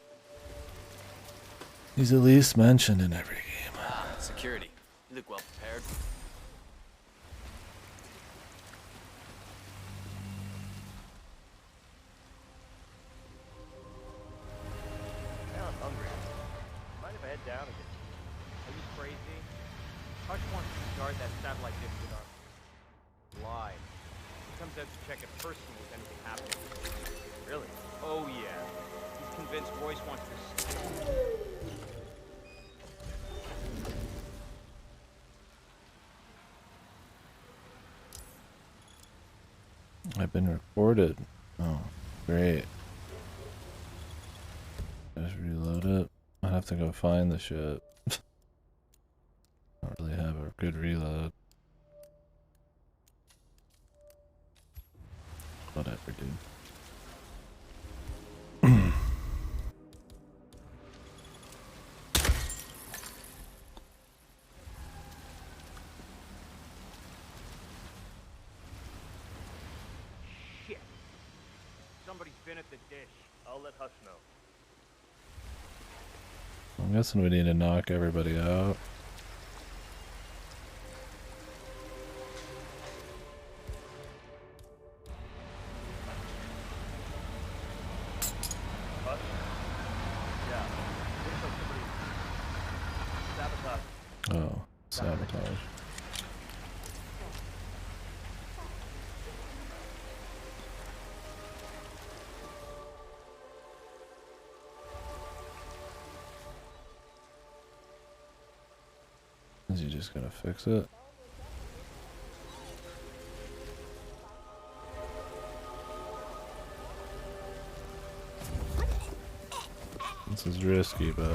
He's at least mentioned in every game. Security. You look well prepared. Now I'm hungry. Mind if I head down again? Are you crazy? Hush wants to guard that satellite dish with our live. He comes out to check it personally if anything happens. Really? Oh yeah. He's convinced Royce wants to. I've been recorded. Oh, great. Just reload it. I have to go find the shit. Don't really have a good reload. Whatever, dude. Shit. Somebody's been at the dish. I'll let Hush know. I'm guessing we need to knock everybody out. Hush? Yeah. Looks like somebody sabotaged. Oh, sabotage. Is he just gonna fix it? This is risky, but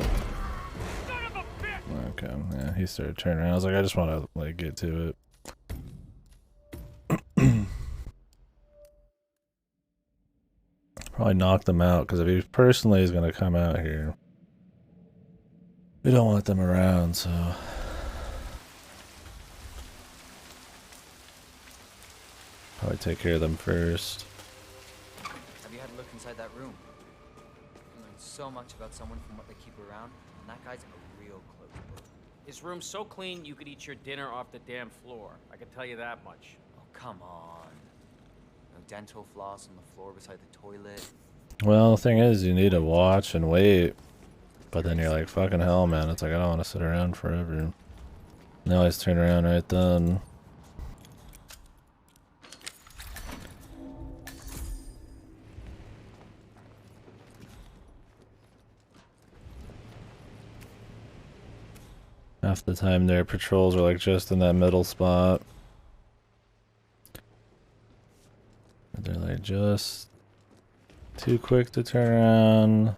okay. Yeah, he started turning around. I was like, I just want to like get to it. Probably knock them out because if he personally is gonna come out here, we don't want them around. So. Probably take care of them first. Have you had a look inside that room? so much about someone from what they keep around, and that guy's a real close book. His room's so clean you could eat your dinner off the damn floor. I can tell you that much. Oh, come on. No dental floss on the floor beside the toilet. Well, the thing is, you need to watch and wait. But then you're like, fucking hell, man. It's like, I don't want to sit around forever. Now I just turn around right then. Half the time their patrols are like just in that middle spot. They're like just too quick to turn around.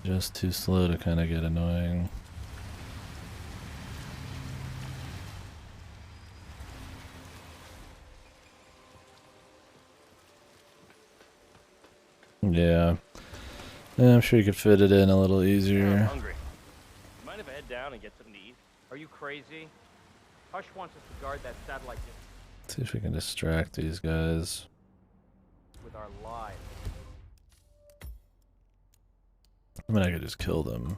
Just too slow to kind of get annoying. Yeah. I'm sure you could fit it in a little easier. I'm hungry. Mind if I head down and get something to eat? Are you crazy? Hush wants us to guard that satellite See if we can distract these guys. with our lives. I mean, I could just kill them.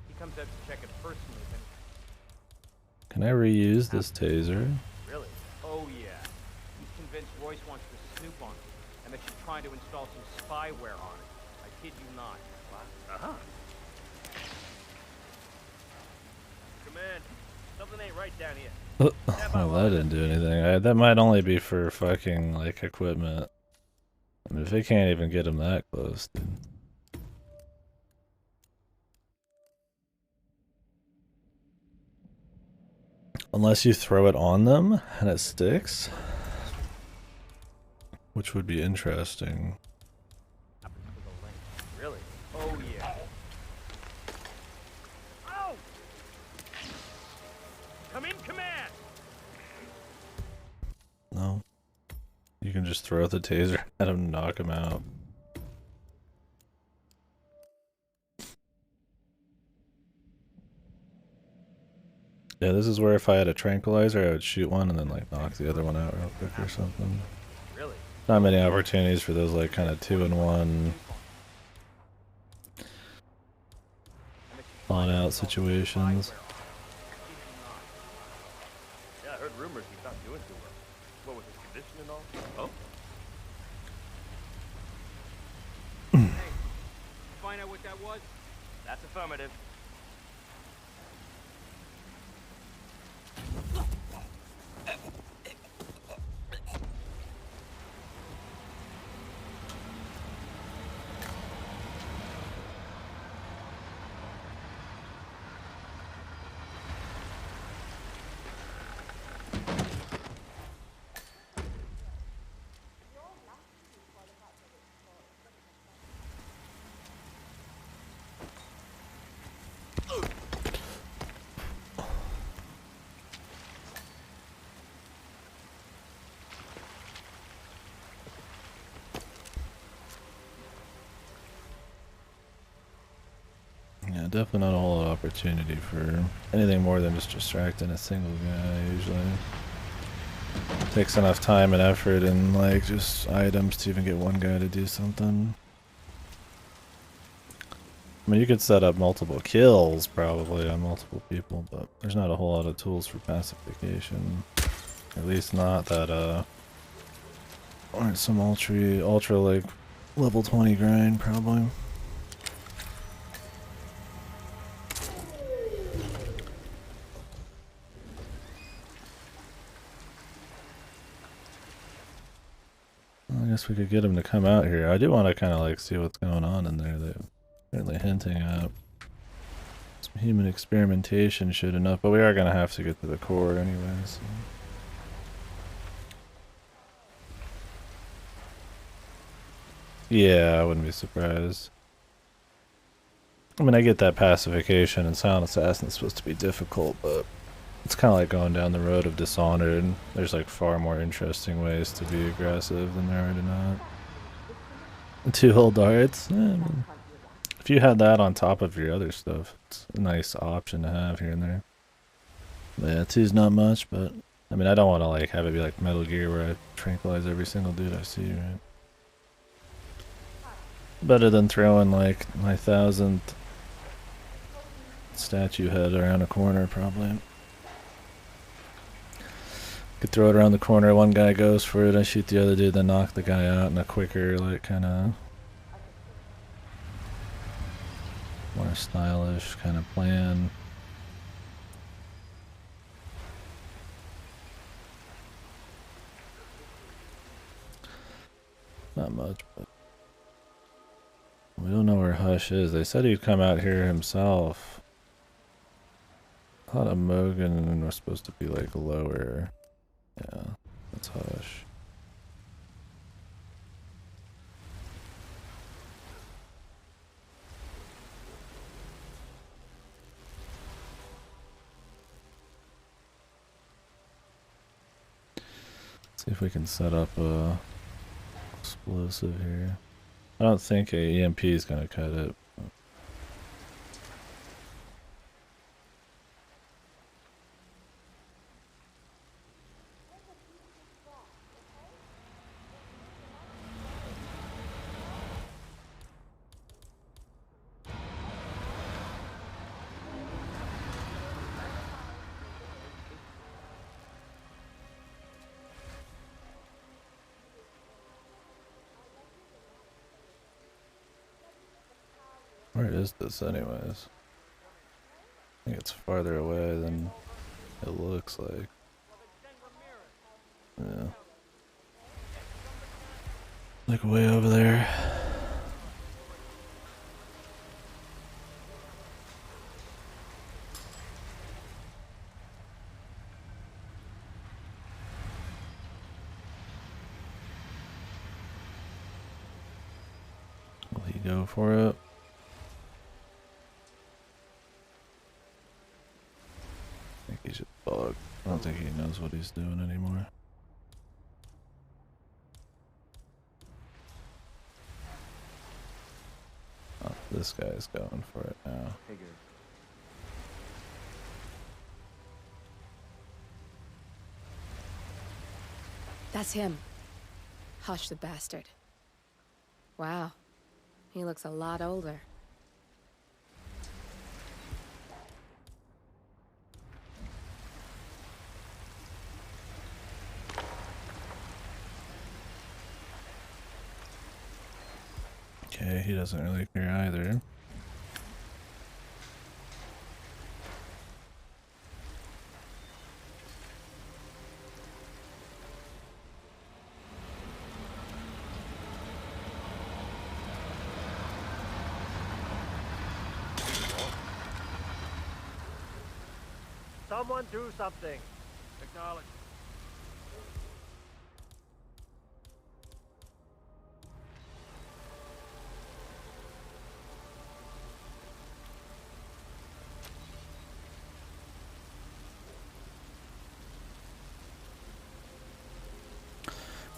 He comes out to check it personally. Then... Can I reuse this taser? Really? Oh yeah. He's convinced Royce wants to snoop on it, and that she's trying to install some spyware on it. I kid you not. Uh-huh. Command, something ain't right down here. Well, that didn't do anything. That might only be for fucking, like, equipment. I mean, if they can't even get him that close, dude. Unless you throw it on them and it sticks. Which would be interesting. Really? Oh yeah. Oh! Come in, command! No. You can just throw the taser at him and knock him out. Yeah, this is where if I had a tranquilizer, I would shoot one and then like knock the other one out real quick or something. Really? Not many opportunities for those like kind of 2-in-1 on out situations. Yeah, I heard rumors he's not doing too well. What was his condition and all? Oh? Hey, find out what that was? That's affirmative. Yeah, definitely not a whole lot of opportunity for anything more than just distracting a single guy usually. Takes enough time and effort and like just items to even get one guy to do something. I mean, you could set up multiple kills probably on multiple people, but there's not a whole lot of tools for pacification. At least not that aren't some ultra like level 20 grind probably. I guess we could get him to come out here. I do want to kind of like see what's going on in there. They're certainly hinting at some human experimentation shit enough, but we are going to have to get to the core anyway. So. Yeah, I wouldn't be surprised. I mean, I get that pacification and Silent Assassin is supposed to be difficult, but it's kind of like going down the road of Dishonored. There's like far more interesting ways to be aggressive than there are to not. 2 whole darts? I mean, if you had that on top of your other stuff, it's a nice option to have here and there. Yeah, 2's not much, but I mean, I don't want to like have it be like Metal Gear where I tranquilize every single dude I see, right? Better than throwing like my 1000th statue head around a corner, probably. Could throw it around the corner, one guy goes for it, I shoot the other dude, then knock the guy out in a quicker, like, kind of more stylish kind of plan. Not much, but we don't know where Hush is. They said he'd come out here himself. I thought a Mogan was supposed to be like lower. Yeah, that's Hush. See if we can set up a explosive here. I don't think a EMP is gonna cut it. Where is this anyways? I think it's farther away than it looks like. Yeah. Like way over there. Will he go for it? I think he's a bug. I don't think he knows what he's doing anymore. Oh, this guy's going for it now. That's him. Hush the bastard. Wow. He looks a lot older. Okay, he doesn't really care either. Someone do something. Acknowledge.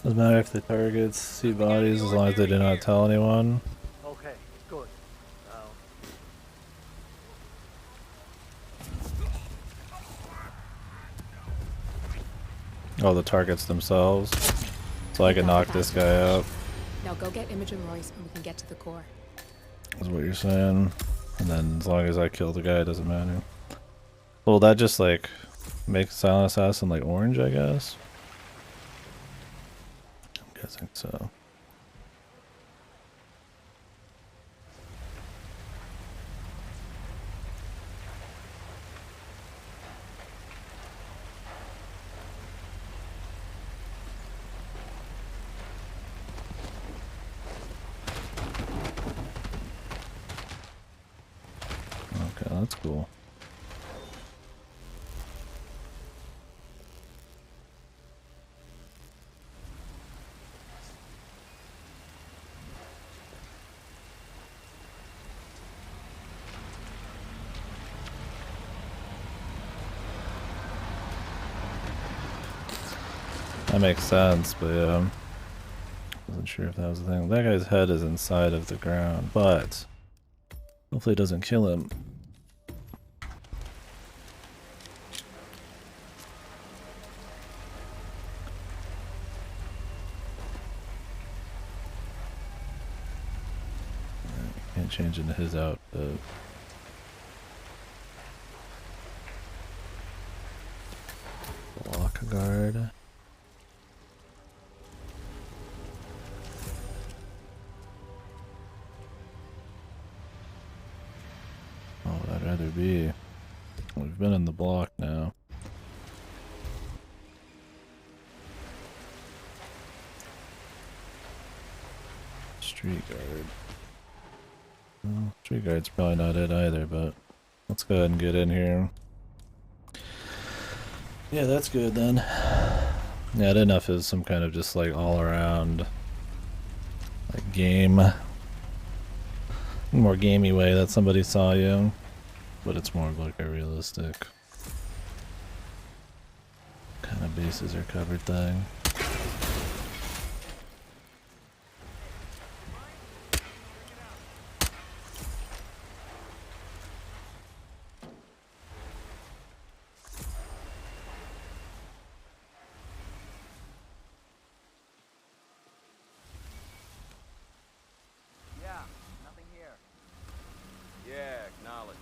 Doesn't matter if the targets see bodies as long as they do not tell anyone. Okay, good. Oh, the targets themselves. So I can knock this guy out. Now go get Imogen Royce and we can get to the core. Is what you're saying. And then as long as I kill the guy, it doesn't matter. Well, that just like makes Silent Assassin like orange, I guess. I'm guessing so. Okay, that's cool. That makes sense, but yeah, wasn't sure if that was the thing. That guy's head is inside of the ground, but hopefully it doesn't kill him. Can't change into his outfit. Block guard. Oh, I'd rather be. We've been in the block now. Street guard. Well, street guard's probably not it either, but let's go ahead and get in here. Yeah, that's good then. Yeah, enough is some kind of just like all around like game. More gamey way that somebody saw you. But it's more of like a realistic kind of bases are covered thing. Yeah, nothing here. Yeah, acknowledge.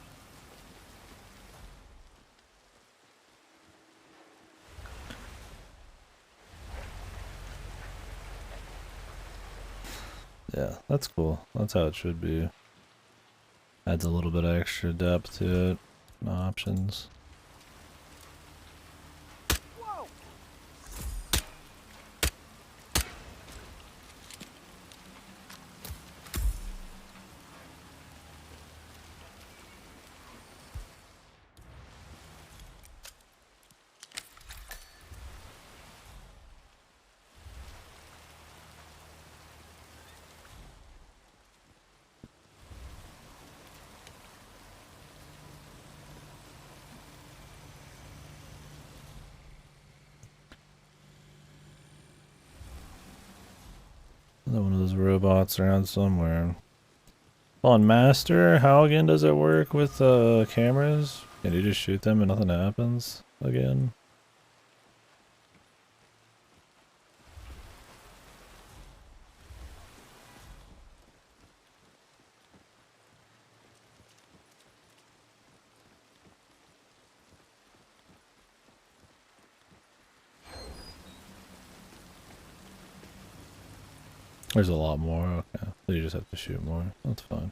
Yeah, that's cool. That's how it should be. Adds a little bit of extra depth to it. And options. Another one of those robots around somewhere. On Master, how again does it work with cameras? Can you just shoot them and nothing happens again? There's a lot more, okay. So you just have to shoot more. That's fine.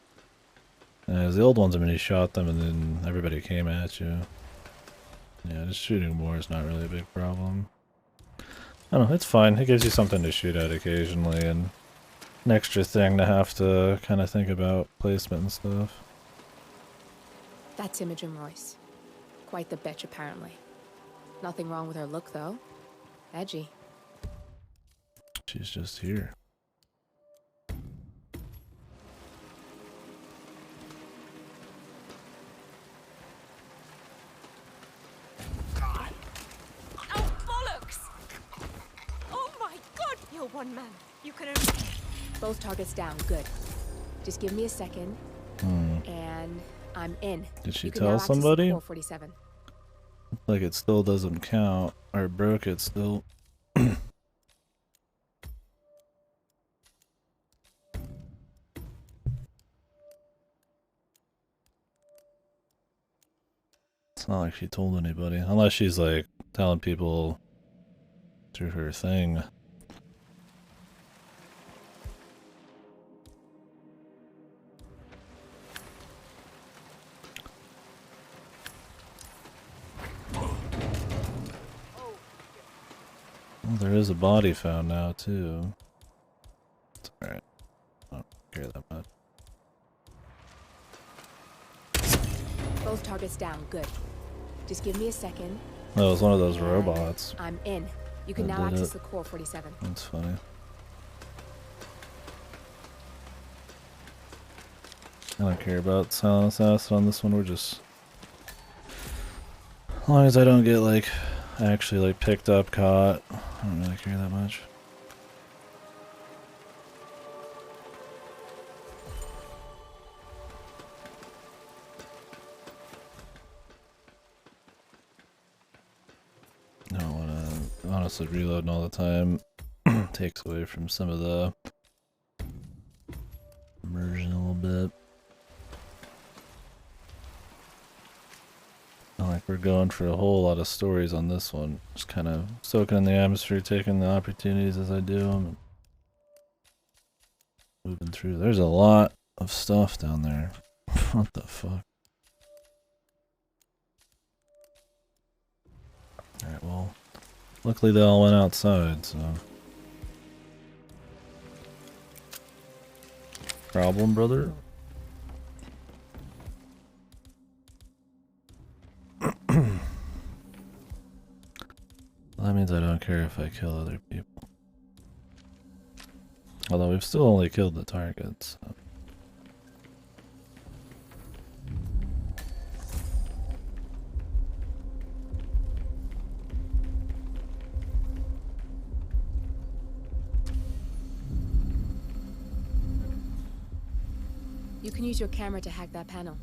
As the old ones, I mean, you shot them and then everybody came at you. Yeah, just shooting more is not really a big problem. I don't know, it's fine. It gives you something to shoot at occasionally and an extra thing to have to kind of think about placement and stuff. That's Imogen Royce. Quite the bitch, apparently. Nothing wrong with her look, though. Edgy. She's just here. One man. You can. Both targets down. Good. Just give me a second, and I'm in. Did she you can tell now access somebody? 447. Like it still doesn't count, or broke it still. It's not like she told anybody, unless she's like telling people through her thing. Well, there is a body found now too. It's alright. I don't care that much. Both targets down. Good. Just give me a second. That was one of those robots. I'm in. You can That now did access it. the core 47. That's funny. I don't care about silent assassin on this one. We're just, as long as I don't get like actually like picked up, caught, I don't really care that much. I don't want to honestly reloading all the time. Takes away from some of the immersion a little bit. like we're going for a whole lot of stories on this one. Just kind of soaking in the atmosphere, taking the opportunities as I do them. Moving through. There's a lot of stuff down there. What the fuck? Alright, well, luckily they all went outside, so. Problem, brother? That means I don't care if I kill other people. Although we've still only killed the targets. So. You can use your camera to hack that panel.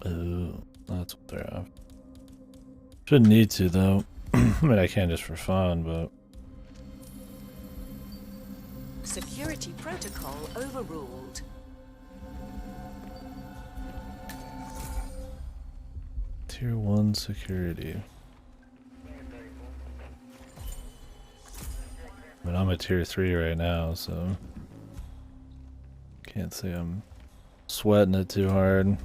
Oh, that's what they're after. Shouldn't need to though. I mean, I can just for fun, but. Security protocol overruled. Tier 1 security. I mean, I'm a tier 3 right now, so. Can't say I'm sweating it too hard.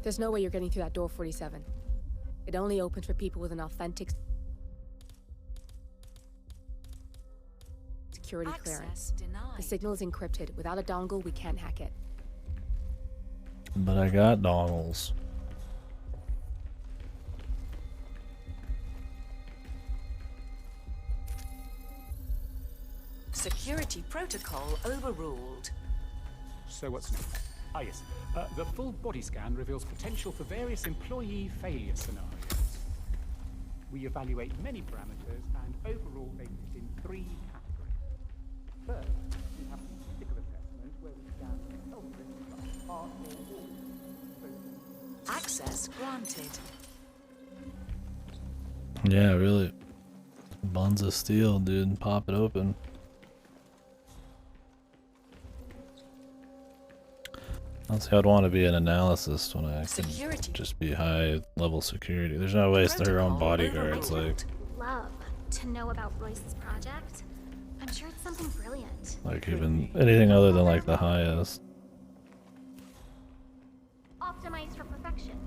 There's no way you're getting through that door 47. It only opens for people with an authentic security clearance. The signal is encrypted. Without a dongle, we can't hack it. But I got dongles. Security protocol overruled. So what's next? Ah, yes. The full body scan reveals potential for various employee failure scenarios. We evaluate many parameters, and overall they fit in 3 categories. First, we have the physical assessment, where we scan health risks like heart or wall. Access granted. Yeah, really. Buns of steel, dude. Pop it open. That's how I'd want to be an analyst when I can just be high level security. There's no waste their own bodyguards, like. Love to know about Royce's project. I'm sure it's something brilliant. Like even anything other than like the highest. Optimized for perfection.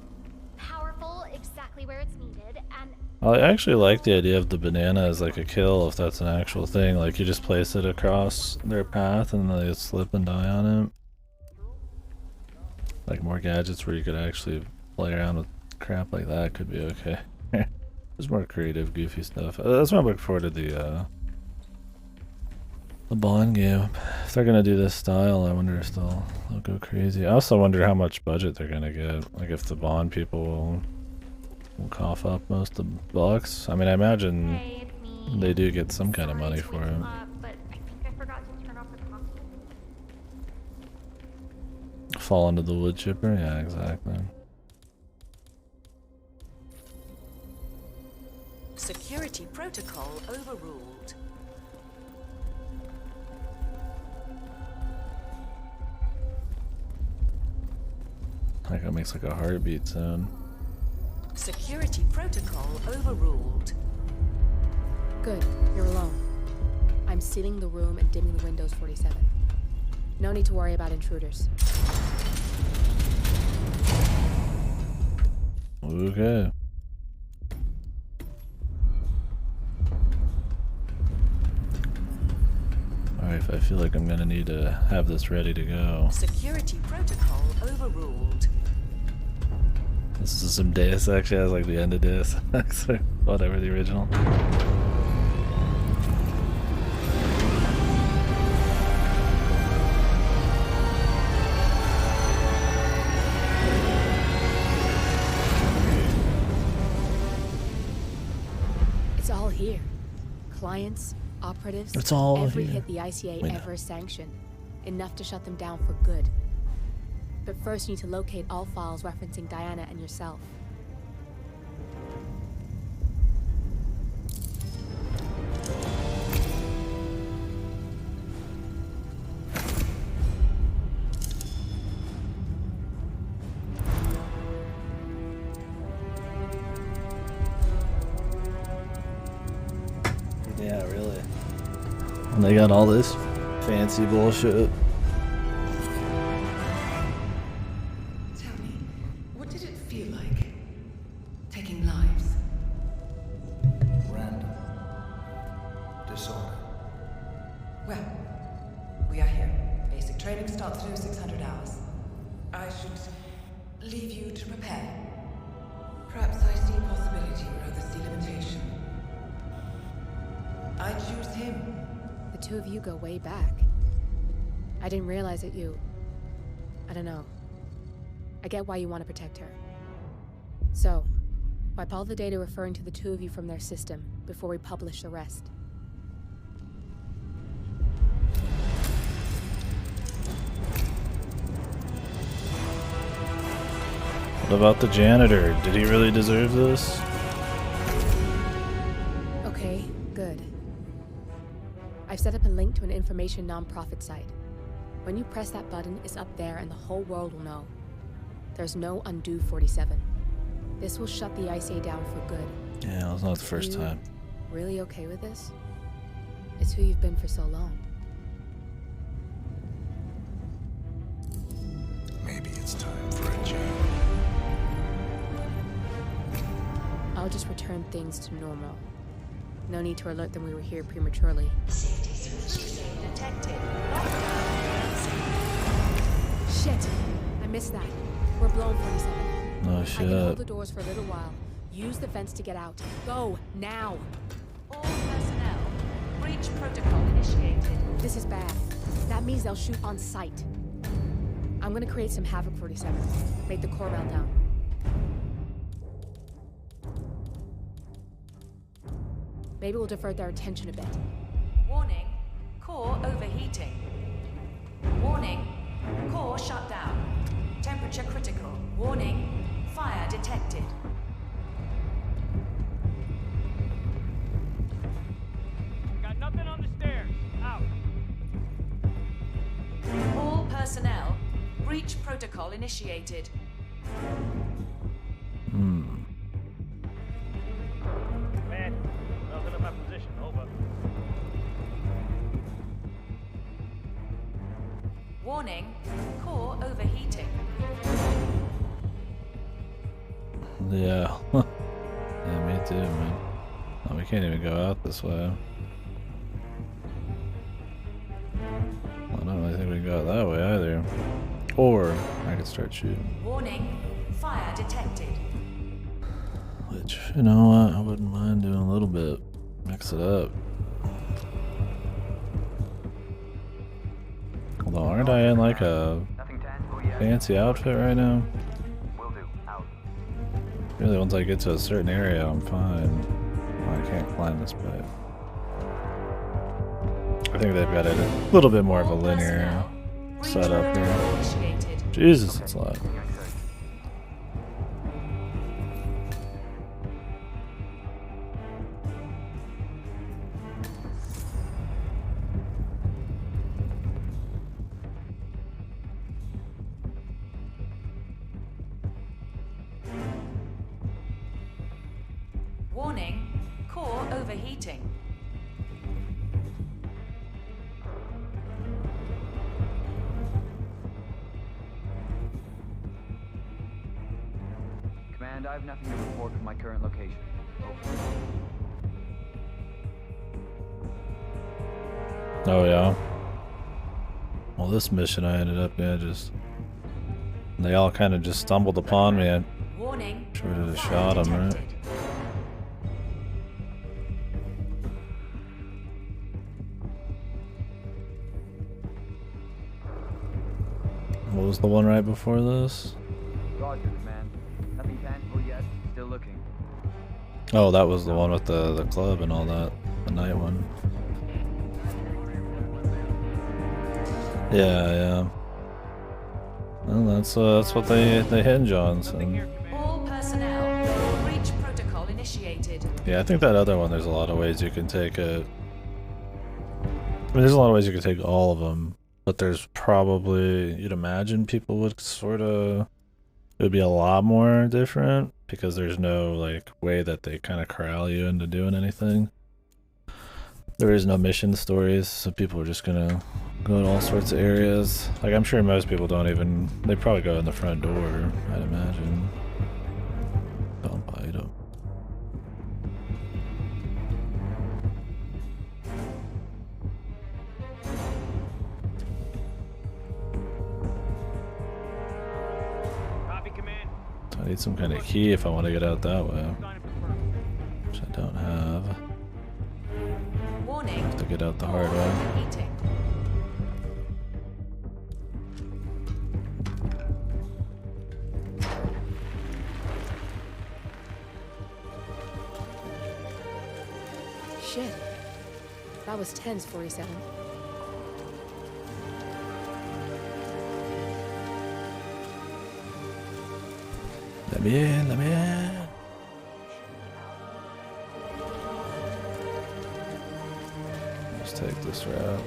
Powerful exactly where it's needed, and I actually like the idea of the banana as like a kill if that's an actual thing. Like you just place it across their path and they slip and die on it. Like more gadgets where you could actually play around with crap like that could be okay. There's more creative, goofy stuff. That's why I'm looking forward to the Bond game. If they're gonna do this style, I wonder if they'll go crazy. I also wonder how much budget they're gonna get. Like if the Bond people will cough up most of the bucks. I mean, I imagine they do get some kind of money for it. but I think I forgot to turn off the coffee. Fall into the wood chipper? Yeah, exactly. Security protocol overruled. Like it makes like a heartbeat sound. Security protocol overruled. Good, you're alone. I'm sealing the room and dimming the windows 47. No need to worry about intruders. Okay. Alright, if I feel like I'm gonna need to have this ready to go. Security protocol overruled. This is some Deus Ex, actually has like the end of Deus Ex or whatever the original. It's all here. Clients, operatives, It's all every here. hit the ICA We know. ever sanctioned. Enough to shut them down for good. But first you need to locate all files referencing Diana and yourself. Yeah, really. And they got all this fancy bullshit. Tell me, what did it feel like? Taking lives? Random. Disorder. Well, we are here. Basic training starts through 600 hours. I should leave you to prepare. Perhaps I see possibility where others see limitation. I choose him. The two of you go way back. I didn't realize that you... I don't know. I get why you want to protect her. So, wipe all the data referring to the two of you from their system before we publish the rest. What about the janitor? Did he really deserve this? Okay, good. I've set up a link to an information non-profit site. When you press that button, it's up there and the whole world will know. There's no undo 47. This will shut the ICA down for good. Yeah, it's not the first time. Really okay with this? It's who you've been for so long. Maybe it's time for a change. I'll just return things to normal. No need to alert them we were here prematurely. Detected. Shit! I missed that. We're blown 47. Oh I shit. can hold the doors for a little while. Use the vents to get out. Go, now! All personnel. Breach protocol initiated. This is bad. That means they'll shoot on sight. I'm gonna create some havoc 47. Make the core meltdown. Maybe we'll divert their attention a bit. Warning. Core overheating. Warning. Core shut down. Temperature critical. Warning. Fire detected. Got nothing on the stairs. Out. All personnel. Breach protocol initiated. Man, nothing in my position. Over. Warning. Core overheating. Yeah. Yeah, me too, man. Oh, we can't even go out this way. I don't really think we can go out that way either. Or I could start shooting. Warning. Fire detected. Which, you know what, I wouldn't mind doing a little bit. Mix it up. Although, aren't I in like a fancy outfit right now? Really, once I get to a certain area, I'm fine. Oh, I can't climb this pipe. I think they've got it a little bit more of a linear setup here. Jesus, it's loud. Warning. Core overheating. Command, I have nothing to report from my current location. Over. Oh yeah. Well, this mission I ended up in they all kind of just stumbled upon me. I Warning. should have shot them, right? What was the one right before this? Roger, Command. Nothing tangible yet. Still looking. Oh, that was the one with the club and all that. The night one. Yeah, yeah. Well, that's what they hinge on. So. All personnel, breach protocol initiated. Yeah, I think that other one. There's a lot of ways you can take it. I mean, there's a lot of ways you can take all of them, but there's probably, you'd imagine people would sort of, it would be a lot more different because there's no like way that they kind of corral you into doing anything. There is no mission stories, so people are just gonna go in all sorts of areas. Like, I'm sure most people don't even, they probably go in the front door, I'd imagine. Don't bite them. I need some kind of key if I want to get out that way, which I don't have. Warning. I have to get out the hard way. Meeting. Shit. That was tense, 47. Let me in, let me in. Let's take this route.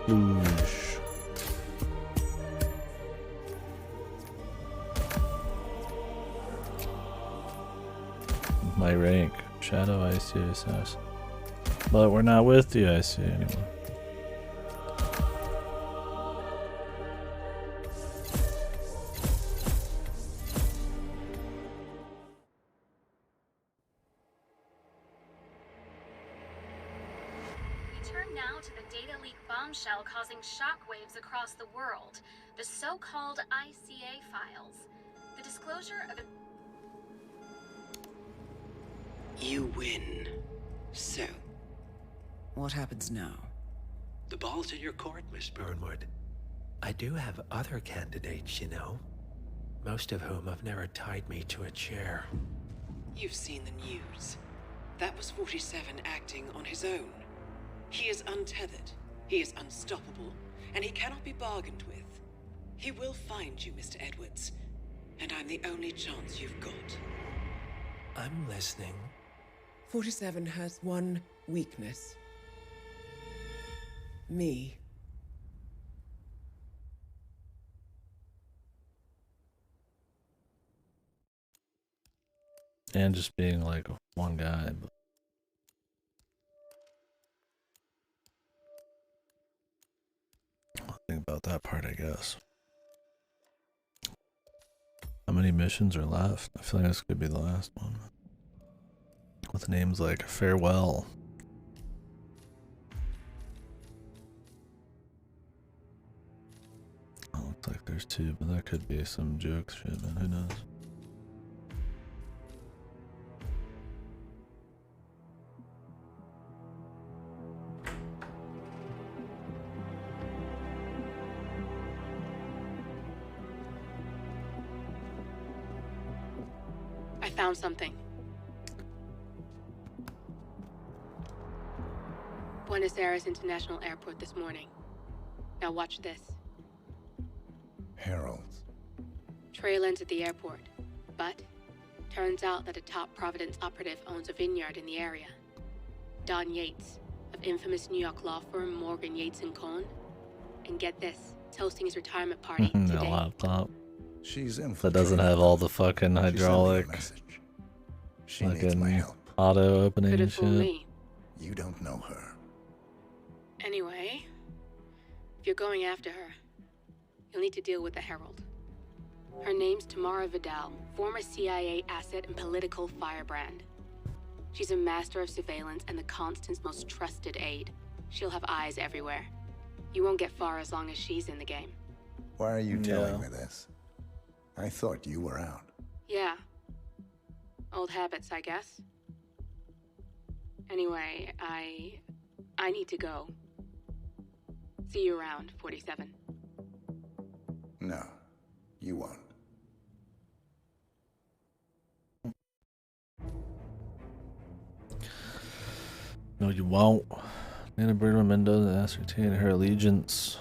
Boosh. My rank, Shadow ICSS. But we're not with the IC anymore. Now to the data leak bombshell causing shockwaves across the world, the so-called ICA files. The disclosure of You win. So, What happens now? the ball's in your court, Miss Burnwood. I do have other candidates, you know. Most of whom have never tied me to a chair. You've seen the news. That was 47 acting on his own. He is untethered, he is unstoppable, and he cannot be bargained with. He will find you, Mr. Edwards, and I'm the only chance you've got. I'm listening. 47 has one weakness. Me. And just being like one guy. But I'll think about that part, I guess. How many missions are left? I feel like this could be the last one. With names like Farewell. Oh, looks like there's two, but that could be some joke shit, man. Who knows? I found something. Buenos Aires International Airport this morning. Now watch this. Heralds. Trail ends at the airport, but turns out that a top Providence operative owns a vineyard in the area. Don Yates, of infamous New York law firm Morgan, Yates & Cohn. And get this, it's hosting his retirement party A today. laptop. She's That doesn't have all the fucking hydraulic She needs my fucking help. auto opening Could and have fooled shit. me. You don't know her. Anyway, if you're going after her, you'll need to deal with the Herald. Her name's Tamara Vidal, former CIA asset and political firebrand. She's a master of surveillance and the Constant's most trusted aide. She'll have eyes everywhere. You won't get far as long as she's in the game. Why are you telling me this? I thought you were out. Yeah. Old habits, I guess. Anyway, I need to go. See you around, 47. No, you won't. No, you won't. Nana Bruno Mendoza ascertain her allegiance.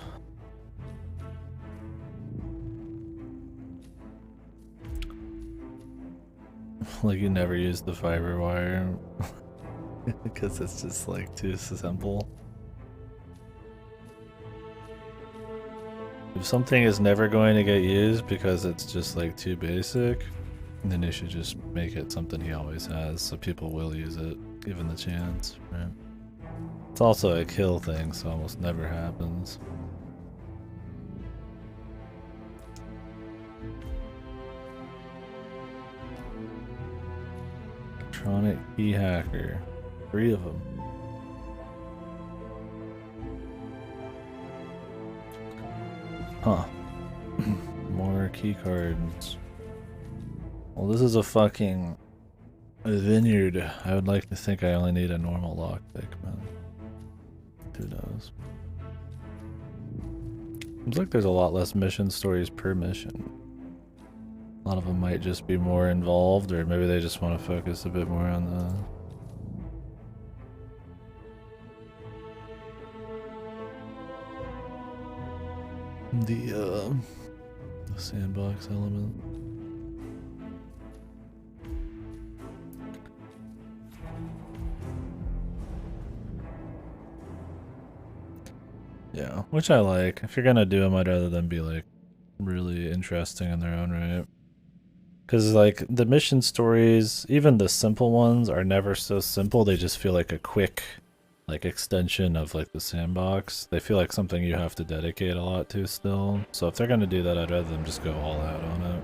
Like you never use the fiber wire because it's just like too simple. If something is never going to get used because it's just like too basic, then you should just make it something he always has so people will use it given the chance, right? It's also a kill thing, so almost never happens. Electronic key hacker. 3 of them. Huh. More key cards. Well, this is a fucking vineyard. I would like to think I only need a normal lockpick, man. Who knows? Seems like there's a lot less mission stories per mission. A lot of them might just be more involved, or maybe they just want to focus a bit more on the sandbox element. Yeah, which I like. If you're gonna do them, I'd rather them be like really interesting in their own right. Because like the mission stories, even the simple ones, are never so simple. They just feel like a quick like extension of like the sandbox. They feel like something you have to dedicate a lot to still. So if they're gonna do that, I'd rather them just go all out on it.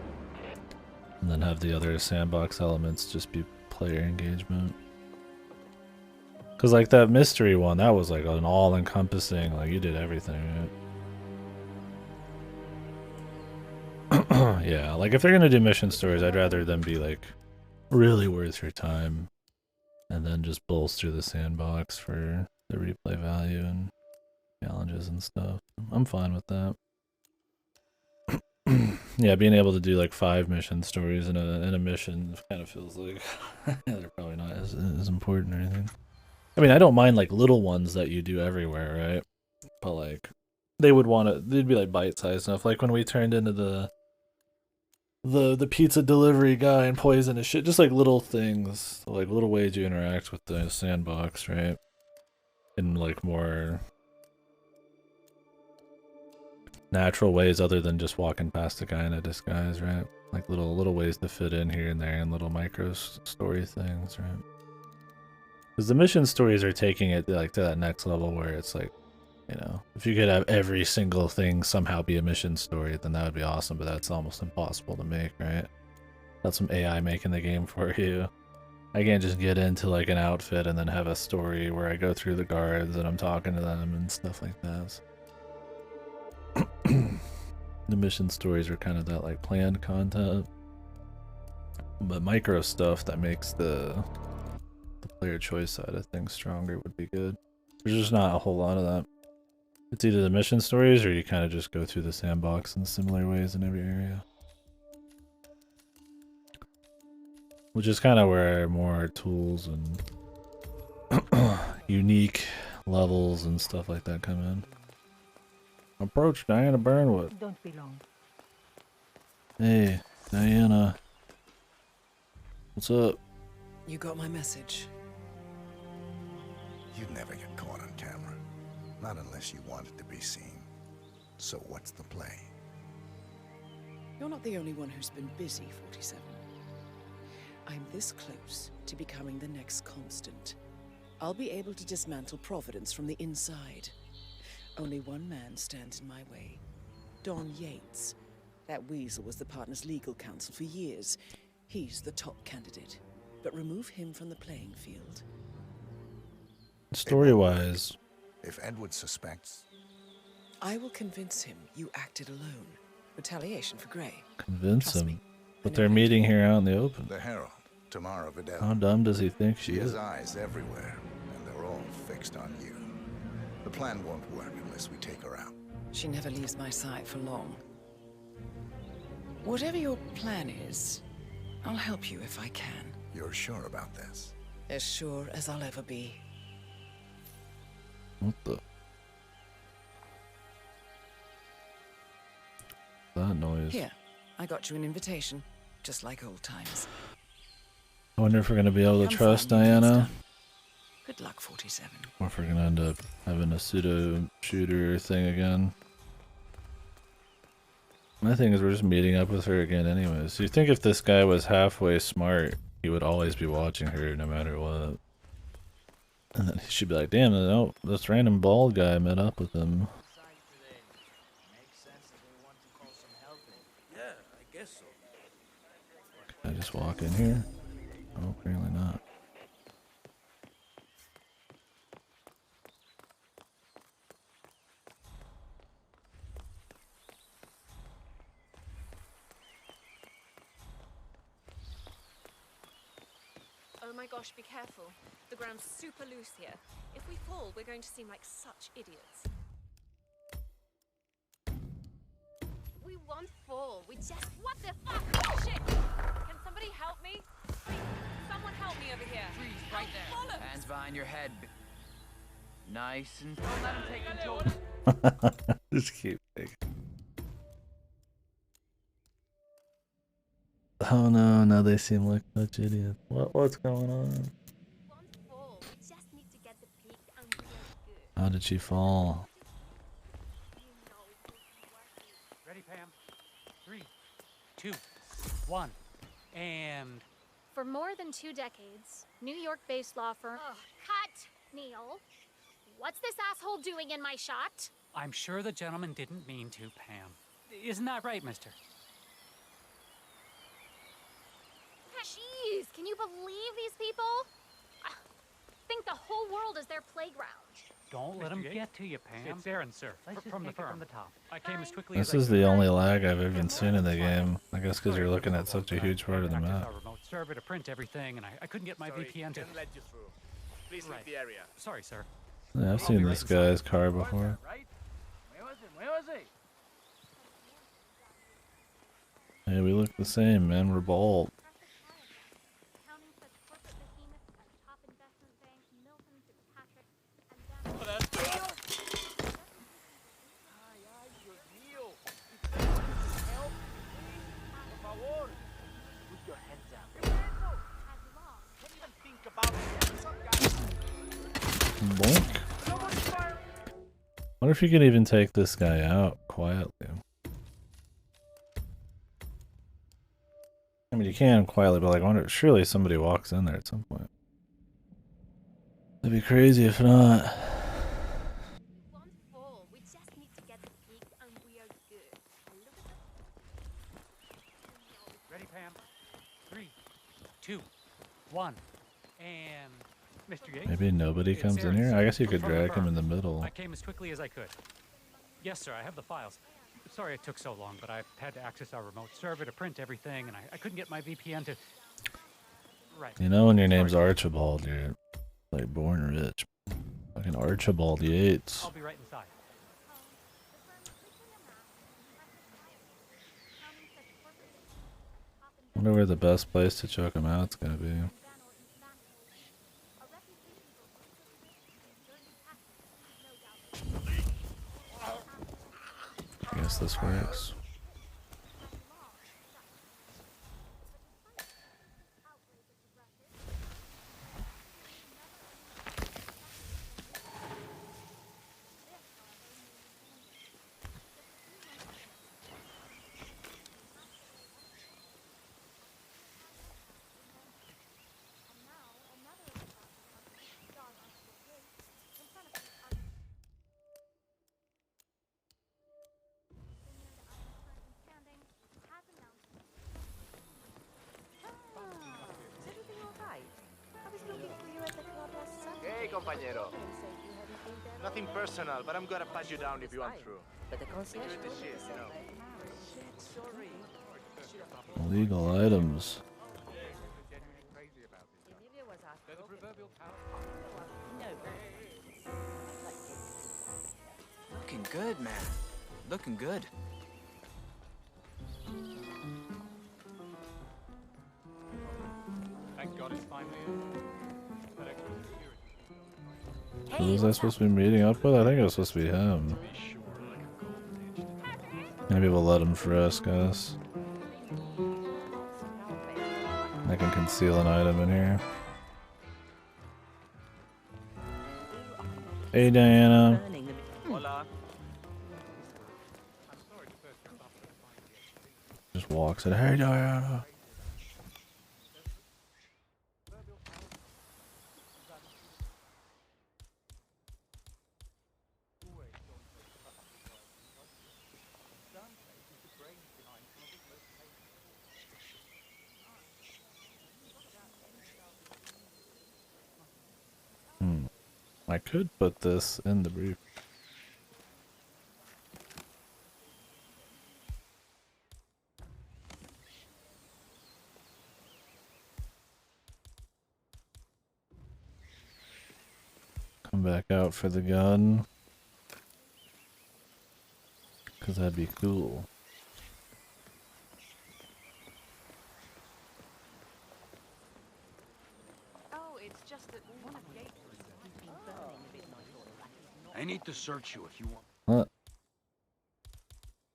And then have the other sandbox elements just be player engagement. Because like that mystery one, that was like an all-encompassing, like you did everything, right? Yeah, like if they're gonna do mission stories, I'd rather them be like really worth your time. And then just bolster the sandbox for the replay value and challenges and stuff. I'm fine with that. Yeah, being able to do like 5 mission stories in a mission kind of feels like they're probably not as important or anything. I mean, I don't mind like little ones that you do everywhere, right? But like, they would want to, they'd be like bite-sized enough. Like when we turned into the pizza delivery guy and poisonous shit, just like little things, like little ways you interact with the sandbox, right? In like more natural ways other than just walking past a guy in a disguise, right? Like little ways to fit in here and there and little micro story things, right? Because the mission stories are taking it like to that next level where it's like, you know, if you could have every single thing somehow be a mission story, then that would be awesome, but that's almost impossible to make, right? That's some AI making the game for you. I can't just get into like an outfit and then have a story where I go through the guards and I'm talking to them and stuff like that. The mission stories are kind of that like planned content, but micro stuff that makes the player choice side of things stronger would be good. There's just not a whole lot of that. It's either the mission stories or you kind of just go through the sandbox in similar ways in every area. Which is kind of where more tools and unique levels and stuff like that come in. Approach Diana Burnwood. Don't be long. Hey, Diana. What's up? You got my message. You'd never get caught on Not unless you want it to be seen. So what's the play? You're not the only one who's been busy, 47. I'm this close to becoming the next Constant. I'll be able to dismantle Providence from the inside. Only one man stands in my way. Don Yates. That weasel was the partner's legal counsel for years. He's the top candidate. But remove him from the playing field. Story-wise, if Edward suspects, I will convince him you acted alone. Retaliation for Grey. convince him. But they're meeting here out in the open. the Herald, Tamara Vidal. How dumb does he think she She is? has eyes everywhere, and they're all fixed on you. The plan won't work unless we take her out. She never leaves my side for long. Whatever your plan is, I'll help you if I can. You're sure about this? As sure as I'll ever be. What the? That noise. Here, I got you an invitation, just like old times. I wonder if we're gonna be able to Come trust find me, Diana, Good luck, 47. or if we're gonna end up having a pseudo shooter thing again. My thing is we're just meeting up with her again anyways. You think if this guy was halfway smart, he would always be watching her no matter what. And then she'd be like, damn, no, this random bald guy met up with him. Yeah, I guess so. Can I just walk in here? Oh, apparently not. Oh my gosh, be careful. The ground's super loose here. If we fall, we're going to seem like such idiots. We won't fall. We just... What the fuck? Shit! Can somebody help me? Please, someone help me over here. Freeze right there. Bollocks! Hands behind your head. Nice and... Don't let him take control. Just keep taking. Oh no, now they seem like such idiots. What's going on? How did she fall? Ready, Pam? 3, 2, 1, and... For more than 2 decades, New York-based law firm... Ugh, cut, Neil. What's this asshole doing in my shot? I'm sure the gentleman didn't mean to, Pam. Isn't that right, mister? Jeez, can you believe these people? I think the whole world is their playground. Don't let him get to you, Pam. It's Aaron, sir. From the firm. From the top. I came as quickly This as is the only lag I've even seen in the game. I guess because you're looking at such a huge part of the map. Our remote server to print everything, and I couldn't get my VPN to... let you through. Please leave the area. Sorry, sir. Yeah, I've seen this guy's car before. Right? Where was it? Where was it? Hey, we look the same, man. We're bald. Bonk. Wonder if you can even take this guy out quietly. I mean, you can quietly, but like, I wonder, surely somebody walks in there at some point. That'd be crazy if not. Ready, Pam? 3, 2, 1, and... Mr. Yates? Maybe nobody comes in here? I guess you could drag him in the middle. I came as quickly as I could. Yes, sir, I have the files. Sorry it took so long, but I had to access our remote server to print everything, and I couldn't get my VPN to... Right. You know when your name's Archibald, you're like born rich. Fucking Archibald Yates. I'll be right inside. Wonder where the best place to choke him out's gonna be. I guess this works. Nothing personal, but I'm gonna pass you down if you want through. But the concierge Doing this shit, you know. Illegal items. Looking good, man. Looking good. Thank God it's finally Who was I supposed to be meeting up with? I think it was supposed to be him. Maybe we'll let him frisk us. I can conceal an item in here. Hey Diana. Just walks in. Hey Diana. I could put this in the brief. Come back out for the gun. 'Cause that'd be cool. Oh, it's just that one of Gate's has been burning a bit nicer. I need to search you if you want. What?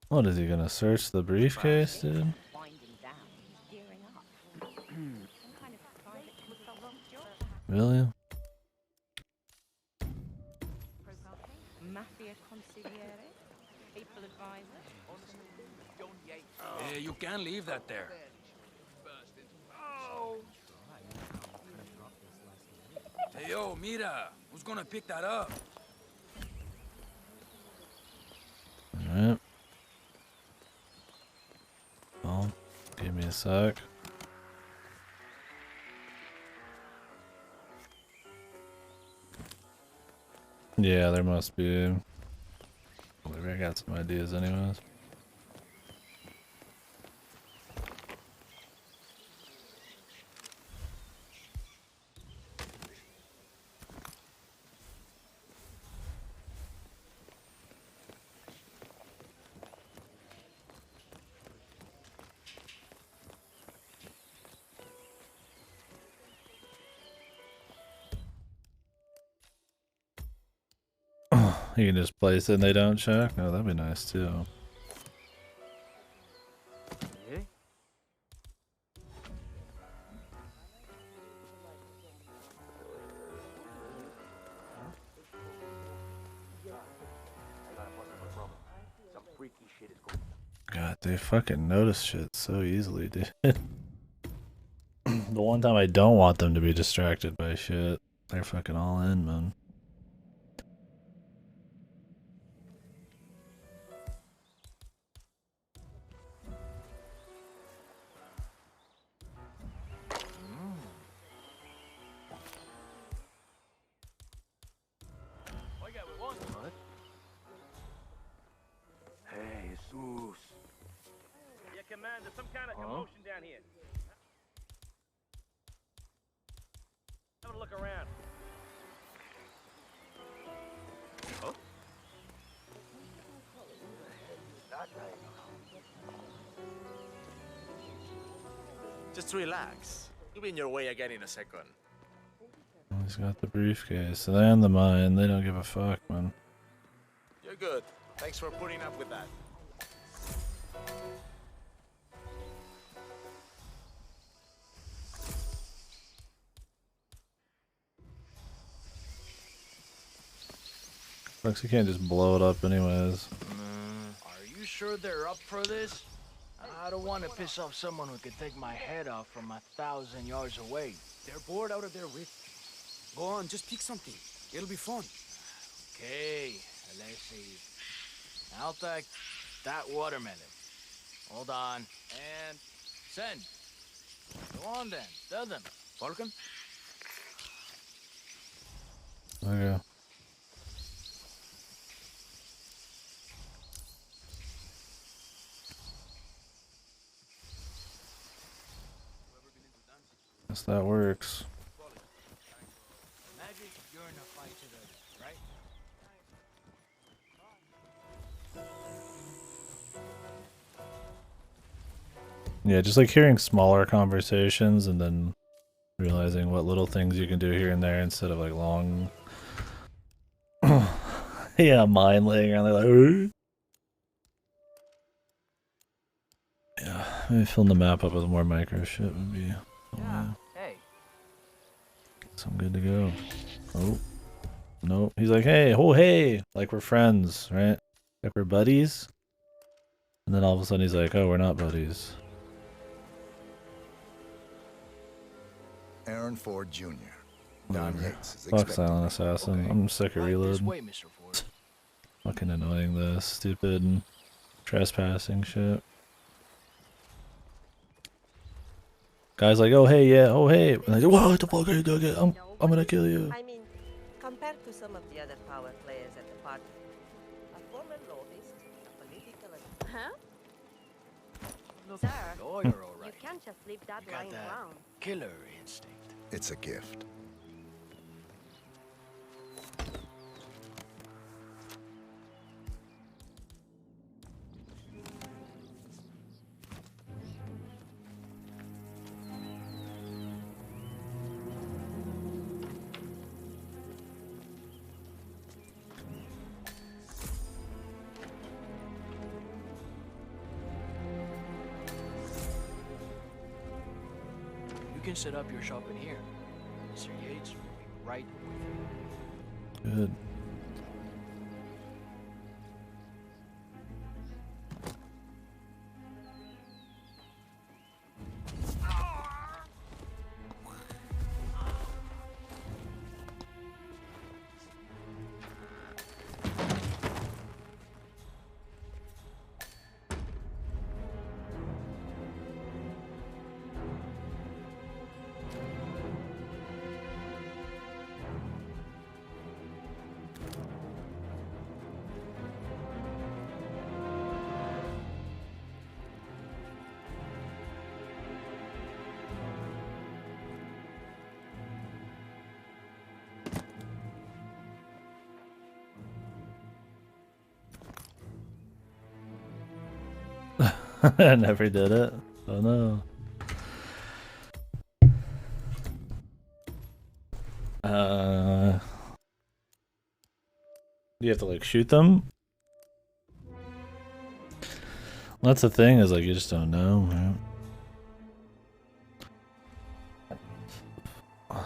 What is he gonna search the briefcase, dude? Winding down, he's gearing up. Some kind of private consultant job. Really? Mafia consigliere, people advisor. Hey, you can't leave that there. Hey, yo, mira. Who's gonna pick that up? Alright. Well, give me a sec. Yeah, there must be. Maybe I got some ideas anyways. You can just place it and they don't check? Oh, that'd be nice too. God, they fucking notice shit so easily, dude. The one time I don't want them to be distracted by shit, they're fucking all in, man. Hey, Jesus. Yeah, Command, there's some kind of commotion down here. Have a look around. Huh? Just relax. You'll be in your way again in a second. He's got the briefcase and the mine. They don't give a fuck, man. You're good. Thanks for putting up with that. Sucks you can't just blow it up anyways. Are you sure they're up for this? I don't want to piss off someone who could take my head off from 1,000 yards away. They're bored out of their wits. Go on, just pick something. It'll be fun. Okay, let's see. I'll take that watermelon. Hold on. And send. Go on then. Tell them. Falcon? Okay. Guess that works. Magic, you're in a fight to the right? Yeah, just like hearing smaller conversations and then realizing what little things you can do here and there instead of like long yeah, mine laying around there like yeah, maybe filling the map up with more micro shit would be Hey. so I'm good to go. Oh. Nope. He's like, hey, oh hey, like we're friends, right? Like we're buddies. And then all of a sudden he's like, oh, we're not buddies. Aaron Ford Jr. Don Yates is Fuck expecting Silent Assassin. I'm sick of reloading. Way, Mr. Ford. Fucking annoying this stupid trespassing shit. Guys like, oh hey, yeah, oh hey. And I go, what the fuck are you doing? I'm gonna kill you. I mean, compared to some of the other power players at the party, a former lobbyist, a political... Huh? Sir, Lawyer, all right. you can't just leave that You got lying that around. killer instinct. It's a gift. You can set up your shop in here. Mr. Yates will be right with you. Good. I never did it. Oh no. Do you have to like shoot them? That's the thing, is like you just don't know, right?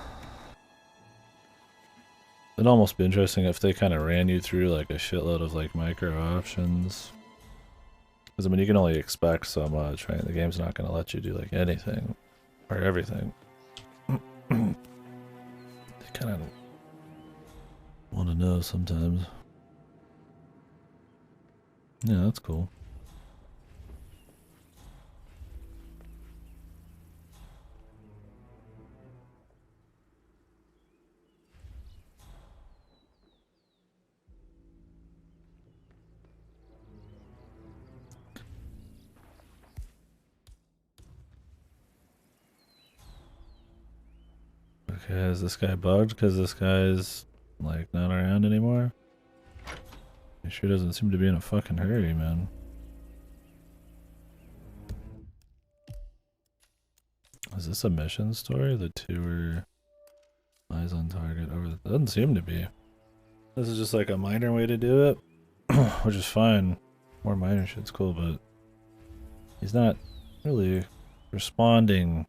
It'd almost be interesting if they kind of ran you through like a shitload of like micro options. Because I mean, you can only expect so much, right? The game's not going to let you do like anything or everything. They kind of want to know sometimes. Yeah, that's cool. Okay, is this guy bugged because this guy's like not around anymore? He sure doesn't seem to be in a fucking hurry, man. Is this a mission story? The tour eyes on target over the... Doesn't seem to be. This is just like a minor way to do it, which is fine. More minor shit's cool, but he's not really responding.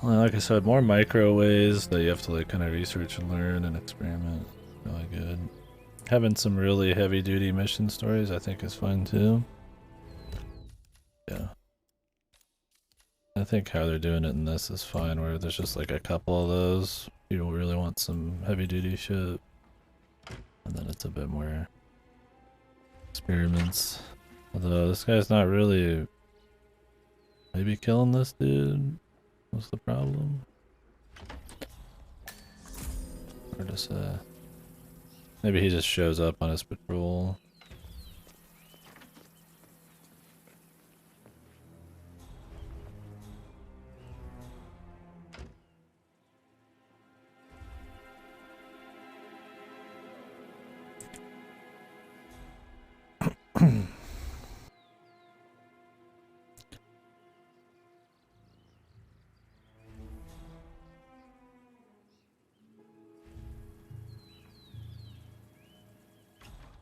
Well, like I said, more micro ways that you have to like kind of research and learn and experiment. Really good. Having some really heavy duty mission stories I think is fun too. Yeah. I think how they're doing it in this is fine, where there's just like a couple of those. You don't really want some heavy duty shit. And then it's a bit more experiments. Although this guy's not really maybe killing this dude. What's the problem? Hard to say. Maybe he just shows up on his patrol.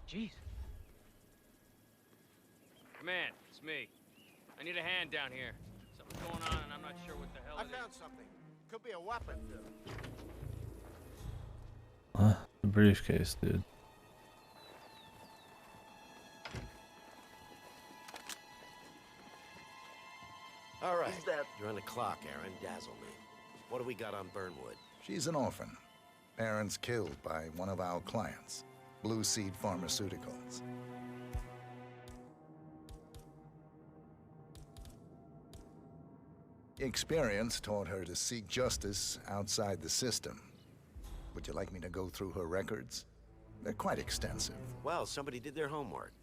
Jeez. Command, it's me. I need a hand down here. Something's going on and I'm not sure what the hell it is. I found something. Could be a weapon. The briefcase, dude. All right, you're on the clock, Aaron. Dazzle me. What do we got on Burnwood? She's an orphan. Parents killed by one of our clients, Blue Seed Pharmaceuticals. Experience taught her to seek justice outside the system. Would you like me to go through her records? They're quite extensive. Well, somebody did their homework.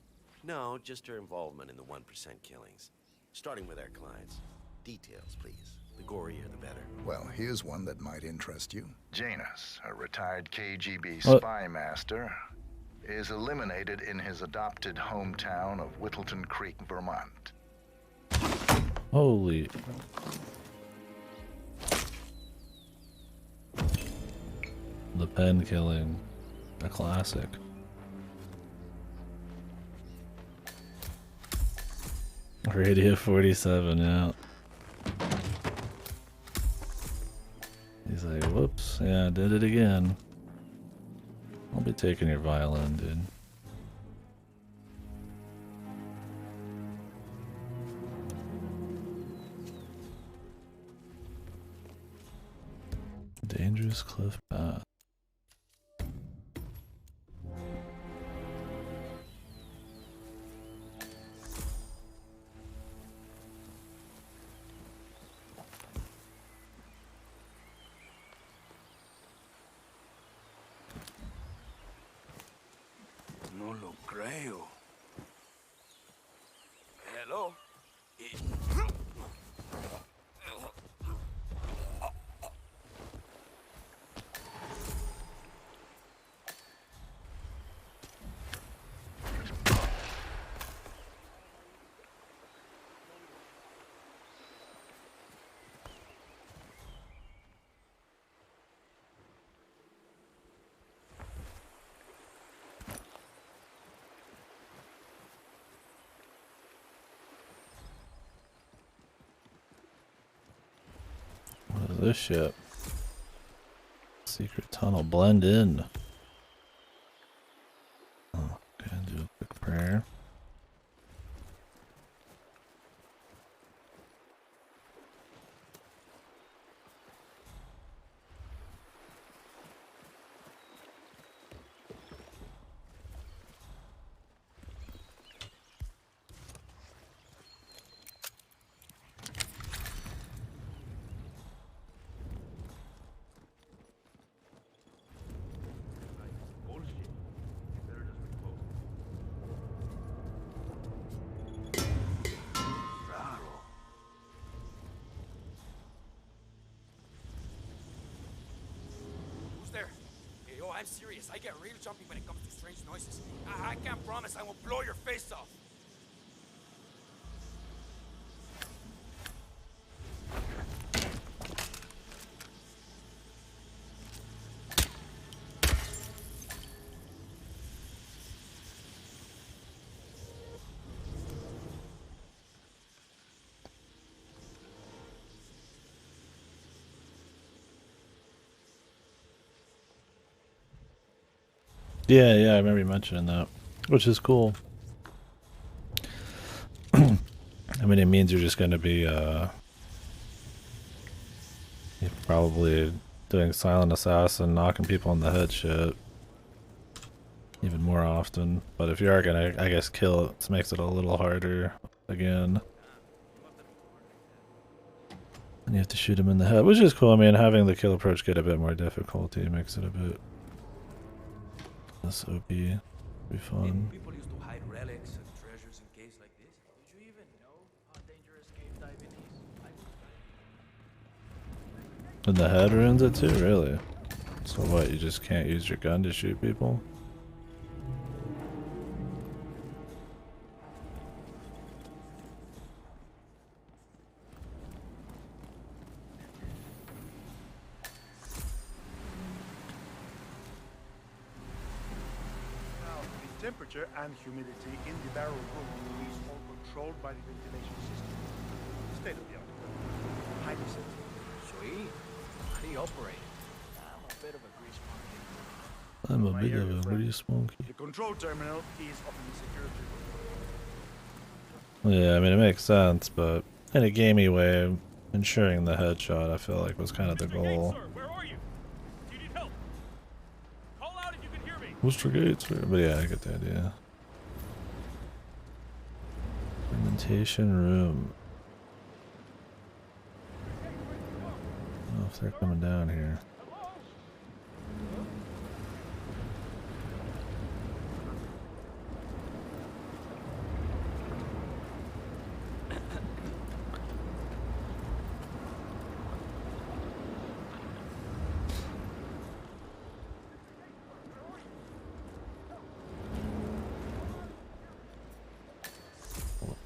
No, just her involvement in the 1% killings. Starting with our clients. Details, please. The gorier, the better. Well, here's one that might interest you. Janus, a retired KGB What? spy master, is eliminated in his adopted hometown of Whittleton Creek, Vermont. Holy. The pen killing. A classic. Radio 47, yeah. He's like, whoops, yeah, I did it again. I'll be taking your violin, dude. Dangerous cliff path. No lo creo. Hello? What is this shit? Secret tunnel, blend in. Oh, okay, do a quick prayer. I'm serious. I get real jumpy when it comes to strange noises. I can't promise I won't blow your face off. Yeah, I remember you mentioning that, which is cool. I mean, it means you're just going to be, you're probably doing silent assassin, knocking people on the head shit even more often. But if you are going to, I guess, kill it, it makes it a little harder again. And you have to shoot him in the head, which is cool. I mean, having the kill approach get a bit more difficulty makes it a bit This OP be fun. People used to hide relics and treasures in caves like this. Did you even know how dangerous cave diving is? And the head ruins it too, really? So what, you just can't use your gun to shoot people? The temperature and humidity in the barrel room is all controlled by the ventilation system. State of the art. Highly sensitive. Sweet. How do you operate it? I'm a bit of a grease monkey. I'm a bit of a grease monkey. The control terminal is up in the security room. Yeah, I mean, it makes sense, but in a gamey way, ensuring the headshot, I feel like, was kind of the goal. Mr. Gates, but yeah, I get the idea. Fermentation room. I don't know if they're coming down here.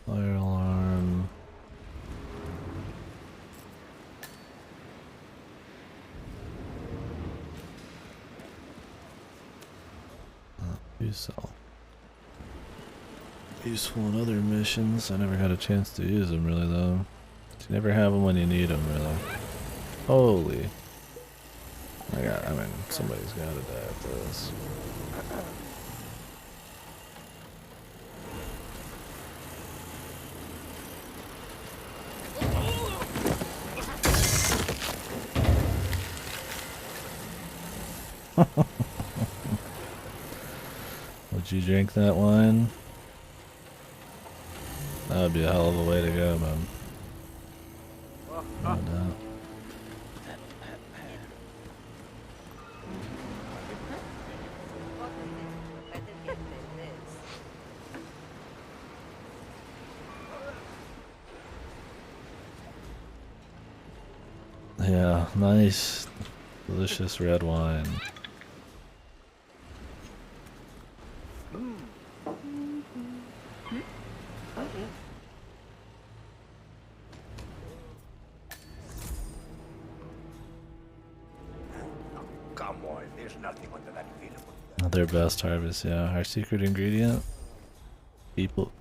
Fire alarm. Cell. Useful in other missions. I never had a chance to use them really though. You never have them when you need them really. Holy. I mean, somebody's gotta die at this. Would you drink that wine? That would be a hell of a way to go, man. No doubt. Yeah, nice, delicious red wine. Come on, there's nothing under that available. Their best harvest, yeah. Our secret ingredient? People.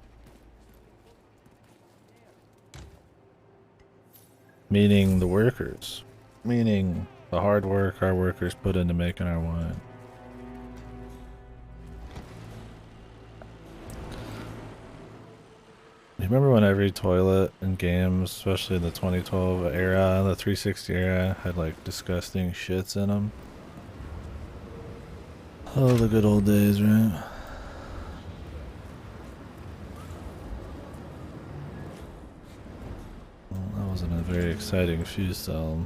Meaning the workers. Meaning the hard work our workers put into making our wine. You remember when every toilet in games, especially in the 2012 era, the 360 era, had like disgusting shits in them? Oh, the good old days, right? Well, that wasn't a very exciting fuse cell.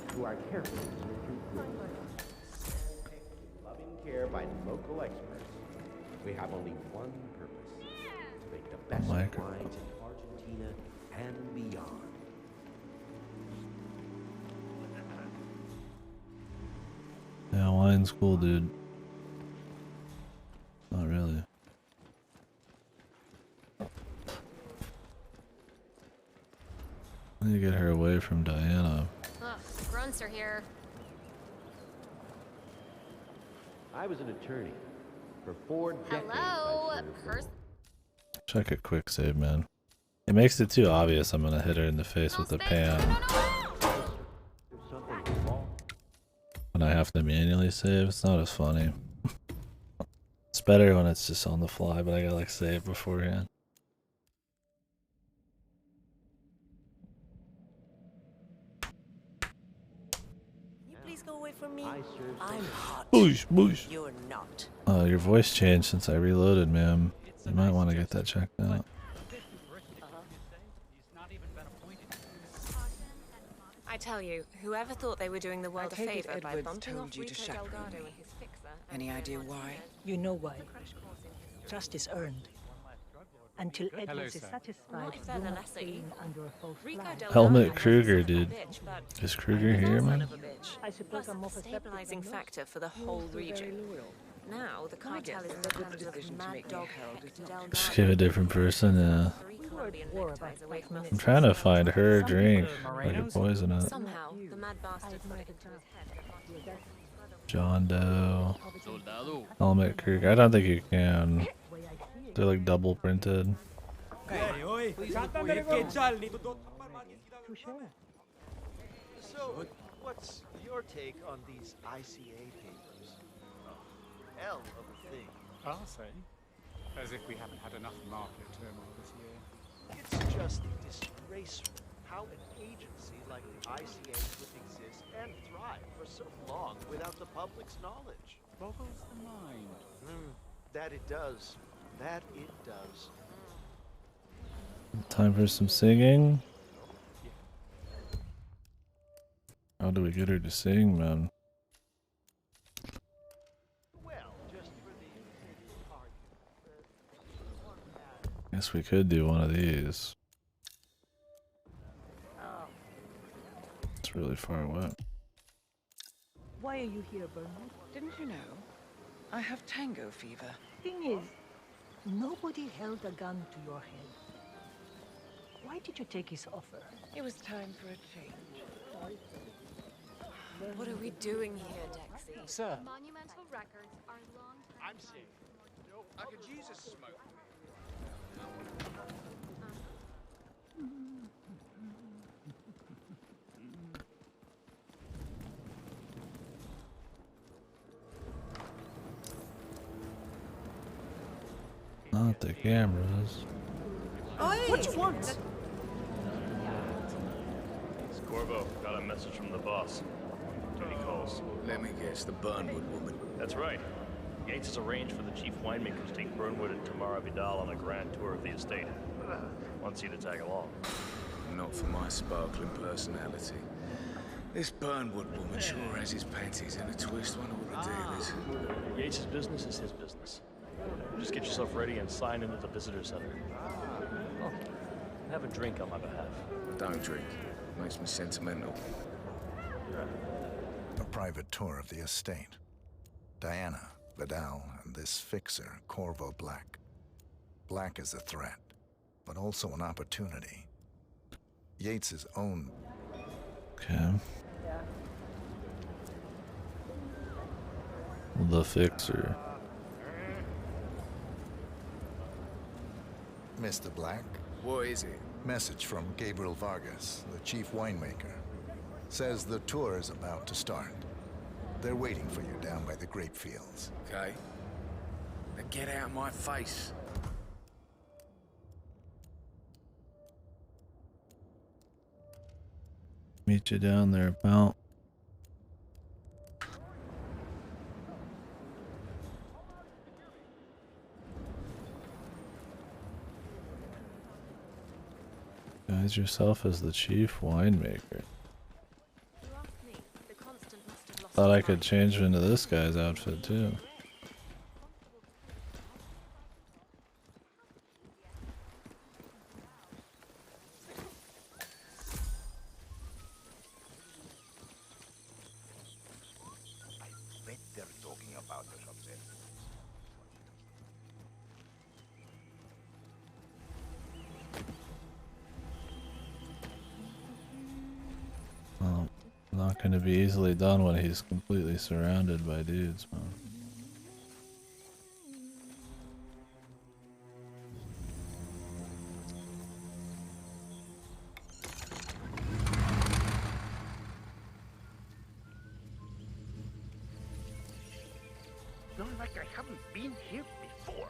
To our careful loving care by local experts, we have only one purpose: to make the best wines in Argentina and beyond. Yeah, wine's cool, dude. Not really. I need to get her away from Diana. Ugh, the grunts are here. I was an attorney for 4 decades. Hello, Check a quick save, man. It makes it too obvious I'm gonna hit her in the face with the pan. When I have to manually save, it's not as funny. It's better when it's just on the fly, but I gotta like save beforehand. Can you please go away from me? I'm hot. Boosh, boosh. You're not. Your voice changed since I reloaded, ma'am. You might want to get that checked out. tell you, whoever thought they were doing the world a take it favor by Edwards bumping told off you to Rico chaperone Delgado me. and his fixer. Any idea why? You know why. Trust is earned. Until Hello, Edwards is sir. satisfied, Not if they're you're the not lesser staying evil. under a false Rico flag. Delgado Helmut was Kruger, a dude. bitch, but Is Kruger he's here, also man? of a bitch. I suppose Plus, I'm more a perceptive stabilizing than most. factor for the whole region. Now, the I guess cartel is in that the was hands the of decision to Mad make me Dog a herald, Hector isn't it? Delgado. Just give a different person, yeah. Three Colombian neckties away from us. I'm trying to find her drink. I could poison it. Somehow, the mad bastard put it into his head. John Doe. Helmut Kruger. I don't think you can. They're like double printed. So, what's your take on these ICA papers? Hell of a thing. I'll say. As if we haven't had enough market turmoil this year. It's just disgraceful how an agency like the ICA could exist and thrive for so long without the public's knowledge. Boggles the mind. That it does. That it does. Time for some singing. How do we get her to sing, man? Guess we could do one of these. It's really far away. Why are you here, Bernard? Didn't you know? I have tango fever. Thing is, nobody held a gun to your head. Why did you take his offer? It was time for a change. What are we doing here, Dexy? Sir. Monumental records are long. I'm sick. I could use a smoke. Not the cameras. What you want? It's Corvo. Got a message from the boss. Tony calls. Let me guess, the Burnwood woman. That's right. Yates has arranged for the chief winemaker to take Burnwood and Tamara Vidal on a grand tour of the estate. Wants you to tag along. Not for my sparkling personality. This Burnwood woman sure has his panties in a twist. Wonder what the deal is. Yates' business is his business. Just get yourself ready and sign into the visitor center. Oh, have a drink on my behalf. I don't drink. Makes me sentimental. A private tour of the estate. Diana, Vidal, and this fixer, Corvo Black. Black is a threat, but also an opportunity. Yates's own... Okay. The fixer. Mr. Black? What is it? Message from Gabriel Vargas, the chief winemaker. Says the tour is about to start. They're waiting for you down by the grape fields. Okay. Now get out of my face. Meet you down there, pal. Guise yourself as the chief winemaker. Thought I could change into this guy's outfit too. I bet they're talking about us up there. Well, not going to be easily done when he's completely surrounded by dudes, man. Not like I haven't been here before.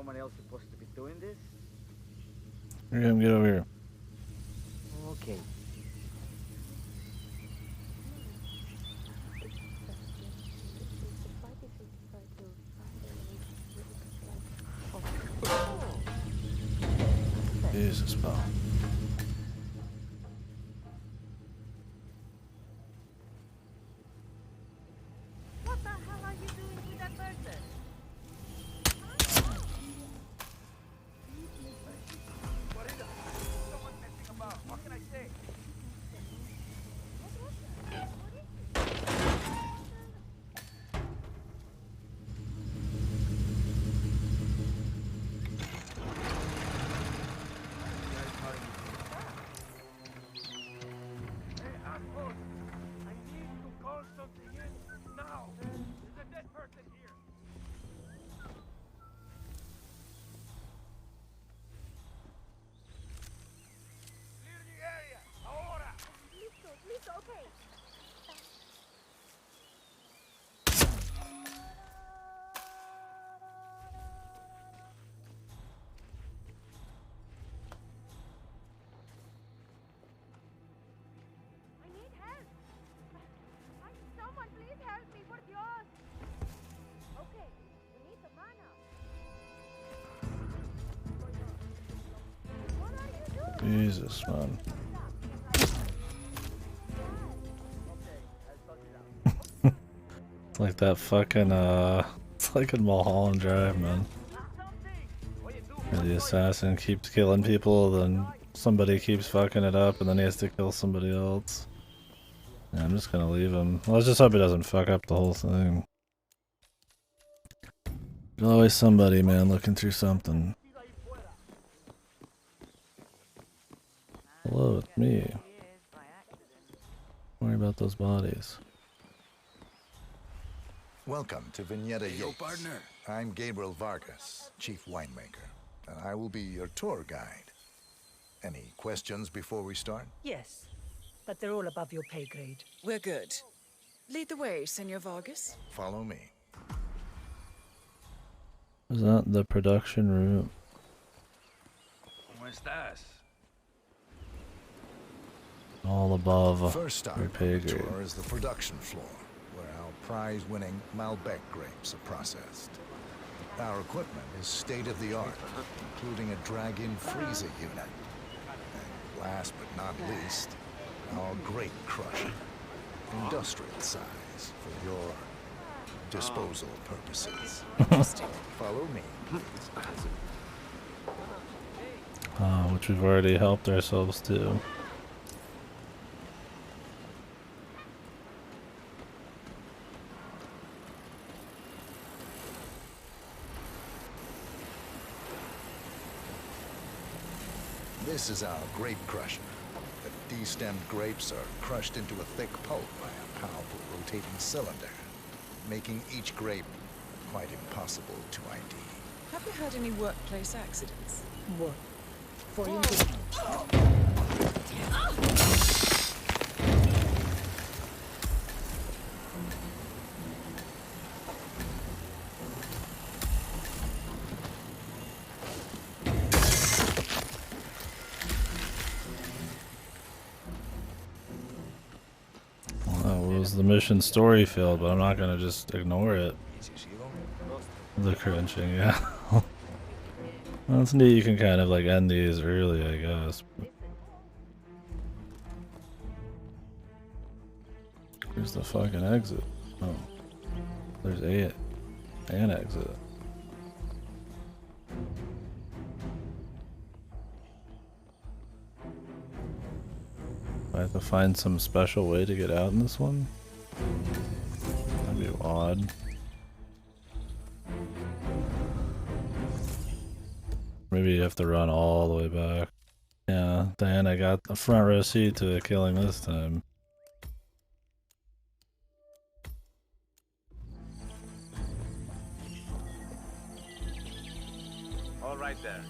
someone else supposed to be doing this? You're gonna get over here. Okay. Jesus, pal. What the hell are you doing with that person? What is it? Someone's messing about. What can I say? Hey, assholes! I need to call something in now. There's a dead person here. Clear the area. Ahora. Listo, okay. I need help. Someone please help me, por Dios. Okay, we need the mana. What are you doing? Jesus, man. It's like that fucking, it's like in Mulholland Drive, man. Where the assassin keeps killing people, then somebody keeps fucking it up, and then he has to kill somebody else. Yeah, I'm just gonna leave him. Let's just hope he doesn't fuck up the whole thing. There's always somebody, man, looking through something. Hello, it's me. Don't worry about those bodies. Welcome to Vignetta Yo, Yates. partner. I'm Gabriel Vargas, chief winemaker, and I will be your tour guide. Any questions before we start? Yes, but they're all above your pay grade. We're good. Lead the way, Senor Vargas. Follow me. Is that the production room? ¿Cómo estás? All above First stop your on pay the grade. tour is the production floor, where our prize-winning Malbec grapes are processed. Our equipment is state-of-the-art, including a drag-in freezer unit. And last but not least, our grape crusher, industrial size for your disposal purposes. Follow me, please. Which we've already helped ourselves to. This is our grape crusher. The destemmed grapes are crushed into a thick pulp by a powerful rotating cylinder, making each grape quite impossible to ID. Have you had any workplace accidents? What? For you? That was the mission story failed, but I'm not gonna just ignore it. The crunching, yeah. Well, it's neat you can kind of like end these early, I guess. Where's the fucking exit? Oh. There's an exit. I have to find some special way to get out in this one? That'd be odd. Maybe you have to run all the way back. Yeah, Diana got the front row seat to the killing this time. All right there.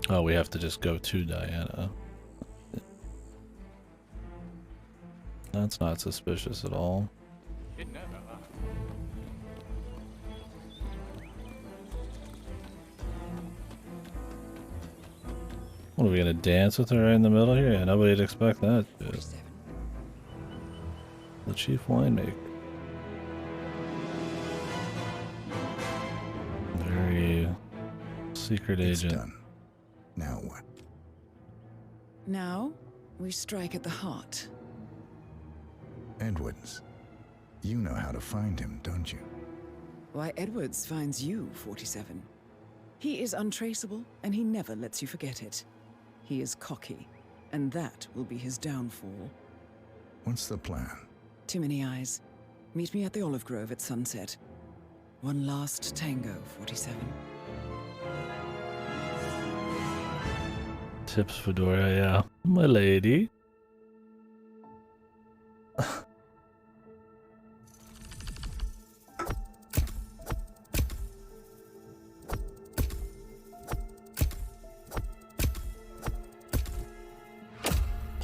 Oh, we have to just go to Diana. That's not suspicious at all. Didn't know about that. What are we gonna dance with her right in the middle here? Yeah, nobody'd expect that. Shit. The chief winemaker. Very secret agent. Done. Now what? Now, we strike at the heart. Edwards. You know how to find him, don't you? Why, Edwards finds you, 47. He is untraceable, and he never lets you forget it. He is cocky, and that will be his downfall. What's the plan? Too many eyes. Meet me at the olive grove at sunset. One last tango, 47. Tips Fedora, yeah. My lady.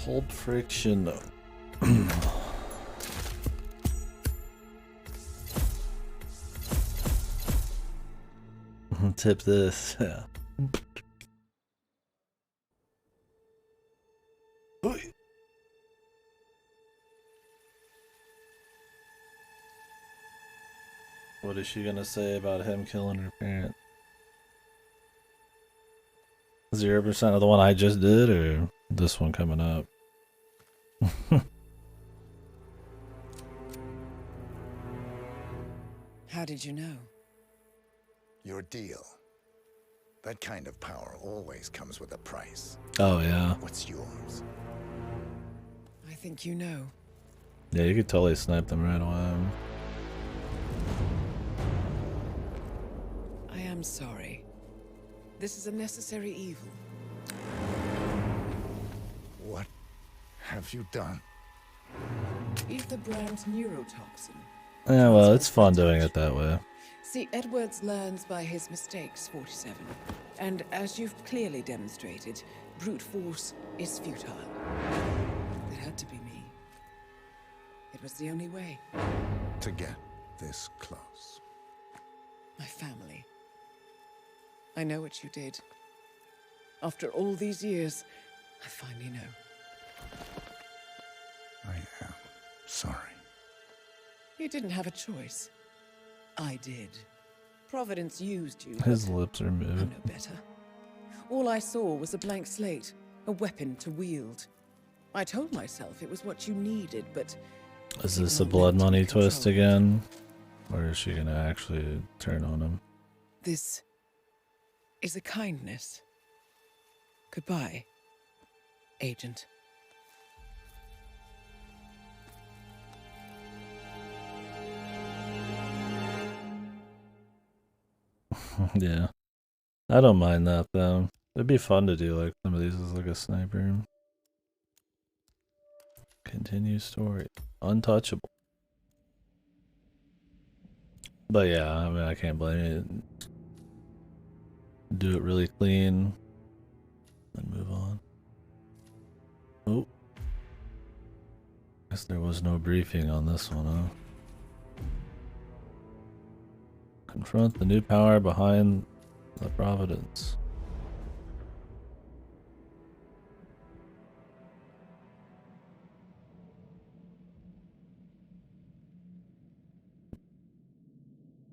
Pulp friction. Tip this, yeah. What is she gonna say about him killing her parent? 0% of the one I just did, or this one coming up? How did you know? Your deal. That kind of power always comes with a price. Oh, yeah. What's yours? I think you know. Yeah, you could totally snipe them right away. I am sorry. This is a necessary evil. What have you done? Ether brand's neurotoxin. Yeah, well, it's fun doing it that way. See, Edwards learns by his mistakes, 47. And as you've clearly demonstrated, brute force is futile. It had to be me. It was the only way. To get this close. My family. I know what you did. After all these years, I finally know. I am sorry. You didn't have a choice. I did. Providence used you. His lips are moved. I know better. All I saw was a blank slate, a weapon to wield. I told myself it was what you needed, but... Is this a blood money twist again? Or is she gonna actually turn on him? This is a kindness. Goodbye, Agent. Yeah. I don't mind that though. It'd be fun to do like some of these as like a sniper. Continue story. Untouchable. But yeah, I mean I can't blame you. Do it really clean. And move on. Oh. Guess there was no briefing on this one, huh? Confront the new power behind the Providence.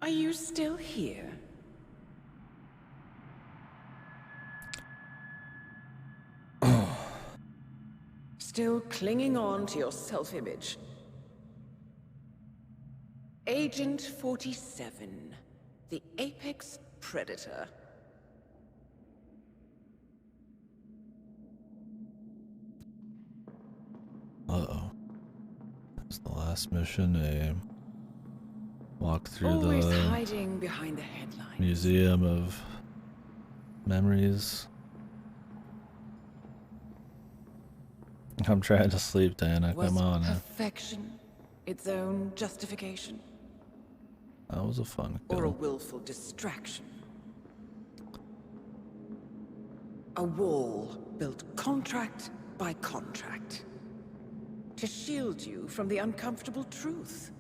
Are you still here? Still clinging on to your self-image. Agent 47, the apex predator. Uh-oh. That's the last mission, a walk through Always the hiding behind the headlines. Museum of Memories. I'm trying to sleep, Diana. Was Come on. perfection its own justification? That was a fun Or a kill. willful distraction? A wall built contract by contract to shield you from the uncomfortable truth.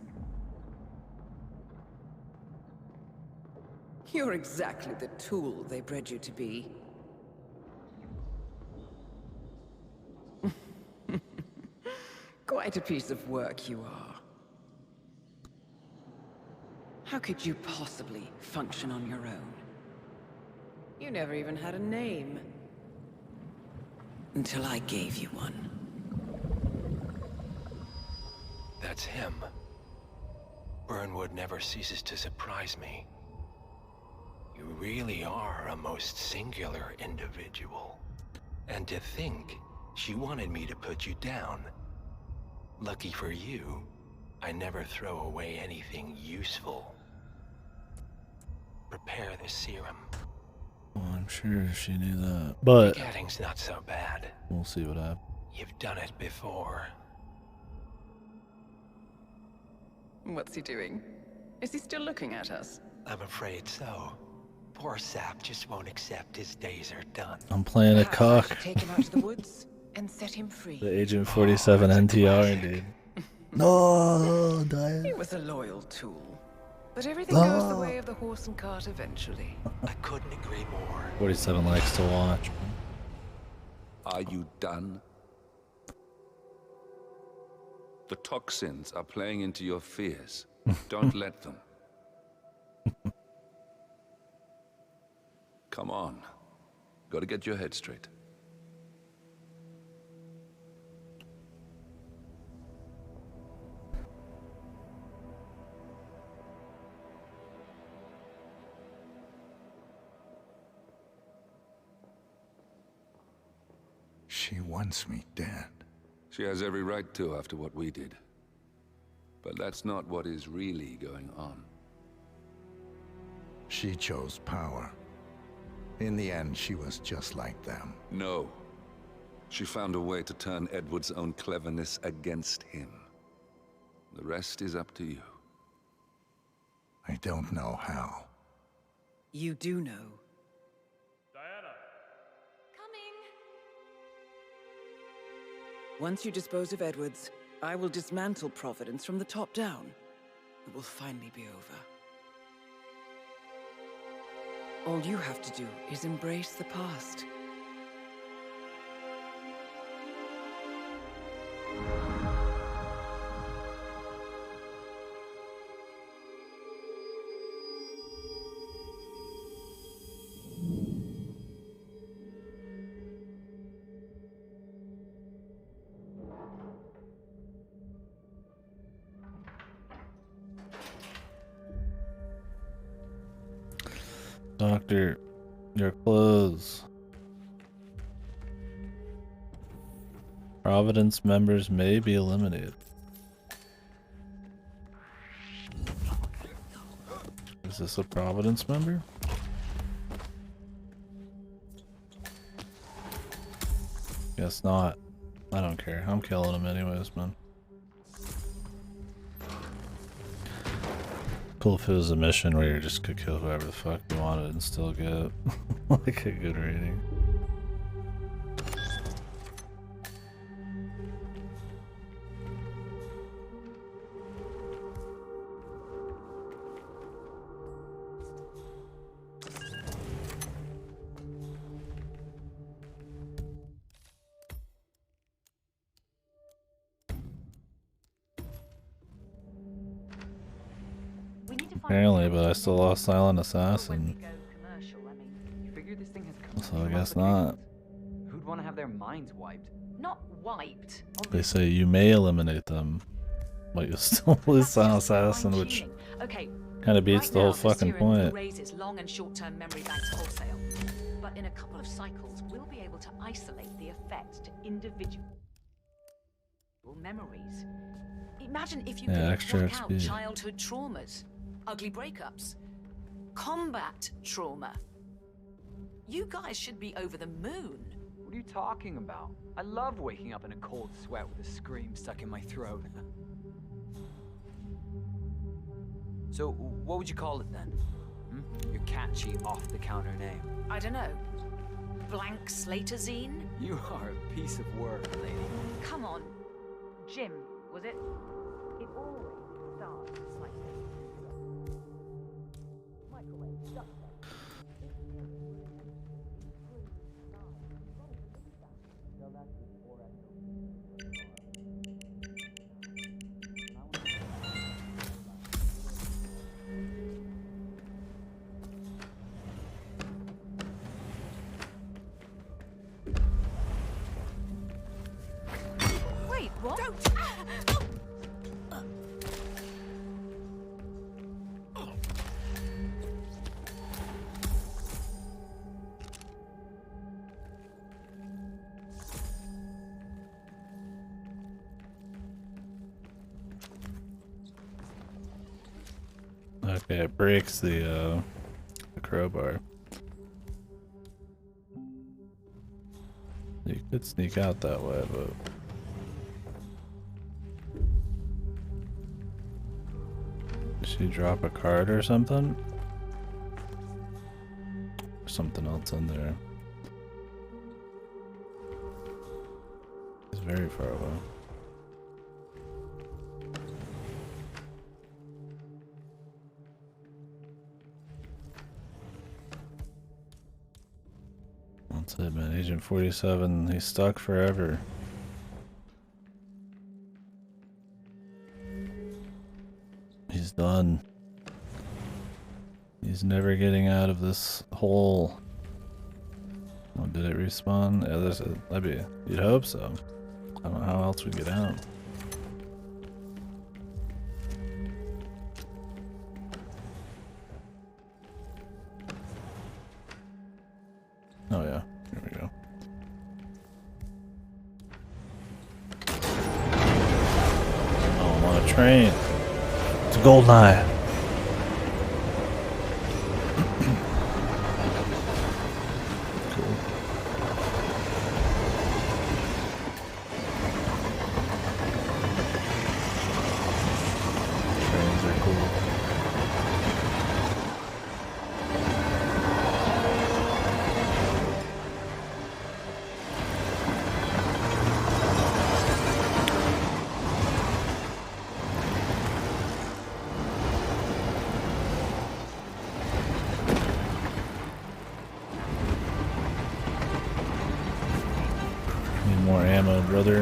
You're exactly the tool they bred you to be. Quite a piece of work you are. How could you possibly function on your own? You never even had a name. Until I gave you one. That's him. Burnwood never ceases to surprise me. You really are a most singular individual. And to think she wanted me to put you down. Lucky for you, I never throw away anything useful. Prepare the serum. Well, I'm sure she knew that, but Getting's not so bad. We'll see what happens. You've done it before. What's he doing? Is he still looking at us? I'm afraid so. Poor Sap just won't accept his days are done. I'm playing a cock. Take him out to the woods and set him free. The Agent 47 NTR, dude. No, Diane. He was a loyal tool. But everything goes the way of the horse and cart eventually. I couldn't agree more. 47 likes to watch. Are you done? The toxins are playing into your fears. Don't let them. Come on. Gotta get your head straight. She wants me dead. She has every right to after what we did. But that's not what is really going on. She chose power. In the end, she was just like them. No. She found a way to turn Edward's own cleverness against him. The rest is up to you. I don't know how. You do know. Once you dispose of Edwards, I will dismantle Providence from the top down. It will finally be over. All you have to do is embrace the past. Doctor, your clothes. Providence members may be eliminated. Is this a Providence member? Guess not. I don't care. I'm killing him anyways, man. Cool if it was a mission where you just could kill whoever the fuck you wanted and still get like a good rating. Apparently, but I still lost Silent Assassin. So I guess not. Who'd want to have their minds wiped? Not wiped. They say you may eliminate them, but you'll still lose Silent Assassin, which kind of beats the whole fucking point. Raises long and short-term memory banks wholesale, but in a couple of cycles, we'll be able to isolate the effects to individual memories. Imagine if you could block out childhood traumas, ugly breakups, combat trauma. You guys should be over the moon. What are you talking about? I love waking up in a cold sweat with a scream stuck in my throat. So, what would you call it then? Your catchy, off-the-counter name. I don't know. Blank Slaterzine? You are a piece of work, lady. Come on. Jim, was it? It always starts like this. Microwave, duct tape. Okay, it breaks the crowbar. You could sneak out that way, but did she drop a card or something? Something else in there. It's very far away. That's it, man. Agent 47, he's stuck forever. He's done. He's never getting out of this hole. Oh, did it respawn? Yeah, that'd be. You'd hope so. I don't know how else we'd get out. Oh yeah, here we go. Oh, I'm on a train. It's a GoldenEye. More ammo, brother.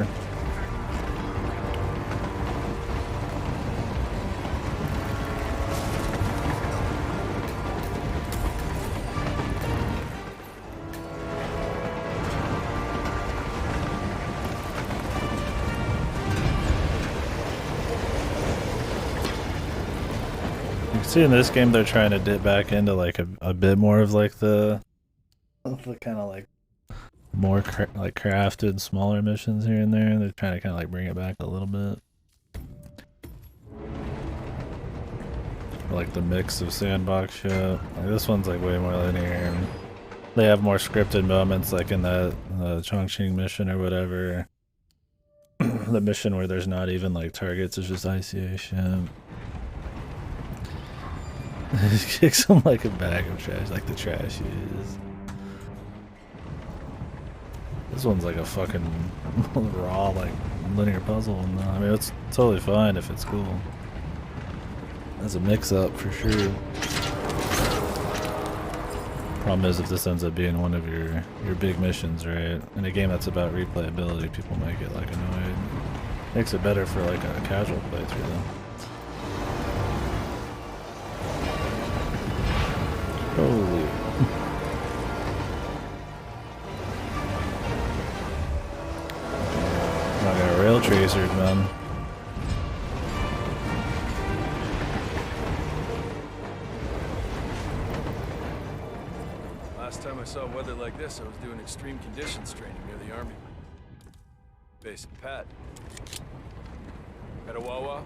You can see in this game they're trying to dip back into like a bit more of like the kind of like more like crafted smaller missions here and there. They're trying to kind of like bring it back a little bit, like the mix of sandbox shit. Like this one's like way more linear, and they have more scripted moments, like in that Chongqing mission or whatever. The mission where there's not even like targets, it's just ICA shit. He kicks him like a bag of trash, like the trash he is. This one's like a fucking raw, like, linear puzzle. And, I mean, it's totally fine if it's cool. As a mix-up, for sure. Problem is, if this ends up being one of your big missions, right? In a game that's about replayability, people might get, like, annoyed. Makes it better for, like, a casual playthrough, though. Holy... I got rail tracers, man. Last time I saw weather like this, I was doing extreme conditions training near the army. Base of Pat. Got a Wawa?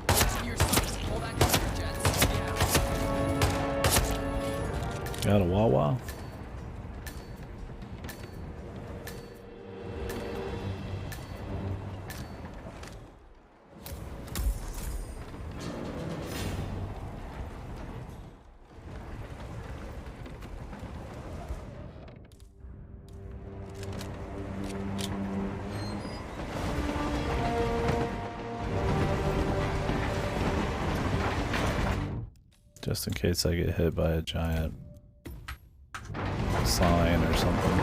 Got a Wawa? Just in case I get hit by a giant sign or something.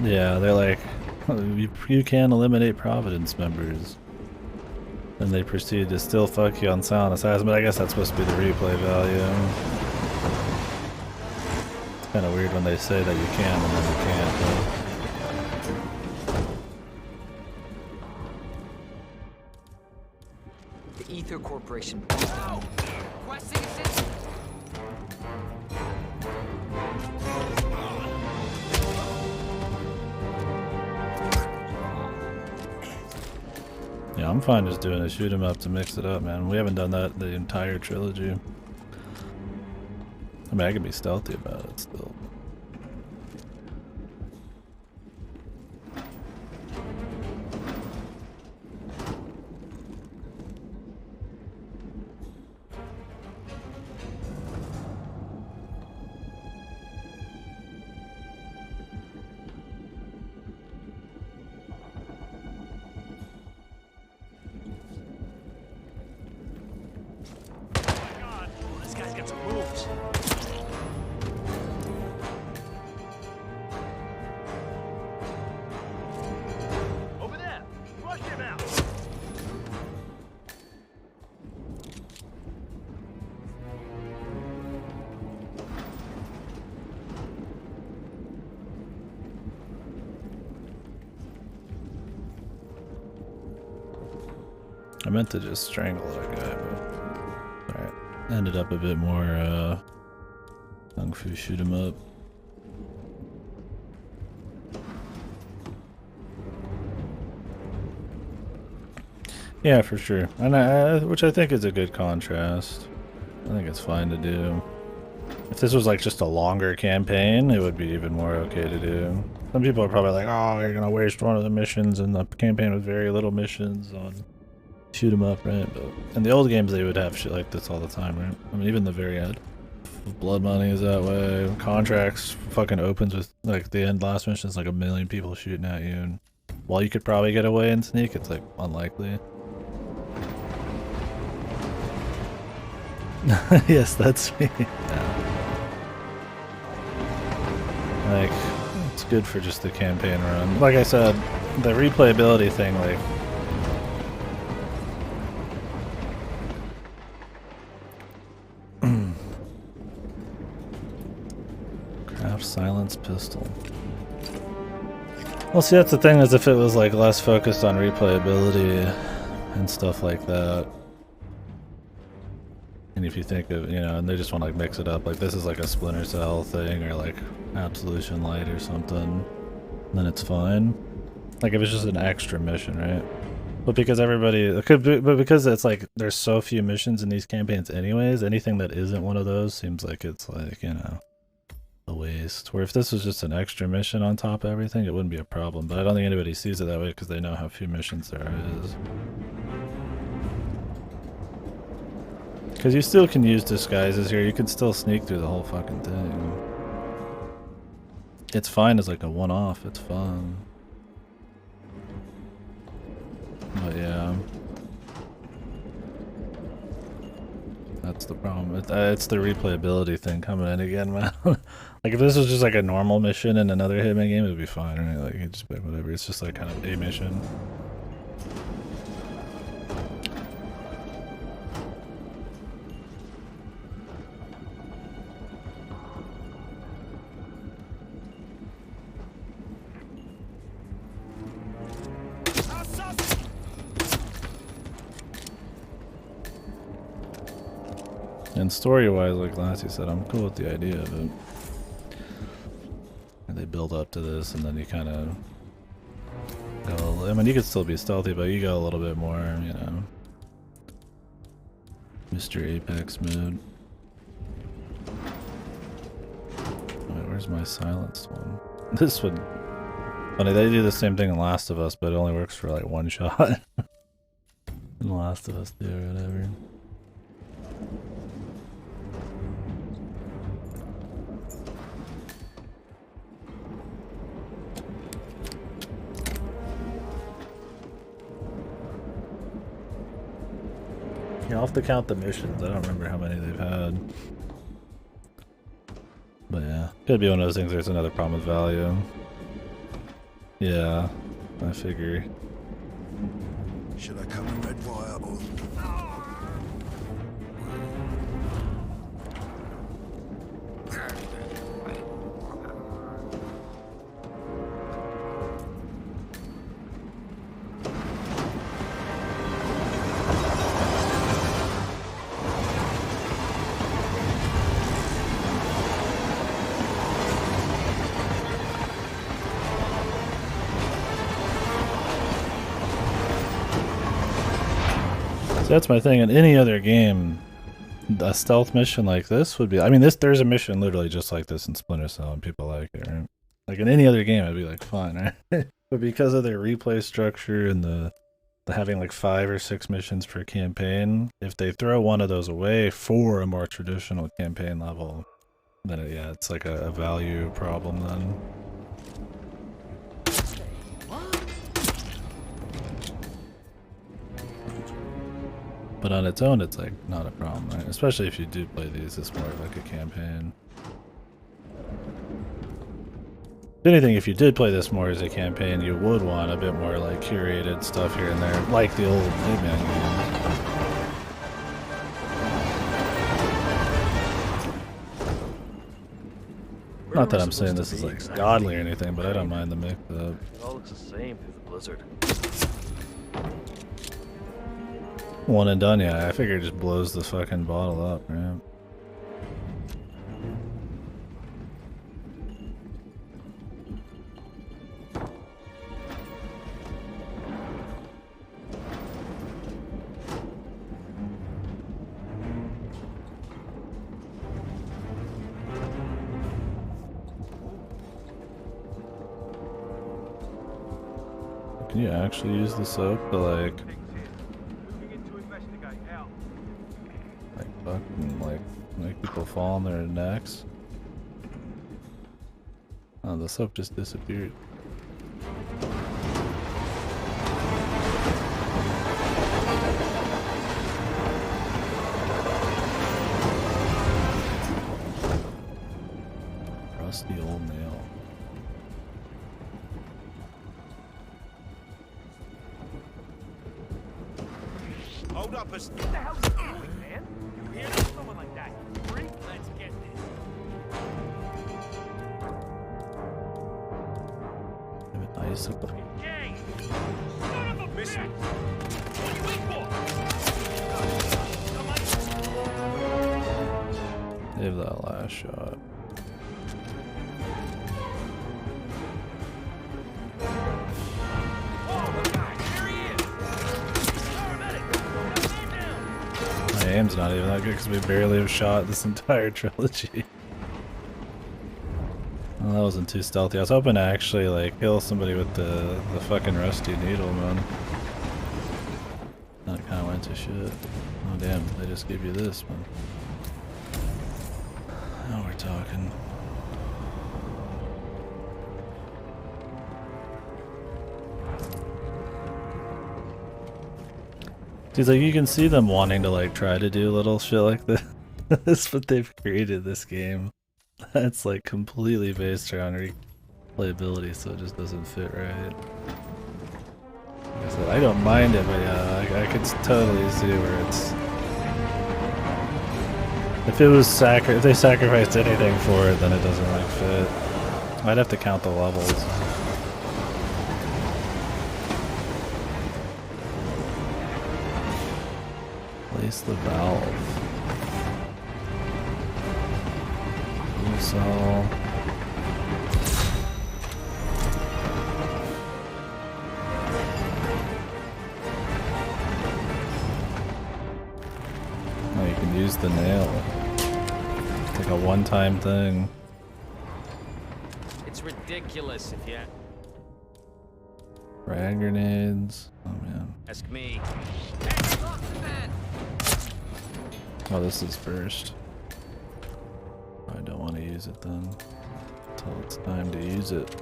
Yeah, they're like, you can eliminate Providence members. And they proceed to still fuck you on Silent Assassin, but I guess that's supposed to be the replay value. Kind of weird when they say that you can and then you can't. The Ether Corporation. Requesting assistance. I'm fine just doing a shoot 'em up to mix it up, man. We haven't done that the entire trilogy. I mean, I can be stealthy about it still. This guy's got some moves. Over there! Flush him out! I meant to just strangle that guy, but alright. Ended up a bit more kung fu shoot 'em up. Yeah, for sure, and which I think is a good contrast. I think it's fine to do. If this was like just a longer campaign, it would be even more okay to do. Some people are probably like, "Oh, you're gonna waste one of the missions," and the campaign with very little missions on shoot 'em up, right? But in the old games, they would have shit like this all the time, right? I mean, even the very end. Blood Money is that way. Contracts fucking opens with like the end last mission is like 1 million people shooting at you, and while you could probably get away and sneak, it's like unlikely. Yes, that's me. Yeah. Like, it's good for just the campaign run. Like I said, the replayability thing, like. Craft silence pistol. Well, see, that's the thing, is if it was like less focused on replayability and stuff like that. And if you think of, you know, and they just want to like mix it up, like this is like a Splinter Cell thing or like Absolution Light or something, then it's fine. Like if it's just an extra mission, right? But because everybody, but because it's like there's so few missions in these campaigns anyways, anything that isn't one of those seems like it's like, you know, a waste. Where if this was just an extra mission on top of everything, it wouldn't be a problem. But I don't think anybody sees it that way because they know how few missions there is. Because you still can use disguises here, you can still sneak through the whole fucking thing. It's fine as like a one-off, it's fun. But yeah. That's the problem. It's the replayability thing coming in again, man. Like if this was just like a normal mission in another Hitman game, it would be fine, right? Like you just pick whatever, it's just like kind of a mission. And story-wise, like Lassie said, I'm cool with the idea of it. And they build up to this, and then you kind of go. I mean, you could still be stealthy, but you go a little bit more, you know, Mr. Apex mode. Wait, where's my silenced one? This would. Funny, they do the same thing in Last of Us, but it only works for like one shot. In Last of Us 2 or whatever. Yeah, I'll have to count the missions. I don't remember how many they've had. But yeah, could be one of those things. There's another problem with value. Yeah, I figure. Should I come in red wire or... So that's my thing. In any other game, a stealth mission like this would be. I mean, there's a mission literally just like this in Splinter Cell, and people like it. Right? Like in any other game, it'd be like fun, right? But because of their replay structure and the having like 5 or 6 missions per campaign, if they throw one of those away for a more traditional campaign level, then it's like a value problem then. But on its own, it's like not a problem, right? Especially if you do play these as more like a campaign. If anything, if you did play this more as a campaign, you would want a bit more like curated stuff here and there, like the old Hitman games. Not that I'm saying this is like godly or anything, but I don't mind the mix up. It all looks the same through the blizzard. One and done, yeah. I figure it just blows the fucking bottle up, right? Can you actually use the soap to like fucking like make people fall on their necks? Oh, the soap just disappeared. Rusty old nail. Hold up, what the hell's you doing, man? You hear someone like that? Freak? Let's get this. An icicle. Jay! Son of a bitch! What are you waiting for? Give that last shot. My aim's not even that good because we barely have shot this entire trilogy. Well, that wasn't too stealthy. I was hoping to actually like kill somebody with the fucking rusty needle, man. That kind of went to shit. Oh damn, they just give you this, man. Now we're talking. Dude, like you can see them wanting to like try to do little shit like this. That's what they've created this game. That's like completely based around replayability, so it just doesn't fit right. Like I said, I don't mind it, but yeah, I could totally see where it's. If it was if they sacrificed anything for it, then it doesn't like fit. I'd have to count the levels. Place the valve. Fuel cell. Oh, you can use the nail. It's like a one-time thing. It's ridiculous if you Frag grenades. Oh man. ask me. Oh, this is first. I don't want to use it then. Until it's time to use it.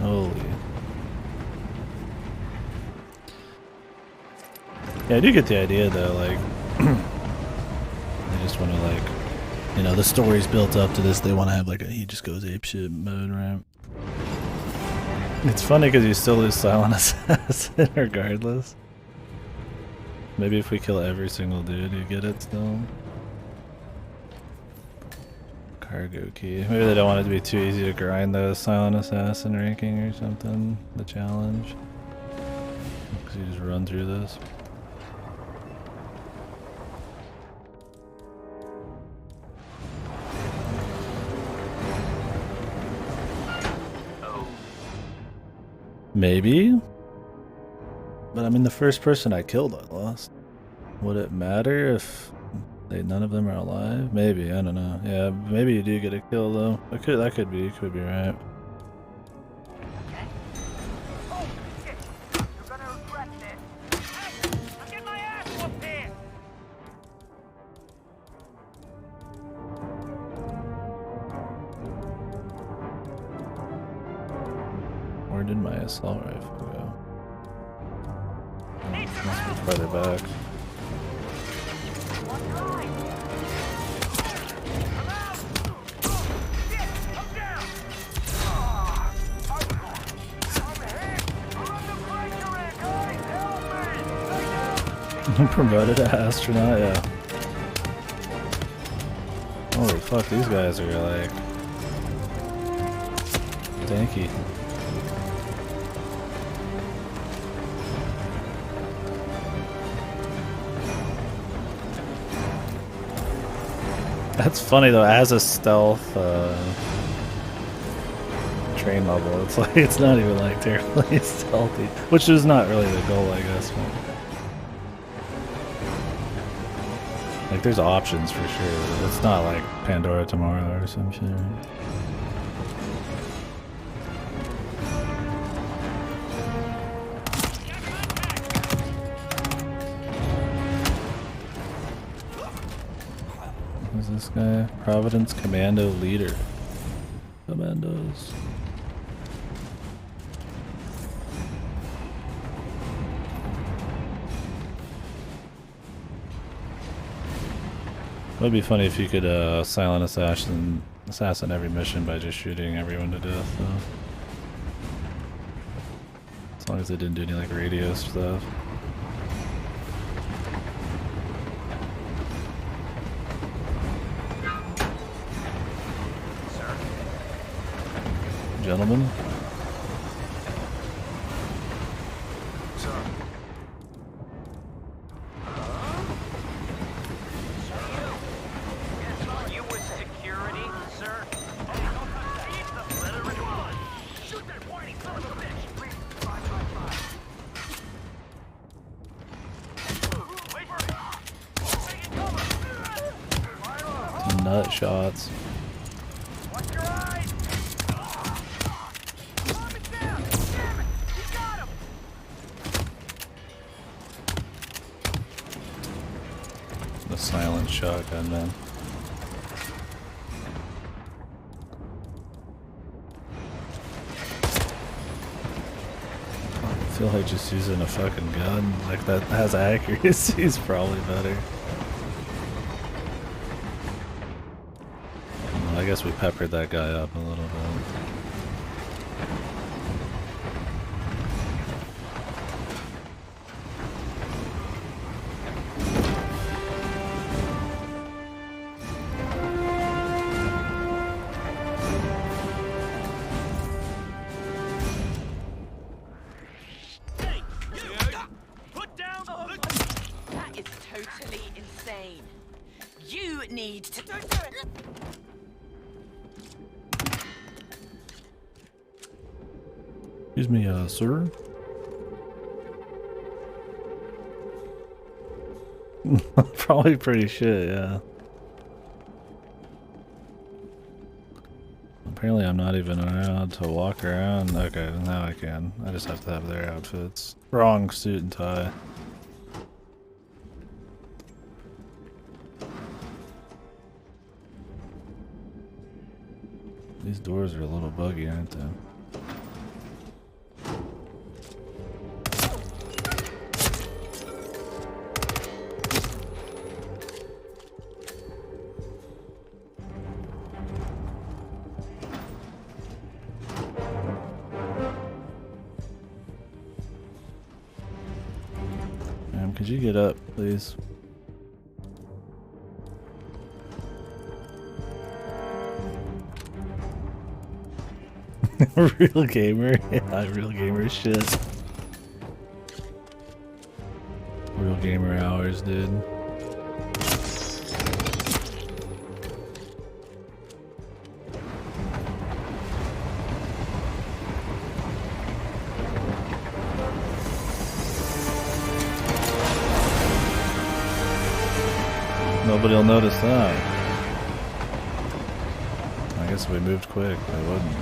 Holy. Yeah, I do get the idea though, like, they just want to like, you know, the story's built up to this, they want to have like a he just goes apeshit mode, right? It's funny because you still lose Silent Assassin regardless. Maybe if we kill every single dude, you get it still. Cargo key. Maybe they don't want it to be too easy to grind the silent assassin ranking or something. The challenge. Because you just run through this. Maybe. But I mean, the first person I killed, I lost. Would it matter if none of them are alive? Maybe, I don't know. Yeah, maybe you do get a kill though. That could be right. Where did my assault rifle go? Must be farther back. Promoted to astronaut, yeah. Holy fuck, these guys are like tanky. That's funny though, as a stealth train level, it's like it's not even like terribly stealthy, which is not really the goal, I guess. But like, there's options for sure. It's not like Pandora Tomorrow or some shit. Who's this guy? Providence Commando Leader. Commandos. It would be funny if you could silent assassin every mission by just shooting everyone to death, though. As long as they didn't do any like radio stuff. Sir. Gentlemen. Nut shots. The silent shotgun, man. I feel like just using a fucking gun like that has accuracy is probably better. I guess we peppered that guy up a little bit. Put down. That is totally insane. You need to don't do it. Excuse me, sir? Probably pretty shit, yeah. Apparently I'm not even allowed to walk around. Okay, now I can. I just have to have their outfits. Wrong suit and tie. These doors are a little buggy, aren't they? Could you get up, please? Real gamer? Yeah, real gamer shit. Real gamer hours, dude. Nobody will notice that. I guess we moved quick. I wouldn't.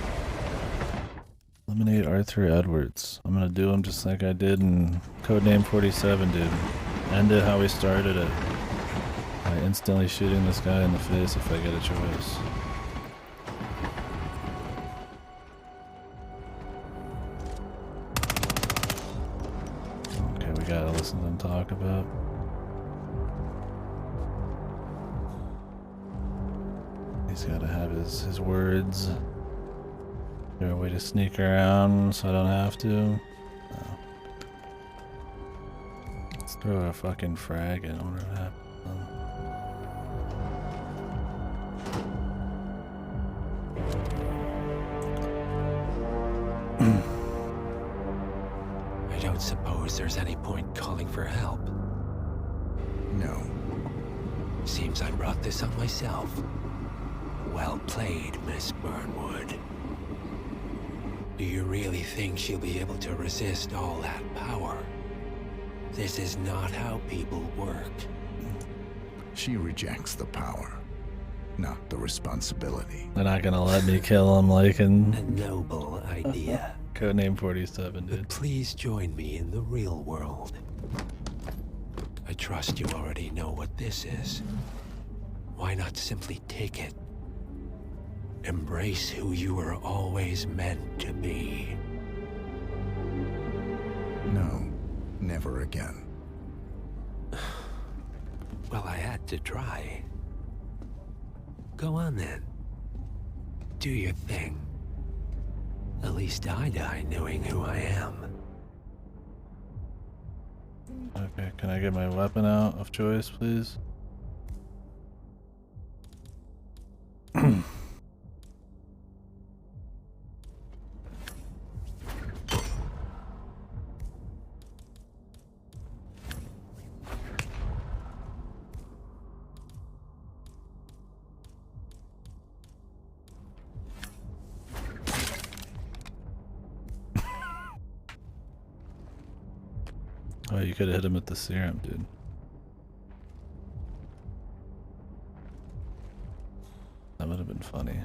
Eliminate Arthur Edwards. I'm gonna do him just like I did in Codename 47, dude. End it how we started it. By instantly shooting this guy in the face if I get a choice. Okay, we gotta listen to them talk about. He's gotta have his words. Is there a way to sneak around so I don't have to? No. Let's throw a fucking frag in. I wonder what happens. I don't suppose there's any point calling for help. No. Seems I brought this up myself. Well played, Miss Burnwood. Do you really think she'll be able to resist all that power? This is not how people work. She rejects the power, not the responsibility. They're not gonna let me kill him like in A noble idea. Codename 47, dude. But please join me in the real world. I trust you already know what this is. Why not simply take it? Embrace who you were always meant to be. No, never again. Well, I had to try. Go on then. Do your thing. At least I die knowing who I am. Okay, can I get my weapon out of choice, please? Oh, you could have hit him with the serum, dude. That would have been funny.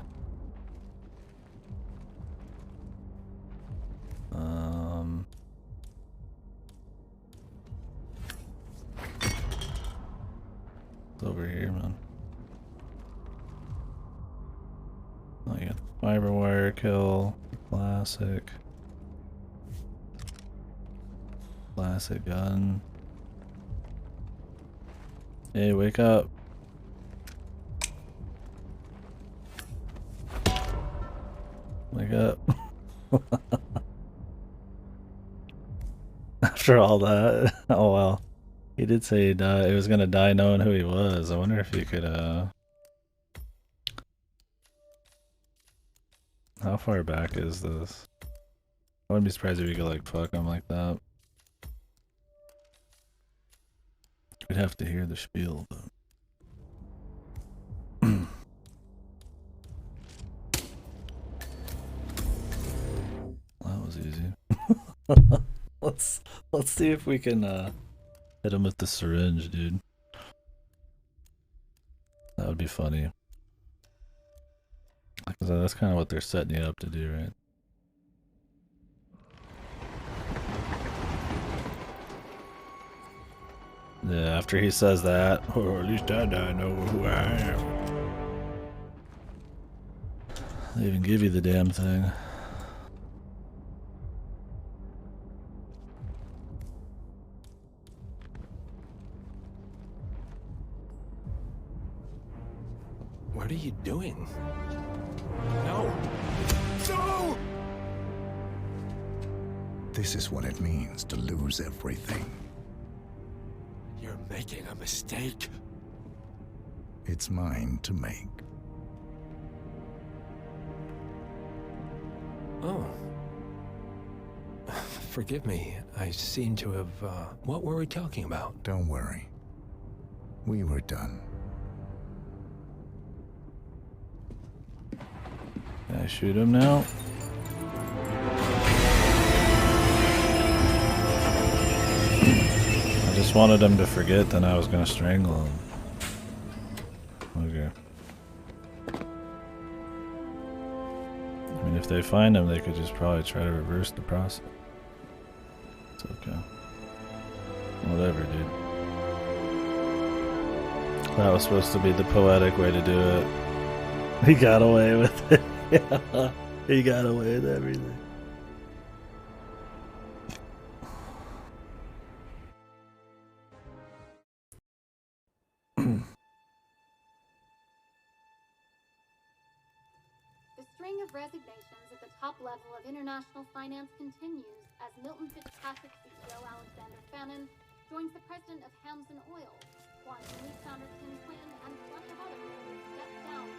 It's over here, man. Oh, you got fiber wire kill, classic. Classic gun. Hey, wake up. Wake up. After all that. Oh well. He did say he was gonna die knowing who he was. I wonder if you could how far back is this? I wouldn't be surprised if you could like fuck him like that. We'd have to hear the spiel, but that was easy. let's see if we can hit him with the syringe, dude. That would be funny. Because that's kind of what they're setting you up to do, right? Yeah, after he says that, or at least I know who I am. They even give you the damn thing. What are you doing? No! No! This is what it means to lose everything. You're making a mistake. It's mine to make. Oh. Forgive me. I seem to have, what were we talking about? Don't worry. We were done. Can I shoot him now? I just wanted him to forget, then I was gonna strangle him. Okay. I mean, if they find him, they could just probably try to reverse the process. It's okay. Whatever, dude. That was supposed to be the poetic way to do it. He got away with it. Yeah, he got away with everything. The string of resignations at the top level of international finance continues as Milton Fitzpatrick CEO Alexander Fannin joins the president of Hamson Oil, Quantum Leap founder Tim Quinn, and a bunch of others step down.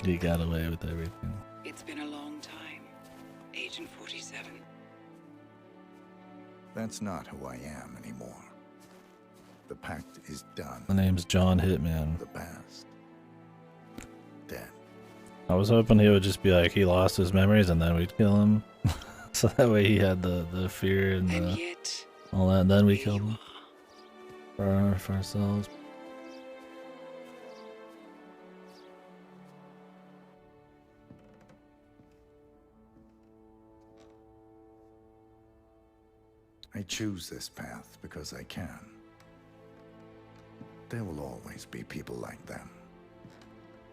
He got away with everything. It's been a long time, Agent 47. That's not who I am anymore. The pact is done. My name's John Hitman. The past. Dead. I was hoping he would just be like, he lost his memories and then we'd kill him. So that way he had the fear and all that, and then we killed him. For ourselves. I choose this path because I can. There will always be people like them.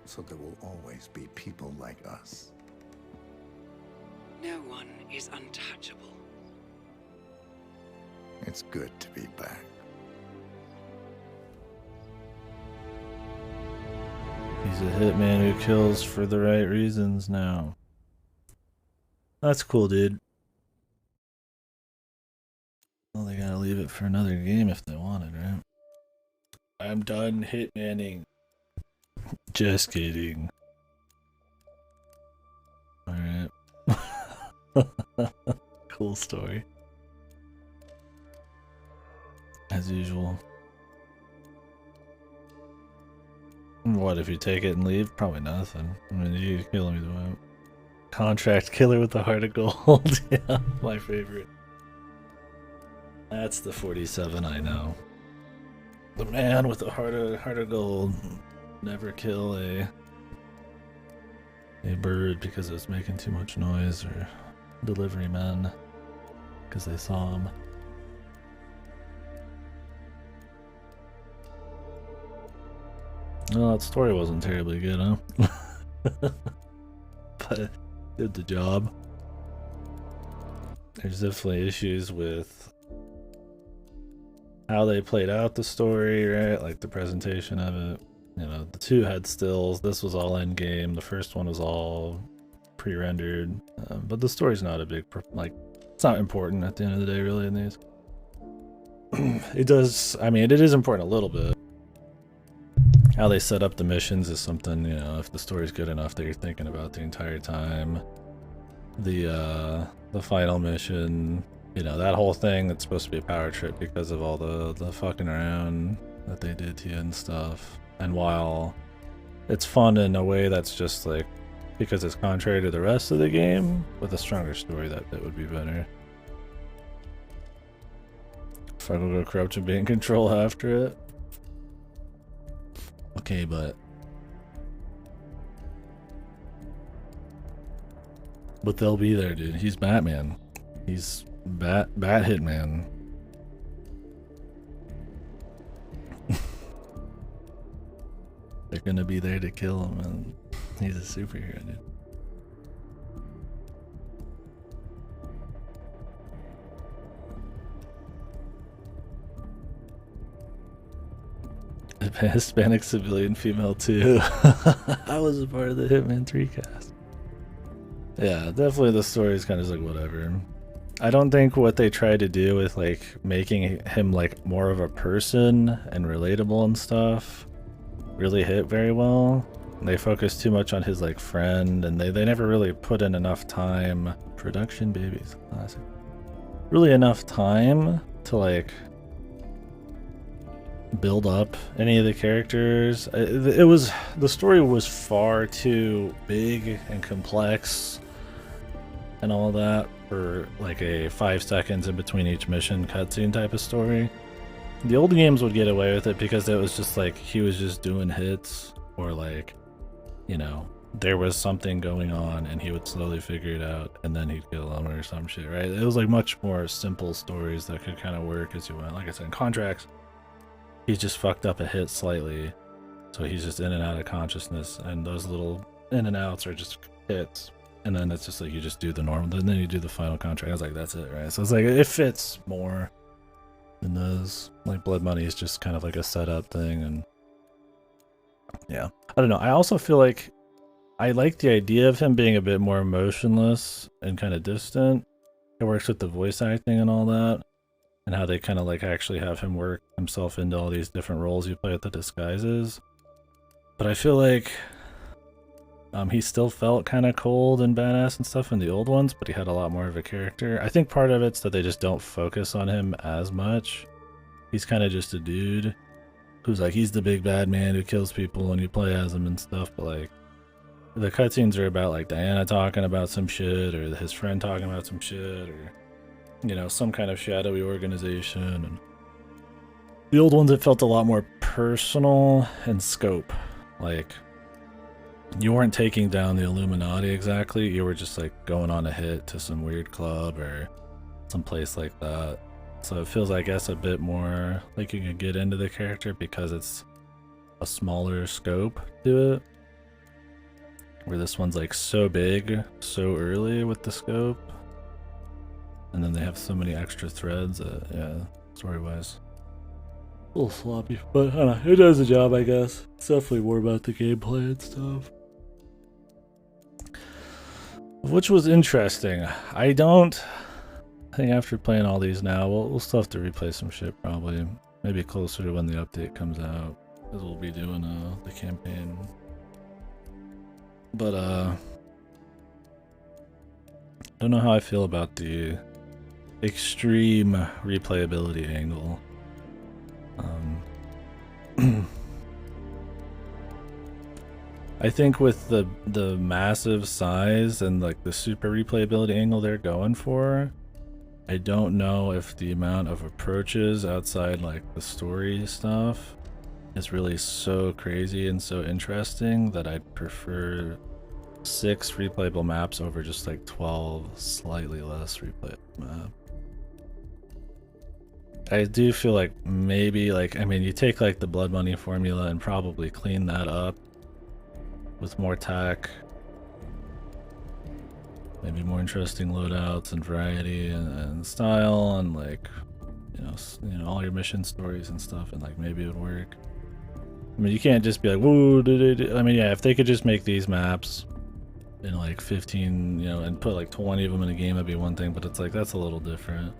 So there will always be people like us. No one is untouchable. It's good to be back. He's a hitman who kills for the right reasons now. That's cool, dude. Well, they gotta leave it for another game if they want it, right? I'm done hitmanning. Just kidding. Alright. Cool story. As usual. What if you take it and leave? Probably nothing. I mean, you kill him either way. Contract killer with the heart of gold. Yeah, my favorite. That's the 47 I know. The man with the heart of gold. Never kill a bird because it was making too much noise, or delivery men because they saw him. No, that story wasn't terribly good, huh? But did the job. There's definitely issues with how they played out the story, right? Like the presentation of it. You know, the two had stills. This was all end game. The first one was all pre-rendered. But the story's not a big, like, it's not important at the end of the day, really, in these. It does, I mean, it is important a little bit. How they set up the missions is something, you know, if the story's good enough that you're thinking about the entire time. The final mission, you know, that whole thing, it's supposed to be a power trip because of all the fucking around that they did to you and stuff. And while it's fun in a way that's just like, because it's contrary to the rest of the game, with a stronger story, that would be better. If I go corrupt and be in control after it. Okay, but they'll be there, dude. He's Batman. He's Bat Hitman. They're gonna be there to kill him, and he's a superhero, dude. Hispanic civilian female too. I was a part of the Hitman 3 cast. Yeah, definitely the story is kind of just like whatever. I don't think what they tried to do with like making him like more of a person and relatable and stuff really hit very well. They focused too much on his like friend, and they never really put in enough time. Production babies, classic. Really enough time to like build up any of the characters. It was, the story was far too big and complex and all that for like a 5 seconds in between each mission cutscene type of story. The old games would get away with it because it was just like he was just doing hits, or like, you know, there was something going on and he would slowly figure it out and then he'd kill him or some shit, right? It was like much more simple stories that could kind of work as you went. Like I said, in Contracts, he's just fucked up a hit slightly, so he's just in and out of consciousness, and those little in and outs are just hits, and then it's just like you just do the normal, and then you do the final contract. I was like, that's it, right? So it's like it fits more than those. Like Blood Money is just kind of like a setup thing, and yeah, I don't know. I also feel like I like the idea of him being a bit more emotionless and kind of distant. It works with the voice acting and all that, and how they kind of like actually have him work himself into all these different roles you play with the disguises. But I feel like he still felt kind of cold and badass and stuff in the old ones, but he had a lot more of a character. I think part of it's that they just don't focus on him as much. He's kind of just a dude who's like, he's the big bad man who kills people when you play as him and stuff, but like the cutscenes are about like Diana talking about some shit, or his friend talking about some shit, or you know, some kind of shadowy organization. And the old ones, it felt a lot more personal in scope. Like, you weren't taking down the Illuminati exactly, you were just like going on a hit to some weird club or some place like that. So it feels, I guess, a bit more like you can get into the character because it's a smaller scope to it. Where this one's like so big, so early with the scope. And then they have so many extra threads, yeah, story-wise. A little sloppy, but I don't know, it does the job, I guess. It's definitely more about the gameplay and stuff. Which was interesting. I think after playing all these now, we'll still have to replay some shit probably. Maybe closer to when the update comes out, because we'll be doing the campaign. But I don't know how I feel about the extreme replayability angle. I think with the massive size and like the super replayability angle they're going for, I don't know if the amount of approaches outside like the story stuff is really so crazy and so interesting that I'd prefer 6 replayable maps over just like 12 slightly less replayable maps. I do feel like maybe, like, I mean, you take like the Blood Money formula and probably clean that up with more tech, maybe more interesting loadouts and variety and style, and like, you know, all your mission stories and stuff, and like maybe it would work. I mean, you can't just be like, whoa, I mean, yeah, if they could just make these maps in like 15, you know, and put like 20 of them in a game, that'd be one thing, but it's like, that's a little different.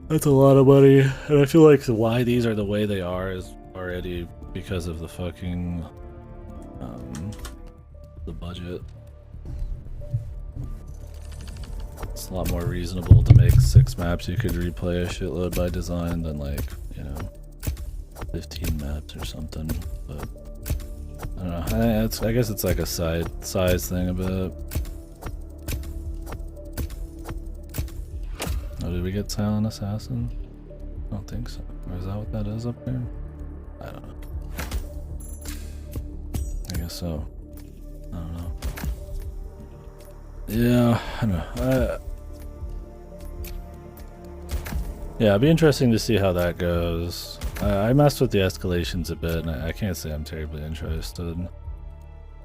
That's a lot of money, and I feel like why these are the way they are is already because of the fucking, the budget. It's a lot more reasonable to make 6 maps you could replay a shitload by design than like, you know, 15 maps or something. But I don't know, I guess it's like a size thing a bit. Oh, did we get Silent Assassin? I don't think so. Or is that what that is up there? I don't know. I guess so. I don't know. Yeah, I don't know. Yeah, it'd be interesting to see how that goes. I messed with the escalations a bit, and I can't say I'm terribly interested.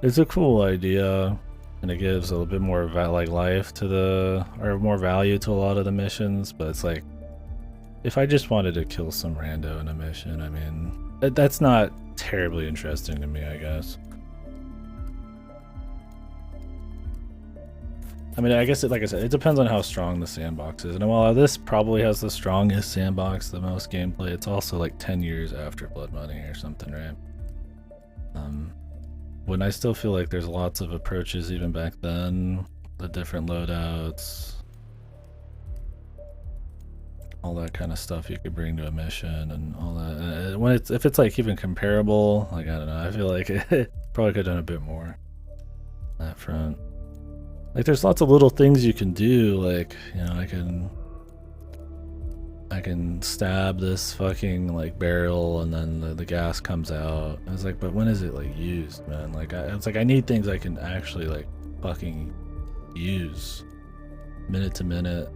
It's a cool idea, and it gives a little bit more life to or more value to a lot of the missions, but it's like, if I just wanted to kill some rando in a mission, I mean, that's not terribly interesting to me, I guess. I mean, I guess, like I said, it depends on how strong the sandbox is. And while this probably has the strongest sandbox, the most gameplay, it's also like 10 years after Blood Money or something, right? When I still feel like there's lots of approaches even back then, the different loadouts, all that kind of stuff you could bring to a mission and all that. And if it's like even comparable, like, I don't know, I feel like it probably could have done a bit more on that front. Like, there's lots of little things you can do, like, you know, I can stab this fucking, like, barrel and then the gas comes out. I was like, but when is it, like, used, man? Like, it's like, I need things I can actually, like, fucking use minute to minute.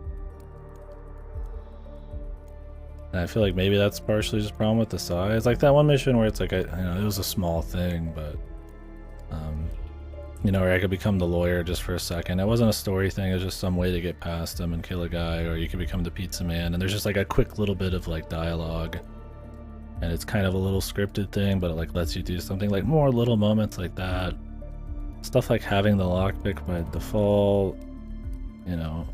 And I feel like maybe that's partially just a problem with the size. Like that one mission where it's like, you know, it was a small thing, but, you know, where I could become the lawyer just for a second. It wasn't a story thing, it was just some way to get past him and kill a guy, or you could become the pizza man, and there's just like a quick little bit of like dialogue. And it's kind of a little scripted thing, but it like lets you do something, like more little moments like that. Stuff like having the lockpick by default, you know.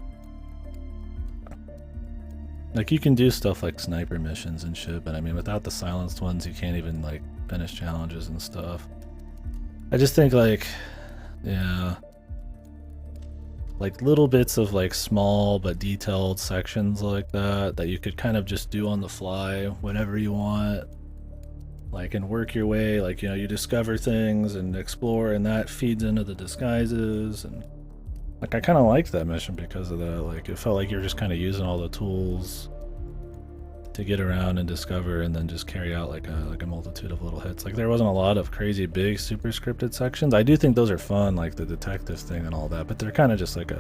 Like, you can do stuff like sniper missions and shit, but I mean, without the silenced ones, you can't even, like, finish challenges and stuff. I just think, like, yeah, like, little bits of, like, small but detailed sections like that you could kind of just do on the fly whenever you want. Like, and work your way, like, you know, you discover things and explore, and that feeds into the disguises, and like, I kind of liked that mission because of that. Like, it felt like you're just kind of using all the tools to get around and discover, and then just carry out like a multitude of little hits. Like, there wasn't a lot of crazy big super scripted sections. I do think those are fun, like the detective thing and all that, but they're kind of just like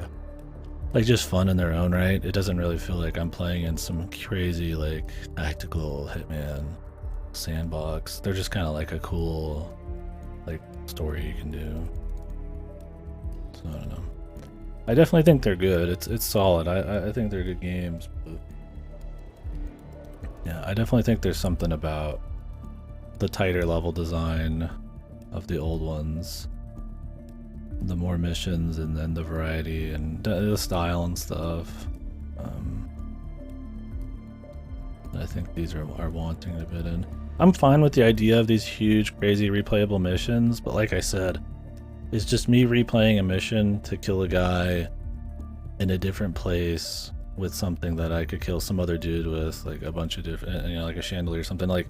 just fun in their own right. It doesn't really feel like I'm playing in some crazy like tactical Hitman sandbox. They're just kind of like a cool like story you can do. So I don't know. I definitely think they're good. It's solid. I think they're good games, but yeah, I definitely think there's something about the tighter level design of the old ones, the more missions, and then the variety and the style and stuff. I think these are wanting a bit in. I'm fine with the idea of these huge, crazy, replayable missions, but like I said, it's just me replaying a mission to kill a guy in a different place with something that I could kill some other dude with, like a bunch of different, you know, like a chandelier or something. Like,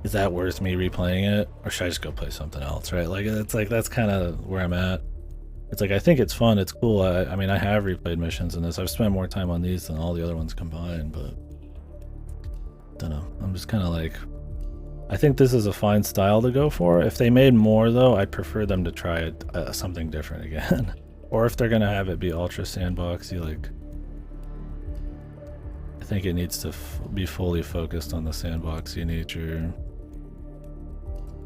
is that worth me replaying it, or should I just go play something else, right? Like, it's like, that's kind of where I'm at. It's like, I think it's fun, it's cool. I mean, I have replayed missions in this. I've spent more time on these than all the other ones combined, but don't know. I'm just kind of like, I think this is a fine style to go for. If they made more, though, I'd prefer them to try something different again. Or if they're gonna have it be ultra sandboxy, like, I think it needs to be fully focused on the sandboxy nature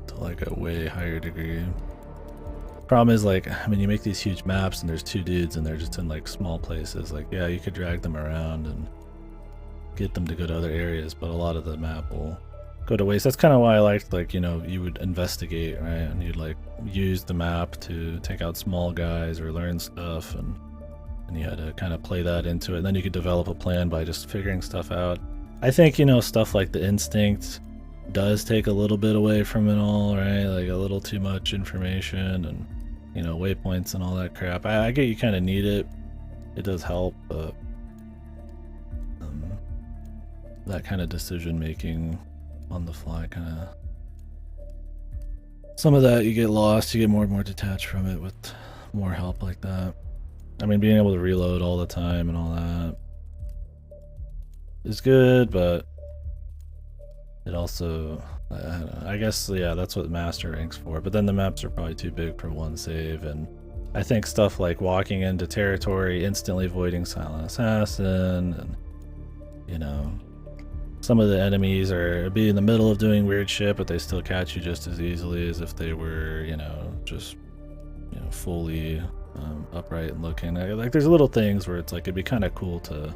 to like a way higher degree. Problem is, like, I mean, you make these huge maps and there's two dudes and they're just in like small places. Like, yeah, you could drag them around and get them to go to other areas, but a lot of the map will go to waste. That's kind of why I liked, like, you know, you would investigate, right? And you'd like use the map to take out small guys or learn stuff, and you had to kind of play that into it. And then you could develop a plan by just figuring stuff out. I think, you know, stuff like the instinct does take a little bit away from it all, right? Like a little too much information and, you know, waypoints and all that crap. I get you kind of need it. It does help, but that kind of decision making on the fly, kind of, some of that you get lost, you get more and more detached from it with more help like that. I mean, being able to reload all the time and all that is good, but it also, I don't know, I guess, yeah, that's what master ranks for, but then the maps are probably too big for one save. And I think stuff like walking into territory, instantly voiding silent assassin, and, you know, some of the enemies are be in the middle of doing weird shit, but they still catch you just as easily as if they were, you know, just, you know, fully upright and looking. Like, there's little things where it's like, it'd be kind of cool to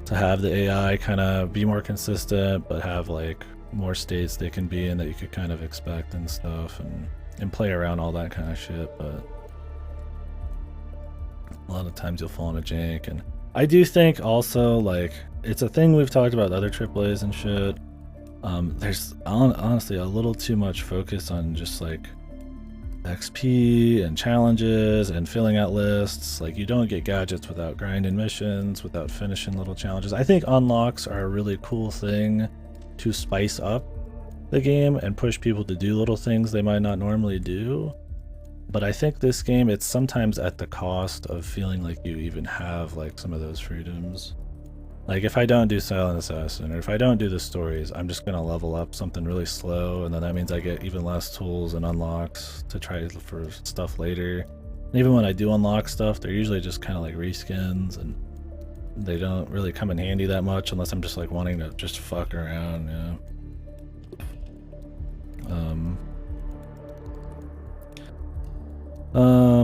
to have the AI kind of be more consistent, but have like more states they can be in that you could kind of expect and stuff, and play around all that kind of shit. But a lot of times you'll fall into jank. And I do think also, like, it's a thing we've talked about other AAAs and shit. There's honestly a little too much focus on just like XP and challenges and filling out lists. Like, you don't get gadgets without grinding missions, without finishing little challenges. I think unlocks are a really cool thing to spice up the game and push people to do little things they might not normally do. But I think this game, it's sometimes at the cost of feeling like you even have like some of those freedoms. Like, if I don't do Silent Assassin, or if I don't do the stories, I'm just gonna level up something really slow, and then that means I get even less tools and unlocks to try for stuff later. And even when I do unlock stuff, they're usually just kind of like reskins, and they don't really come in handy that much unless I'm just like wanting to just fuck around, you know.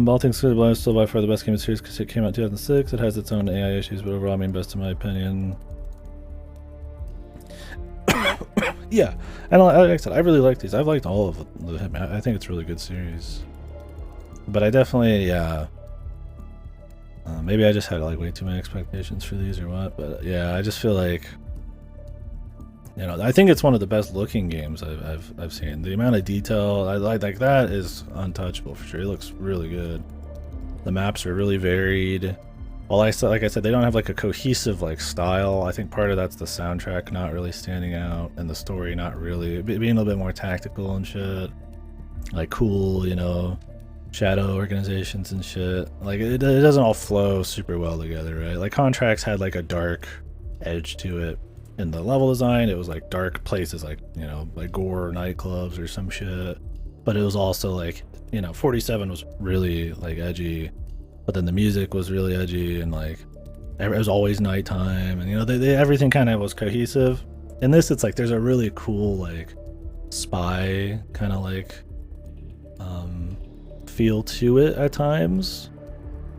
All things considered, still by far the best game of the series because it came out in 2006. It has its own AI issues, but overall, I mean, best in my opinion. Yeah, and like I said, I really like these. I've liked all of the Hitman. I think it's a really good series. But I definitely, yeah. Maybe I just had like way too many expectations for these or what. But yeah, I just feel like, you know, I think it's one of the best looking games I've seen. The amount of detail I like that is untouchable for sure. It looks really good. The maps are really varied. Well, like I said, they don't have like a cohesive like style. I think part of that's the soundtrack not really standing out, and the story not really being a little bit more tactical and shit. Like cool, you know, shadow organizations and shit. Like it doesn't all flow super well together, right? Like Contracts had like a dark edge to it. In the level design, it was like dark places, like, you know, like gore nightclubs or some shit. But it was also like, you know, 47 was really like edgy, but then the music was really edgy, and like it was always nighttime, and you know, everything kind of was cohesive. In this, it's like there's a really cool like spy kind of like feel to it at times.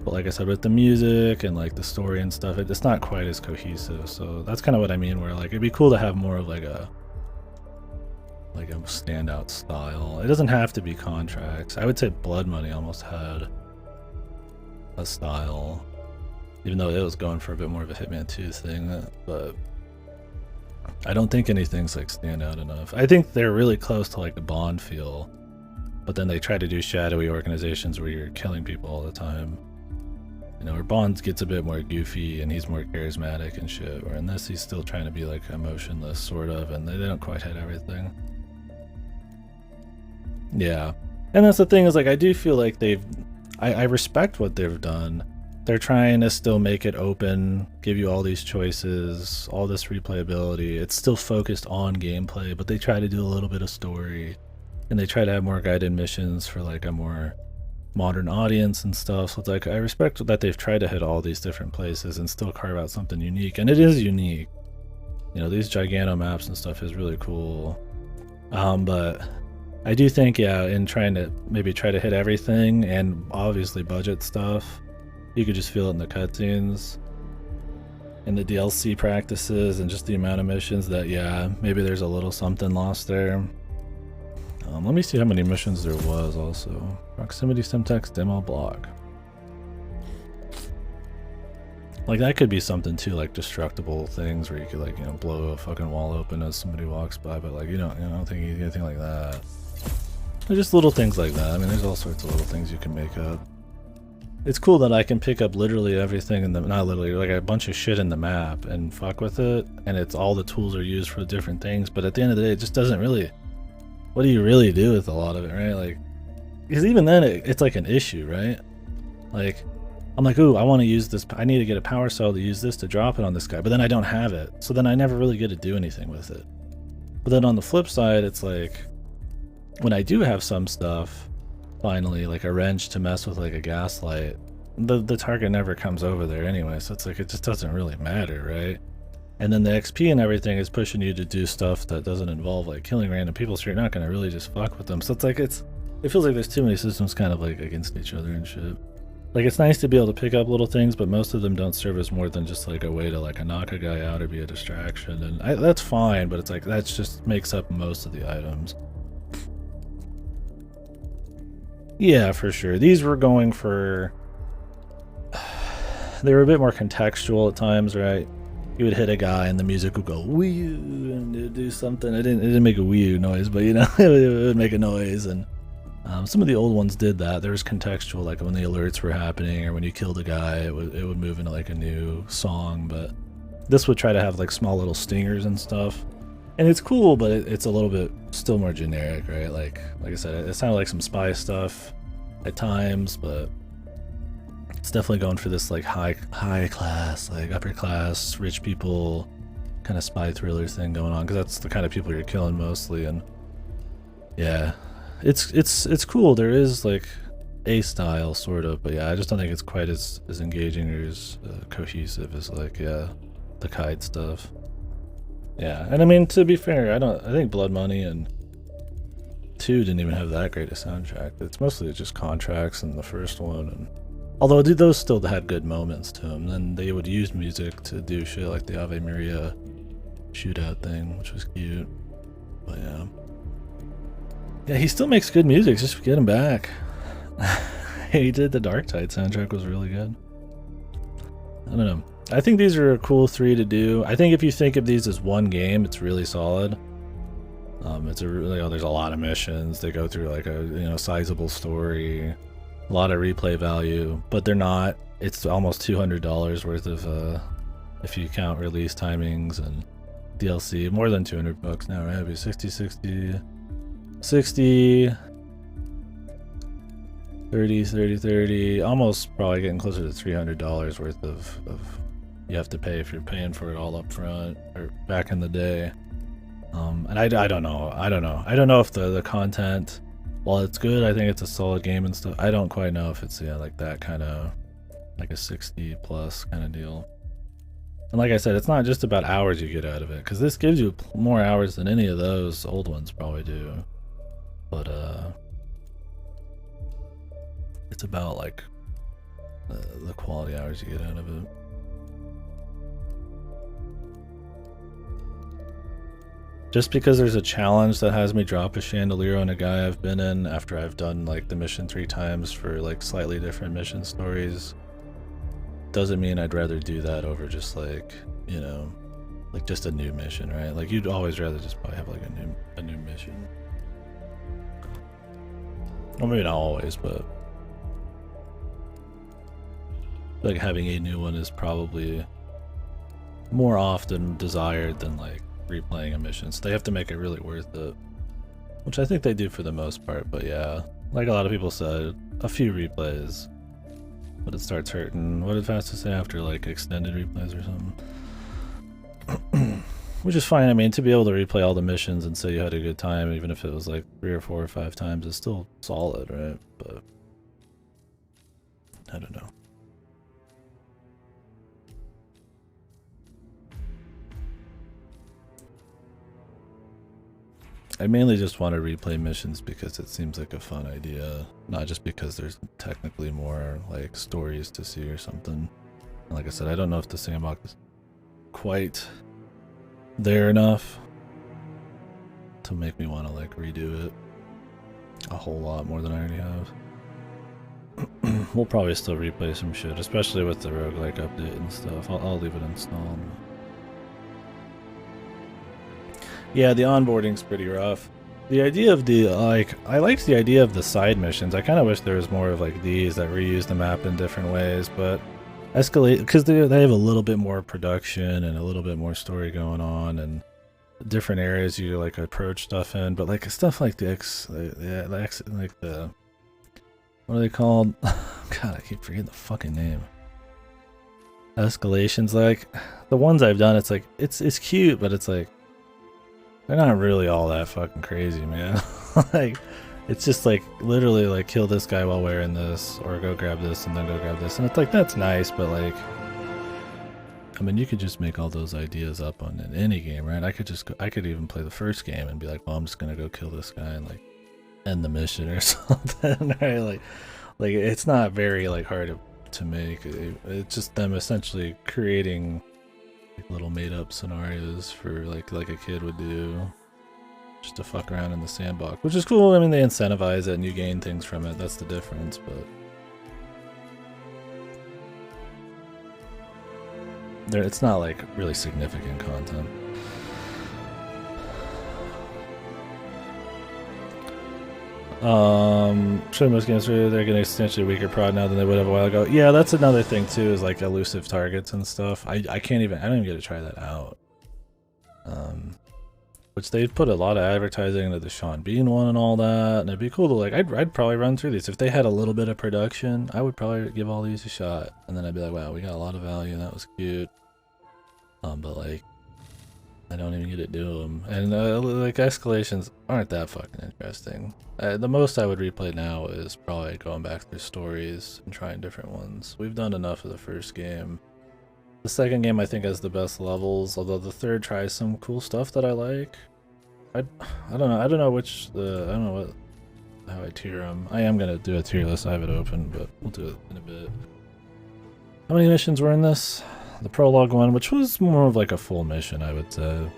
But like I said, with the music and like the story and stuff, it's not quite as cohesive. So that's kind of what I mean, where like it'd be cool to have more of like a standout style. It doesn't have to be Contracts. I would say Blood Money almost had a style, even though it was going for a bit more of a Hitman 2 thing. But I don't think anything's like stand out enough. I think they're really close to like the Bond feel, but then they try to do shadowy organizations where you're killing people all the time. You know, where Bond gets a bit more goofy and he's more charismatic and shit, where in this he's still trying to be like emotionless sort of, and they don't quite hit everything. Yeah, and that's the thing, is like I do feel like I respect what they've done. They're trying to still make it open, give you all these choices, all this replayability. It's still focused on gameplay, but they try to do a little bit of story, and they try to have more guided missions for like a more modern audience and stuff. So it's like I respect that they've tried to hit all these different places and still carve out something unique, and it is unique. You know, these Gigano maps and stuff is really cool. But I do think, yeah, in trying to maybe try to hit everything and obviously budget stuff, you could just feel it in the cutscenes and the DLC practices and just the amount of missions that, yeah, maybe there's a little something lost there. Let me see how many missions there was also. Proximity Simtex demo block. Like that could be something too, like destructible things where you could like, you know, blow a fucking wall open as somebody walks by, but like, I don't think you anything like that. They're just little things like that. I mean, there's all sorts of little things you can make up. It's cool that I can pick up literally everything in the, not literally, like a bunch of shit in the map and fuck with it, and it's all the tools are used for different things, but at the end of the day, it just doesn't really, what do you really do with a lot of it, right? Like, because even then it's like an issue, right? Like, I'm like, ooh, I want to use this, I need to get a power cell to use this to drop it on this guy, but then I don't have it, so then I never really get to do anything with it. But then on the flip side, it's like, when I do have some stuff, finally, like a wrench to mess with like a gaslight, the target never comes over there anyway, so it's like, it just doesn't really matter, right? And then the XP and everything is pushing you to do stuff that doesn't involve like killing random people, so you're not going to really just fuck with them. So it's like, it feels like there's too many systems kind of like against each other and shit. Like, it's nice to be able to pick up little things, but most of them don't serve as more than just like a way to like knock a guy out or be a distraction, and that's fine, but it's like that's just makes up most of the items. Yeah, for sure. These were going for... They were a bit more contextual at times, right? You would hit a guy and the music would go wee and it would do something. It didn't make a wee noise, but you know, it would make a noise. And some of the old ones did that. There was contextual, like when the alerts were happening or when you killed a guy, it would move into like a new song. But this would try to have like small little stingers and stuff. And it's cool, but it's a little bit still more generic, right? Like I said, it sounded like some spy stuff at times, but it's definitely going for this like high class, like upper class, rich people kind of spy thriller thing going on, because that's the kind of people you're killing mostly. And yeah, it's cool. There is like a style sort of, but yeah, I just don't think it's quite as engaging or as cohesive as like the kite stuff. Yeah, and I mean, to be fair, I think Blood Money and 2 didn't even have that great a soundtrack. It's mostly just contracts in the first one, and although those still had good moments to them, then they would use music to do shit like the Ave Maria shootout thing, which was cute. But yeah, he still makes good music. Just get him back. He did the Dark Tide soundtrack, was really good. I don't know. I think these are a cool 3 to do. I think if you think of these as one game, it's really solid. It's a really, there's a lot of missions. They go through like a sizable story, a lot of replay value, but they're not. It's almost $200 worth of if you count release timings and DLC. More than $200 now, right? It'd be 60, 30, almost probably getting closer to $300 worth of you have to pay if you're paying for it all up front or back in the day. And I don't know. I don't know if the content, while it's good, I think it's a solid game and stuff. I don't quite know if it's like that kind of like a 60 plus kind of deal. And like I said, it's not just about hours you get out of it, because this gives you more hours than any of those old ones probably do. But it's about like the quality hours you get out of it. Just because there's a challenge that has me drop a chandelier on a guy I've been in after I've done like the mission 3 times for like slightly different mission stories, doesn't mean I'd rather do that over just like, like just a new mission, right? Like you'd always rather just probably have like a new mission. Well, maybe not always, but like having a new one is probably more often desired than like replaying a mission. So they have to make it really worth it, which I think they do for the most part. But yeah, like a lot of people said, a few replays, but it starts hurting. What did Fast to say after like extended replays or something? Which is fine. I mean, to be able to replay all the missions and say you had a good time, even if it was like 3 or 4 or 5 times, is still solid, right? But I don't know. I mainly just want to replay missions because it seems like a fun idea, not just because there's technically more like stories to see or something. And like I said, I don't know if the sandbox is quite there enough to make me want to like redo it a whole lot more than I already have. We'll probably still replay some shit, especially with the roguelike update and stuff. I'll leave it installed. Yeah, the onboarding's pretty rough. The idea of the, I liked the idea of the side missions. I kind of wish there was more of like these that reuse the map in different ways, but escalate, because they have a little bit more production and a little bit more story going on and different areas you like approach stuff in, but like stuff like the what are they called? God, I keep forgetting the fucking name. Escalations, like the ones I've done, it's like it's cute, but it's like they're not really all that fucking crazy, man. Like, it's just like literally like kill this guy while wearing this, or go grab this and then go grab this, and it's like that's nice, but like, I mean, you could just make all those ideas up on in any game, right? I could even play the first game and be like, well, I'm just gonna go kill this guy and like end the mission or something, right? Like, it's not very like hard to make. It's just them essentially creating like, little made-up scenarios for like a kid would do, just to fuck around in the sandbox, which is cool. I mean, they incentivize it and you gain things from it. That's the difference, but it's not like really significant content. Sure, most games they're getting substantially weaker prod now than they would have a while ago. Yeah, that's another thing too, is like elusive targets and stuff. I don't even get to try that out. Which they've put a lot of advertising into the Sean Bean one and all that, and it'd be cool to like, I'd probably run through these. If they had a little bit of production, I would probably give all these a shot, and then I'd be like, wow, we got a lot of value, that was cute. But like, I don't even get to do them, and like escalations aren't that fucking interesting. The most I would replay now is probably going back through stories and trying different ones. We've done enough of the first game. The second game I think has the best levels, although the third tries some cool stuff that I like. I don't know how I tier them. I am gonna do a tier list. I have it open, but we'll do it in a bit. How many missions were in this? The prologue one, which was more of like a full mission, I would say.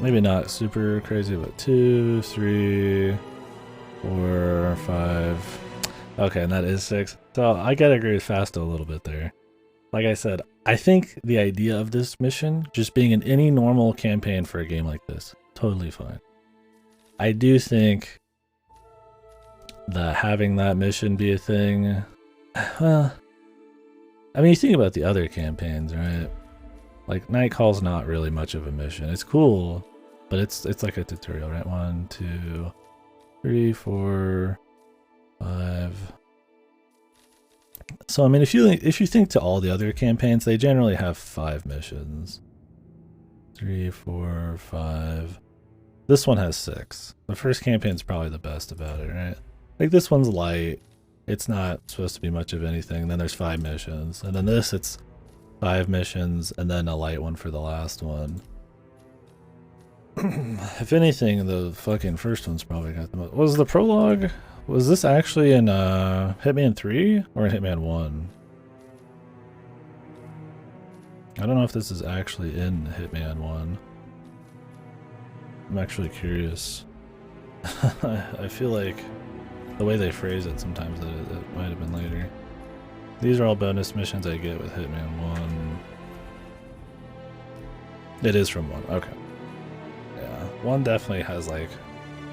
Maybe not super crazy, but 2, 3, 4, 5. Okay, and that is 6. So I gotta agree with Fasto a little bit there. Like I said, I think the idea of this mission just being in any normal campaign for a game like this, totally fine. I do think that having that mission be a thing, well, I mean, you think about the other campaigns, right? Like, Night Call's not really much of a mission. It's cool, but it's like a tutorial, right? 1, 2, 3, 4, 5. So I mean, if you think to all the other campaigns, they generally have 5 missions. 3, 4, 5. This one has 6. The first campaign's probably the best about it, right? Like, this one's light. It's not supposed to be much of anything. Then there's 5 missions, and then this, it's 5 missions, and then a light one for the last one. If anything, the fucking first one's probably got the most. Was the prologue? Was this actually in Hitman 3 or in Hitman 1? I don't know if this is actually in Hitman 1. I'm actually curious. I feel like the way they phrase it sometimes that it might have been later. These are all bonus missions I get with Hitman 1. It is from 1, okay. Yeah, 1 definitely has like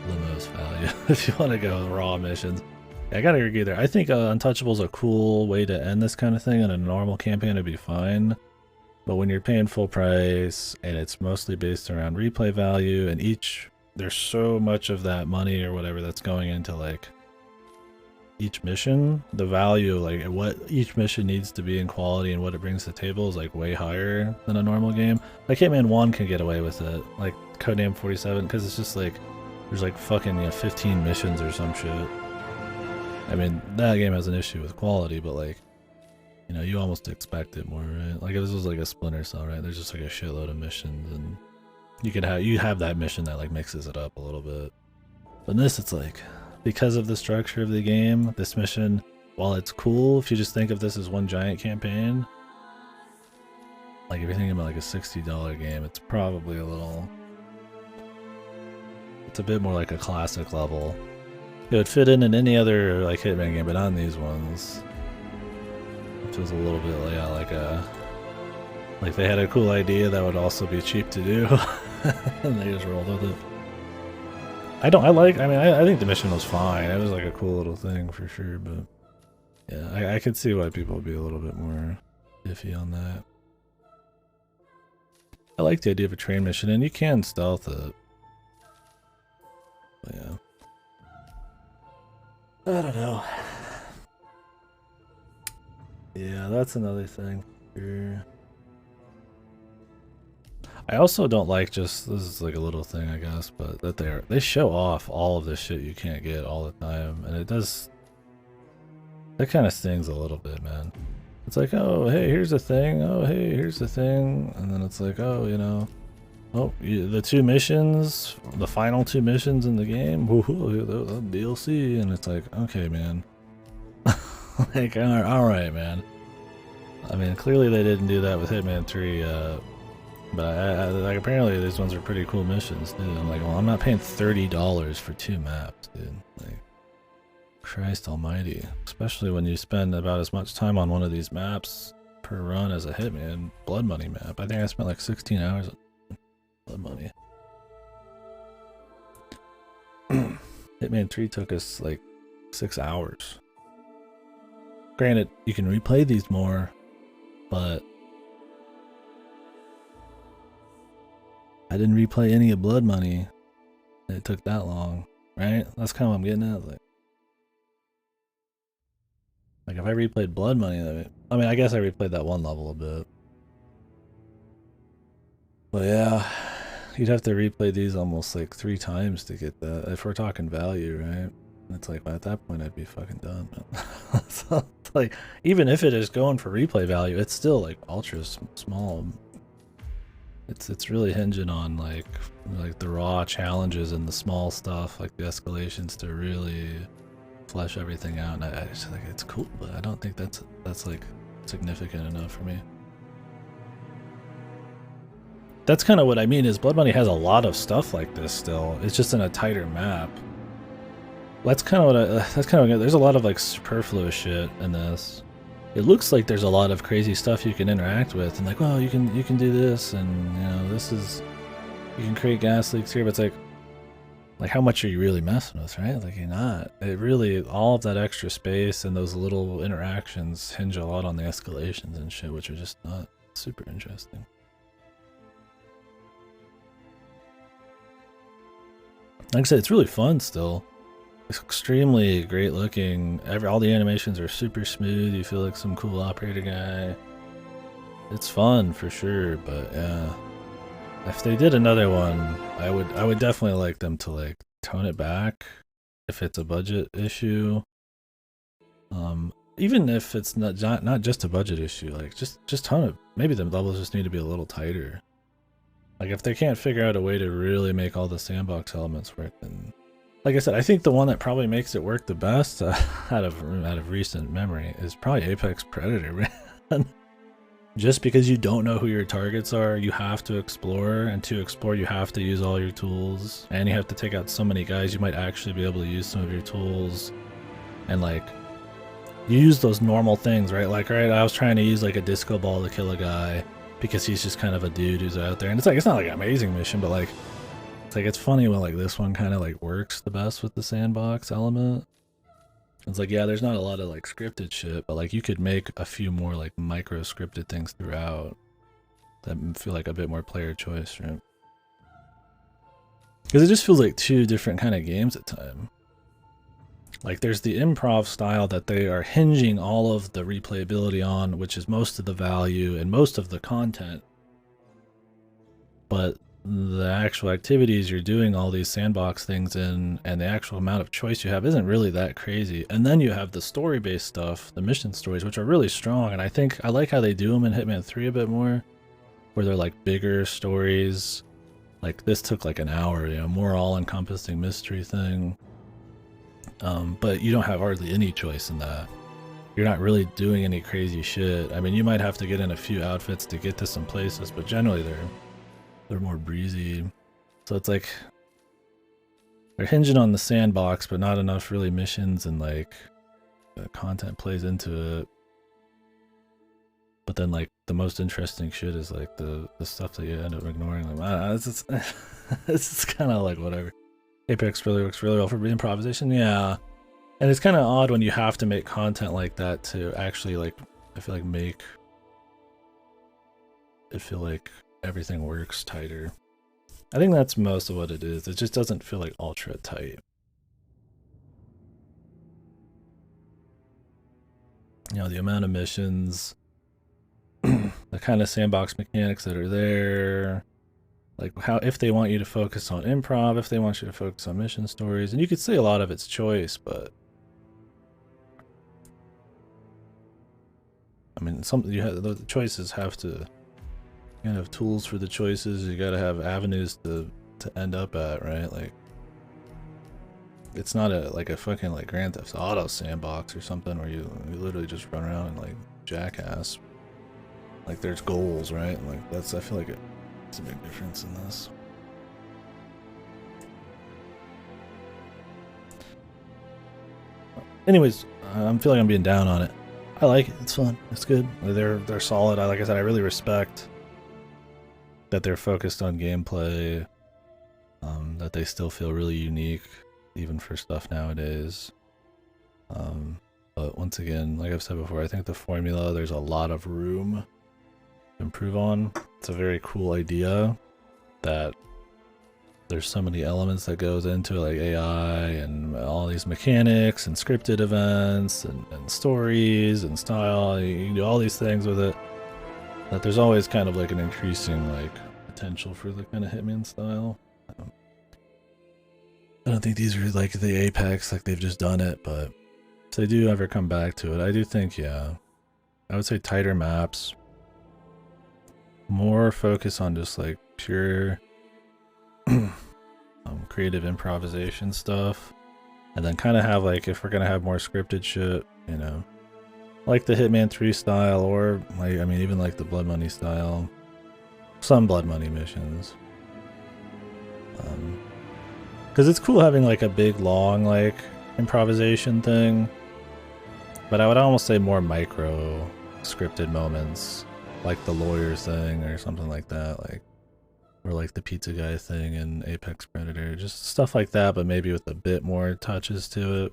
the most value if you want to go raw missions. Yeah, I gotta agree there. I think Untouchable's a cool way to end this kind of thing. In a normal campaign it'd be fine, but when you're paying full price and it's mostly based around replay value, and there's so much of that money or whatever that's going into like each mission, the value, like what each mission needs to be in quality and what it brings to the table is like way higher than a normal game. Like Hitman 1 can get away with it, like Codename 47, because it's just like there's like fucking 15 missions or some shit. I mean, that game has an issue with quality, but like, you know, you almost expect it more, right? Like if this was like a Splinter Cell, right? There's just like a shitload of missions, and you have that mission that like mixes it up a little bit. But in this, it's like, because of the structure of the game, this mission, while it's cool, if you just think of this as one giant campaign, like if you're thinking about like a $60 game, it's probably it's a bit more like a classic level. It would fit in any other like Hitman game, but on these ones, it feels a little bit like they had a cool idea that would also be cheap to do, and they just rolled with it. I think the mission was fine. It was like a cool little thing for sure, but yeah, I could see why people would be a little bit more iffy on that. I like the idea of a train mission, and you can stealth it. But yeah. I don't know. Yeah, that's another thing. Sure. I also don't like this is like a little thing I guess, but that they show off all of this shit you can't get all the time, and that kind of stings a little bit, man. It's like, oh hey, here's a thing, oh hey, here's the thing, and then it's like, oh, you know, Oh, the two missions, the final two missions in the game, woohoo, the DLC, and it's like, okay, man. Like, all right, man. I mean, clearly they didn't do that with Hitman 3, but like apparently these ones are pretty cool missions, dude. I'm like, well, I'm not paying $30 for 2 maps, dude. Like, Christ almighty. Especially when you spend about as much time on one of these maps per run as a Hitman Blood Money map. I think I spent like 16 hours on Blood Money. Hitman 3 took us like 6 hours. Granted, you can replay these more, but I didn't replay any of Blood Money. It took that long, right? That's kind of what I'm getting at. Like if I replayed Blood Money, I mean, I guess I replayed that one level a bit. But yeah, you'd have to replay these almost like 3 times to get that, if we're talking value, right? And it's like, well, at that point, I'd be fucking done. So, like, even if it is going for replay value, it's still like ultra small. It's really hinging on like the raw challenges and the small stuff, like the escalations, to really flesh everything out. And I just think it's cool, but I don't think that's like significant enough for me. That's kind of what I mean, is Blood Money has a lot of stuff like this still. It's just in a tighter map. That's kind of what there's a lot of like superfluous shit in this. It looks like there's a lot of crazy stuff you can interact with, and like, well, you can do this, and you know, this is, you can create gas leaks here, but it's like how much are you really messing with, right? Like, you're not. It really, all of that extra space and those little interactions hinge a lot on the escalations and shit, which are just not super interesting. Like I said, it's really fun still. It's extremely great looking. All the animations are super smooth. You feel like some cool operator guy. It's fun for sure, but yeah. If they did another one, I would definitely like them to like tone it back if it's a budget issue. Even if it's not just a budget issue, like just tone it. Maybe the levels just need to be a little tighter. Like if they can't figure out a way to really make all the sandbox elements work, then, like I said, I think the one that probably makes it work the best out of recent memory is probably Apex Predator, man. Just because you don't know who your targets are, you have to explore, and to explore you have to use all your tools, and you have to take out so many guys you might actually be able to use some of your tools, and like you use those normal things, right? Like, right, I was trying to use like a disco ball to kill a guy because he's just kind of a dude who's out there, and it's like, it's not like an amazing mission, but like it's funny when like this one kind of like works the best with the sandbox element. It's like, yeah, there's not a lot of like scripted shit, but like you could make a few more like micro scripted things throughout that feel like a bit more player choice, right? Because it just feels like 2 different kind of games at time. Like there's the improv style that they are hinging all of the replayability on, which is most of the value and most of the content. But the actual activities you're doing all these sandbox things in, and the actual amount of choice you have isn't really that crazy. And then you have the story-based stuff, the mission stories, which are really strong, and I like how they do them in Hitman 3 a bit more, where they're like bigger stories. Like this took like an hour, you know, more all-encompassing mystery thing. But you don't have hardly any choice in that. You're not really doing any crazy shit. I mean, you might have to get in a few outfits to get to some places, but generally they're more breezy. So it's like they're hinging on the sandbox, but not enough really missions, and like the content plays into it. But then like the most interesting shit is like the stuff that you end up ignoring them. I don't know, it's just kind of like whatever. Apex really works really well for improvisation, yeah. And it's kind of odd when you have to make content like that to actually like, I feel like make it feel like everything works tighter. I think that's most of what it is. It just doesn't feel like ultra tight. You know, the amount of missions, the kind of sandbox mechanics that are there, like how, if they want you to focus on improv, if they want you to focus on mission stories, and you could say a lot of it's choice, but I mean, the choices have to You gotta have tools for the choices. You gotta have avenues to end up at, right? Like, it's not like a fucking like Grand Theft Auto sandbox or something where you literally just run around and like jackass. Like, there's goals, right? Like, I feel like it's a big difference in this. Anyways, I'm feeling I'm being down on it. I like it. It's fun. It's good. They're solid. Like I said, I really respect that they're focused on gameplay. That they still feel really unique, even for stuff nowadays. But once again, like I've said before, I think the formula, there's a lot of room to improve on. It's a very cool idea that there's so many elements that goes into it, like AI and all these mechanics and scripted events and stories and style. You can do all these things with it. That there's always kind of like an increasing like potential for the kind of Hitman style. I don't think these are like the apex, like they've just done it, but if they do ever come back to it, I do think, yeah, I would say tighter maps, more focus on just like pure creative improvisation stuff, and then kind of have like, if we're gonna have more scripted shit, you know, like the Hitman 3 style, or like, I mean, even like the Blood Money style, some Blood Money missions. Because it's cool having like a big long like improvisation thing, but I would almost say more micro scripted moments, like the lawyer thing or something like that, like, or like the pizza guy thing in Apex Predator, just stuff like that, but maybe with a bit more touches to it.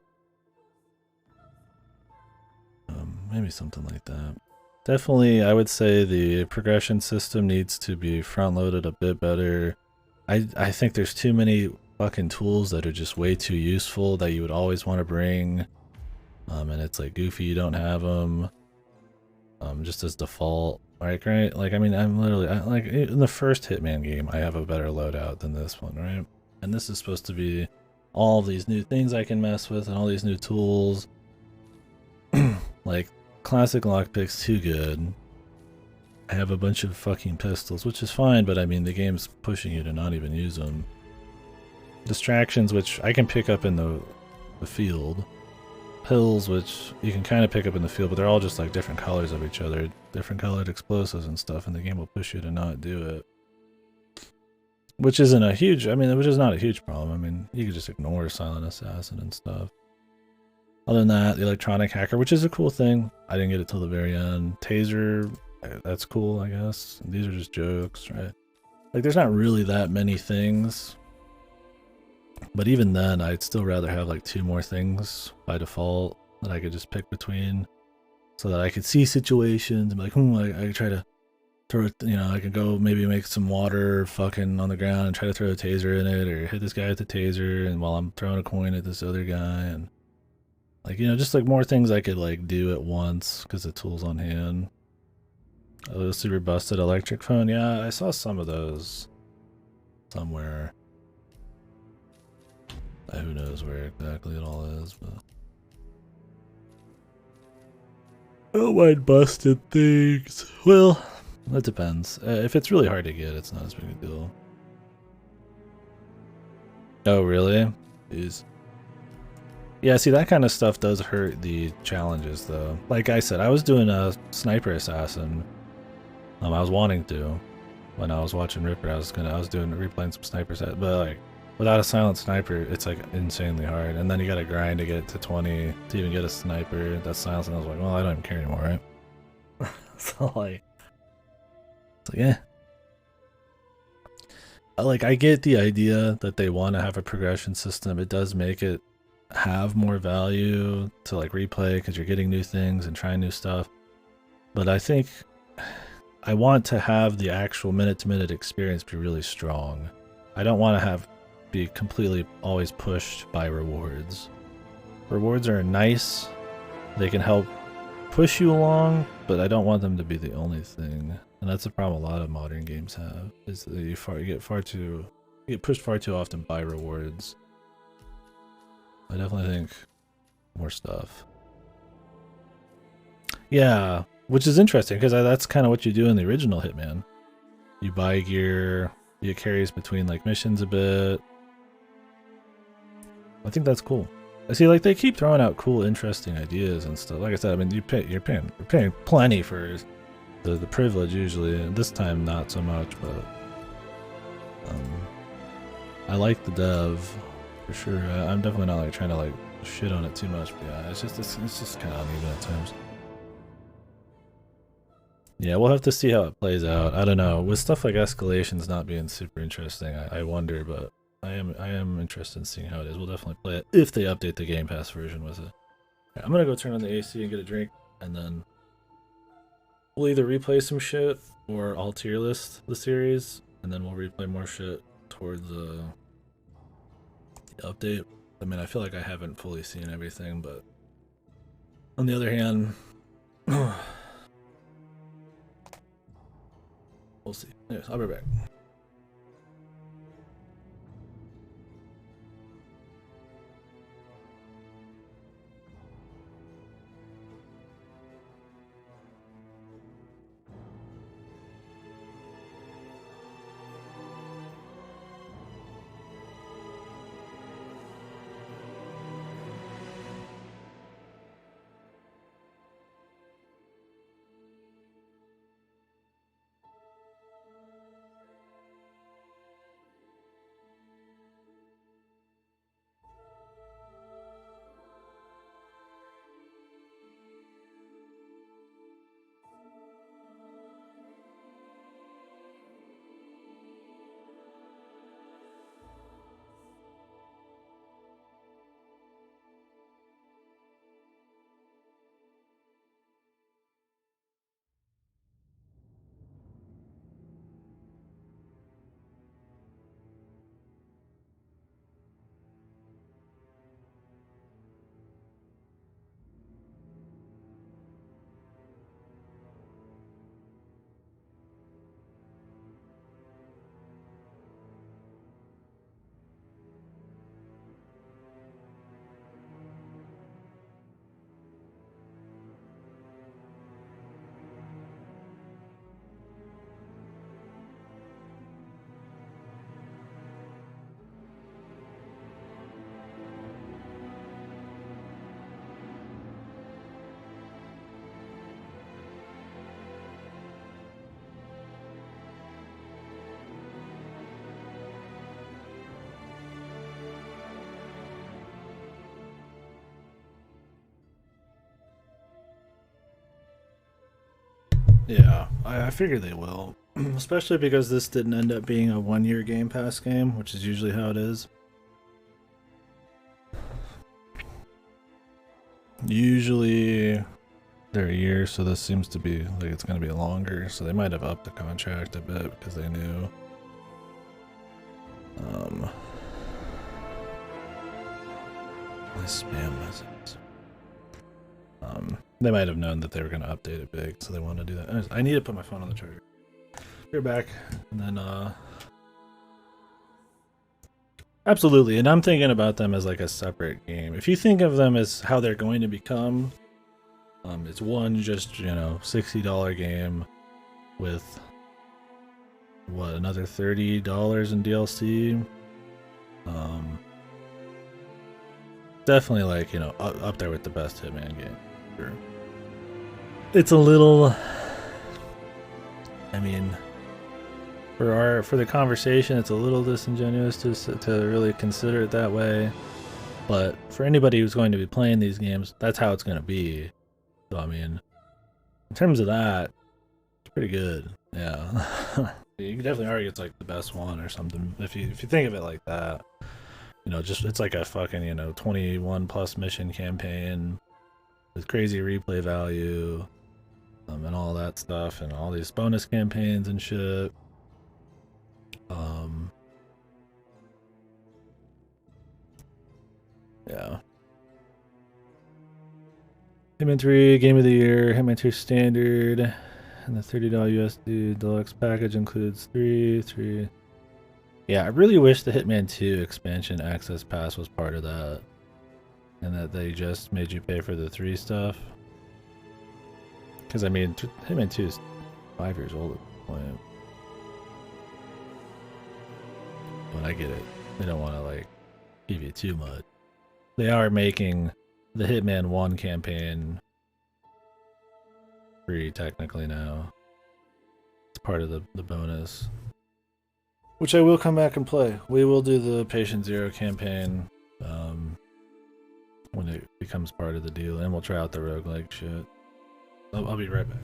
Maybe something like that. Definitely, I would say the progression system needs to be front-loaded a bit better. I think there's too many fucking tools that are just way too useful that you would always want to bring, and it's like goofy you don't have them, just as default. Right? Like, I mean, I'm literally, like, in the first Hitman game, I have a better loadout than this one, right? And this is supposed to be all these new things I can mess with and all these new tools. Like, classic lockpick's too good. I have a bunch of fucking pistols, which is fine, but I mean, the game's pushing you to not even use them. Distractions, which I can pick up in the field. Pills, which you can kind of pick up in the field, but they're all just like different colors of each other, different colored explosives and stuff, and the game will push you to not do it. Which isn't a huge, I mean, which is not a huge problem. I mean, you could just ignore Silent Assassin and stuff. Other than that, the electronic hacker, which is a cool thing. I didn't get it till the very end. Taser, that's cool, I guess. These are just jokes, right? Like, there's not really that many things. But even then, I'd still rather have like 2 more things by default that I could just pick between, so that I could see situations and be like, I try to throw it, you know, I could go maybe make some water fucking on the ground and try to throw a taser in it, or hit this guy with the taser, and while I'm throwing a coin at this other guy, and like, you know, just like more things I could like do at once because the tool's on hand. Oh, the super busted electric phone. Yeah, I saw some of those somewhere. Who knows where exactly it all is, but I don't mind busted things. Well, it depends. If it's really hard to get, it's not as big a deal. Oh, really? Jeez. Yeah, see, that kind of stuff does hurt the challenges, though. Like I said, I was doing a sniper assassin. I was wanting to when I was watching Ripper. I was replaying some sniper set, but like, without a silent sniper, it's like insanely hard. And then you gotta grind to get to 20 to even get a sniper that's silent. And I was like, well, I don't even care anymore, right? So like, yeah. Like, I get the idea that they want to have a progression system. It does make it have more value to like replay because you're getting new things and trying new stuff. But I think I want to have the actual minute-to-minute experience be really strong. I don't want to be completely always pushed by rewards. Rewards are nice. They can help push you along, but I don't want them to be the only thing. And that's the problem a lot of modern games have, is that you get pushed far too often by rewards. I definitely think more stuff. Yeah, which is interesting because that's kind of what you do in the original Hitman. You buy gear, it carries between like missions a bit. I think that's cool. I see, like they keep throwing out cool, interesting ideas and stuff. Like I said, I mean, you're paying plenty for the privilege usually, and this time not so much. But I like the dev for sure. I'm definitely not like trying to like shit on it too much. But yeah, it's just kind of uneven at times. Yeah, we'll have to see how it plays out. I don't know. With stuff like escalations not being super interesting, I wonder, but I am interested in seeing how it is. We'll definitely play it if they update the Game Pass version with it. Right, I'm gonna go turn on the AC and get a drink, and then we'll either replay some shit or I'll tier list the series, and then we'll replay more shit towards the update. I mean, I feel like I haven't fully seen everything, but on the other hand, we'll see. Anyways, I'll be back. Yeah, I figure they will. Especially because this didn't end up being a one-year Game Pass game, which is usually how it is. Usually they're a year, so this seems to be like it's going to be longer, so they might have upped the contract a bit because they knew. Spam messages. They might have known that they were going to update it big, so they wanted to do that. Anyways, I need to put my phone on the charger. We're back, and then absolutely, and I'm thinking about them as like a separate game. If you think of them as how they're going to become, it's one just, you know, $60 game with what, another $30 in DLC. Definitely like, you know, up there with the best Hitman game. Sure. It's a little, I mean, for the conversation, it's a little disingenuous to really consider it that way. But for anybody who's going to be playing these games, that's how it's going to be. So I mean, in terms of that, it's pretty good. Yeah, you can definitely argue it's like the best one or something if you think of it like that. You know, just it's like a fucking, you know, 21+ mission campaign with crazy replay value, and all that stuff, and all these bonus campaigns and shit. Yeah. Hitman 3 Game of the Year, Hitman 2 Standard, and the $30 USD Deluxe package includes 3. Yeah, I really wish the Hitman 2 expansion access pass was part of that, and that they just made you pay for the 3 stuff. Because I mean, Hitman 2 is 5 years old at this point. but I get it. They don't want to like give you too much. They are making the Hitman 1 campaign free technically now. It's part of the bonus. Which I will come back and play. We will do the Patient Zero campaign when it becomes part of the deal, and we'll try out the roguelike shit. I'll be right back.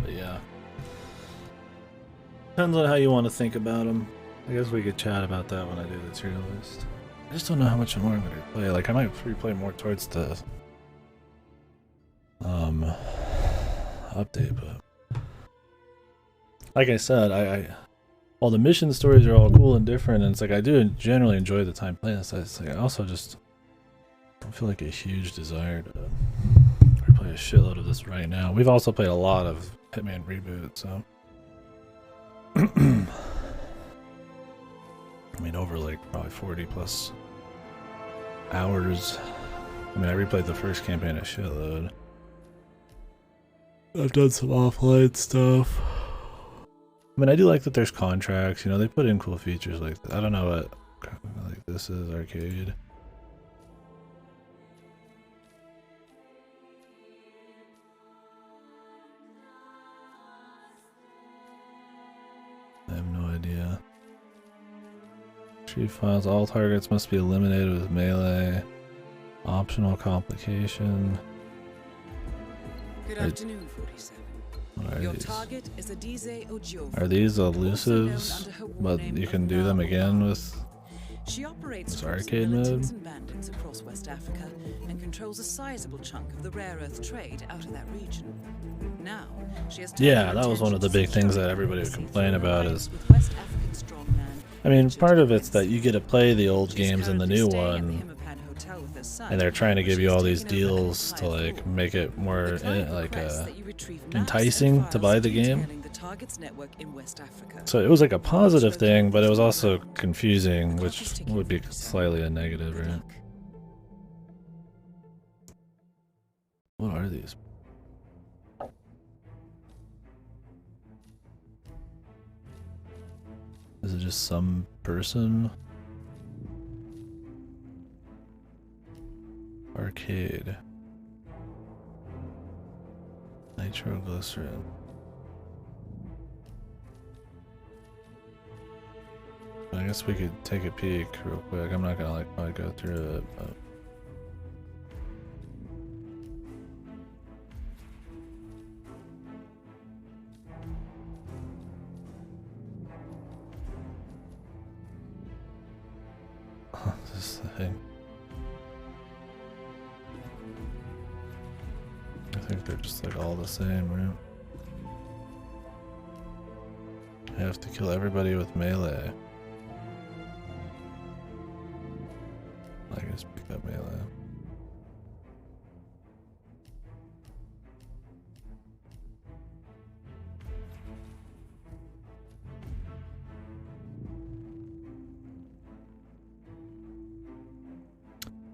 Yeah. Depends on how you want to think about them. I guess we could chat about that when I do the tier list. I just don't know how much more I'm going to replay. Like, I might replay more towards the update, but like I said, all the mission stories are all cool and different, and it's like I do generally enjoy the time playing this. It's like I also just don't feel like a huge desire to replay a shitload of this right now. We've also played a lot of Hitman Reboot, so I mean, over like probably 40 plus hours. I mean, I replayed the first campaign a shitload. I've done some offline stuff. I mean, I do like that there's contracts, you know, they put in cool features like that. I don't know what, like, this is arcade. I have no idea. Tree files, all targets must be eliminated with melee. Optional complication. Good afternoon, 47. What are Your these? target is Adize Ojofu. Are these elusives? But you can do them again with She operates this groups of arcade mode? militants and bandits across West Africa and controls a sizable chunk of the rare earth trade out of that region. Now, she has Yeah, that was one of the big things that everybody would complain about is, I mean, part of it's that you get to play the old games in the new one, and they're trying to give you all these deals to like make it more enticing to buy the game. So it was like a positive thing, but it was also confusing, which would be slightly a negative, right? What are these? Is it just some person? Arcade. Nitroglycerin. I guess we could take a peek real quick. I'm not gonna like probably go through it, but this thing. I think they're just like all the same, right? I have to kill everybody with melee. I can just pick up melee.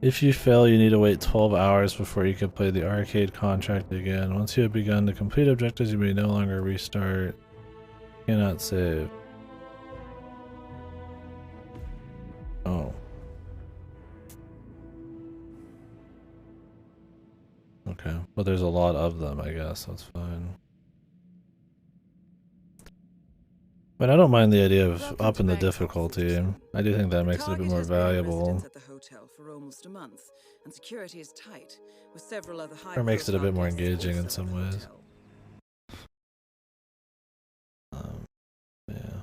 If you fail, you need to wait 12 hours before you can play the arcade contract again. Once you have begun to complete objectives, you may no longer restart. Cannot save. Oh. Okay, but there's a lot of them, I guess. That's fine. But I don't mind the idea of upping the difficulty. I do think that makes it a bit more valuable. At the hotel for almost a month, and security is tight, with several other Or makes it a bit more high-profile guests engaging in also at some the ways. hotel. Yeah.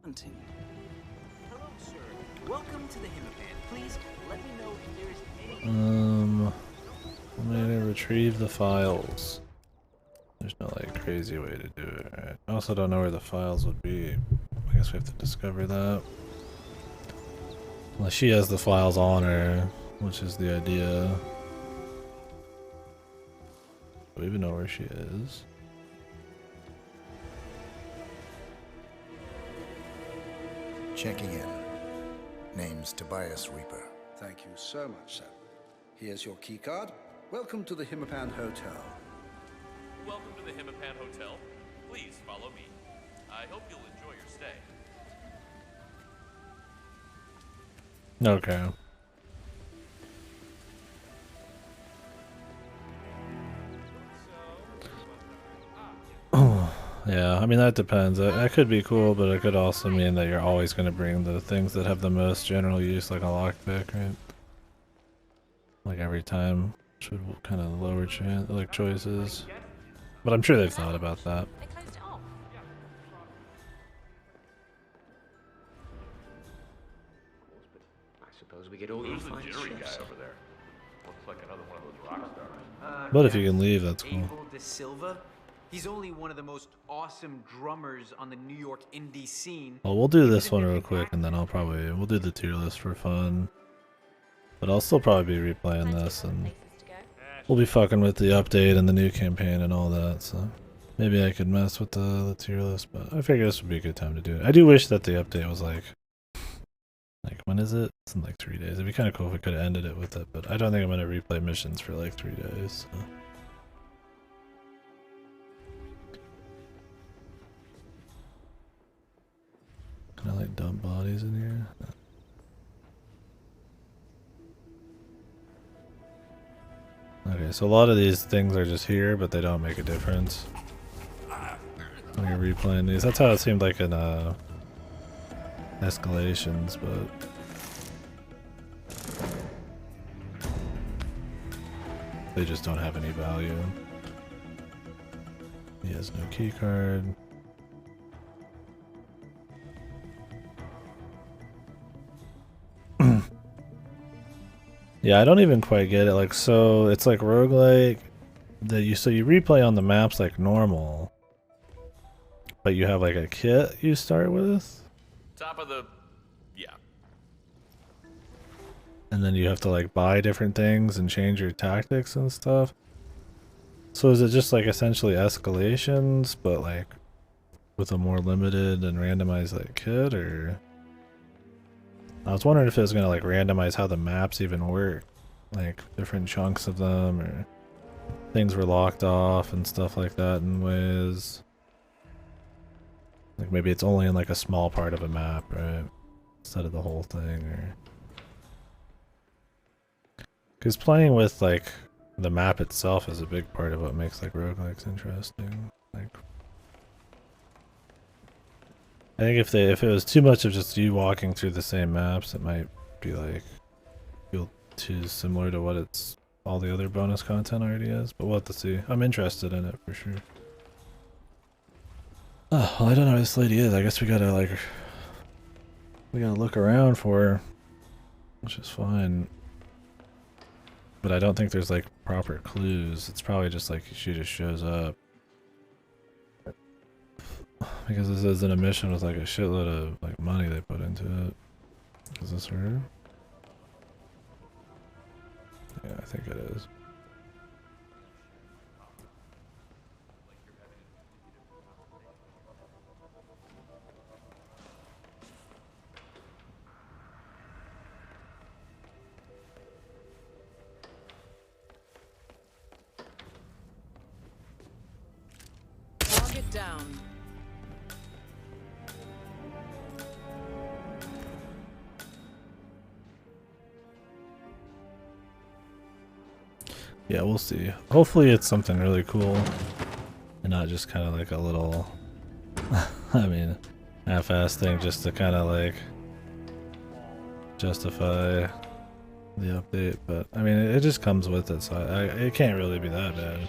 Hunting. Hello, sir. Welcome to the Hitman. Please let me know if there is any. I'm gonna retrieve the files. There's no like crazy way to do it. Right? I also don't know where the files would be. I guess we have to discover that. Unless she has the files on her, which is the idea. Do we even know where she is? Checking in. Name's Tobias Reaper. Thank you so much, sir. Here's your keycard. Welcome to the Hitman Hotel. Welcome to the Hitman Hotel. Please follow me. I hope you'll enjoy your stay. Okay. Yeah, I mean that depends. That could be cool, but it could also mean that you're always going to bring the things that have the most general use, like a lockpick, right? Like every time, should kind of lower like choices. But I'm sure they've thought about that. I suppose we get all Who's the the fine jittery chefs. guy over there? Looks like another one of those rock stars. But if you can leave, that's cool. Abel De Silva? He's only one of the most awesome drummers on the New York indie scene. Well, we'll do this one real quick, and then we'll do the tier list for fun. But I'll still probably be replaying this, and we'll be fucking with the update and the new campaign and all that, so maybe I could mess with the tier list, but I figure this would be a good time to do it. I do wish that the update was like, when is it? It's in like 3 days. It'd be kind of cool if we could have ended it with it, but I don't think I'm going to replay missions for like 3 days, so. Can I like dump bodies in here? Okay, so a lot of these things are just here, but they don't make a difference when you're replaying these. That's how it seemed like in Escalations, but they just don't have any value. He has no key card. Yeah, I don't even quite get it. Like, so it's like roguelike that you replay on the maps like normal, but you have like a kit you start with. Top of the... yeah. And then you have to like buy different things and change your tactics and stuff. So is it just like essentially Escalations, but like with a more limited and randomized like kit, or? I was wondering if it was gonna like randomize how the maps even work, like different chunks of them, or things were locked off and stuff like that in ways. Like maybe it's only in like a small part of a map, right? Instead of the whole thing, or... Because playing with like the map itself is a big part of what makes like roguelikes interesting. Like, I think if it was too much of just you walking through the same maps, it might be like feel too similar to what all the other bonus content already is. But we'll have to see. I'm interested in it for sure. Oh, well, I don't know who this lady is. I guess we gotta look around for her, which is fine. But I don't think there's like proper clues. It's probably just like she just shows up. Because this isn't a mission with like a shitload of like money they put into it. Is this her? Yeah, I think it is. Target down. Yeah, we'll see. Hopefully it's something really cool and not just kind of like a little, I mean, half-ass thing just to kind of like justify the update. But I mean, it just comes with it, so it can't really be that bad.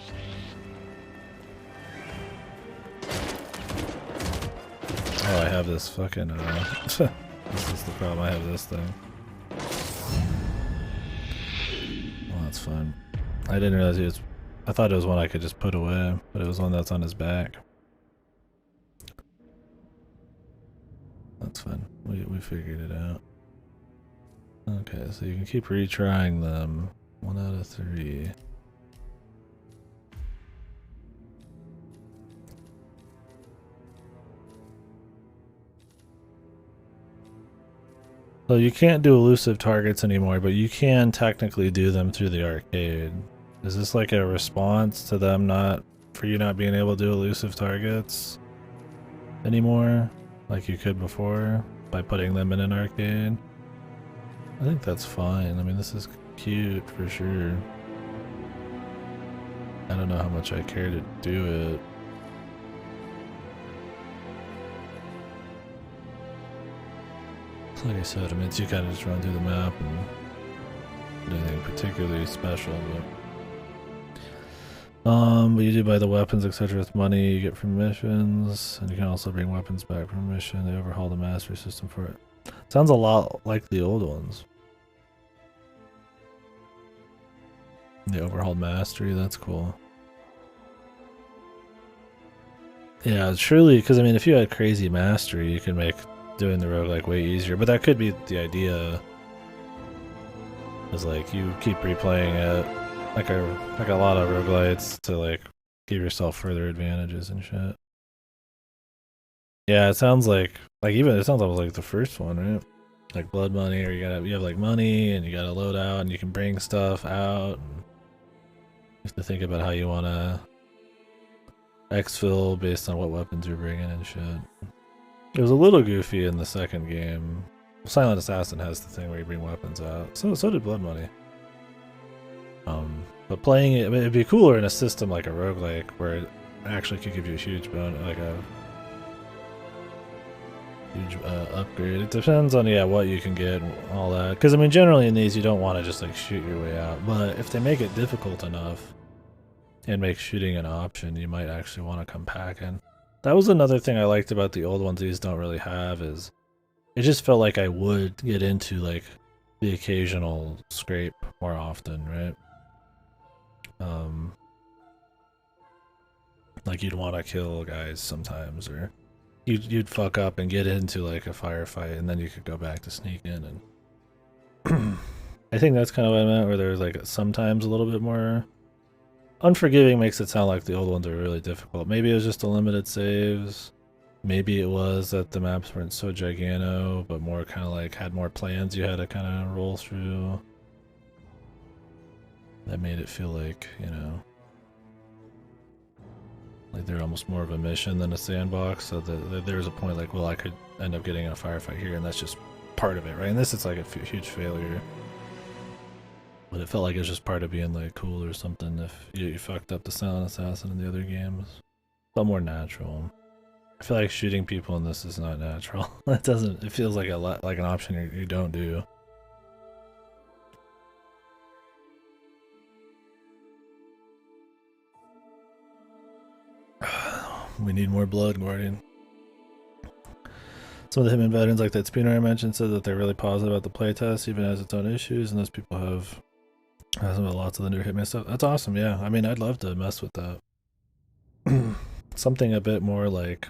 Oh, I have this fucking, this is the problem, I have this thing. Well, that's fine. I didn't realize he was, I thought it was one I could just put away, but it was one that's on his back. That's fine, we figured it out. Okay, so you can keep retrying them. 1 out of 3. So you can't do elusive targets anymore, but you can technically do them through the arcade. Is this like a response to them for you not being able to do elusive targets anymore, like you could before, by putting them in an arcade? I think that's fine. I mean, this is cute for sure. I don't know how much I care to do it. Like I said, I mean, you kind of just run through the map and anything particularly special, but you do buy the weapons, etc. with money you get from missions, and you can also bring weapons back from a mission. They overhaul the mastery system for it. Sounds a lot like the old ones. The overhauled mastery, that's cool. Yeah, surely, because I mean, if you had crazy mastery, you can make doing the roguelike way easier, but that could be the idea, is like you keep replaying it like a lot of roguelites to like give yourself further advantages and shit. Yeah, it sounds like it sounds almost like the first one, right? Like blood money, or you have like money and you gotta load out and you can bring stuff out, and you have to think about how you wanna exfil based on what weapons you're bringing and shit. It was a little goofy in the second game. Silent Assassin has the thing where you bring weapons out. So did Blood Money. But playing it, I mean, it'd be cooler in a system like a roguelike where it actually could give you a huge bonus, like a huge upgrade. It depends on what you can get and all that. Because I mean, generally in these you don't want to just like shoot your way out. But if they make it difficult enough and make shooting an option, you might actually want to come packing. That was another thing I liked about the old ones these don't really have, is it just felt like I would get into like the occasional scrape more often, right? Like you'd want to kill guys sometimes, or you'd fuck up and get into like a firefight, and then you could go back to sneak in, and I think that's kind of what I meant, where there's like sometimes a little bit more. Unforgiving makes it sound like the old ones are really difficult. Maybe it was just the limited saves. Maybe it was that the maps weren't so gigano, but more kind of like had more plans you had to kind of roll through. That made it feel like, you know, like they're almost more of a mission than a sandbox. So that there's a point like, well, I could end up getting in a firefight here, and that's just part of it, right? And this is like a huge failure. But it felt like it was just part of being like cool or something if you fucked up the Silent Assassin in the other games. It felt more natural. I feel like shooting people in this is not natural. It feels like like an option you don't do. We need more blood, Guardian. Some of the Hitman veterans, like that Spooner I mentioned, said that they're really positive about the playtest, even as its own issues, and those people have lots of the new Hitman stuff. That's awesome, yeah. I mean, I'd love to mess with that. Something a bit more like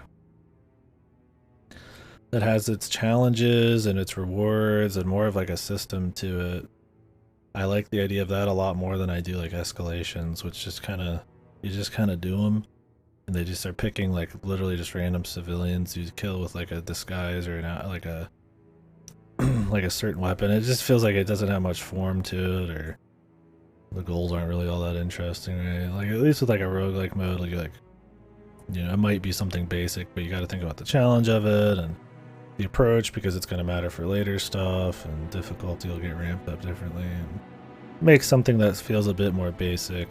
that has its challenges and its rewards and more of like a system to it. I like the idea of that a lot more than I do like escalations, which just kind of, you just kind of do them, and they just are picking like literally just random civilians you kill with like a disguise or like a like a certain weapon. It just feels like it doesn't have much form to it, or the goals aren't really all that interesting, right? Like at least with like a roguelike mode, like you know, it might be something basic, but you got to think about the challenge of it and the approach, because it's going to matter for later stuff, and difficulty will get ramped up differently. And make something that feels a bit more basic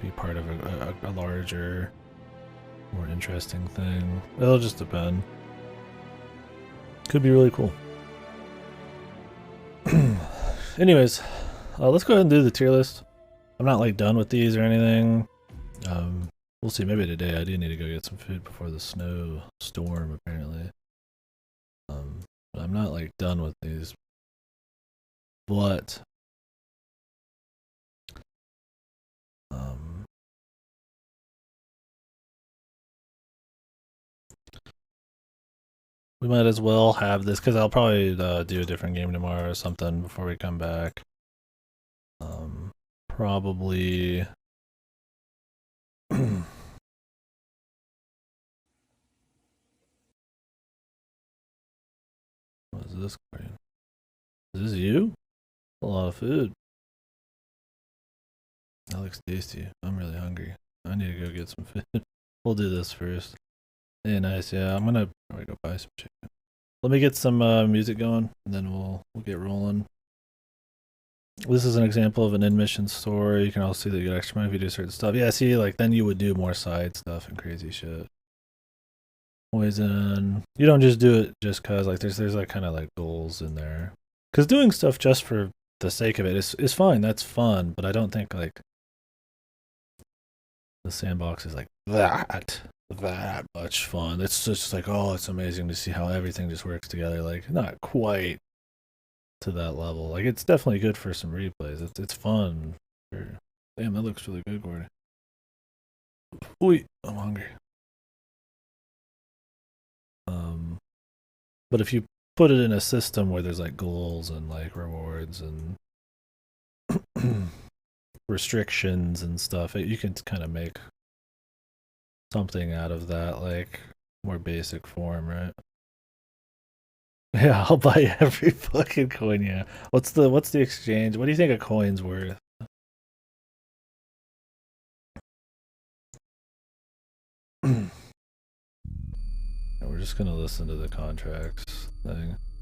be part of a larger, more interesting thing. It'll just depend. Could be really cool. Anyways, let's go ahead and do the tier list. I'm not like done with these or anything. We'll see. Maybe today. I do need to go get some food before the storm. Apparently. But I'm not like done with these. But we might as well have this because I'll probably do a different game tomorrow or something before we come back. Probably. What is this? Is this you? A lot of food. That looks tasty. I'm really hungry. I need to go get some food. We'll do this first. Yeah, nice. Yeah, I'm gonna probably go buy some chicken. Let me get some music going, and then we'll get rolling. This is an example of an in-mission story. You can also see that you get extra money if you do certain stuff. Yeah, see, like then you would do more side stuff and crazy shit. Poison. You don't just do it just cause like there's like kind of like goals in there. Cause doing stuff just for the sake of it is fine. That's fun, but I don't think like the sandbox is like that much fun. It's just like, oh, it's amazing to see how everything just works together. Like not quite to that level. Like it's definitely good for some replays. It's fun. Damn, that looks really good, Gordy. Wait, I'm hungry. But if you put it in a system where there's like goals and like rewards and restrictions and stuff, you can kind of make something out of that, like more basic form, right? Yeah, I'll buy every fucking coin. Yeah. What's the exchange? What do you think a coin's worth? We're just gonna listen to the contracts thing.